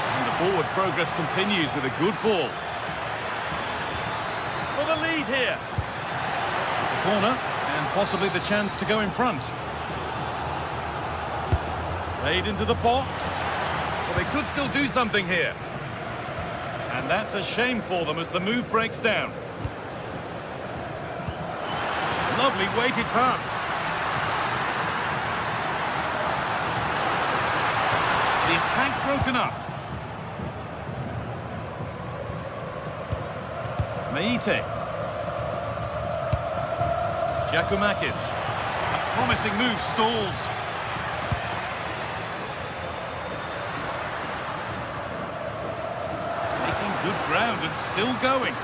And the forward progress continues with a good ball. For the lead here. It's a corner and possibly the chance to go in front. Played into the box. Well, they could still do something here. And that's a shame for them as the move breaks down. Lovely weighted pass. The attack broken up. Meite. Giacomakis. A promising move stalls. Making good ground and still going.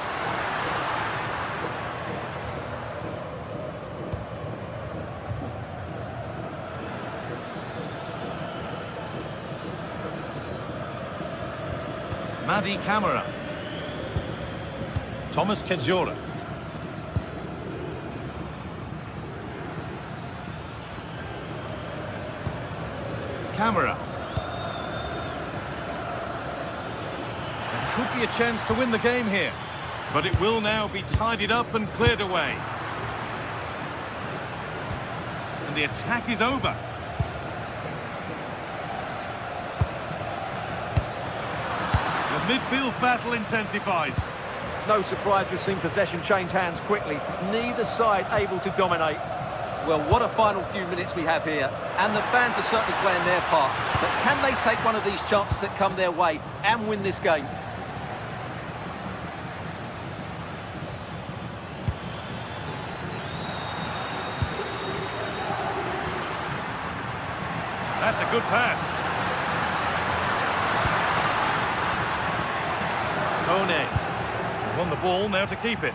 Madi Camara. Thomas Kedzora. Camara. There could be a chance to win the game here, but it will now be tidied up and cleared away. And the attack is over. The midfield battle intensifies. No surprise we've seen possession change hands quickly. Neither side able to dominate. Well, what a final few minutes we have here. And the fans are certainly playing their part. But can they take one of these chances that come their way and win this game? That's a good pass. Kone. On the ball now to keep it.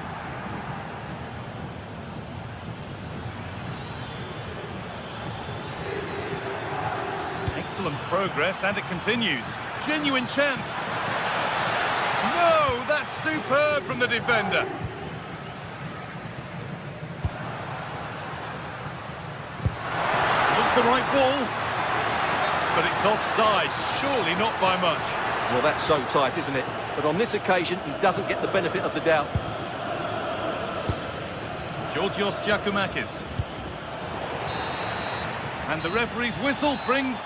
Excellent progress and it continues. Genuine chance. No, that's superb from the defender. Looks the right ball. But it's offside, surely not by much. Well, that's so tight, isn't it? But on this occasion, he doesn't get the benefit of the doubt. Georgios Giacomakis. And the referee's whistle brings...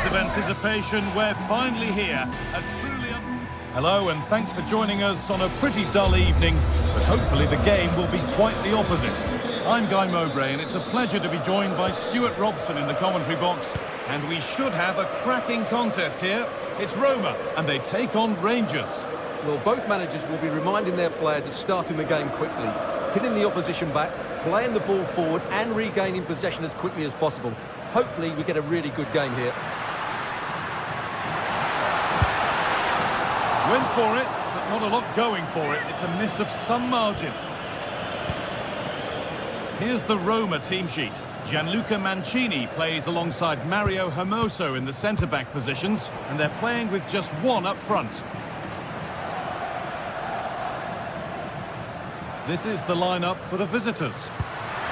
Of anticipation, we're finally here. A truly... Hello and thanks for joining us on a pretty dull evening, but hopefully the game will be quite the opposite. I'm Guy Mowbray and it's a pleasure to be joined by Stuart Robson in the commentary box, and we should have a cracking contest here. It's Roma and they take on Rangers. Well, both managers will be reminding their players of starting the game quickly, hitting the opposition back, playing the ball forward and regaining possession as quickly as possible. Hopefully we get a really good game here. Went for it, but not a lot going for it. It's a miss of some margin. Here's the Roma team sheet. Gianluca Mancini plays alongside Mario Hermoso in the centre-back positions, and they're playing with just one up front. This is the lineup for the visitors.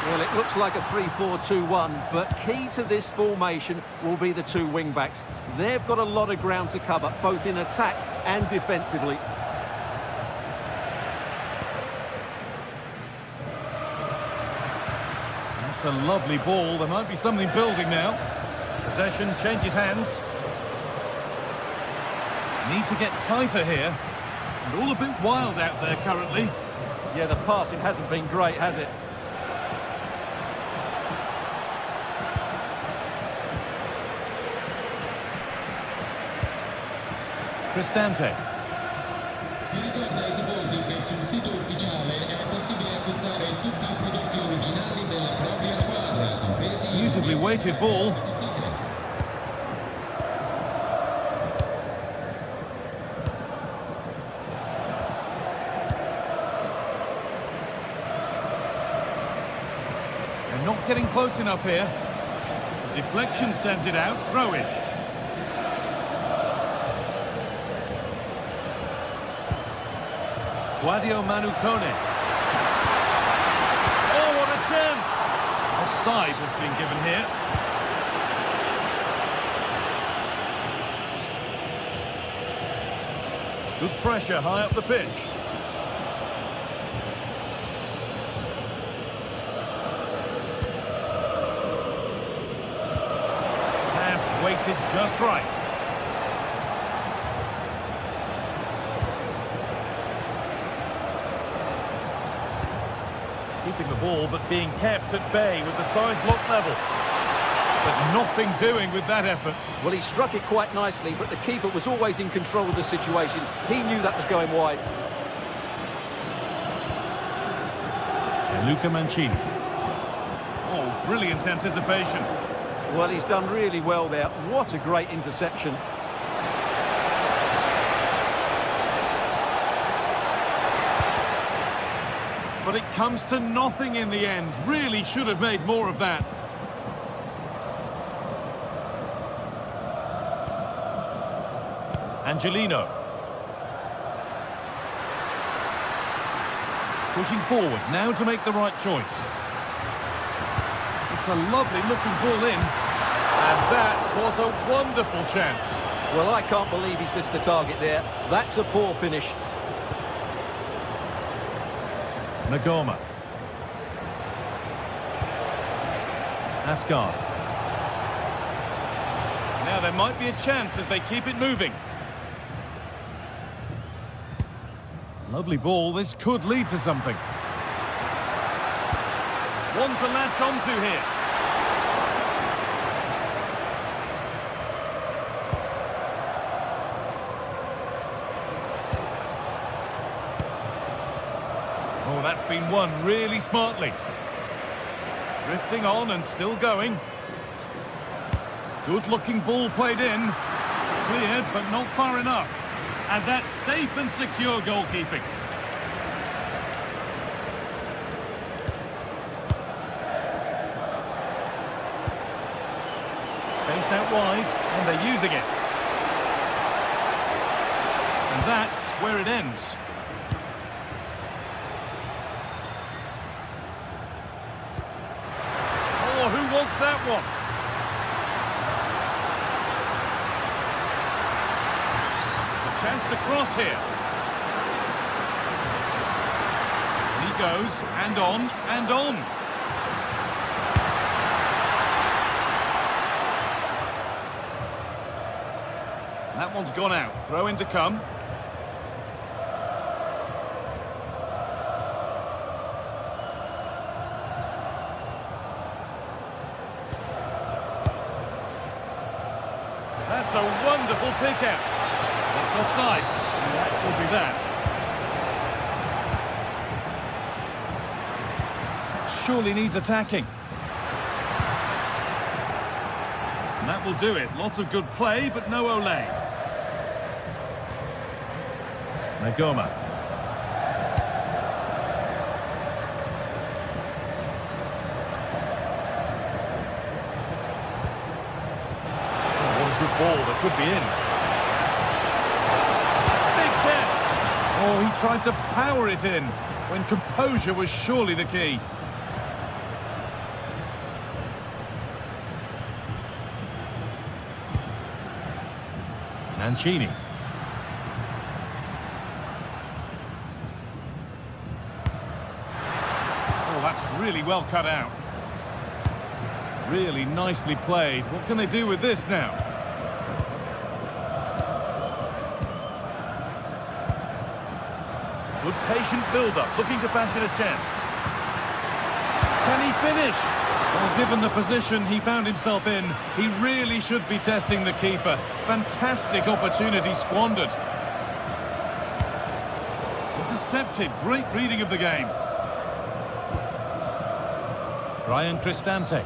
Well, it looks like a 3-4-2-1, but key to this formation will be the two wing-backs. They've got a lot of ground to cover, both in attack and defensively. That's a lovely ball. There might be something building now. Possession changes hands. Need to get tighter here. And all a bit wild out there currently. Yeah, the passing hasn't been great, has it? Cristante. Si ricorda ai tifosi che sul sito ufficiale è possibile acquistare tutti i prodotti originali della propria squadra, compresi Beautifully weighted ball. They're not getting close enough here. The deflection sends it out. Throw in. Guadio Manucone. Oh, what a chance! Offside has been given here. Good pressure high up the pitch. Pass weighted just right. Keeping the ball, but being kept at bay with the sides locked level. But nothing doing with that effort. Well, he struck it quite nicely, but the keeper was always in control of the situation. He knew that was going wide. And Luca Mancini. Oh, brilliant anticipation. Well, he's done really well there. What a great interception. But it comes to nothing in the end. Really should have made more of that. Angelino. Pushing forward, now to make the right choice. It's a lovely looking ball in. And that was a wonderful chance. Well, I can't believe he's missed the target there. That's a poor finish. Nagoma. Asgard. Now there might be a chance as they keep it moving. Lovely ball, this could lead to something. One to latch onto here. Oh, that's been won really smartly. Drifting on and still going. Good-looking ball played in. Cleared, but not far enough. And that's safe and secure goalkeeping. Space out wide, and they're using it. And that's where it ends. Oh, who wants that one? Chance to cross here. And he goes, and on, and on. That one's gone out. Throw in to come. That's a wonderful pick out. That's offside. And that will be that. Surely needs attacking. And that will do it. Lots of good play, but no Olé. Nagoma. What a good ball that could be in. Big chance. Oh, he tried to power it in when composure was surely the key. Mancini. Oh, that's really well cut out. Really nicely played. What can they do with this now? Good patient build-up, looking to fashion a chance. Can he finish? Well, given the position he found himself in, he really should be testing the keeper. Fantastic opportunity squandered. Intercepted. Great reading of the game. Ryan Cristante.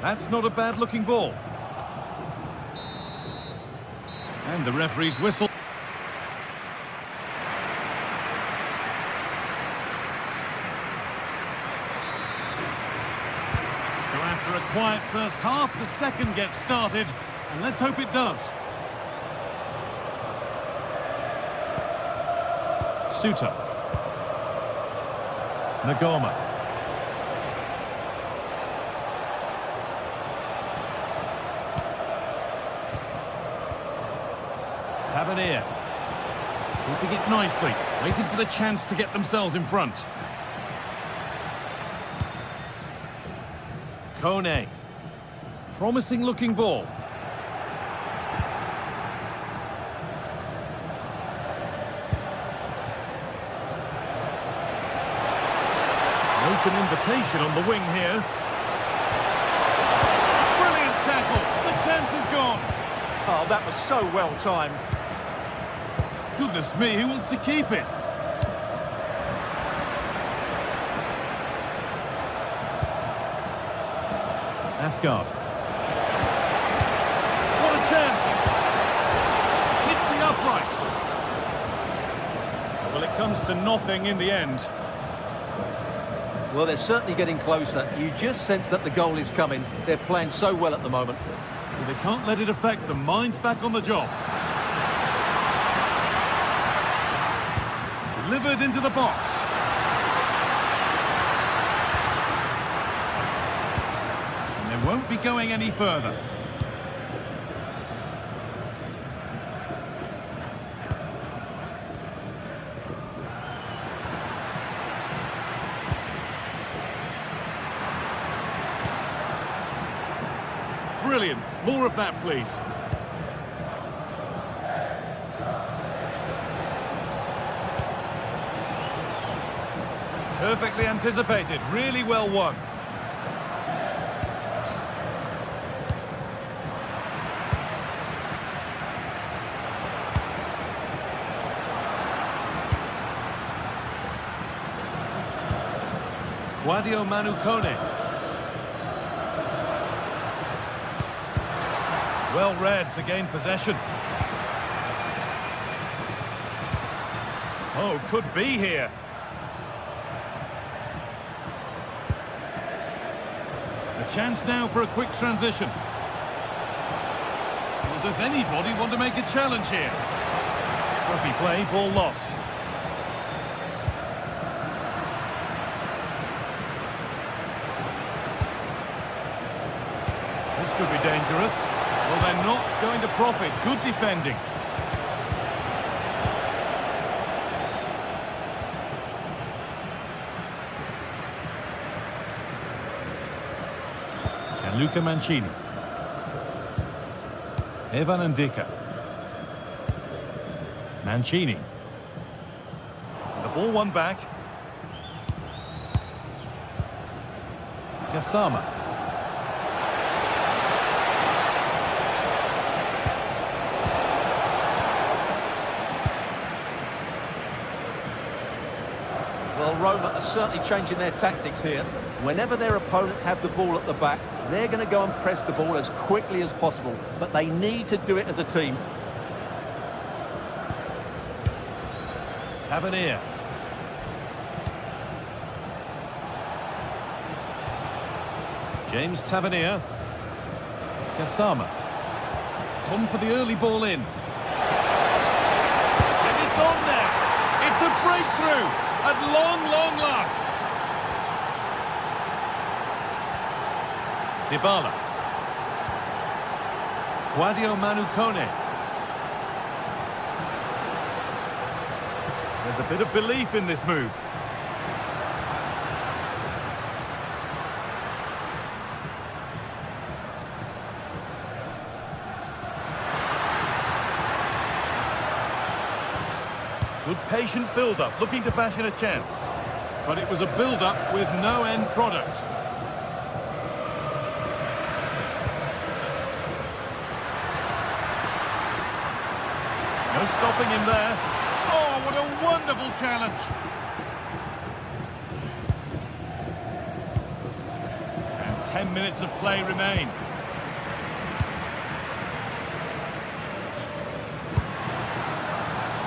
That's not a bad-looking ball. And the referee's whistle. So after a quiet first half, the second gets started, and let's hope it does. Suter. Nagoma. Tavernier. Keeping it nicely, waiting for the chance to get themselves in front. Kone. Promising looking ball. Open invitation on the wing here. Brilliant tackle. The chance is gone. Oh, that was so well timed. Goodness me, who wants to keep it? Asgard. What a chance! Hits the upright. Well, it comes to nothing in the end. Well, they're certainly getting closer. You just sense that the goal is coming. They're playing so well at the moment. But they can't let it affect them. Mind's back on the job. Delivered into the box. And they won't be going any further. Brilliant. More of that, please. Perfectly anticipated. Really well won. Guadio Manu Kone. Well read to gain possession. Oh, could be here. A chance now for a quick transition. Well, does anybody want to make a challenge here? Scruffy play, ball lost. This could be dangerous. Well, they're not going to profit. Good defending. Gianluca Mancini. Evan Ndika. Mancini. The ball won back. Gassama. Well, Roma are certainly changing their tactics here. Whenever their opponents have the ball at the back, they're going to go and press the ball as quickly as possible. But they need to do it as a team. Tavernier. James Tavernier. Kasama. Come for the early ball in. And it's on there. It's a breakthrough at long, long last. Dybala. Guadio Manukone. There's a bit of belief in this move. Good patient build-up, looking to fashion a chance. But it was a build-up with no end product. No stopping him there. Oh, what a wonderful challenge. And 10 minutes of play remain.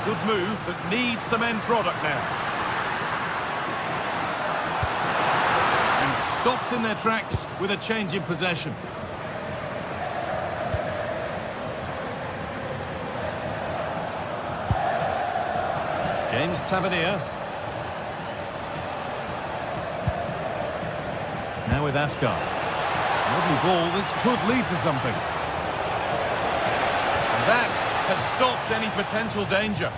Good move, but needs some end product now. And stopped in their tracks with a change in possession. James Tavernier. Now with Ascar. Lovely ball, this could lead to something. And that has stopped any potential danger.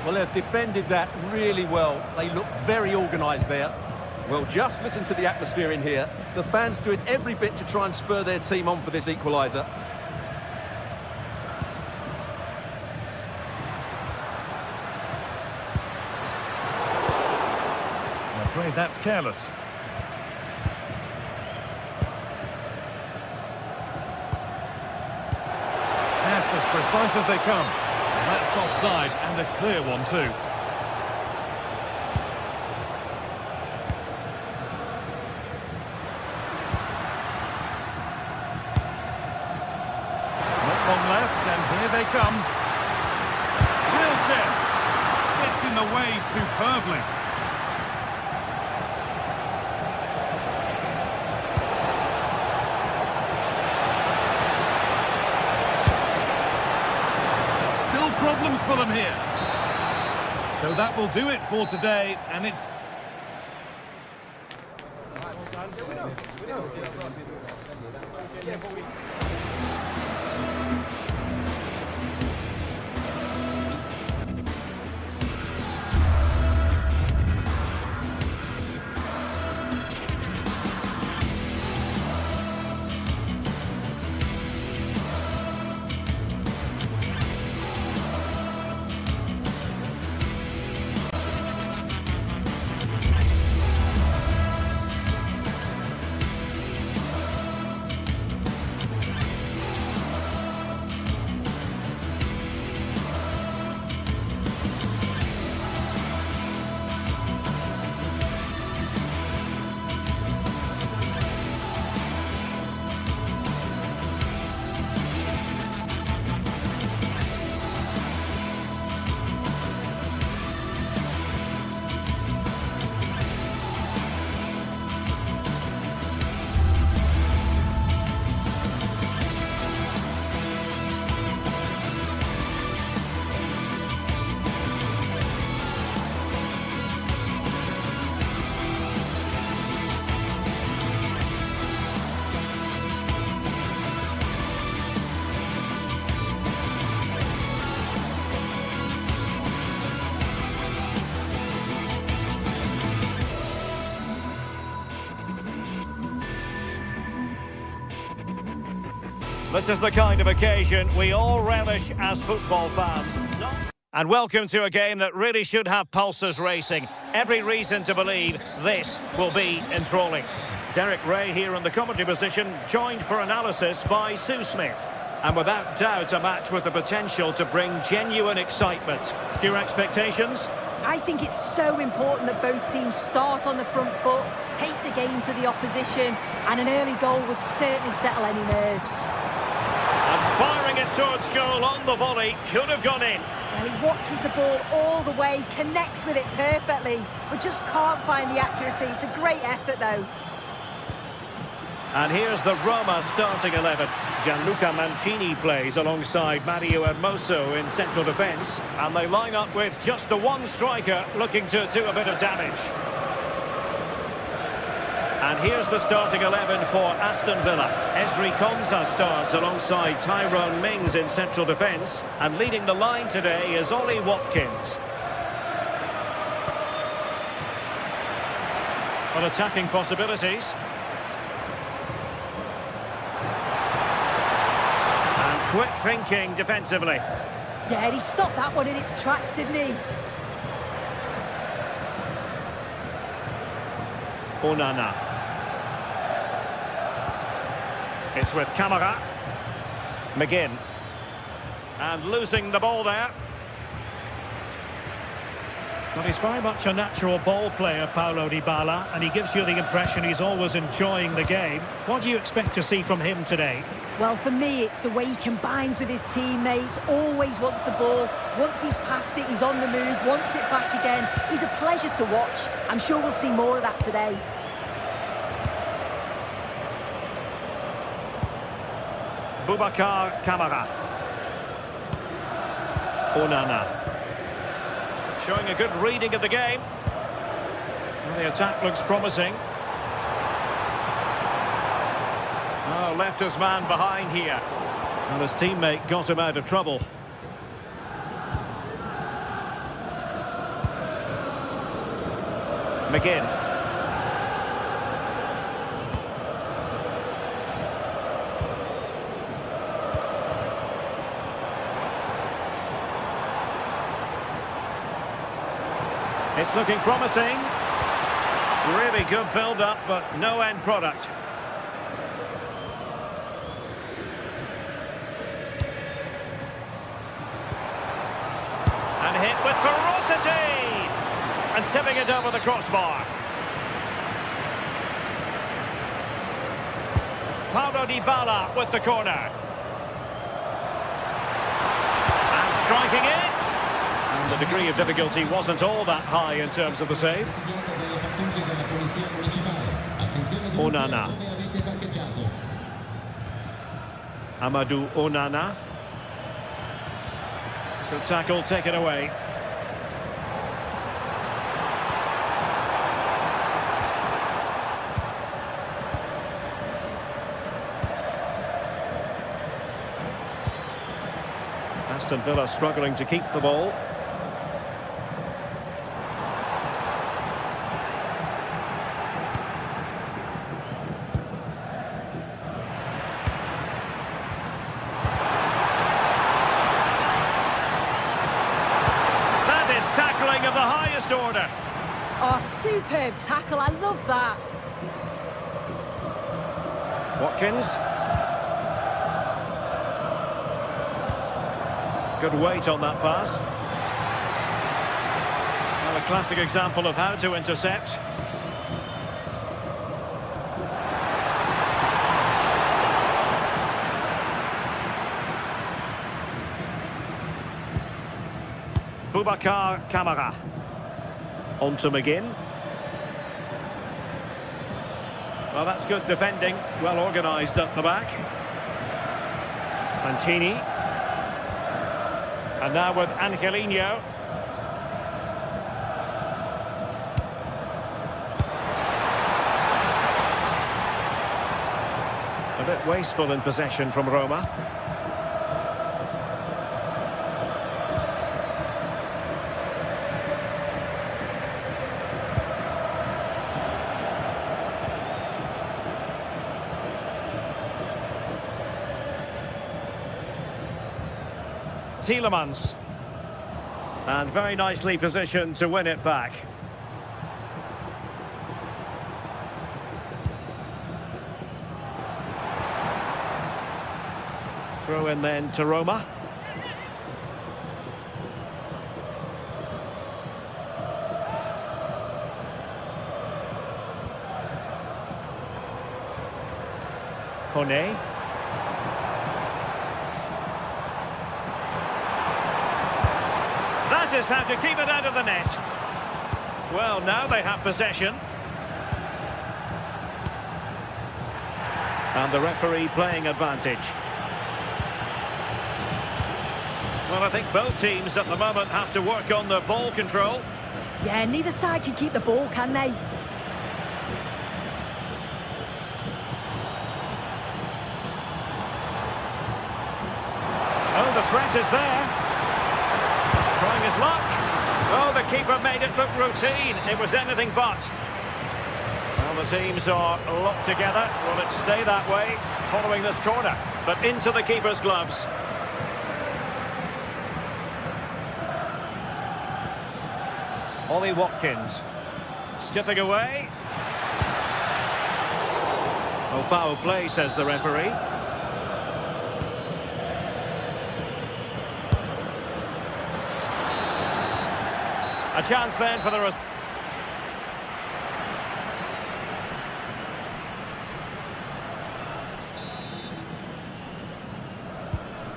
Well, they've defended that really well. They look very organised there. Well, just listen to the atmosphere in here. The fans doing every bit to try and spur their team on for this equaliser. I'm afraid that's careless. Pass as precise as they come. And that's offside, and a clear one too. Not long left, and here they come. Real chance. Gets in the way superbly. Problems for them here. So that will do it for today, and it's... This is the kind of occasion we all relish as football fans. And welcome to a game that really should have pulses racing. Every reason to believe this will be enthralling. Derek Ray here in the commentary position, joined for analysis by Sue Smith. And without doubt, a match with the potential to bring genuine excitement. Your expectations? I think it's so important that both teams start on the front foot, take the game to the opposition, and an early goal would certainly settle any nerves. And firing it towards goal on the volley, could have gone in. Well, he watches the ball all the way, connects with it perfectly, but just can't find the accuracy. It's a great effort, though. And here's the Roma starting 11. Gianluca Mancini plays alongside Mario Hermoso in central defence. And they line up with just the one striker looking to do a bit of damage. And here's the starting 11 for Aston Villa. Ezri Konsa starts alongside Tyrone Mings in central defence. And leading the line today is Ollie Watkins. But attacking possibilities. Quick thinking defensively. Yeah, he stopped that one in its tracks, didn't he? Onana. It's with Camara. McGinn. And losing the ball there. But he's very much a natural ball player, Paulo Dybala, and he gives you the impression he's always enjoying the game. What do you expect to see from him today? Well, for me, it's the way he combines with his teammates, always wants the ball. Once he's passed it, he's on the move, wants it back again. He's a pleasure to watch. I'm sure we'll see more of that today. Boubacar Camara. Onana. Showing a good reading of the game. Well, the attack looks promising. Oh, left his man behind here. And his teammate got him out of trouble. McGinn. It's looking promising. Really good build-up, but no end product. And hit with ferocity! And tipping it over the crossbar. Paulo Dybala with the corner. And striking it. And the degree of difficulty wasn't all that high in terms of the save. Onana. Amadou Onana. Good tackle taken away. Aston Villa struggling to keep the ball. Of the highest order. Oh, superb tackle. I love that. Watkins. Good weight on that pass. Well, a classic example of how to intercept. Boubacar Camara. On to McGinn. Well, that's good defending. Well organised at the back. Mancini. And now with Angelino. A bit wasteful in possession from Roma. Tielemans. And very nicely positioned to win it back. Throw in then to Roma. Kone. That is how to keep it out of the net. Well, now they have possession. And the referee playing advantage. Well, I think both teams at the moment have to work on their ball control. Yeah, neither side can keep the ball, can they? Oh, the threat is there. Trying his luck. Oh, the keeper made it look routine. It was anything but. Well, the teams are locked together. Will it stay that way following this corner? But into the keeper's gloves. Ollie Watkins. Skipping away. Oh, foul play, says the referee. A chance then for the...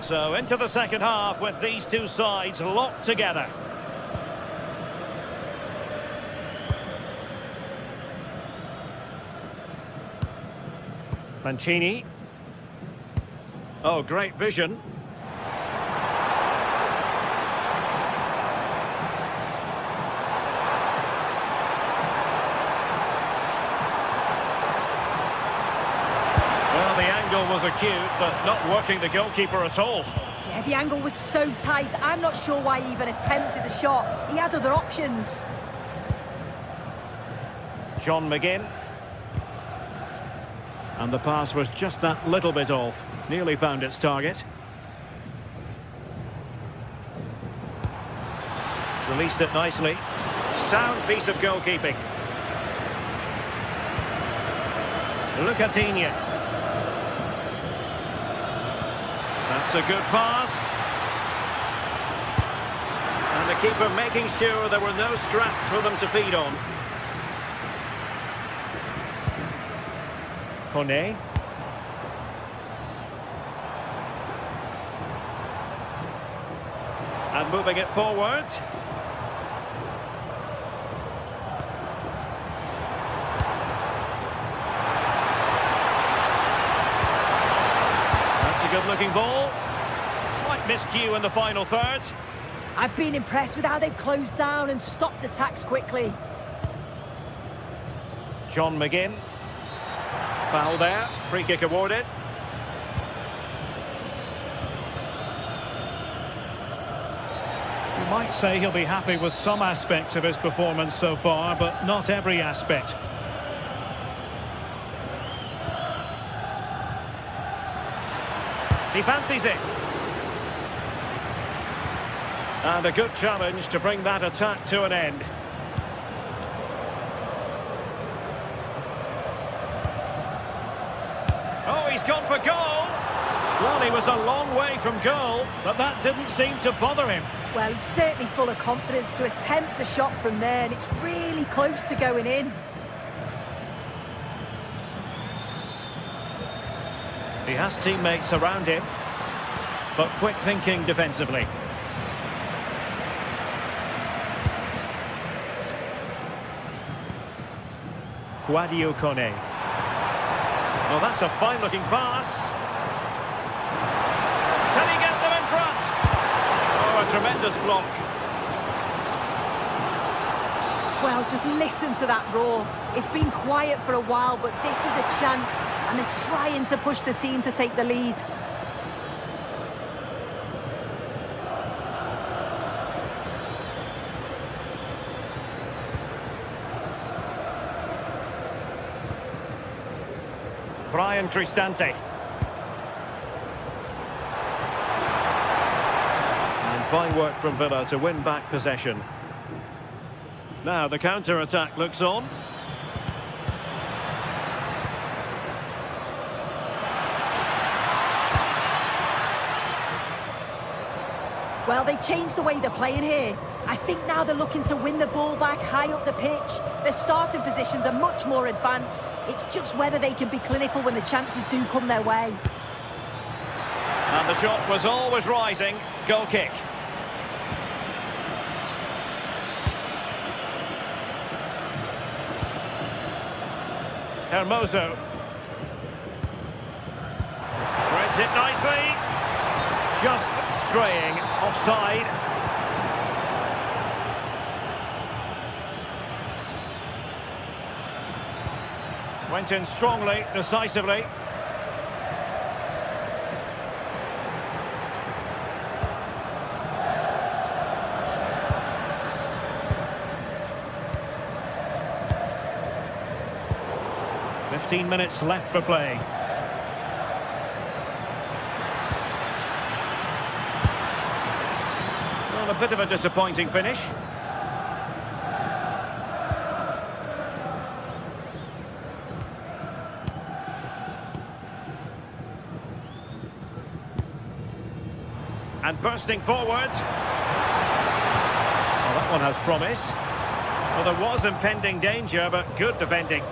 So into the second half with these two sides locked together. Mancini. Oh, great vision. Well, the angle was acute, but not working the goalkeeper at all. Yeah, the angle was so tight. I'm not sure why he even attempted the shot. He had other options. John McGinn. And the pass was just that little bit off. Nearly found its target. Released it nicely. Sound piece of goalkeeping. Lucatinia. That's a good pass. And the keeper making sure there were no scraps for them to feed on. Kone. And moving it forward. That's a good-looking ball. Slight miscue in the final third. I've been impressed with how they've closed down and stopped attacks quickly. John McGinn. Foul there. Free kick awarded. You might say he'll be happy with some aspects of his performance so far, but not every aspect. He fancies it. And a good challenge to bring that attack to an end. Oh, he's gone for goal. Well, he was a long way from goal, but that didn't seem to bother him. Well, he's certainly full of confidence to attempt a shot from there, and it's really close to going in. He has teammates around him, but quick thinking defensively. Guadio Kone. Well, that's a fine-looking pass. Can he get them in front? Oh, a tremendous block. Well, just listen to that roar. It's been quiet for a while, but this is a chance, and they're trying to push the team to take the lead. Brian Cristante. And fine work from Villa to win back possession. Now the counter-attack looks on. Well, they've changed the way they're playing here. I think now they're looking to win the ball back high up the pitch. Their starting positions are much more advanced. It's just whether they can be clinical when the chances do come their way. And the shot was always rising. Goal kick. Hermoso. Threads it nicely. Just straying offside. Went in strongly, decisively. Fifteen minutes left for play. Well, a bit of a disappointing finish. And bursting forward. Well, that one has promise. Well, there was impending danger, but good defending.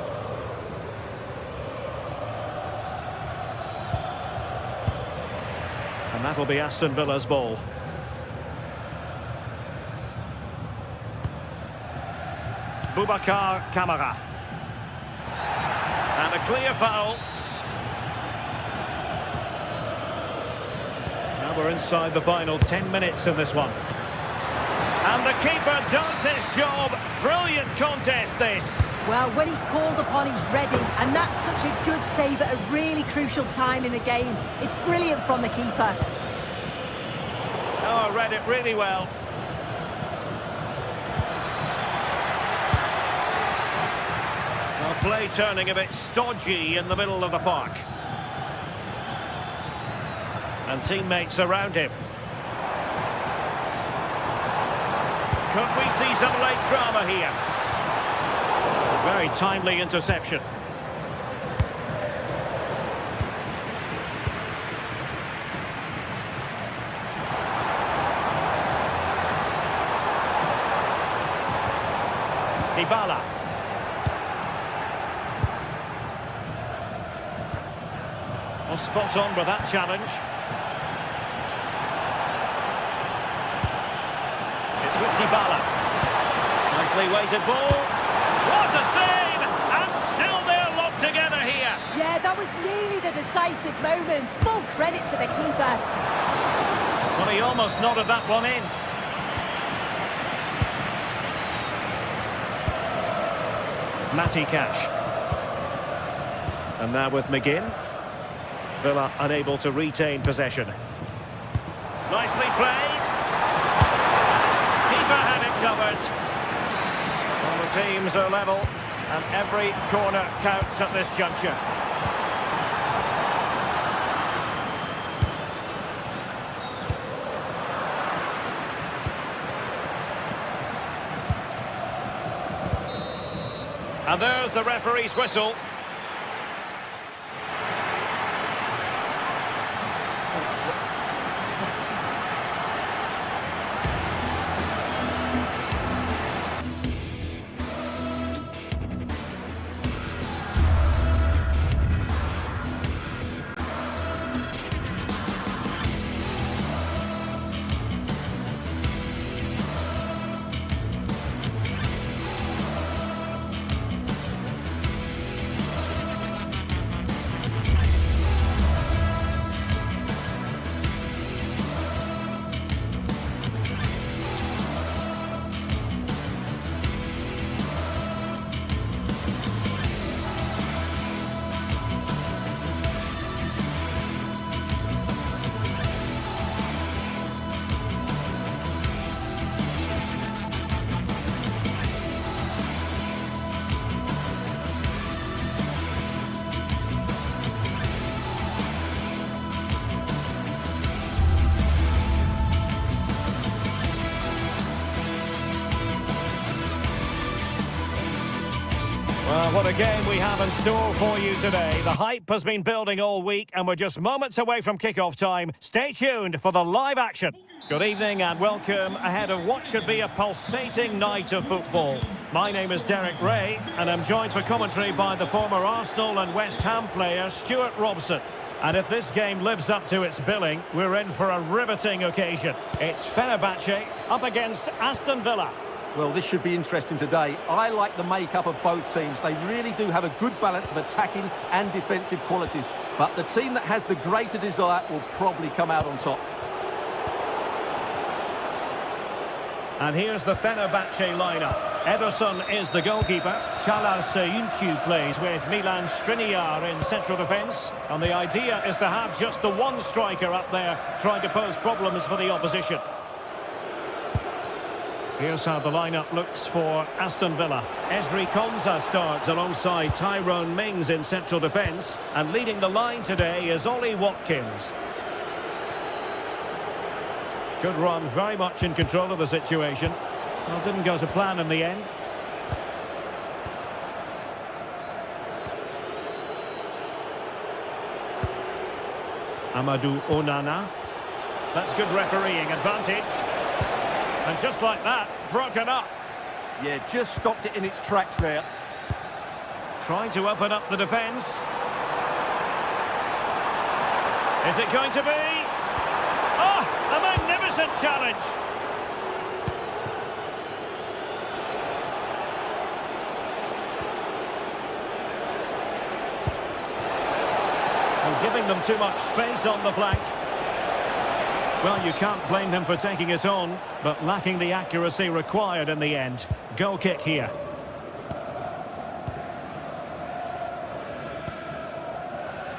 And that'll be Aston Villa's ball. Boubacar Kamara. And a clear foul. Now we're inside the final 10 minutes in this one. And the keeper does his job. Brilliant contest, this. Well, when he's called upon, he's ready. And that's such a good save at a really crucial time in the game. It's brilliant from the keeper. Oh, I read it really well. Well, play turning a bit stodgy in the middle of the park. And teammates around him. Could we see some late drama here? A very timely interception. Dybala. Well, spot on with that challenge. It's with Dybala. Nicely weighted ball. What a save! And still they're locked together here. Yeah, that was nearly the decisive moment. Full credit to the keeper. Well, he almost nodded that one in. Matty Cash. And now with McGinn. Villa unable to retain possession. Nicely played. Keeper had it covered. Well, the teams are level, and every corner counts at this juncture. And there's the referee's whistle. what a game we have in store for you today. The hype has been building all week and we're just moments away from kick-off time. Stay tuned for the live action. Good evening and welcome ahead of what should be a pulsating night of football. My name is Derek Ray and I'm joined for commentary by the former Arsenal and West Ham player Stuart Robson. And if this game lives up to its billing, we're in for a riveting occasion. It's Fenerbahce up against Aston Villa. Well, this should be interesting today. I like the makeup of both teams. They really do have a good balance of attacking and defensive qualities. But the team that has the greater desire will probably come out on top. And here's the Fenerbahce lineup. Ederson is the goalkeeper. Çağlar Söyüncü plays with Milan Skriniar in central defence. And the idea is to have just the one striker up there trying to pose problems for the opposition. Here's how the lineup looks for Aston Villa. Ezri Konsa starts alongside Tyrone Mings in central defence. And leading the line today is Ollie Watkins. Good run, very much in control of the situation. Well, didn't go to plan in the end. Amadou Onana. That's good refereeing advantage. And just like that, broken up. Yeah, just stopped it in its tracks there. Trying to open up the defence. Is it going to be? Oh, a magnificent challenge. And giving them too much space on the flank. Well, you can't blame them for taking it on, but lacking the accuracy required in the end. Goal kick here.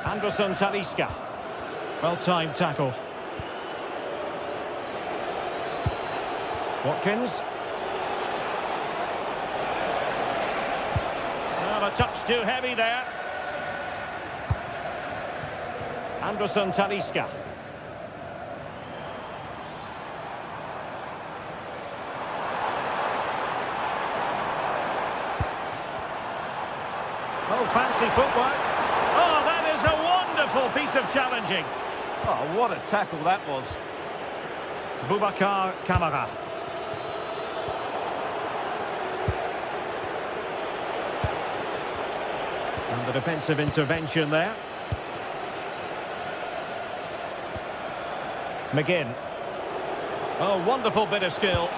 Anderson Talisca. Well-timed tackle. Watkins. Well, a touch too heavy there. Anderson Talisca. Oh, fancy footwork. Oh, that is a wonderful piece of challenging. Oh, what a tackle that was. Boubacar Kamara. And the defensive intervention there. McGinn. Oh, wonderful bit of skill.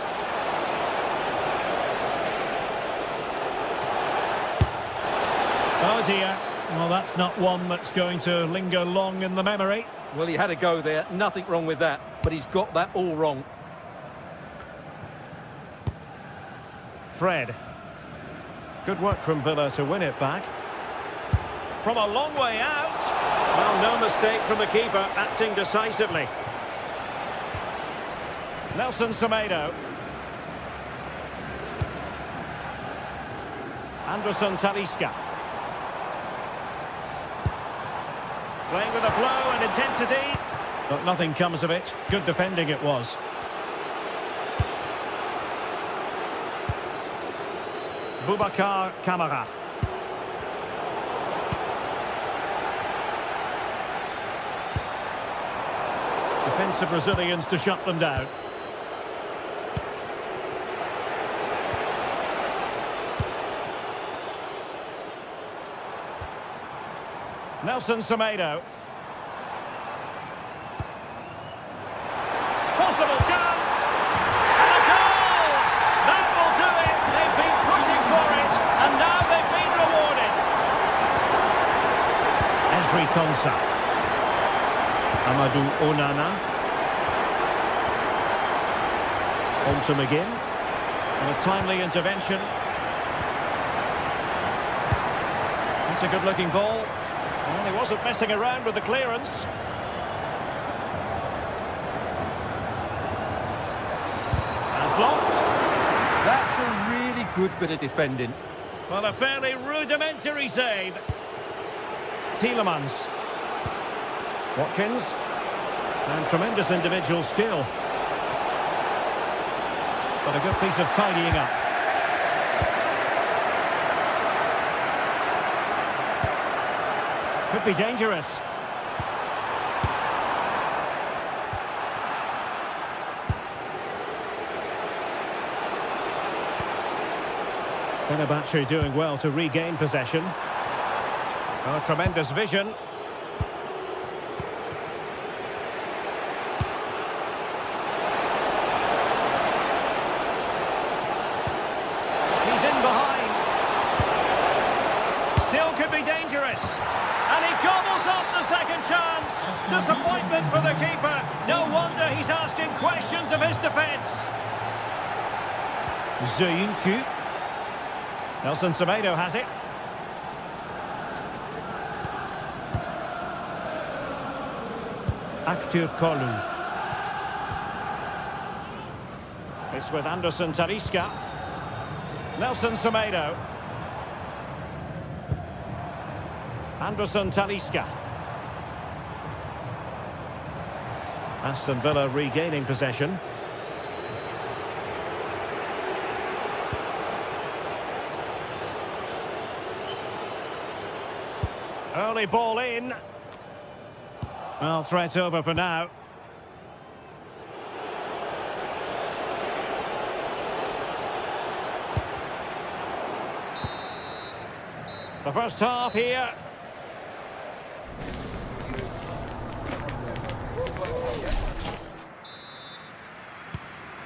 Oh dear, well that's not one that's going to linger long in the memory. Well, he had a go there, nothing wrong with that, but he's got that all wrong. Fred. Good work from Villa to win it back. From a long way out. Well, no mistake from the keeper, acting decisively. Nelson Semedo. Anderson Talisca. Playing with a flow and intensity. But nothing comes of it. Good defending it was. Boubacar Kamara. Defensive Brazilians to shut them down. Nelson Semedo. Possible chance. And a goal! That will do it. They've been pushing for it. And now they've been rewarded. Ezri Konsa. Amadou Onana. On to McGinn. And a timely intervention. It's a good-looking ball. Well, he wasn't messing around with the clearance. And blocked. That's a really good bit of defending. Well, a fairly rudimentary save. Tielemans. Watkins. And tremendous individual skill. But a good piece of tidying up. Could be dangerous. Fenerbahce doing well to regain possession. Oh, tremendous vision. He's in behind. Still could be dangerous. And he gobbles up the second chance. Disappointment for the keeper. No wonder he's asking questions of his defence. Zeyuncu. Nelson Semedo has it. Aktür Kolu. It's with Anderson Talisca. Nelson Semedo. Anderson Talisca. Aston Villa regaining possession. Early ball in. Well, threat over for now. The first half here.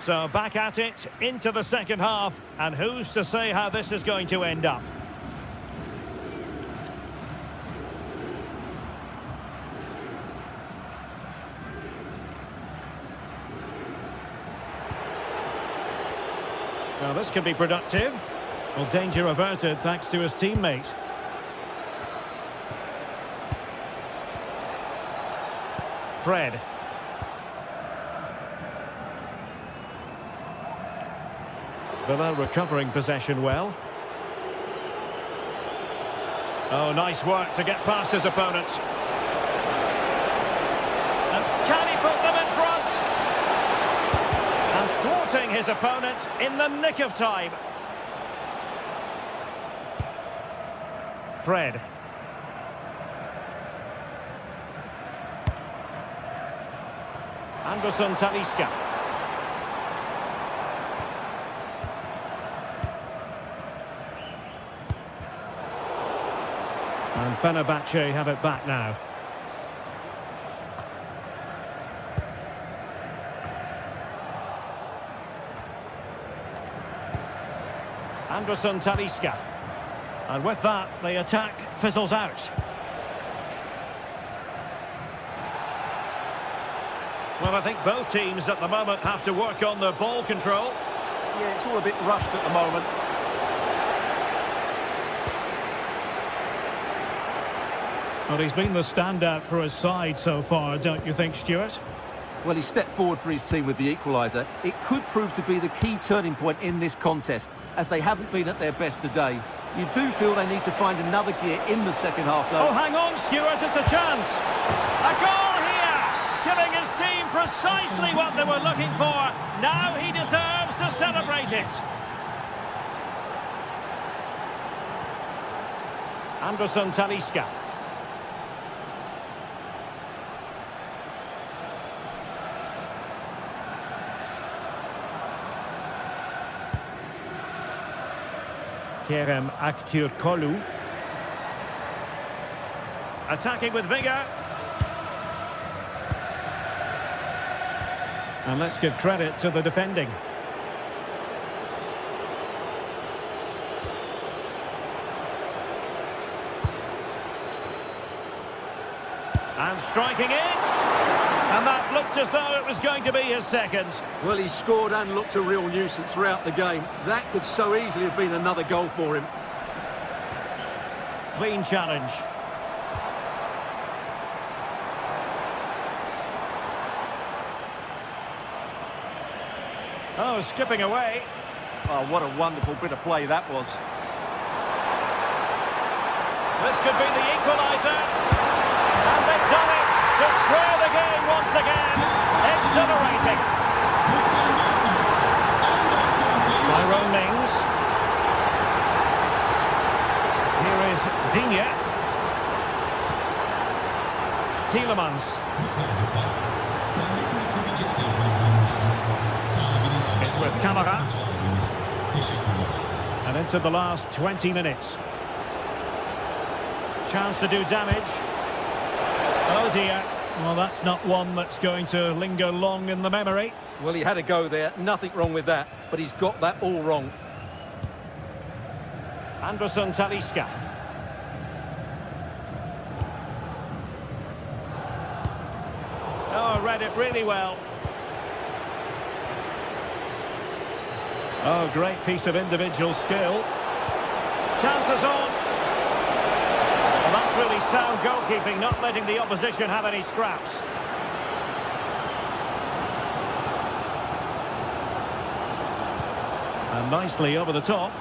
So back at it, into the second half. And who's to say how this is going to end up? Well, this could be productive. Well, danger averted thanks to his teammate. Fred. Villa recovering possession well. Oh, nice work to get past his opponent. And can he put them in front? And thwarting his opponent in the nick of time. Fred. Anderson Talisca. And Fenerbahce have it back now. Anderson Talisca. And with that, the attack fizzles out. Well, I think both teams at the moment have to work on their ball control. Yeah, it's all a bit rushed at the moment. Well, he's been the standout for his side so far, don't you think, Stuart? Well, he stepped forward for his team with the equaliser. It could prove to be the key turning point in this contest, as they haven't been at their best today. You do feel they need to find another gear in the second half, though. Oh, hang on, Stuart, it's a chance. A goal here, giving his team precisely what they were looking for. Now he deserves to celebrate it. Anderson Talisca. Kerem Aktürkoğlu. Attacking with vigour. And let's give credit to the defending. And striking it. And that looked as though it was going to be his second. Well, he scored and looked a real nuisance throughout the game. That could so easily have been another goal for him. Clean challenge. Oh, skipping away. Oh, what a wonderful bit of play that was. This could be the equaliser. And they've done it to square the game once again. Exhilarating. Tyrone Mings. Here is Digne. Tielemans. It's with Camara. And into the last 20 minutes. Chance to do damage. Oh dear. Well, that's not one that's going to linger long in the memory. Well, he had a go there. Nothing wrong with that. But he's got that all wrong. Anderson Talisca. Oh, read it really well. Oh, great piece of individual skill. Chances on. Well, that's really sound goalkeeping, not letting the opposition have any scraps. And nicely over the top.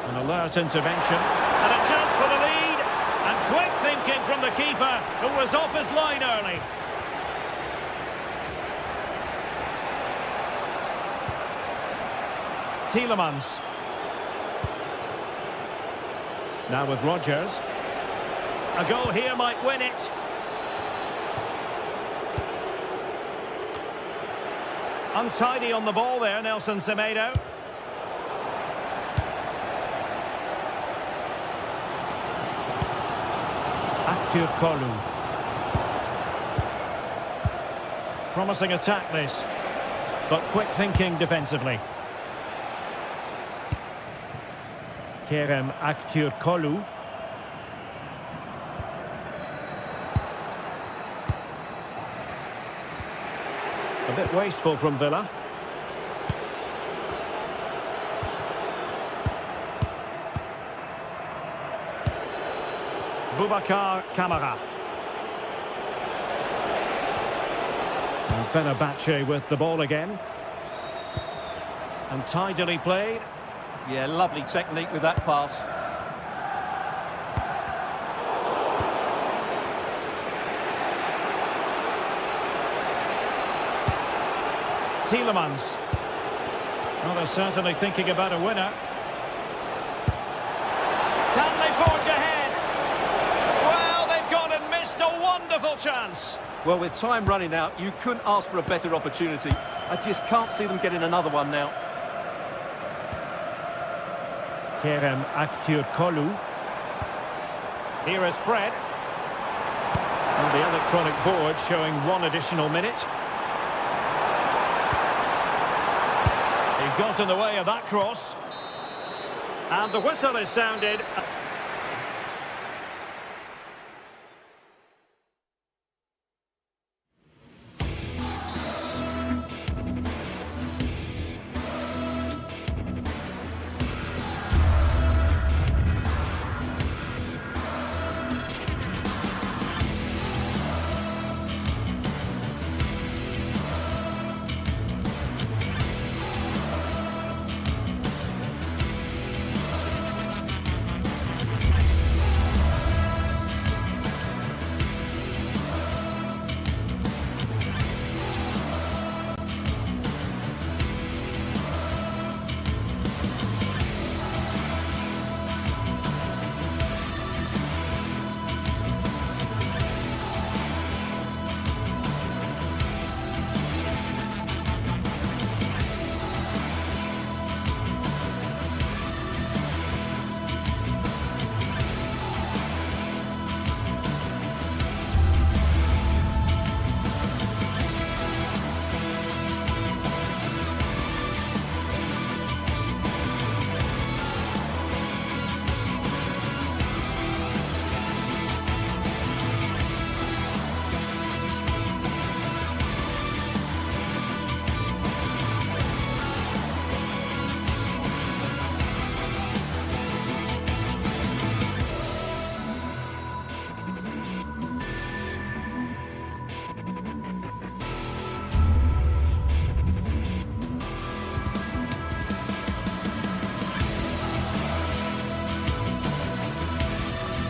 An alert intervention. And a chance for the lead. And quick thinking from the keeper, who was off his line early. Tielemans. Now with Rodgers. A goal here might win it. Untidy on the ball there, Nelson Semedo. Aktur Kolu. Promising attack this, but quick thinking defensively. Kerem Aktürkoğlu. A bit wasteful from Villa. Boubacar Kamara. And Fenerbahce with the ball again. And tidily played. Yeah, lovely technique with that pass. Tielemans. Well, they're certainly thinking about a winner. Can they forge ahead? Well, they've gone and missed a wonderful chance. Well, with time running out, you couldn't ask for a better opportunity. I just can't see them getting another one now. Kerem Aktürkoğlu. Here is Fred. And the electronic board showing one additional minute. He got in the way of that cross. And the whistle is sounded.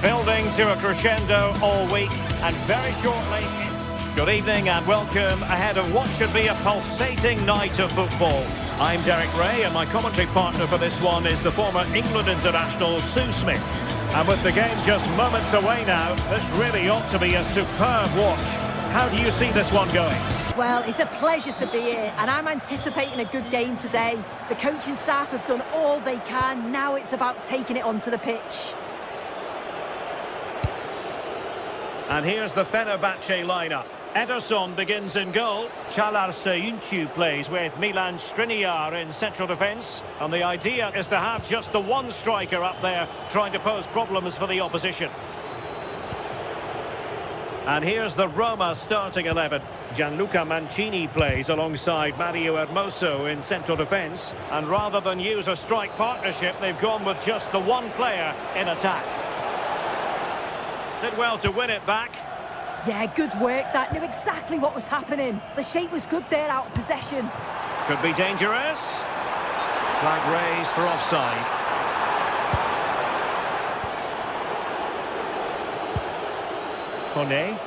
Building to a crescendo all week, and very shortly. Good evening and welcome ahead of what should be a pulsating night of football. I'm Derek Ray, and my commentary partner for this one is the former England international Sue Smith. And with the game just moments away now, this really ought to be a superb watch. How do you see this one going? Well, it's a pleasure to be here, and I'm anticipating a good game today. The coaching staff have done all they can. Now it's about taking it onto the pitch. And here's the Fenerbahce lineup. Ederson begins in goal. Çağlar Söyüncü plays with Milan Skriniar in central defence. And the idea is to have just the one striker up there trying to pose problems for the opposition. And here's the Roma starting 11. Gianluca Mancini plays alongside Mario Hermoso in central defence. And rather than use a strike partnership, they've gone with just the one player in attack. Did well to win it back. Yeah, good work. That knew exactly what was happening. The shape was good there out of possession. Could be dangerous. Flag raised for offside. Kone.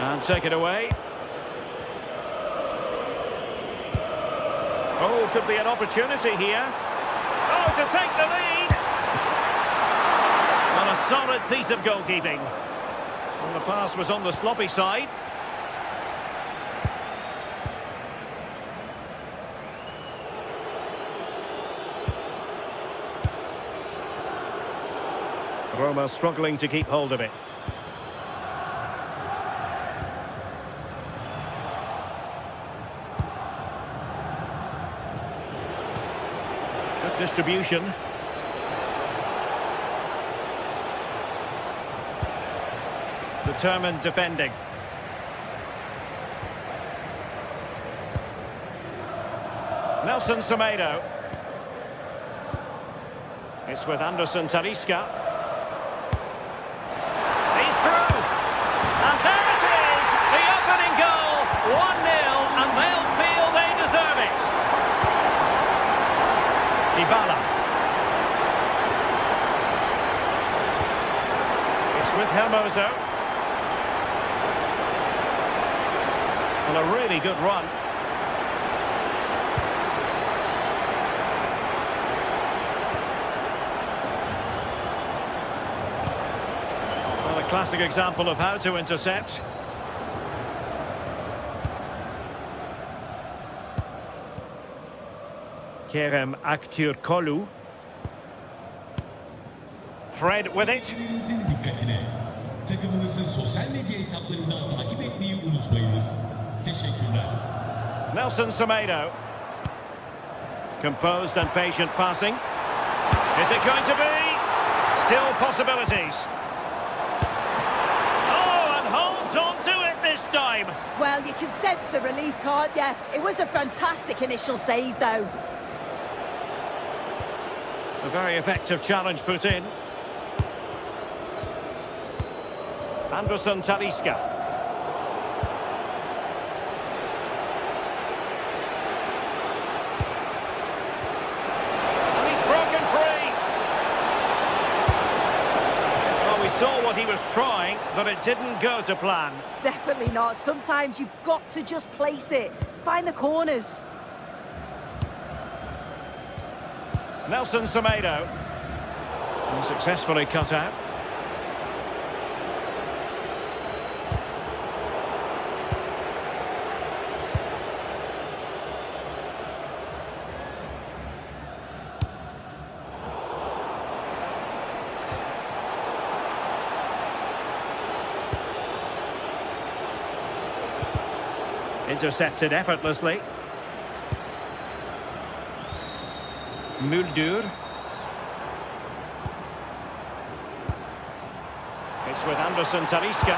And take it away. Oh, could be an opportunity here. Oh, to take the lead. And a solid piece of goalkeeping. And the pass was on the sloppy side. Roma struggling to keep hold of it. Good distribution. Determined defending. Nelson Semedo. It's with Anderson Talisca. He's through. And there it is. The opening goal. 1-0, and they'll feel they deserve it. Dybala. It's with Hermoso. Well, a really good run. Well, a classic example of how to intercept. Kerem Aktürkoğlu. Fred with it. Dikkatine. Takımınızın sosyal medya hesaplarından takip etmeyi unutmayınız. Teşekkürler. Nelson Semedo. Composed and patient passing. Is it going to be? Still possibilities. Oh, and holds on to it this time. Well, you can sense the relief, can't you? It was a fantastic initial save, though. A very effective challenge put in. Anderson Talisca. And he's broken free. Well, we saw what he was trying, but it didn't go to plan. Definitely not. Sometimes you've got to just place it. Find the corners. Nelson Semedo. And successfully cut out. Intercepted effortlessly. Muldur. It's with Anderson Talisca.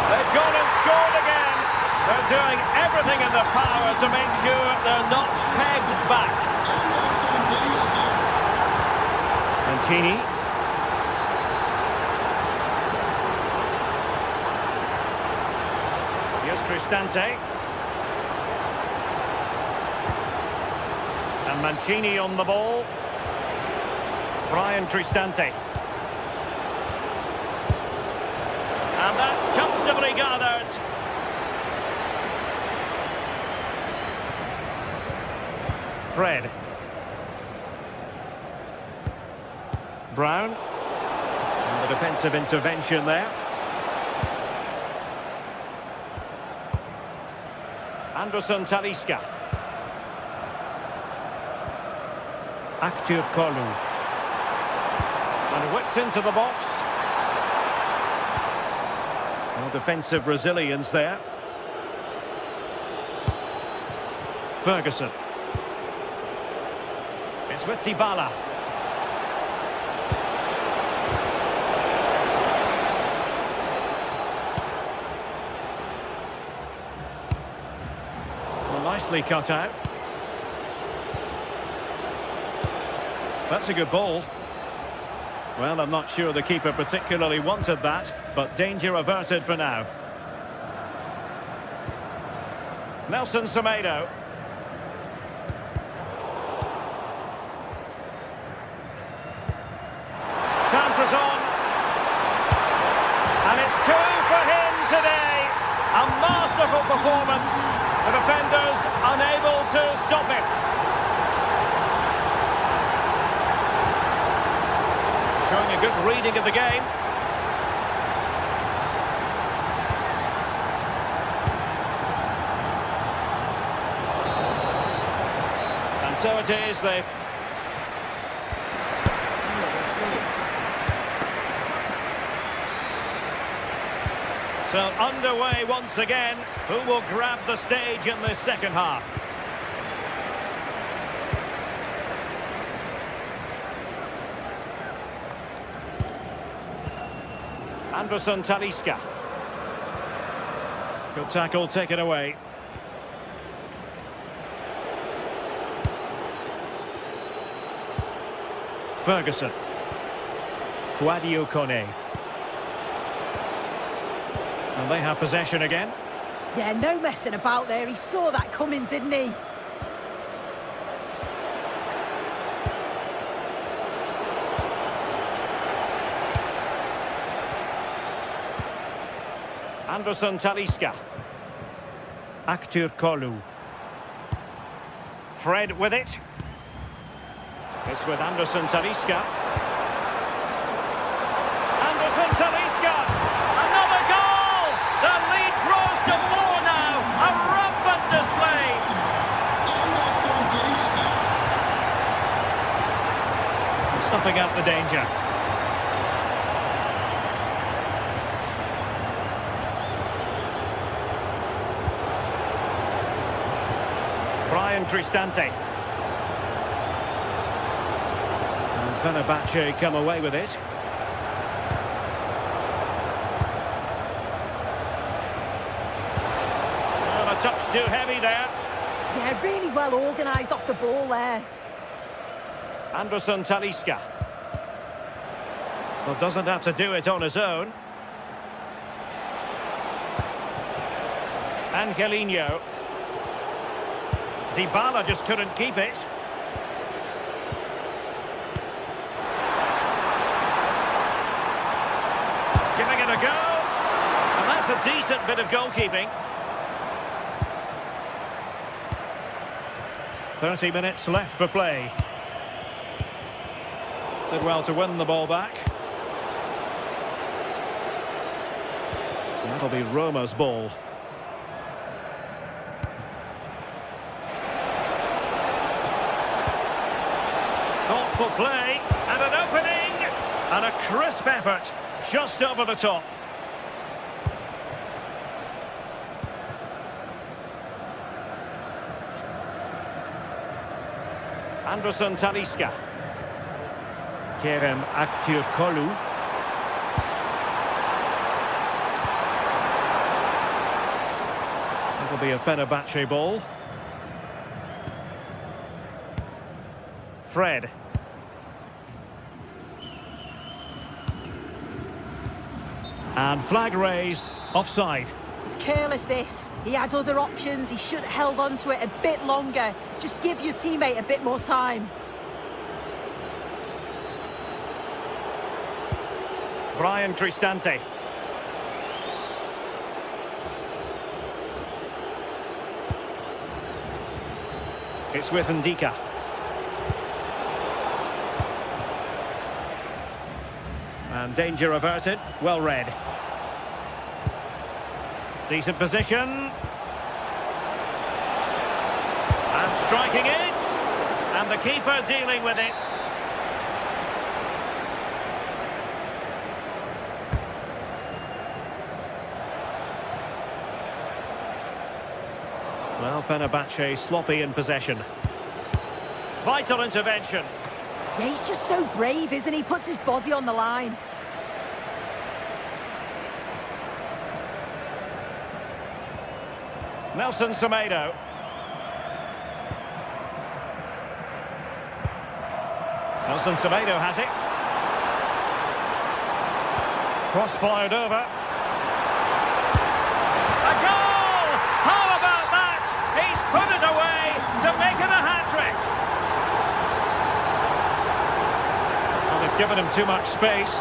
They've gone and scored again. They're doing everything in their power to make sure they're not pegged back. Mancini. Here's Cristante. And Mancini on the ball. Brian Cristante. And that's comfortably gathered. Fred. Brown. And the defensive intervention there. Anderson Talisca. Aktür Kolu. And whipped into the box. No defensive resilience there. Ferguson. It's with Dybala. Well, nicely cut out. That's a good ball. Well, I'm not sure the keeper particularly wanted that, but danger averted for now. Nelson Semedo. Chances on. And it's two for him today. A masterful performance. The defenders unable to stop it. Showing a good reading of the game. And so it is, So underway once again. Who will grab the stage in this second half? Anderson Talisca. Good tackle, taken away. Ferguson. Guadio Kone. And they have possession again. Yeah, no messing about there. He saw that coming, didn't he? Anderson Talisca. Aktür Kolu. Fred with it. It's with Anderson Talisca. Anderson Talisca! Another goal! The lead grows to 4 now. A rampant display. Anderson Talisca. Stuffing out the danger. Brian Cristante. And Fenerbahce come away with it. Well, a touch too heavy there. Yeah, really well organised off the ball there. Anderson Talisca. Well, doesn't have to do it on his own. Angelino. Dybala just couldn't keep it. Giving it a go. And that's a decent bit of goalkeeping. 30 minutes left for play. Did well to win the ball back. That'll be Roma's ball. Thoughtful play, and an opening, and a crisp effort, just over the top. Anderson Talisca. Kerem Aktürkoğlu. It'll be a Fenerbahce ball. Fred. And flag raised, offside. It's careless, this. He had other options. He should have held on to it a bit longer. Just give your teammate a bit more time. Brian Cristante. It's with Ndika. And danger averted. Well read. Decent position. And striking it. And the keeper dealing with it. Well, Fenerbahce sloppy in possession. Vital intervention. Yeah, he's just so brave, isn't he? Puts his body on the line. Nelson Semedo. Nelson Semedo has it. Cross fired over. A goal! How about that? He's put it away to make it a hat-trick. Well, they've given him too much space.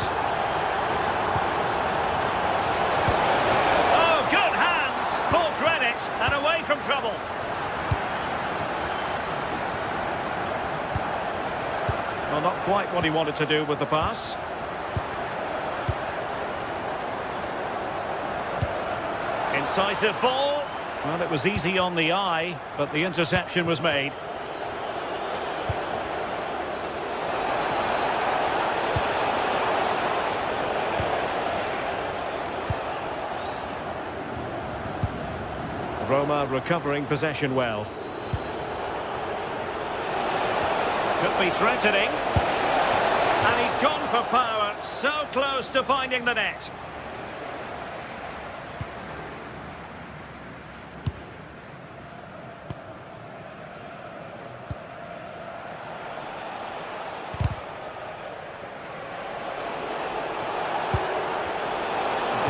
Oh, good hands! Full credit and away from trouble. Well, not quite what he wanted to do with the pass. Incisive ball. Well, it was easy on the eye, but the interception was made. Roma recovering possession well. Could be threatening. And he's gone for power. So close to finding the net.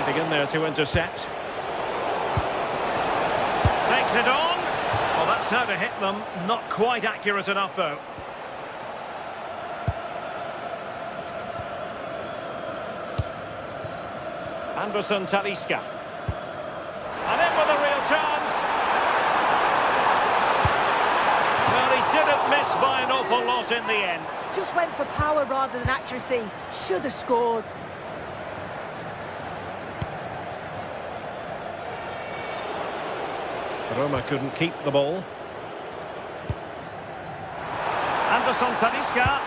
Getting in there to intercept. Takes it on. Well, that's how to hit them. Not quite accurate enough, though. Anderson Talisca. And in with a real chance. Well, he didn't miss by an awful lot in the end. Just went for power rather than accuracy. Should have scored. Roma couldn't keep the ball. Anderson Talisca.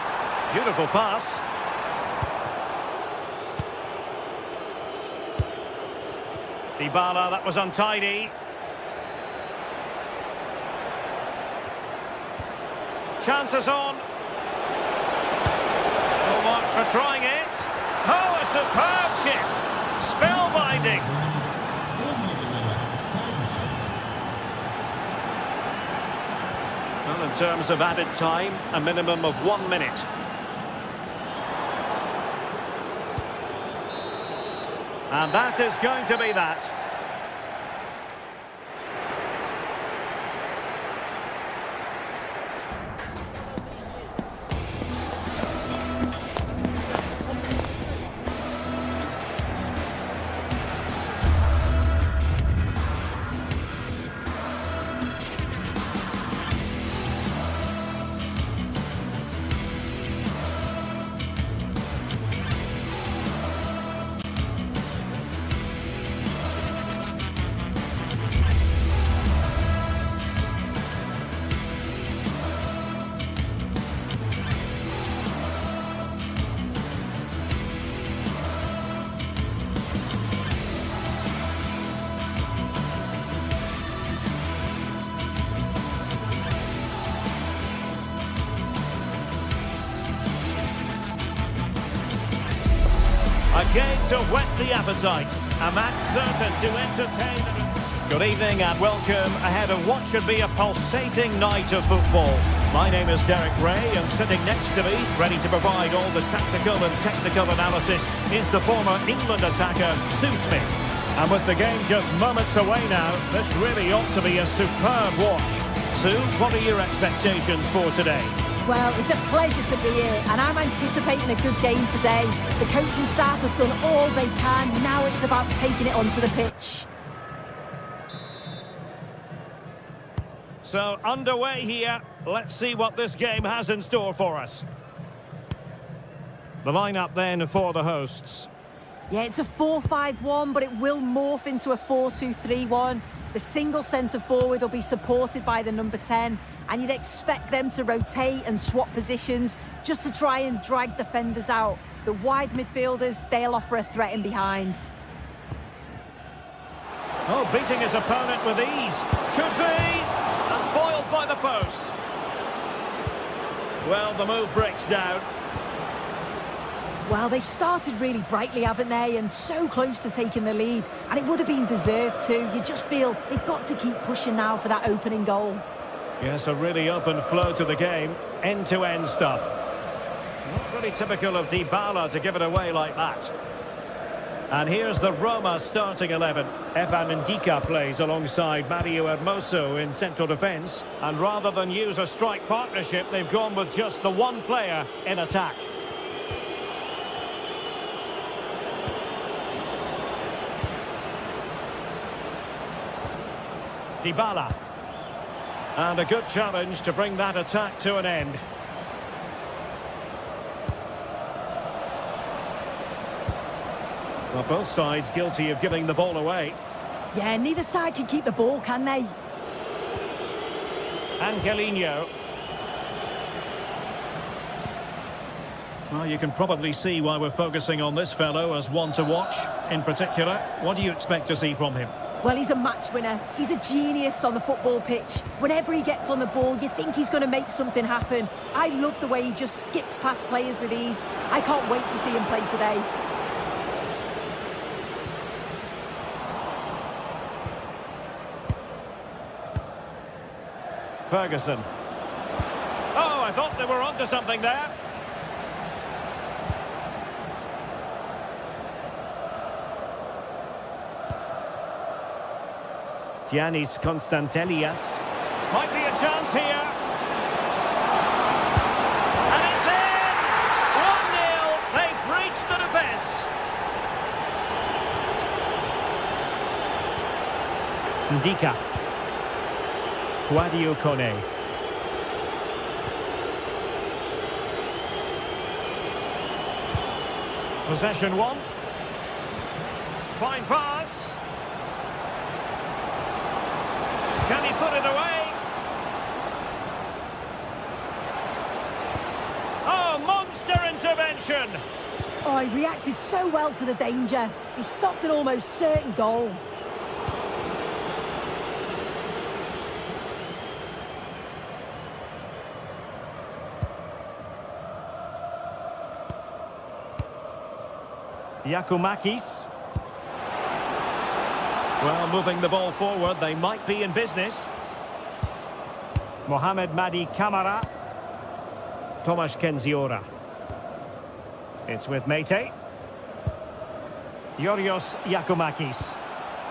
Beautiful pass. Dybala, that was untidy. Chances on. No marks for trying it. Oh, a superb chip. Spellbinding. Well, in terms of added time, a minimum of 1 minute. And that is going to be that. A game to whet the appetite. A match certain to entertain. Good evening and welcome ahead of what should be a pulsating night of football. My name is Derek Ray and sitting next to me, ready to provide all the tactical and technical analysis, is the former England attacker, Sue Smith. And with the game just moments away now, this really ought to be a superb watch. Sue, what are your expectations for today? Well, it's a pleasure to be here, and I'm anticipating a good game today. The coaching staff have done all they can. Now it's about taking it onto the pitch. So, underway here. Let's see what this game has in store for us. The lineup then for the hosts. Yeah, it's a 4-5-1, but it will morph into a 4-2-3-1. The single centre-forward will be supported by the number 10, and you'd expect them to rotate and swap positions just to try and drag defenders out. The wide midfielders, they'll offer a threat in behind. Oh, beating his opponent with ease. Could be! And foiled by the post. Well, the move breaks down. Well, they've started really brightly, haven't they? And so close to taking the lead. And it would have been deserved too. You just feel they've got to keep pushing now for that opening goal. Yes, a really open flow to the game. End-to-end stuff. Not really typical of Dybala to give it away like that. And here's the Roma starting 11. Evan Ndika plays alongside Mario Hermoso in central defence. And rather than use a strike partnership, they've gone with just the one player in attack. Dybala. And a good challenge to bring that attack to an end. Well, both sides guilty of giving the ball away. Yeah, neither side can keep the ball, can they? Angelino. Well, you can probably see why we're focusing on this fellow as one to watch. In particular, what do you expect to see from him? Well, he's a match winner. He's a genius on the football pitch. Whenever he gets on the ball, you think he's going to make something happen. I love the way he just skips past players with ease. I can't wait to see him play today. Ferguson. Oh, I thought they were onto something there. Giannis Constantelias. Might be a chance here. And it's in! 1-0. They breached the defence. Ndika. Guadio Kone. Possession one. Fine pass. Can he put it away? Oh, monster intervention! Oh, he reacted so well to the danger. He stopped an almost certain goal. Giacomakis. Well, moving the ball forward, they might be in business. Mohamed Madi Camara. Tomasz Kenziora. It's with Mete. Yorios Giacomakis.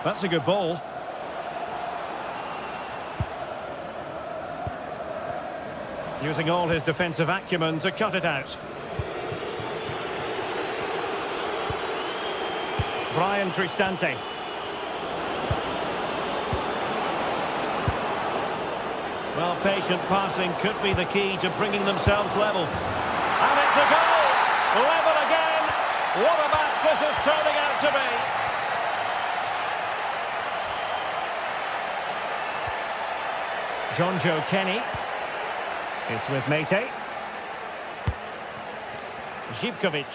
That's a good ball. Using all his defensive acumen to cut it out. Brian Cristante. Well, patient passing could be the key to bringing themselves level. And it's a goal! Level again! What a match this is turning out to be! Jonjo Kenny. It's with Mete. Zivkovic.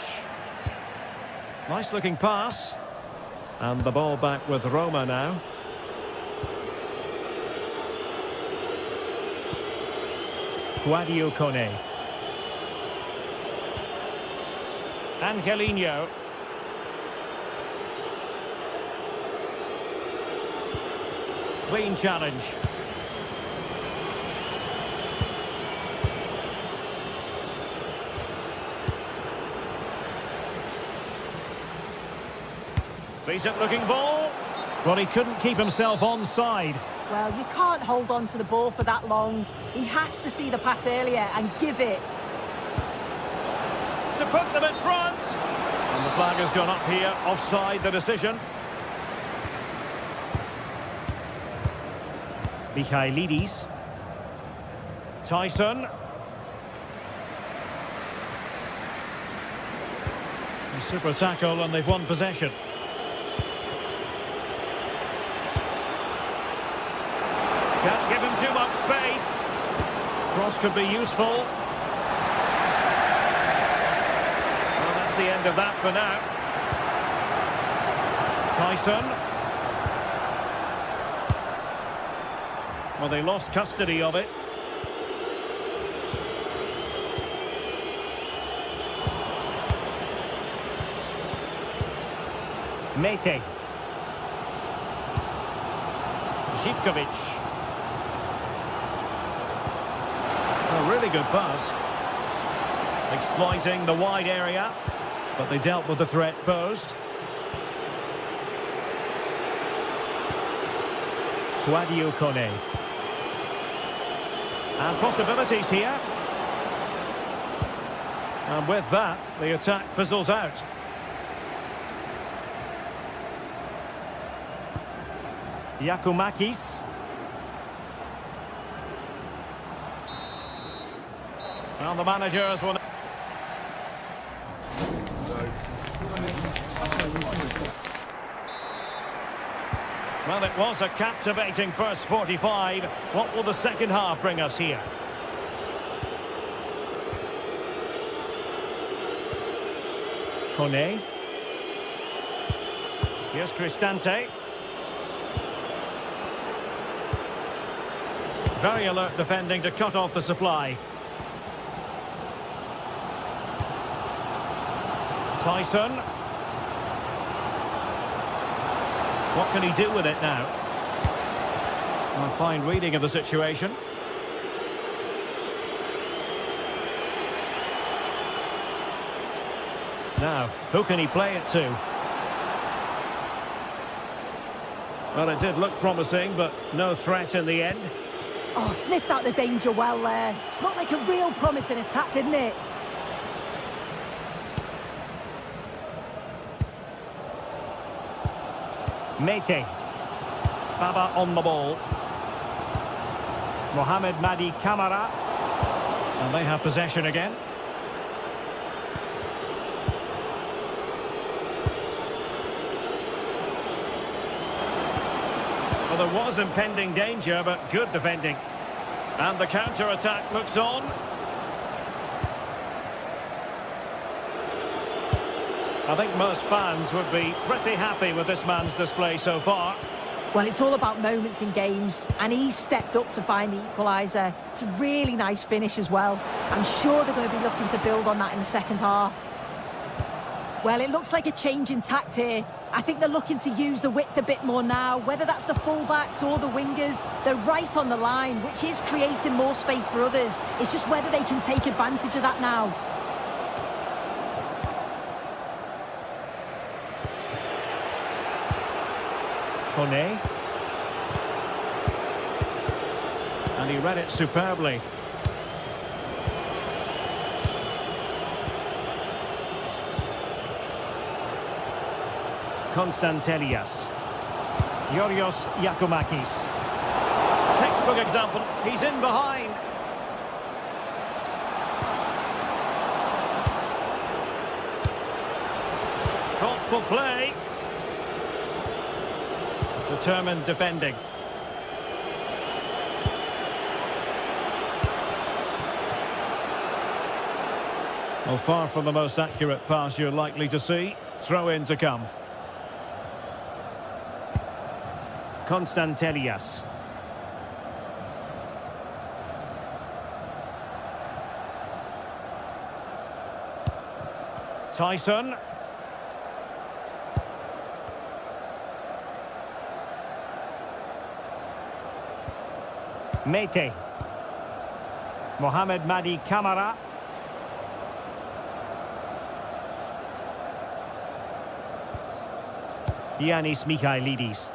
Nice looking pass. And the ball back with Roma now. Guadio Kone. Angelino. Clean challenge. Decent looking ball. Well, he couldn't keep himself onside. Well, you can't hold on to the ball for that long. He has to see the pass earlier and give it. To put them in front. And the flag has gone up here. Offside the decision. Michailidis. Tyson. Super tackle and they've won possession. Can't give him too much space. Cross could be useful. Well, that's the end of that for now. Tyson. Well, they lost custody of it. Mete. Zivkovic. A really good pass. Exploiting the wide area, but they dealt with the threat posed. Guadio Kone. And possibilities here. And with that, the attack fizzles out. Yakumakis. Well, the manager has won. Well, it was a captivating first 45. What will the second half bring us here? Kone. Here's Cristante. Very alert defending to cut off the supply. Tyson. What can he do with it now? A fine reading of the situation. Now, who can he play it to? Well, it did look promising, but no threat in the end. Oh, sniffed out the danger well there. Looked like a real promising attack, didn't it? Mete. Baba on the ball. Mohamed Madi Kamara. And they have possession again. Well, there was impending danger, but good defending. And the counter-attack looks on. I think most fans would be pretty happy with this man's display so far. Well, it's all about moments in games, and he's stepped up to find the equaliser. It's a really nice finish as well. I'm sure they're going to be looking to build on that in the second half. Well, it looks like a change in tact here. I think they're looking to use the width a bit more now, whether that's the fullbacks or the wingers. They're right on the line, which is creating more space for others. It's just whether they can take advantage of that now. Kone. And he read it superbly. Konstantelias. Yorios Yakumakis. Textbook example. He's in behind. Thoughtful play. Determined defending. Well, far from the most accurate pass you're likely to see. Throw in to come. Konstantelias. Tyson. Mete. Mohamed Madi Kamara. Yanis Michailidis.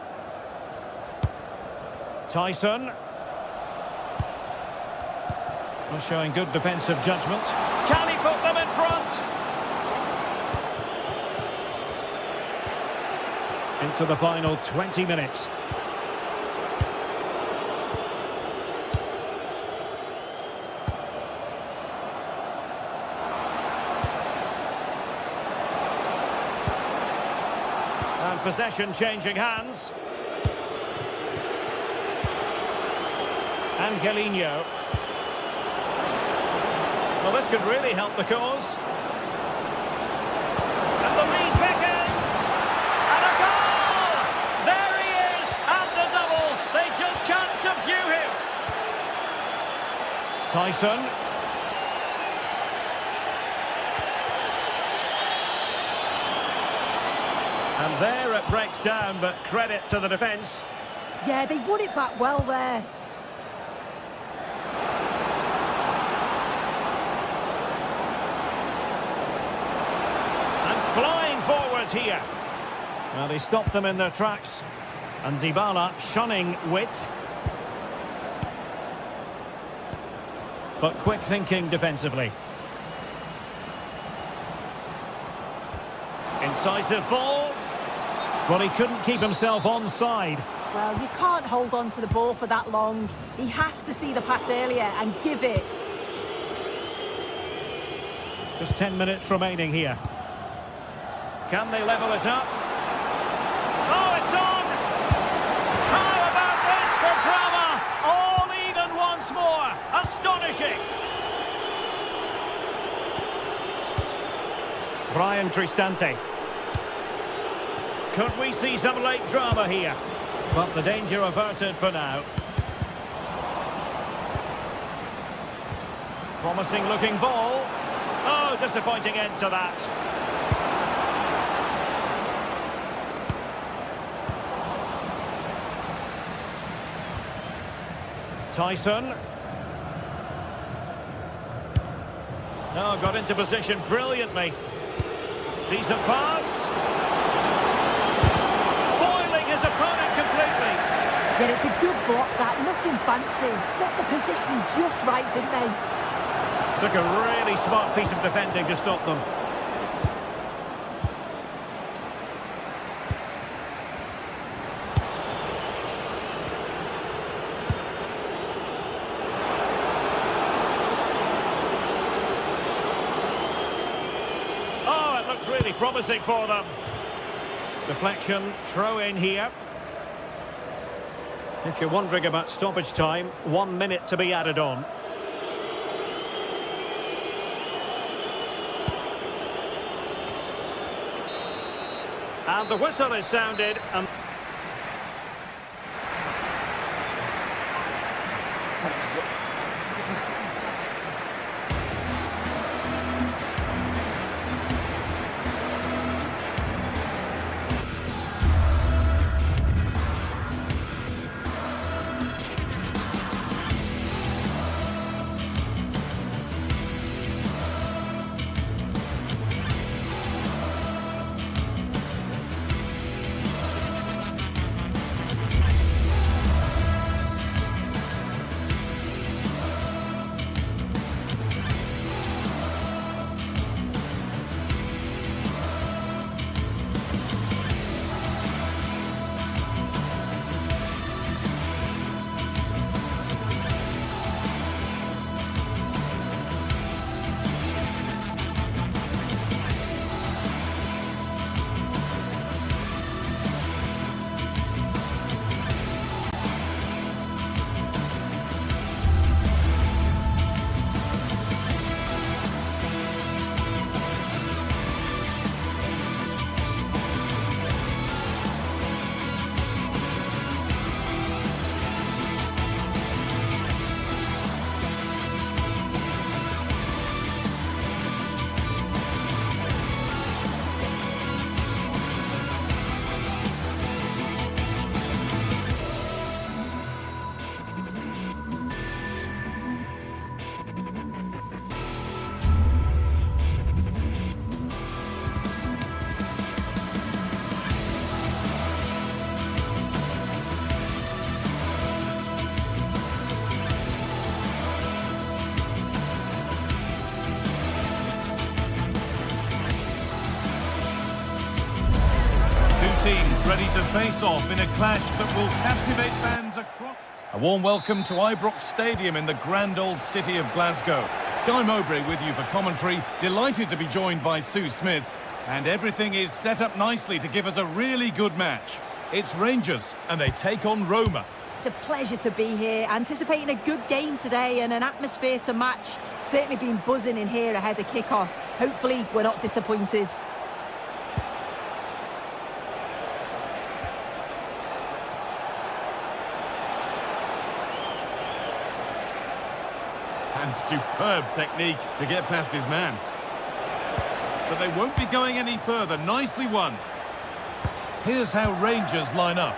Tyson. Well, showing good defensive judgment. Can he put them in front? Into the final 20 minutes. possession changing hands. Angelino. Well, this could really help the cause. And the lead beckons! And a goal! There he is! And the double! They just can't subdue him! Tyson. And there it breaks down, but credit to the defence. Yeah, they won it back well there. Flying forwards here. Well, they stopped them in their tracks. And Dybala shunning width. But quick thinking defensively. Incisive ball. Well, he couldn't keep himself onside. Well, you can't hold on to the ball for that long. He has to see the pass earlier and give it. Just 10 minutes remaining here. Can they level it up? Oh, it's on! How about this for drama? All even once more. Astonishing. Brian Cristante. Could we see some late drama here? But the danger averted for now. Promising looking ball. Oh, disappointing end to that. Tyson. Oh, got into position brilliantly. Decent pass. Foiling his opponent completely. Yeah, it's a good block that, nothing fancy. Got the position just right, didn't they? Took a really smart piece of defending to stop them. Really promising for them. Deflection, throw in here. If you're wondering about stoppage time, 1 minute to be added on. And the whistle is sounded. And teams ready to face off in a clash that will captivate fans across. A warm welcome to Ibrox Stadium in the grand old city of Glasgow. Guy Mowbray with you for commentary. Delighted to be joined by Sue Smith. And everything is set up nicely to give us a really good match. It's Rangers, and they take on Roma. It's a pleasure to be here, anticipating a good game today and an atmosphere to match. Certainly been buzzing in here ahead of kick-off. Hopefully we're not disappointed. And superb technique to get past his man. But they won't be going any further. Nicely won. Here's how Rangers line up.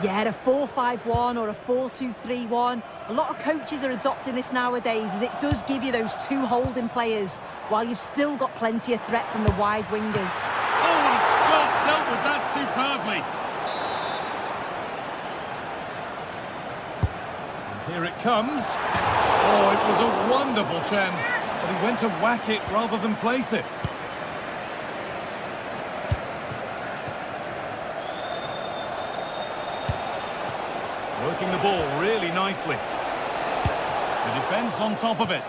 Yeah, a 4-5-1 or a 4-2-3-1. A lot of coaches are adopting this nowadays, as it does give you those two holding players, while you've still got plenty of threat from the wide wingers. Oh, what a stop! Dealt with that superbly. And here it comes. Oh, it was a wonderful chance, but he went to whack it rather than place it. Working the ball really nicely. The defence on top of it.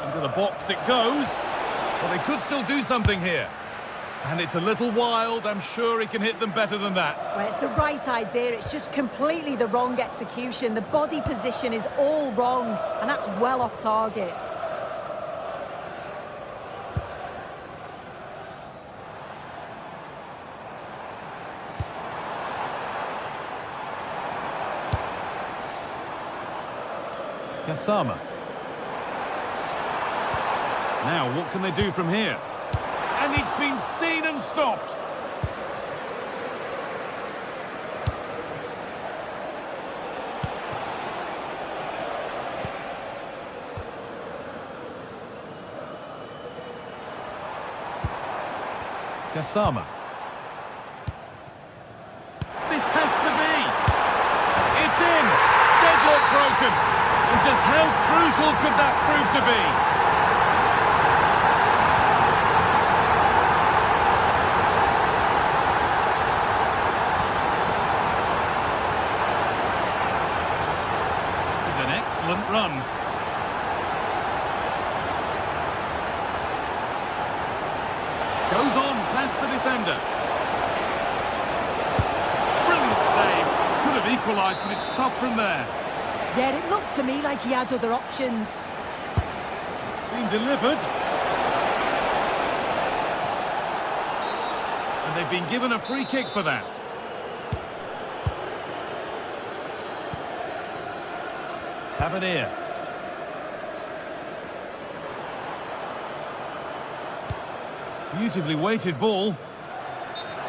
Into the box it goes. But they could still do something here. And it's a little wild. I'm sure he can hit them better than that. Well, it's the right idea. It's just completely the wrong execution. The body position is all wrong, and that's well off target. Kasama. Now, what can they do from here? And it's been seen and stopped. Kasama. This has to be. It's in. Deadlock broken. And just how crucial could that prove to be? This is an excellent run. Goes on past the defender. Brilliant save. Could have equalised, but it's tough from there. Yeah, it looked to me like he had other options. It's been delivered. And they've been given a free kick for that. Tavernier. Beautifully weighted ball.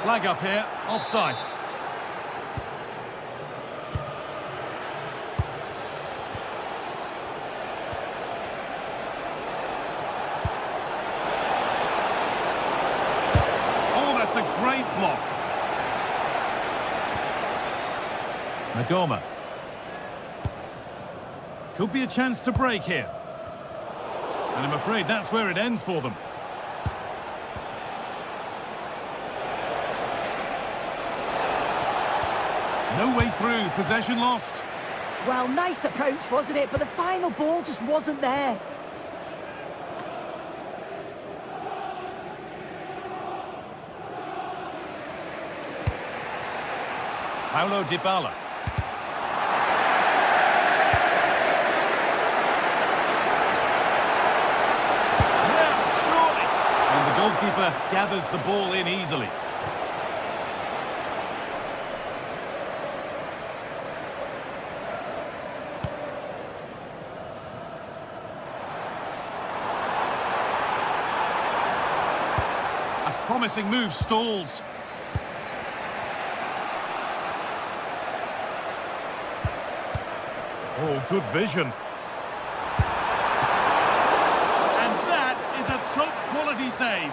Flag up here, offside. Great block. Madoma. Could be a chance to break here. And I'm afraid that's where it ends for them. No way through, possession lost. Well, nice approach, wasn't it? But the final ball just wasn't there. Paulo Dybala. Now, surely. And the goalkeeper gathers the ball in easily. A promising move stalls. Oh, good vision. And that is a top-quality save.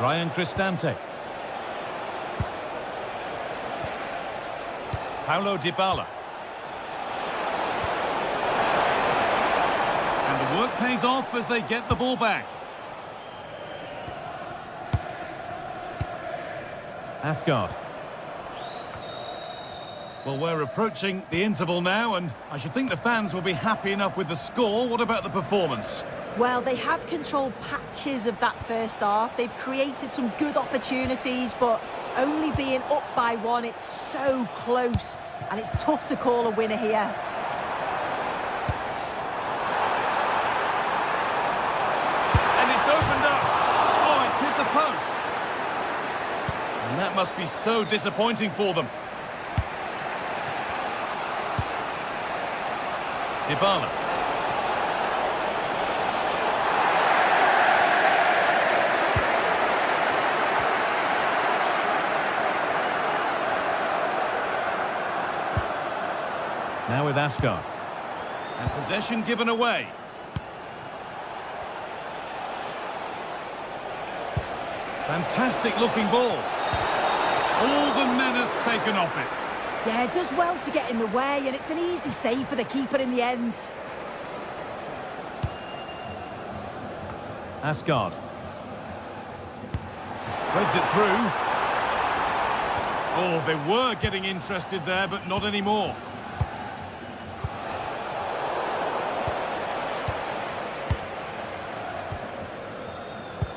Ryan Cristante. Paulo Dybala. And the work pays off as they get the ball back. Asgard. Well, we're approaching the interval now, and I should think the fans will be happy enough with the score. What about the performance? Well, they have controlled patches of that first half. They've created some good opportunities, but only being up by one, it's so close, and it's tough to call a winner here. And it's opened up. Oh, it's hit the post. And that must be so disappointing for them. Dybala. Now with Asgard. And possession given away. Fantastic looking ball. All the menace taken off it. Yeah, it does well to get in the way, and it's an easy save for the keeper in the end. Asgard. Threads it through. Oh, they were getting interested there, but not anymore.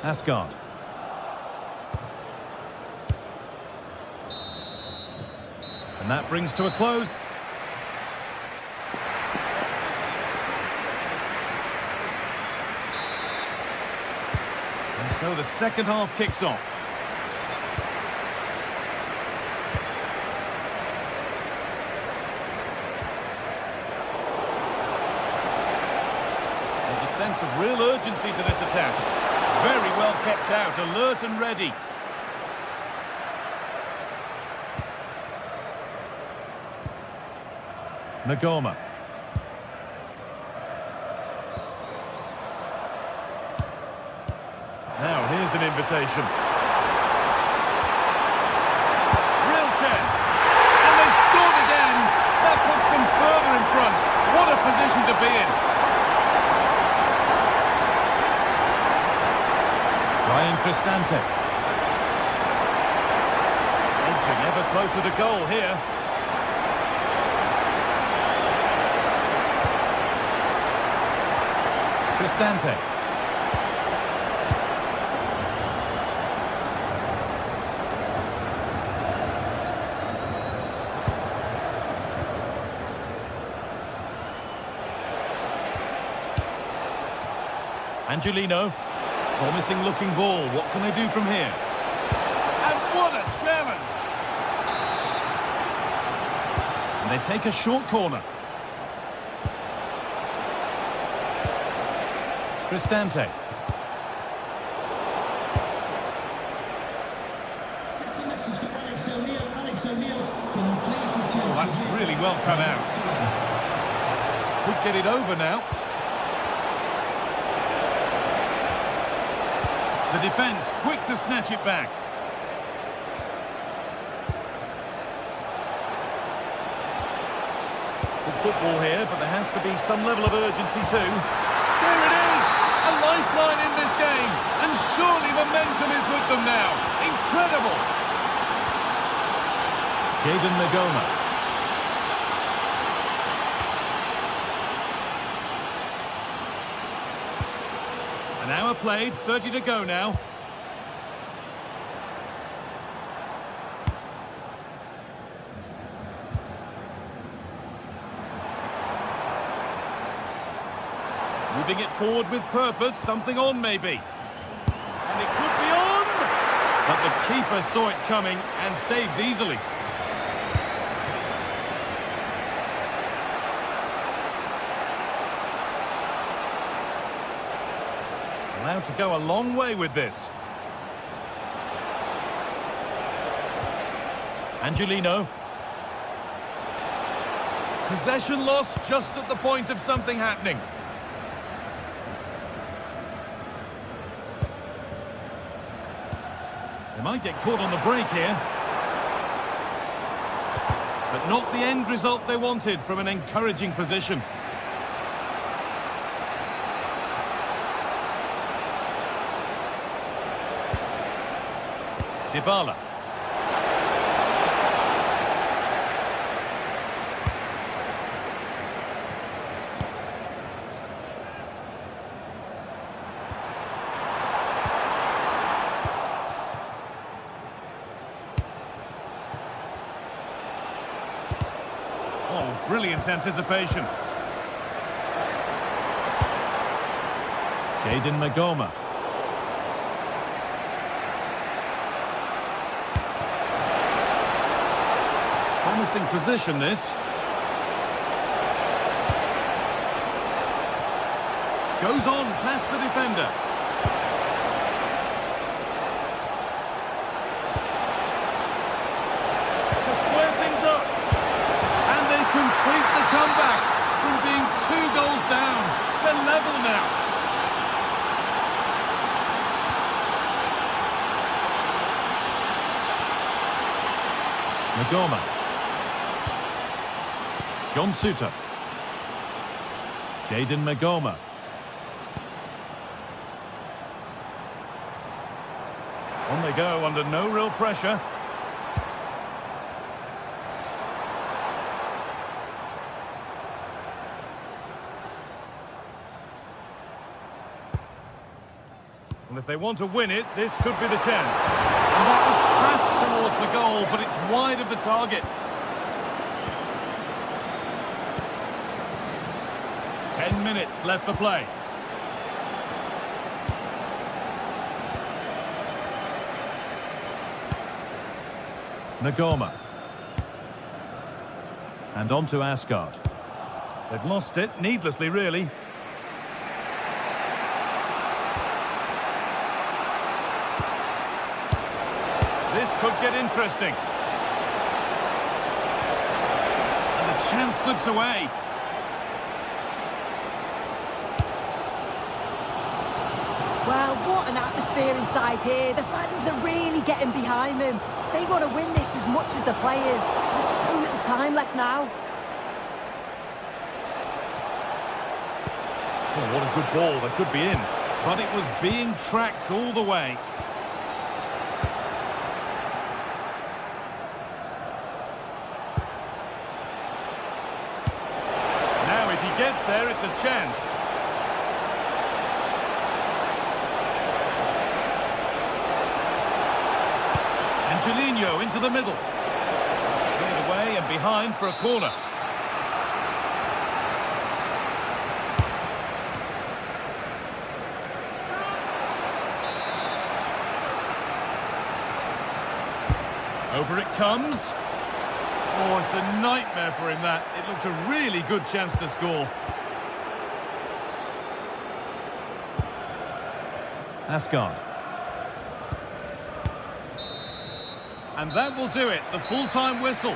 Asgard. And that brings to a close. And so the second half kicks off. There's a sense of real urgency to this attack. Very well kept out, alert and ready. Nagoma. Now here's an invitation. Real chance. And they've scored again. That puts them further in front. What a position to be in. Ryan Cristante. Edging ever closer to goal here. Cristante. Angelino. Promising looking ball. What can they do from here? And what a challenge! And they take a short corner. Cristante. Oh, that's really well cut out. Could get it over now. The defence quick to snatch it back. Good football here, but there has to be some level of urgency too. There it is! A lifeline in this game, and surely momentum is with them now. Incredible! Jadon Nagoma. An hour played, 30 to go now. Moving it forward with purpose, something on maybe. And it could be on! But the keeper saw it coming and saves easily. Allowed to go a long way with this. Angelino. Possession lost just at the point of something happening. They might get caught on the break here. But not the end result they wanted from an encouraging position. Dybala. Brilliant anticipation. Jaden Magoma. Promising position, this. Goes on past the defender. To square things up. And they complete the comeback from being 2 goals down. They're level now. Magoma. John Suter. Jaden Magoma. On they go under no real pressure. And if they want to win it, this could be the chance. And that was passed towards the goal, but it's wide of the target. 10 minutes left for play. Magoma. And on to Asgard. They've lost it, needlessly really. This could get interesting. And the chance slips away. Well, what an atmosphere inside here. The fans are really getting behind them. They want to win this as much as the players. There's so little time left now. Oh, what a good ball. They could be in. But it was being tracked all the way. Now, if he gets there, it's a chance. Angelino into the middle. Cleared away and behind for a corner. Over it comes. Oh, it's a nightmare for him, that. It looked a really good chance to score. Asgard. And that will do it, the full-time whistle.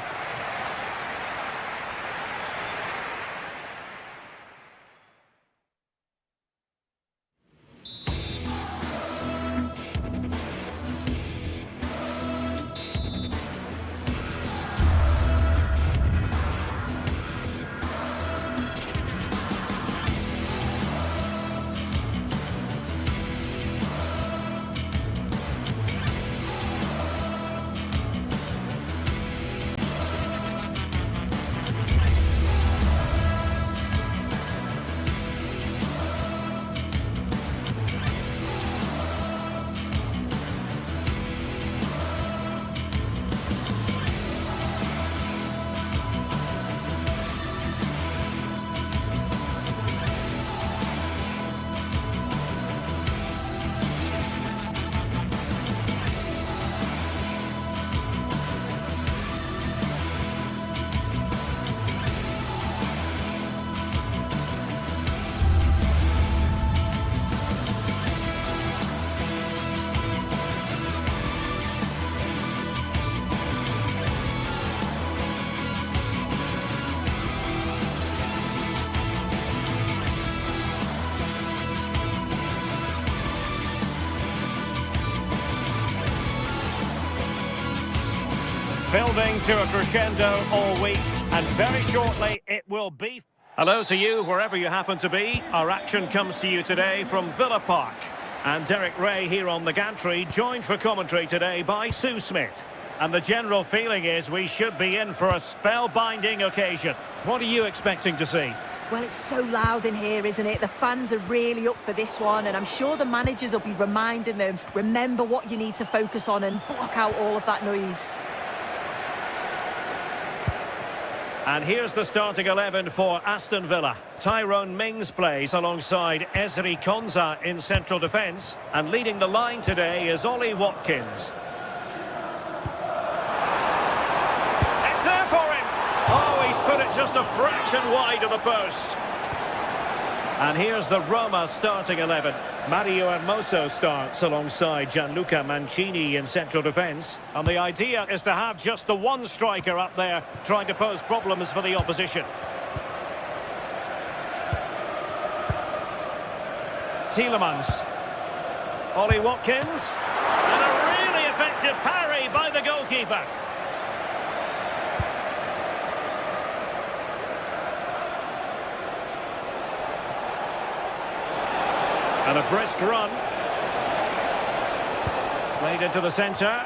Building to a crescendo all week, and very shortly it will be. Hello to you wherever you happen to be. Our action comes to you today from Villa Park. And Derek Ray here on the gantry, joined for commentary today by Sue Smith. And the general feeling is we should be in for a spellbinding occasion. What are you expecting to see? Well, it's so loud in here, isn't it? The fans are really up for this one, and I'm sure the managers will be reminding them, remember what you need to focus on and block out all of that noise. And here's the starting 11 for Aston Villa. Tyrone Mings plays alongside Ezri Konsa in central defence. And leading the line today is Ollie Watkins. It's there for him! Oh, he's put it just a fraction wide of the post. And here's the Roma starting 11. Mario Hermoso starts alongside Gianluca Mancini in central defence. And the idea is to have just the one striker up there trying to pose problems for the opposition. Tielemans. Ollie Watkins. And a really effective parry by the goalkeeper. And a brisk run. Played into the centre.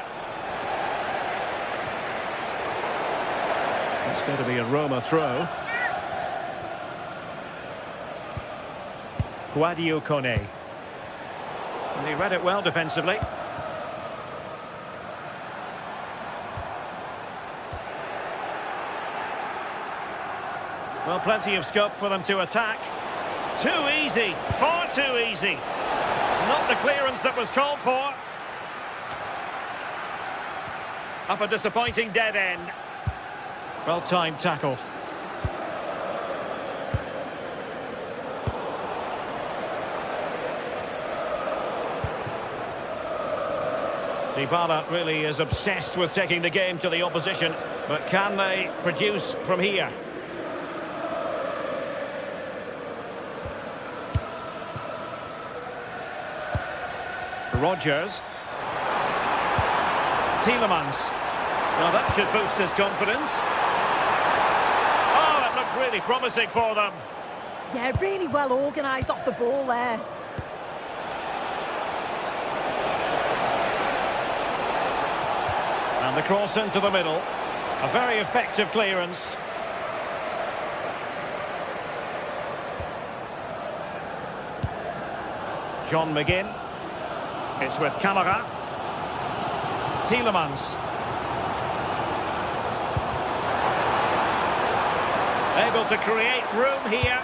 It's going to be a Roma throw. Guadio Kone. And he read it well defensively. Well, plenty of scope for them to attack. Too easy, far too easy. Not the clearance that was called for. Up a disappointing dead end. Well-timed tackle. Dybala really is obsessed with taking the game to the opposition, but can they produce from here? Rodgers. Tielemans. Now that should boost his confidence. Oh, it looked really promising for them. Yeah, really well organised off the ball there. And the cross into the middle. A very effective clearance. John McGinn. It's with Camara. Tielemans. Able to create room here.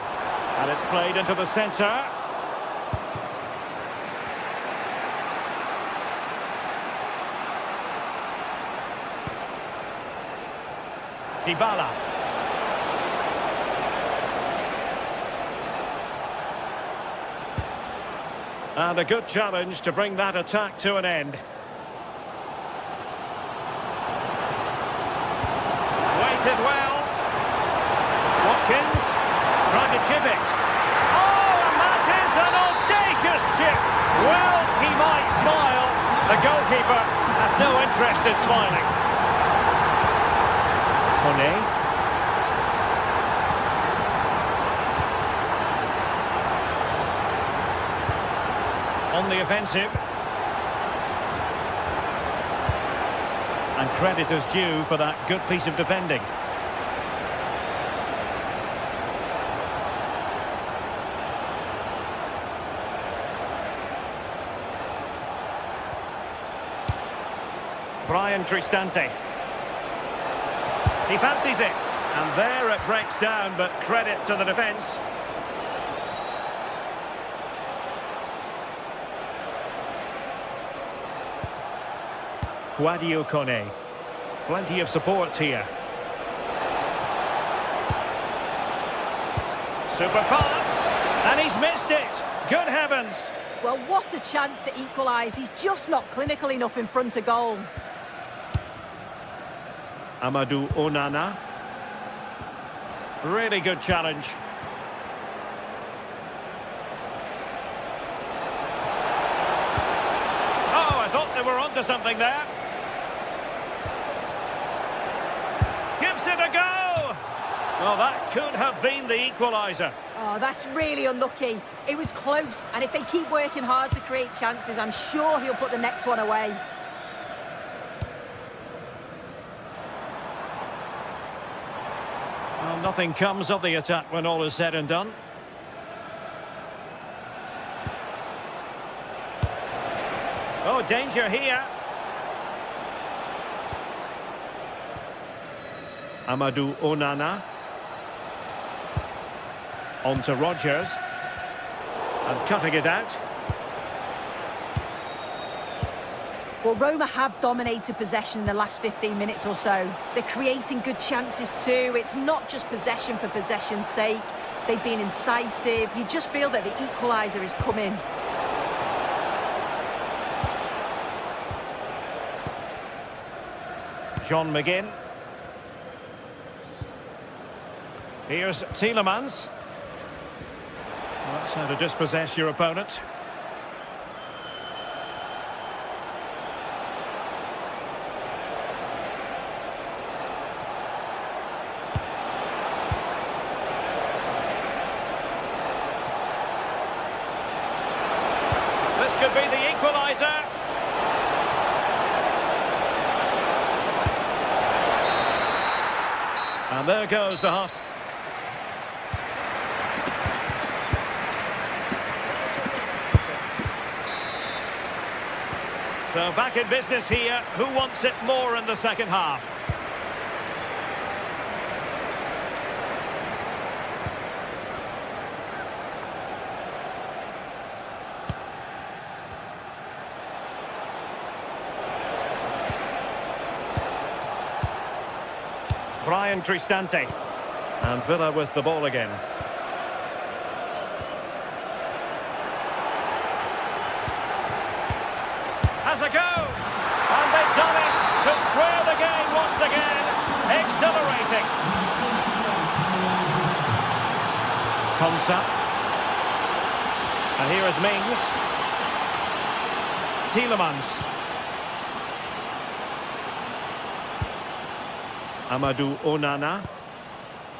And it's played into the centre. Dybala. And a good challenge to bring that attack to an end. Waited well. Watkins trying to chip it. Oh, and that is an audacious chip. Well, he might smile. The goalkeeper has no interest in smiling. Kone. On the offensive. And credit is due for that good piece of defending. Brian Cristante. He fancies it. And there it breaks down, but credit to the defence. Guadio Kone. Plenty of support here. Super pass. And he's missed it. Good heavens. Well, what a chance to equalise. He's just not clinical enough in front of goal. Amadou Onana. Really good challenge. Oh, I thought they were onto something there. Gives it a go. Well, that could have been the equaliser. Oh, that's really unlucky. It was close, and if they keep working hard to create chances, I'm sure he'll put the next one away. Well, nothing comes of the attack when all is said and done. Oh, danger here. Amadou Onana. On to Rodgers. And cutting it out. Well, Roma have dominated possession in the last 15 minutes or so. They're creating good chances too. It's not just possession for possession's sake. They've been incisive. You just feel that the equaliser is coming. John McGinn. Here's Tielemans. Well, that's how to dispossess your opponent. This could be the equaliser. And there goes the half. So back in business here. Who wants it more in the second half? Brian Cristante. And Villa with the ball again. Has a go! And they've done it to square the game once again. Exhilarating. Konsa. And here is Mings. Tielemans. Amadou Onana.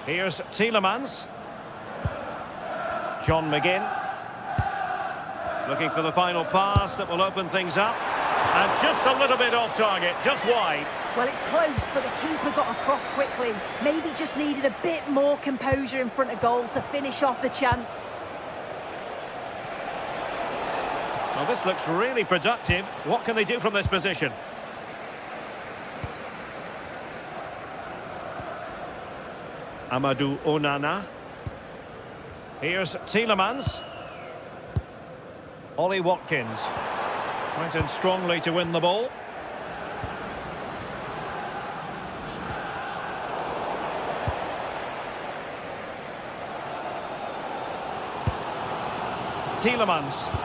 Here's Tielemans. John McGinn. Looking for the final pass that will open things up. And just a little bit off target, just wide. Well, it's close, but the keeper got across quickly. Maybe just needed a bit more composure in front of goal to finish off the chance. Well, this looks really productive. What can they do from this position? Amadou Onana. Here's Tielemans. Ollie Watkins. Went in strongly to win the ball. Tielemans.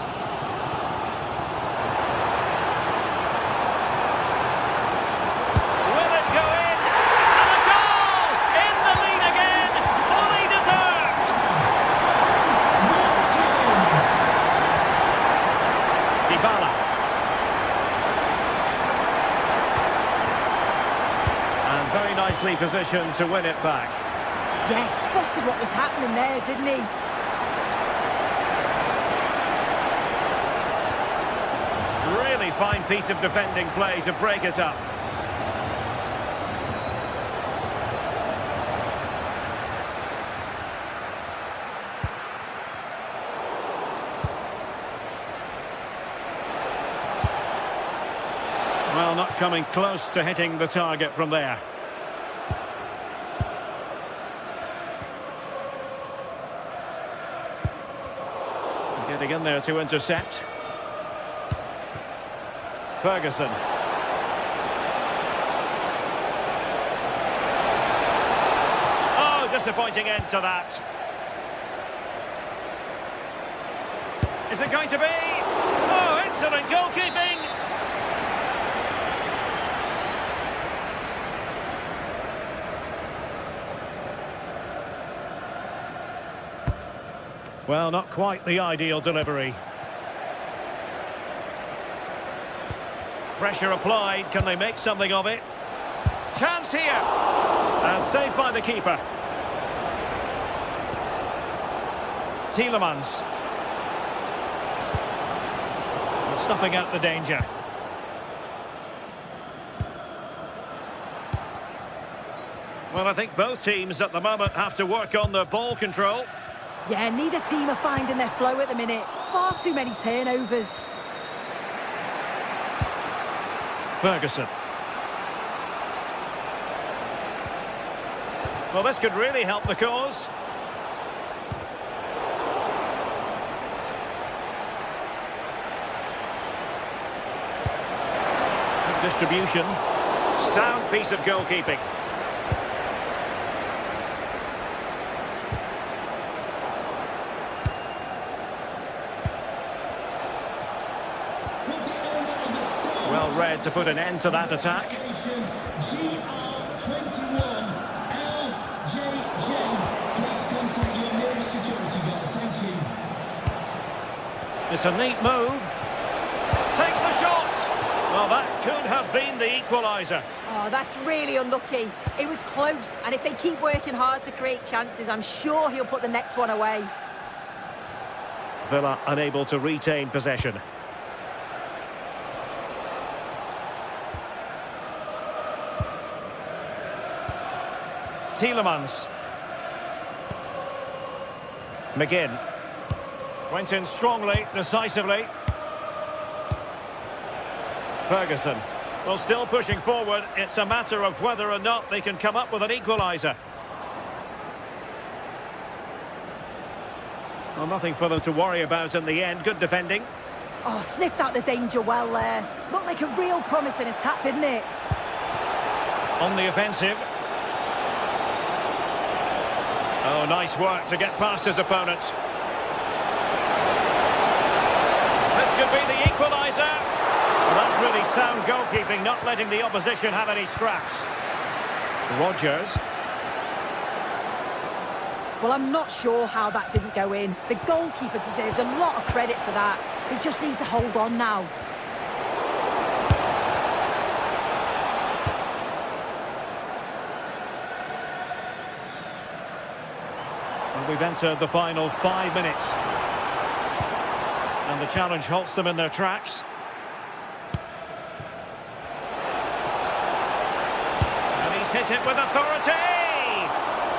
Nicely positioned to win it back. Yes, spotted what was happening there, didn't he? Really fine piece of defending play to break it up. Well, not coming close to hitting the target from there. Getting in there to intercept. Ferguson. Oh, disappointing end to that. Is it going to be? Oh, excellent goalkeeping. Well, not quite the ideal delivery. Pressure applied. Can they make something of it? Chance here. And saved by the keeper. Tielemans. Stuffing out the danger. Well, I think both teams at the moment have to work on their ball control. Yeah, neither team are finding their flow at the minute. Far too many turnovers. Ferguson. Well, this could really help the cause. distribution. Sound piece of goalkeeping. Well read to put an end to that attack. GR21 LJJ. Please contact your nearest security guard. Thank you. It's a neat move. Takes the shot. Well, that could have been the equaliser. Oh, that's really unlucky. It was close, and if they keep working hard to create chances, I'm sure he'll put the next one away. Villa unable to retain possession. Tielemans. McGinn. Went in strongly, decisively. Ferguson. Well, still pushing forward. It's a matter of whether or not they can come up with an equaliser. Well, nothing for them to worry about in the end. Good defending. Oh, sniffed out the danger well there. Looked like a real promising attack, didn't it? On the offensive. Oh, nice work to get past his opponent. This could be the equaliser. Well, that's really sound goalkeeping, not letting the opposition have any scraps. Rodgers. Well, I'm not sure how that didn't go in. The goalkeeper deserves a lot of credit for that. They just need to hold on now. We've entered the final 5 minutes. And the challenge halts them in their tracks. And he's hit it with authority!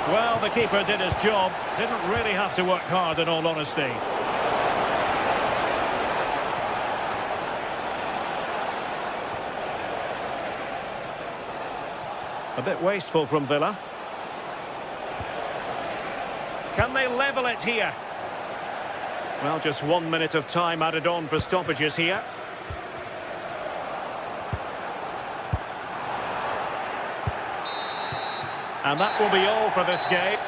Well, the keeper did his job. Didn't really have to work hard, in all honesty. A bit wasteful from Villa. Can they level it here? Well, just 1 minute of time added on for stoppages here. And that will be all for this game.